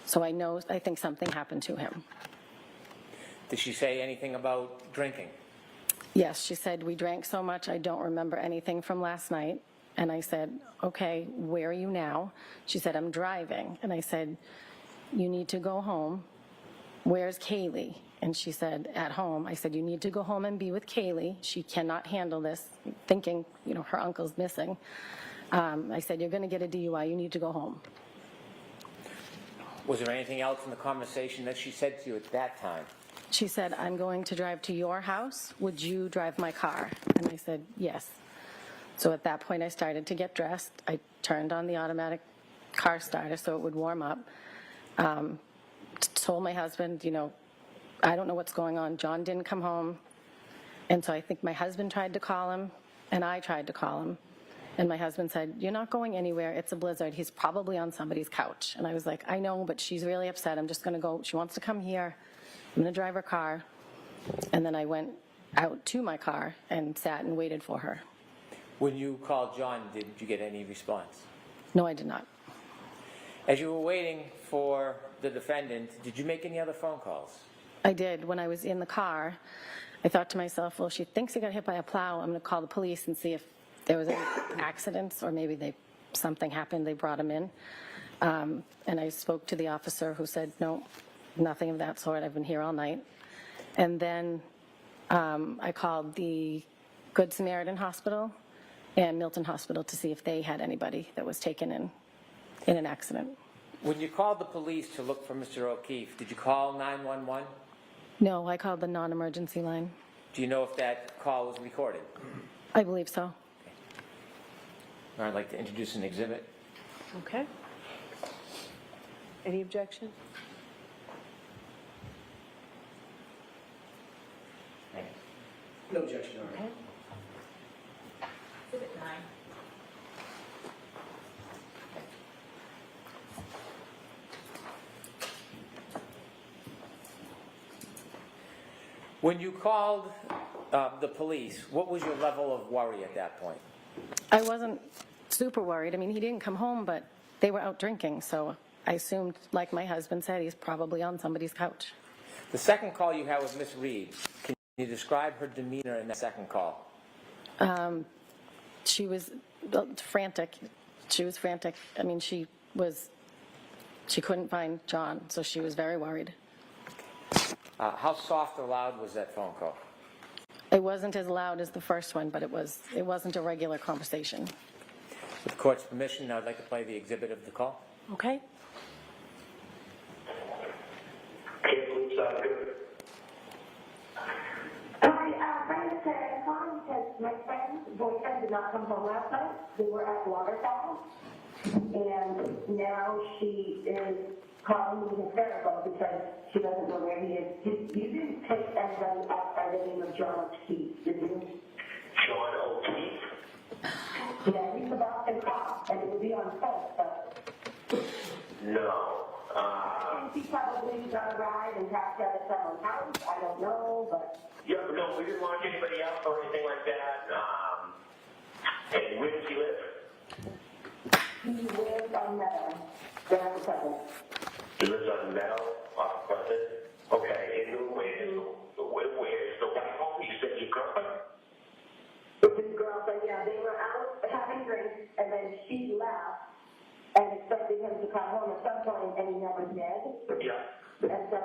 So I think something happened to him. Did she say anything about drinking? Yes, she said, we drank so much, I don't remember anything from last night. And I said, okay, where are you now? She said, I'm driving. And I said, you need to go home. Where's Kaylee? And she said, at home. I said, you need to go home and be with Kaylee. She cannot handle this, thinking, her uncle's missing. I said, you're going to get a DUI. You need to go home. Was there anything else in the conversation that she said to you at that time? She said, I'm going to drive to your house. Would you drive my car? And I said, yes. So at that point, I started to get dressed. I turned on the automatic car starter so it would warm up. Told my husband, I don't know what's going on. John didn't come home. And so I think my husband tried to call him, and I tried to call him. And my husband said, you're not going anywhere. It's a blizzard. He's probably on somebody's couch. And I was like, I know, but she's really upset. I'm just going to go. She wants to come here. I'm going to drive her car. And then I went out to my car and sat and waited for her. When you called John, did you get any response? No, I did not. As you were waiting for the defendant, did you make any other phone calls? I did. When I was in the car, I thought to myself, well, she thinks he got hit by a plow. I'm going to call the police and see if there was any accidents or maybe something happened. They brought him in. And I spoke to the officer who said, no, nothing of that sort. I've been here all night. And then I called the Good Samaritan Hospital and Milton Hospital to see if they had anybody that was taken in an accident. When you called the police to look for Mr. O'Keefe, did you call 911? No, I called the non-emergency line. Do you know if that call was recorded? I believe so. I'd like to introduce an exhibit. Okay. Any objection? No objection, Your Honor. Okay. Exhibit 9. When you called the police, what was your level of worry at that point? I wasn't super worried. I mean, he didn't come home, but they were out drinking, so I assumed, like my husband said, he's probably on somebody's couch. The second call you had with Miss Reed, can you describe her demeanor in that second call? She was frantic. She was frantic. I mean, she couldn't find John, so she was very worried. How soft or loud was that phone call? It wasn't as loud as the first one, but it wasn't a regular conversation. With the court's permission, I'd like to play the exhibit of the call. Okay. Hi, Brenda Claire, I'm calling because my friend's boyfriend did not come home last night. They were at waterfall, and now she is calling me hysterical because she doesn't know where he is. You didn't take anybody out by the name of John O'Keefe, did you? John O'Keefe? Yeah, he's a Boston cop, and it would be on film, but... No. I think he probably got a ride and passed out at someone's house. I don't know, but... Yeah, no, we didn't launch anybody out or anything like that. And where does he live? He lives on Meadow. There on Pleasant. He lives on Meadow, off Pleasant. Okay, and where's the wife home? You said your girlfriend? With his girlfriend, yeah, they were out having drinks, and then she left and expected him to come home at some point, and he never did. Yeah. And so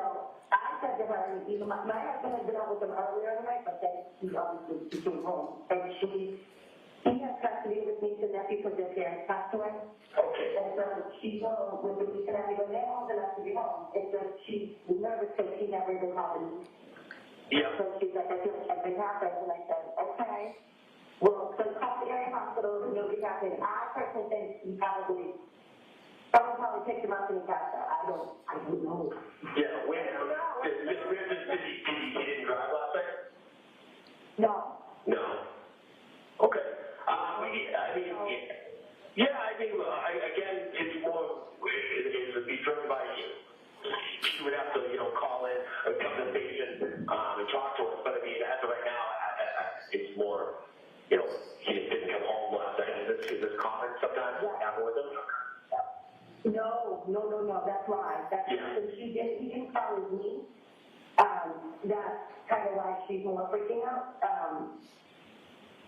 I said to her, you know, my husband had been out with him earlier in the night, but then he obviously came home. And he has custody of his niece and nephew because their parents passed away. Okay. And so she's home with the niece and nephew, and they're old enough to be home. And so she's nervous because she never even called me. Yeah. So she's like, I feel like something happened. And I said, okay. Well, so call the area hospital and nobody happened. I personally think he probably picked him up and he passed out. I don't know. Yeah, where? Did he didn't drive last night? No. No. Okay. Again, it's more, it would be driven by you. She would have to, call in or come to the patient and talk to us. But I mean, as of right now, it's more, he just didn't come home last night. Is this common sometimes happen with him? No, that's why. He didn't call his niece. That's kind of why she's more freaking out.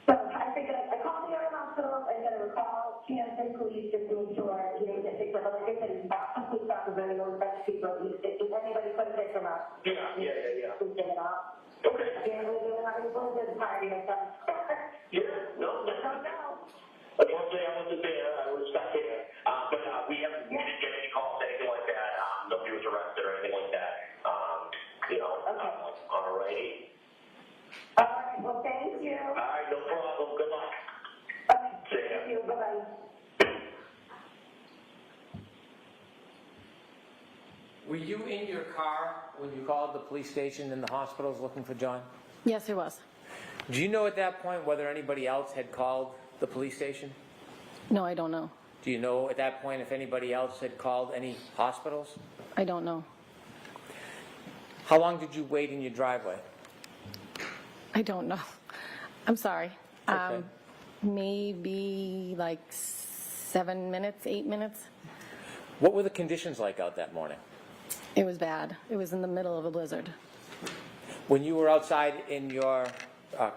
So I think I called the area hospital and then I would call Kansas police just to make sure he didn't get picked up. But like I said, he's Boston police officer, very known by people. If anybody could have picked him up, Yeah. please take it off. Okay. Again, we're doing having a little bit of party or something. Yeah, no. No. Unfortunately, I wasn't there. I was stuck here. But we didn't get any calls, anything like that. Nobody was arrested or anything like that. Okay. All righty. All right, well, thank you. All right, no problem. Good luck. Okay, See ya. thank you. Bye-bye. Were you in your car when you called the police station and the hospitals looking for John? Yes, it was. Do you know at that point whether anybody else had called the police station? No, I don't know. Do you know at that point if anybody else had called any hospitals? I don't know. How long did you wait in your driveway? I don't know. I'm sorry. Okay. Maybe like 7 minutes, 8 minutes. What were the conditions like out that morning? It was bad. It was in the middle of a blizzard. When you were outside in your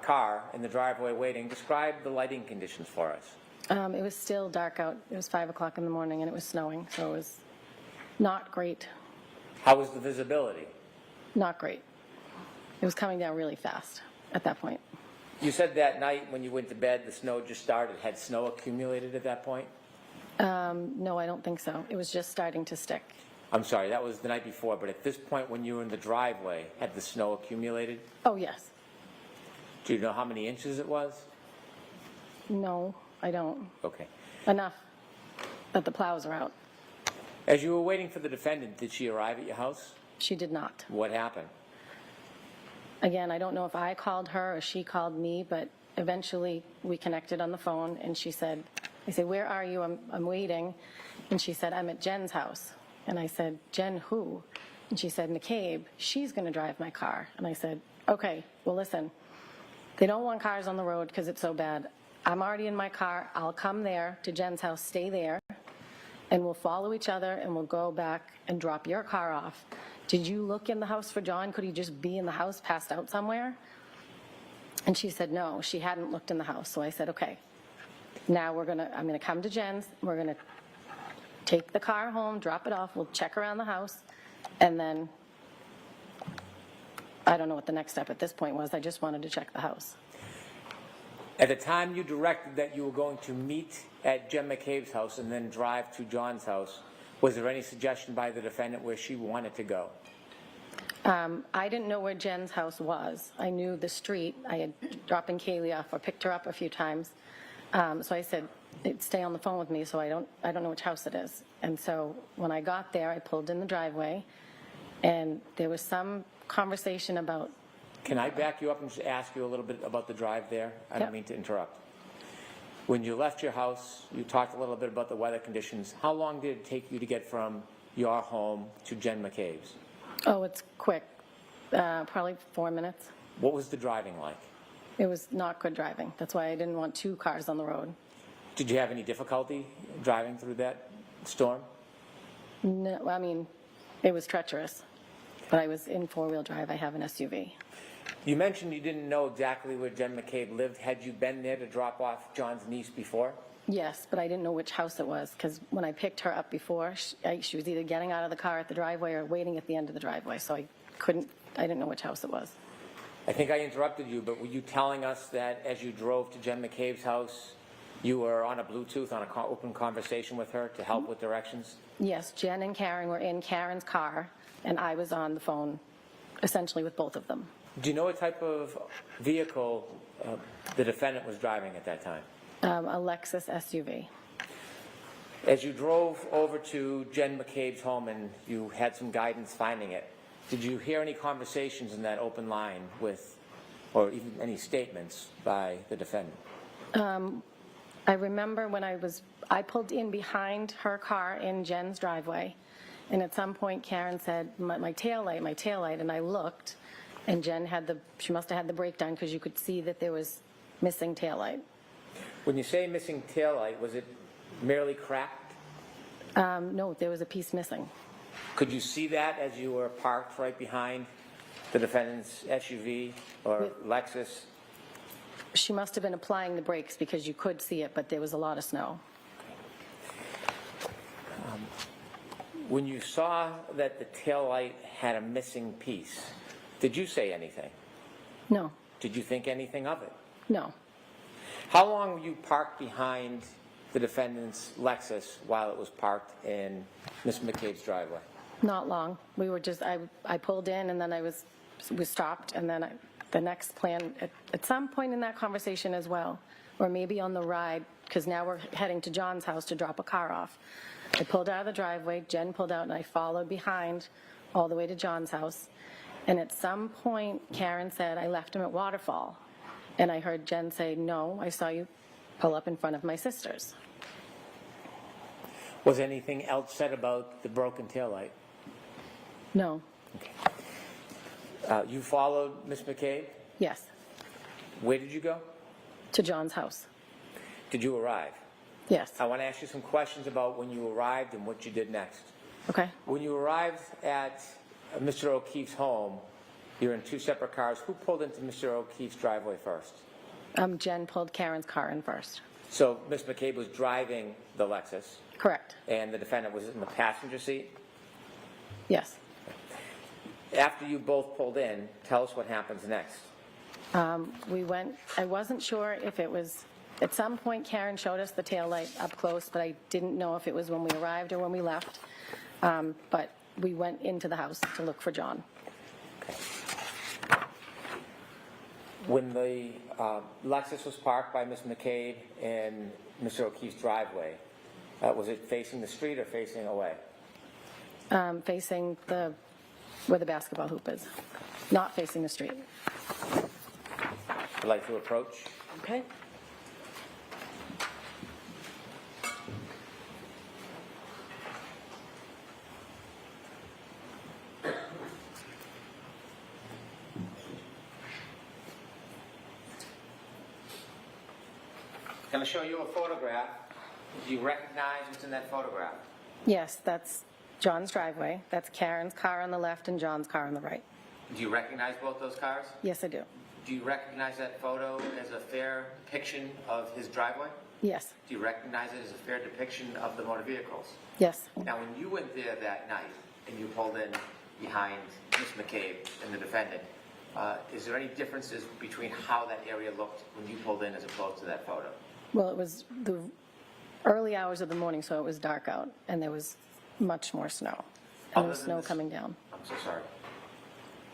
car in the driveway waiting, describe the lighting conditions for us. It was still dark out. It was 5 o'clock in the morning and it was snowing, so it was not great. How was the visibility? Not great. It was coming down really fast at that point. You said that night when you went to bed, the snow just started. Had snow accumulated at that point? No, I don't think so. It was just starting to stick. I'm sorry, that was the night before, but at this point when you were in the driveway, had the snow accumulated? Oh, yes. Do you know how many inches it was? No, I don't. Okay. Enough that the plows are out. As you were waiting for the defendant, did she arrive at your house? She did not. What happened? Again, I don't know if I called her or she called me, but eventually we connected on the phone and she said, I said, where are you? I'm waiting. And she said, I'm at Jen's house. And I said, Jen who? And she said, McCabe, she's going to drive my car. And I said, okay, well, listen, they don't want cars on the road because it's so bad. I'm already in my car. I'll come there to Jen's house, stay there, and we'll follow each other and we'll go back and drop your car off. Did you look in the house for John? Could he just be in the house, passed out somewhere? And she said, no, she hadn't looked in the house. So I said, okay, now I'm going to come to Jen's. We're going to take the car home, drop it off. We'll check around the house. And then I don't know what the next step at this point was. I just wanted to check the house. At the time you directed that you were going to meet at Jen McCabe's house and then drive to John's house, was there any suggestion by the defendant where she wanted to go? I didn't know where Jen's house was. I knew the street. I had dropped Kaylee off or picked her up a few times. So I said, stay on the phone with me so I don't know which house it is. And so when I got there, I pulled in the driveway and there was some conversation about... Can I back you up and just ask you a little bit about the drive there? I don't mean to interrupt. When you left your house, you talked a little bit about the weather conditions. How long did it take you to get from your home to Jen McCabe's? Oh, it's quick. Probably 4 minutes. What was the driving like? It was not good driving. That's why I didn't want two cars on the road. Did you have any difficulty driving through that storm? No, I mean, it was treacherous. But I was in four-wheel drive. I have an SUV. You mentioned you didn't know exactly where Jen McCabe lived. Had you been there to drop off John's niece before? Yes, but I didn't know which house it was because when I picked her up before, she was either getting out of the car at the driveway or waiting at the end of the driveway, so I didn't know which house it was. I think I interrupted you, but were you telling us that as you drove to Jen McCabe's house, you were on a Bluetooth, on an open conversation with her to help with directions? Yes, Jen and Karen were in Karen's car, and I was on the phone essentially with both of them. Do you know what type of vehicle the defendant was driving at that time? A Lexus SUV. As you drove over to Jen McCabe's home and you had some guidance finding it, did you hear any conversations in that open line with, or even any statements by the defendant? I remember when I pulled in behind her car in Jen's driveway, and at some point Karen said, my taillight, and I looked, and Jen she must have had the brake done because you could see that there was missing taillight. When you say missing taillight, was it merely cracked? No, there was a piece missing. Could you see that as you were parked right behind the defendant's SUV or Lexus? She must have been applying the brakes because you could see it, but there was a lot of snow. When you saw that the taillight had a missing piece, did you say anything? No. Did you think anything of it? No. How long were you parked behind the defendant's Lexus while it was parked in Ms. McCabe's driveway? Not long. We were just, I pulled in and then we stopped, and then the next plan, at some point in that conversation as well, or maybe on the ride, because now we're heading to John's house to drop a car off. I pulled out of the driveway, Jen pulled out, and I followed behind all the way to John's house. And at some point, Karen said, I left him at Waterfall. And I heard Jen say, no, I saw you pull up in front of my sister's. Was anything else said about the broken taillight? No. Okay. You followed Ms. McCabe? Yes. Where did you go? To John's house. Did you arrive? Yes. I want to ask you some questions about when you arrived and what you did next. Okay. When you arrived at Mr. O'Keefe's home, You're in two separate cars. Who pulled into Mr. O'Keefe's driveway first? Jen pulled Karen's car in first. So Ms. McCabe was driving the Lexus, Correct. and the defendant was in the passenger seat? Yes. After you both pulled in, tell us what happens next. We went, I wasn't sure if it was, at some point Karen showed us the taillight up close, but I didn't know if it was when we arrived or when we left. But we went into the house to look for John. Okay. When the Lexus was parked by Ms. McCabe in Mr. O'Keefe's driveway, was it facing the street or facing away? Facing where the basketball hoop is, not facing the street. I'd like to approach. Okay. I'm going to show you a photograph. Do you recognize what's in that photograph? Yes, that's John's driveway. That's Karen's car on the left and John's car on the right. Do you recognize both those cars? Yes, I do. Do you recognize that photo as a fair depiction of his driveway? Yes. Do you recognize it as a fair depiction of the motor vehicles? Yes. Now, when you went there that night and you pulled in behind Ms. McCabe and the defendant, is there any differences between how that area looked when you pulled in as opposed to that photo? Well, it was the early hours of the morning, so it was dark out, and there was much more snow. And there was snow coming down. I'm so sorry.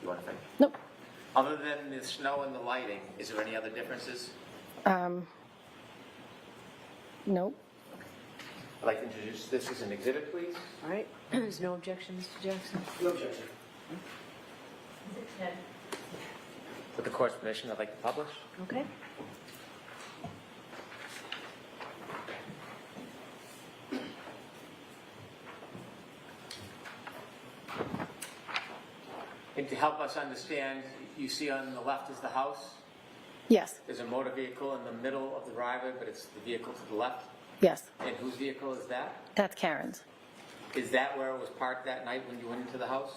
You want to finish? Nope. Other than the snow and the lighting, is there any other differences? Nope. I'd like to introduce this as an exhibit, please. All right. There's no objection, Mr. Jackson? No objection. With the court's permission, I'd like to publish. Okay. And to help us understand, you see on the left is the house. Yes. There's a motor vehicle in the middle of the driveway, but it's the vehicle to the left. Yes. And whose vehicle is that? That's Karen's. Is that where it was parked that night when you went into the house?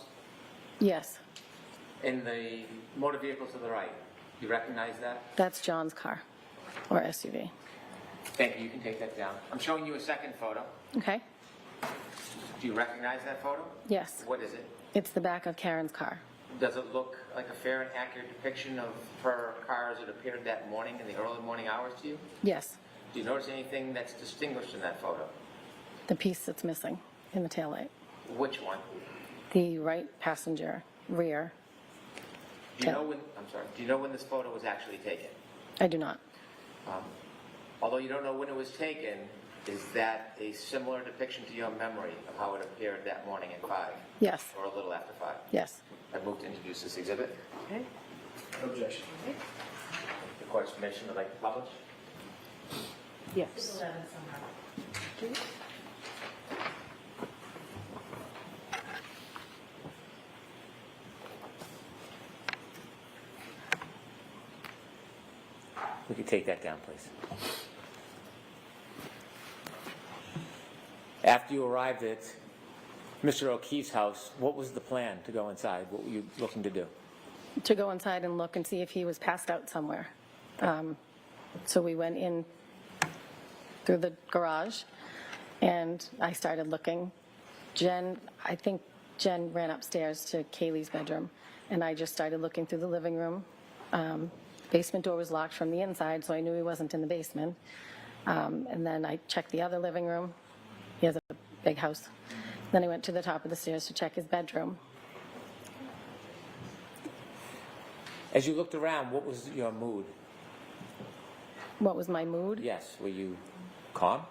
Yes. And the motor vehicle to the right, you recognize that? That's John's car, or SUV. Thank you, you can take that down. I'm showing you a second photo. Okay. Do you recognize that photo? Yes. What is it? It's the back of Karen's car. Does it look like a fair and accurate depiction of her car as it appeared that morning in the early morning hours to you? Yes. Do you notice anything that's distinguished in that photo? The piece that's missing in the taillight. Which one? The right passenger rear. Do you know when? I'm sorry. Do you know when this photo was actually taken? I do not. Although you don't know when it was taken, is that a similar depiction to your memory of how it appeared that morning at 5? Yes. Or a little after 5? Yes. I move to introduce this exhibit. Okay. No objection. Okay. The court's permission, I'd like to publish. Yes. We could take that down, please. After you arrived at Mr. O'Keefe's house, what was the plan to go inside? What were you looking to do? To go inside and look and see if he was passed out somewhere. So we went in through the garage, and I started looking. I think Jen ran upstairs to Kaylee's bedroom, and I just started looking through the living room. Basement door was locked from the inside, so I knew he wasn't in the basement. And then I checked the other living room. He has a big house. Then I went to the top of the stairs to check his bedroom. As you looked around, what was your mood? What was my mood? Yes, were you calm?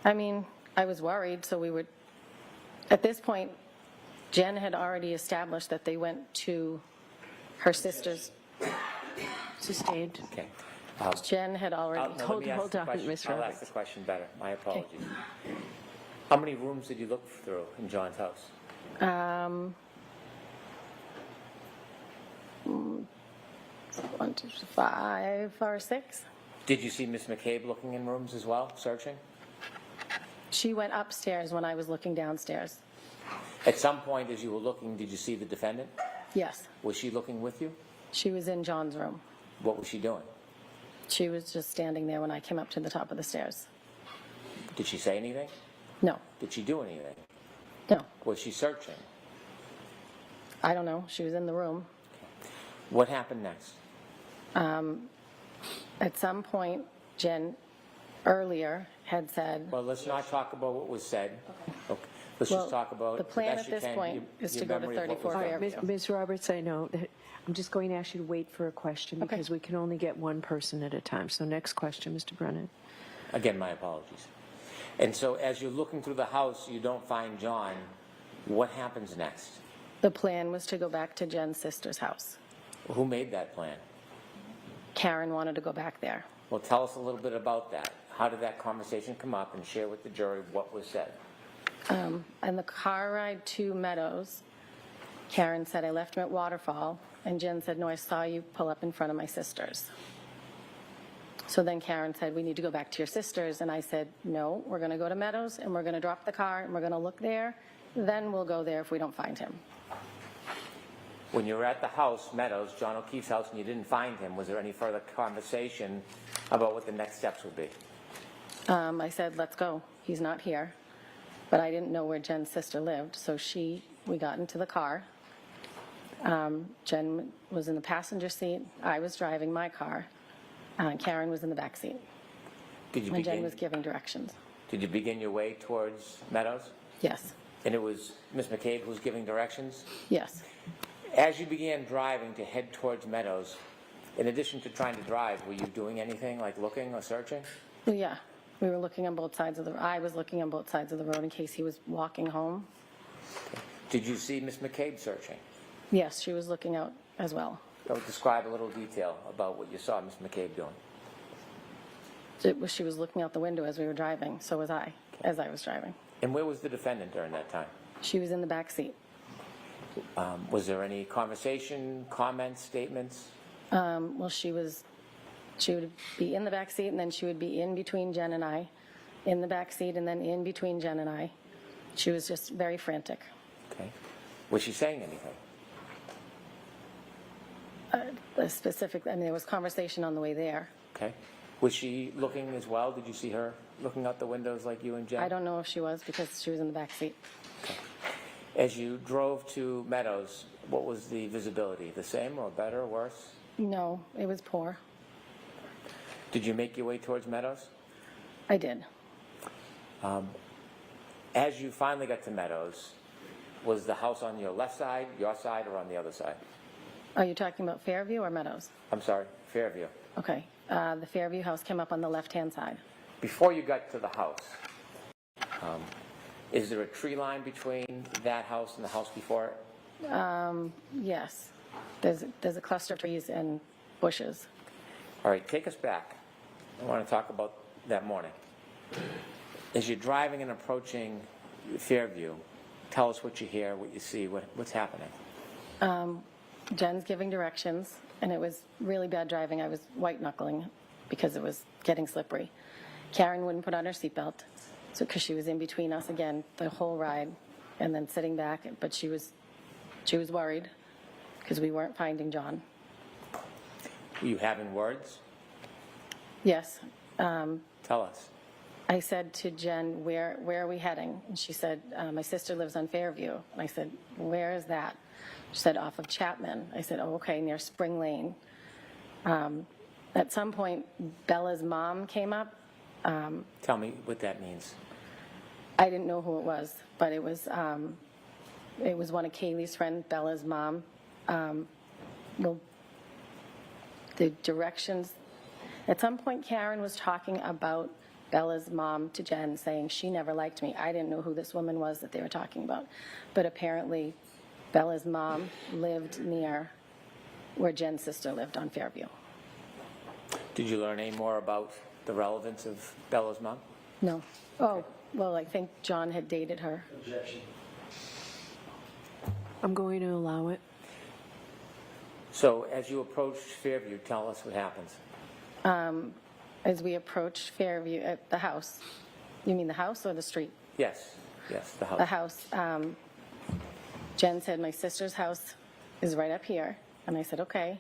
I mean, I was worried, so we were, at this point, Jen had already established that they went to her sister's. Sustained. Okay. Jen had already. Hold on, Ms. I'll ask the question better. My apologies. How many rooms did you look through in John's house? 1, 2, 5 or 6. Did you see Miss McCabe looking in rooms as well, searching? She went upstairs when I was looking downstairs. At some point as you were looking, did you see the defendant? Yes, Was she looking with you? she was in John's room. What was she doing? She was just standing there when I came up to the top of the stairs. Did she say anything? No, Did she do anything? no, Was she searching? I don't know. She was in the room. What happened next? At some point, Jen earlier had said, Well, let's not talk about what was said. Okay. Let's Well, just talk about the plan best at this you can, point your- is your to go to memory of what was 34 done. Fairview. Ms. Roberts, I know that I'm just going to ask you to wait for a question Okay. because we can only get one person at a time. So next question, Mr. Brennan. Again, my apologies. And so as you're looking through the house, you don't find John. What happens next? the plan was to go back to Jen's sister's house. Who made that plan? Karen wanted to go back there. Well, tell us a little bit about that. How did that conversation come up, and share with the jury what was said? And the car ride to Meadows, Karen said, I left him at Waterfall, and Jen said, no, I saw you pull up in front of my sister's. So then Karen said, we need to go back to your sister's, and I said, no, we're going to go to Meadows, and we're going to drop the car, and we're going to look there, then we'll go there if we don't find him. When you were at the house, Meadows, John O'Keefe's house, and you didn't find him, was there any further conversation about what the next steps would be? I said, let's go, he's not here. But I didn't know where Jen's sister lived, so we got into the car. Jen was in the passenger seat, I was driving my car, Karen was in the back seat. Did you And Jen begin? was giving directions. Did you begin your way towards Meadows? Yes, And it was Ms. McCabe who was giving directions? yes. As you began driving to head towards Meadows, in addition to trying to drive, were you doing anything like looking or searching? Well, yeah, we were looking on both sides of I was looking on both sides of the road in case he was walking home. Did you see Ms. McCabe searching? Yes, she was looking out as well. Describe a little detail about what you saw Ms. McCabe doing. She was looking out the window as we were driving, so was I, as I was driving. And where was the defendant during that time? She was in the back seat. Was there any conversation, comments, statements? Well, she would be in the back seat, and then she would be in between Jen and I, in the back seat, and then in between Jen and I. She was just very frantic. Okay. Was she saying anything? Specifically, I mean, there was conversation on the way there. Okay. Was she looking as well? Did you see her looking out the windows like you and Jen? I don't know if she was because she was in the back seat. As you drove to Meadows, what was the visibility? The same or better or worse? No, it was poor. Did you make your way towards Meadows? I did. As you finally got to Meadows, was the house on your left side, your side, or on the other side? Are you talking about Fairview or Meadows? I'm sorry, Fairview. Okay. The Fairview house came up on the left-hand side. Before you got to the house, is there a tree line between that house and the house before it? Yes. There's a cluster of trees and bushes. All right, take us back. I want to talk about that morning. As you're driving and approaching Fairview, tell us what you hear, what you see, what's happening. Jen's giving directions, and it was really bad driving. I was white-knuckling because it was getting slippery. Karen wouldn't put on her seatbelt, so because she was in between us again the whole ride, and then sitting back. But she was worried because we weren't finding John. Were you having words? Yes. Tell us. I said to Jen, where are we heading? And she said, my sister lives on Fairview. And I said, where is that? She said, off of Chapman. I said, oh, okay, near Spring Lane. At some point, Bella's mom came up. Tell me what that means. I didn't know who it was, but it was one of Kaylee's friends, Bella's mom. Well, the directions, at some point Karen was talking about Bella's mom to Jen, saying she never liked me. I didn't know who this woman was that they were talking about. But apparently Bella's mom lived near where Jen's sister lived on Fairview. Did you learn any more about the relevance of Bella's mom? No. Oh, well, I think John had dated her. Objection. I'm going to allow it. So as you approached Fairview, tell us what happens. As we approached Fairview at the house. You mean the house or the street? Yes, the house. The house. Jen said my sister's house is right up here. And I said, okay.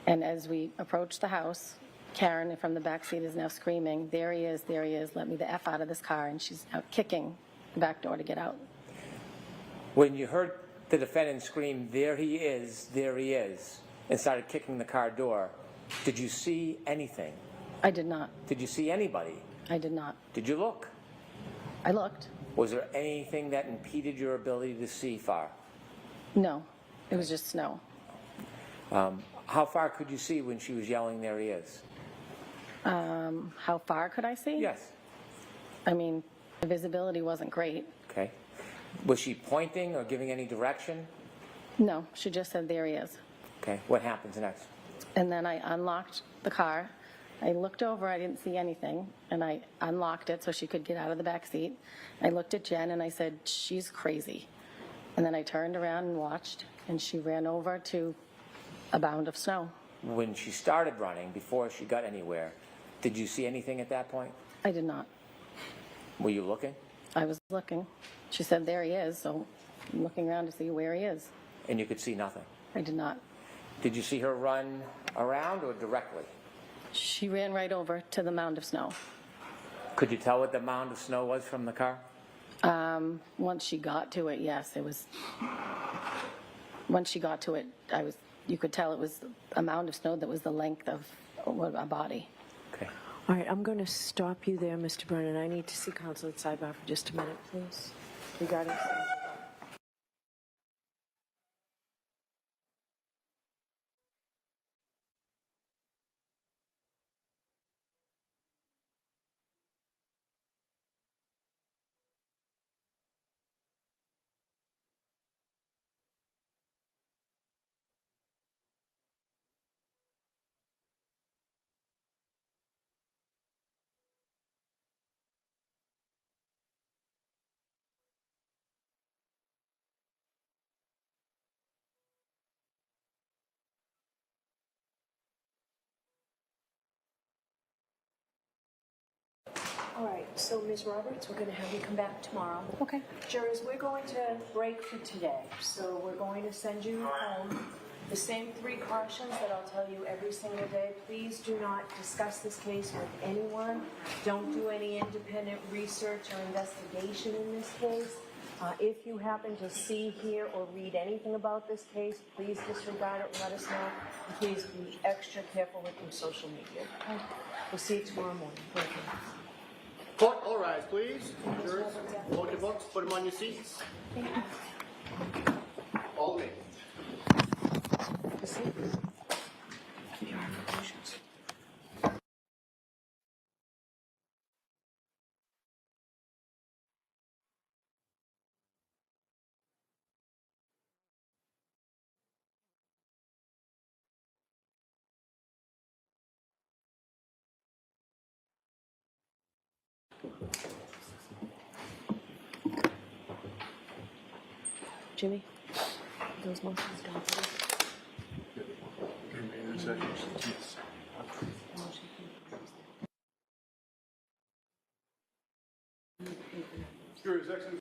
And as we approached the house, Karen from the back seat is now screaming, there he is, let me the F out of this car. And she's out kicking the back door to get out. When you heard the defendant scream, there he is, and started kicking the car door, did you see anything? I did not. Did you see anybody? I did not. Did you look? I looked. Was there anything that impeded your ability to see far? No, it was just snow. How far could you see when she was yelling, there he is? How far could I see? Yes. I mean, the visibility wasn't great. Okay. Was she pointing or giving any direction? No, she just said, there he is. Okay. What happens next? And then I unlocked the car. I looked over, I didn't see anything, and I unlocked it so she could get out of the back seat. I looked at Jen and I said, she's crazy. And then I turned around and watched, and she ran over to a mound of snow. When she started running, before she got anywhere, did you see anything at that point? I did not. Were you looking? I was looking. She said, there he is, so I'm looking around to see where he is. And you could see nothing? I did not. Did you see her run around or directly? She ran right over to the mound of snow. Could you tell what the mound of snow was from the car? Once she got to it, yes, it was. Once she got to it, you could tell it was a mound of snow that was the length of a body. Okay. All right, I'm going to stop you there, Mr. Brennan. I need to see counsel at sidebar for just a minute, please, regarding. All right, so Ms. Roberts, we're going to have you come back tomorrow. Okay. Jurors, we're going to break for today, so we're going to send you home. The same 3 cautions that I'll tell you every single day. Please do not discuss this case with anyone. Don't do any independent research or investigation in this case. If you happen to see, hear, or read anything about this case, please disregard it and let us know. And please be extra careful with your social media. We'll see you tomorrow morning. Thank you. Court, all rise, please. Jurors, load your books, put them on your seats. All me. Jimmy, those motions gone through? Yes. Jurors, excellent.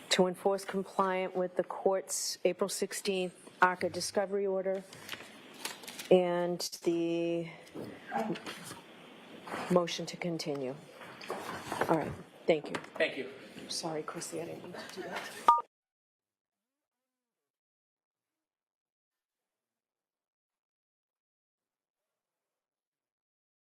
To enforce compliant with the court's April 16th ARCA discovery order and the motion to continue. All right, thank you. Thank you. Sorry, Chrissy, I didn't mean to do that.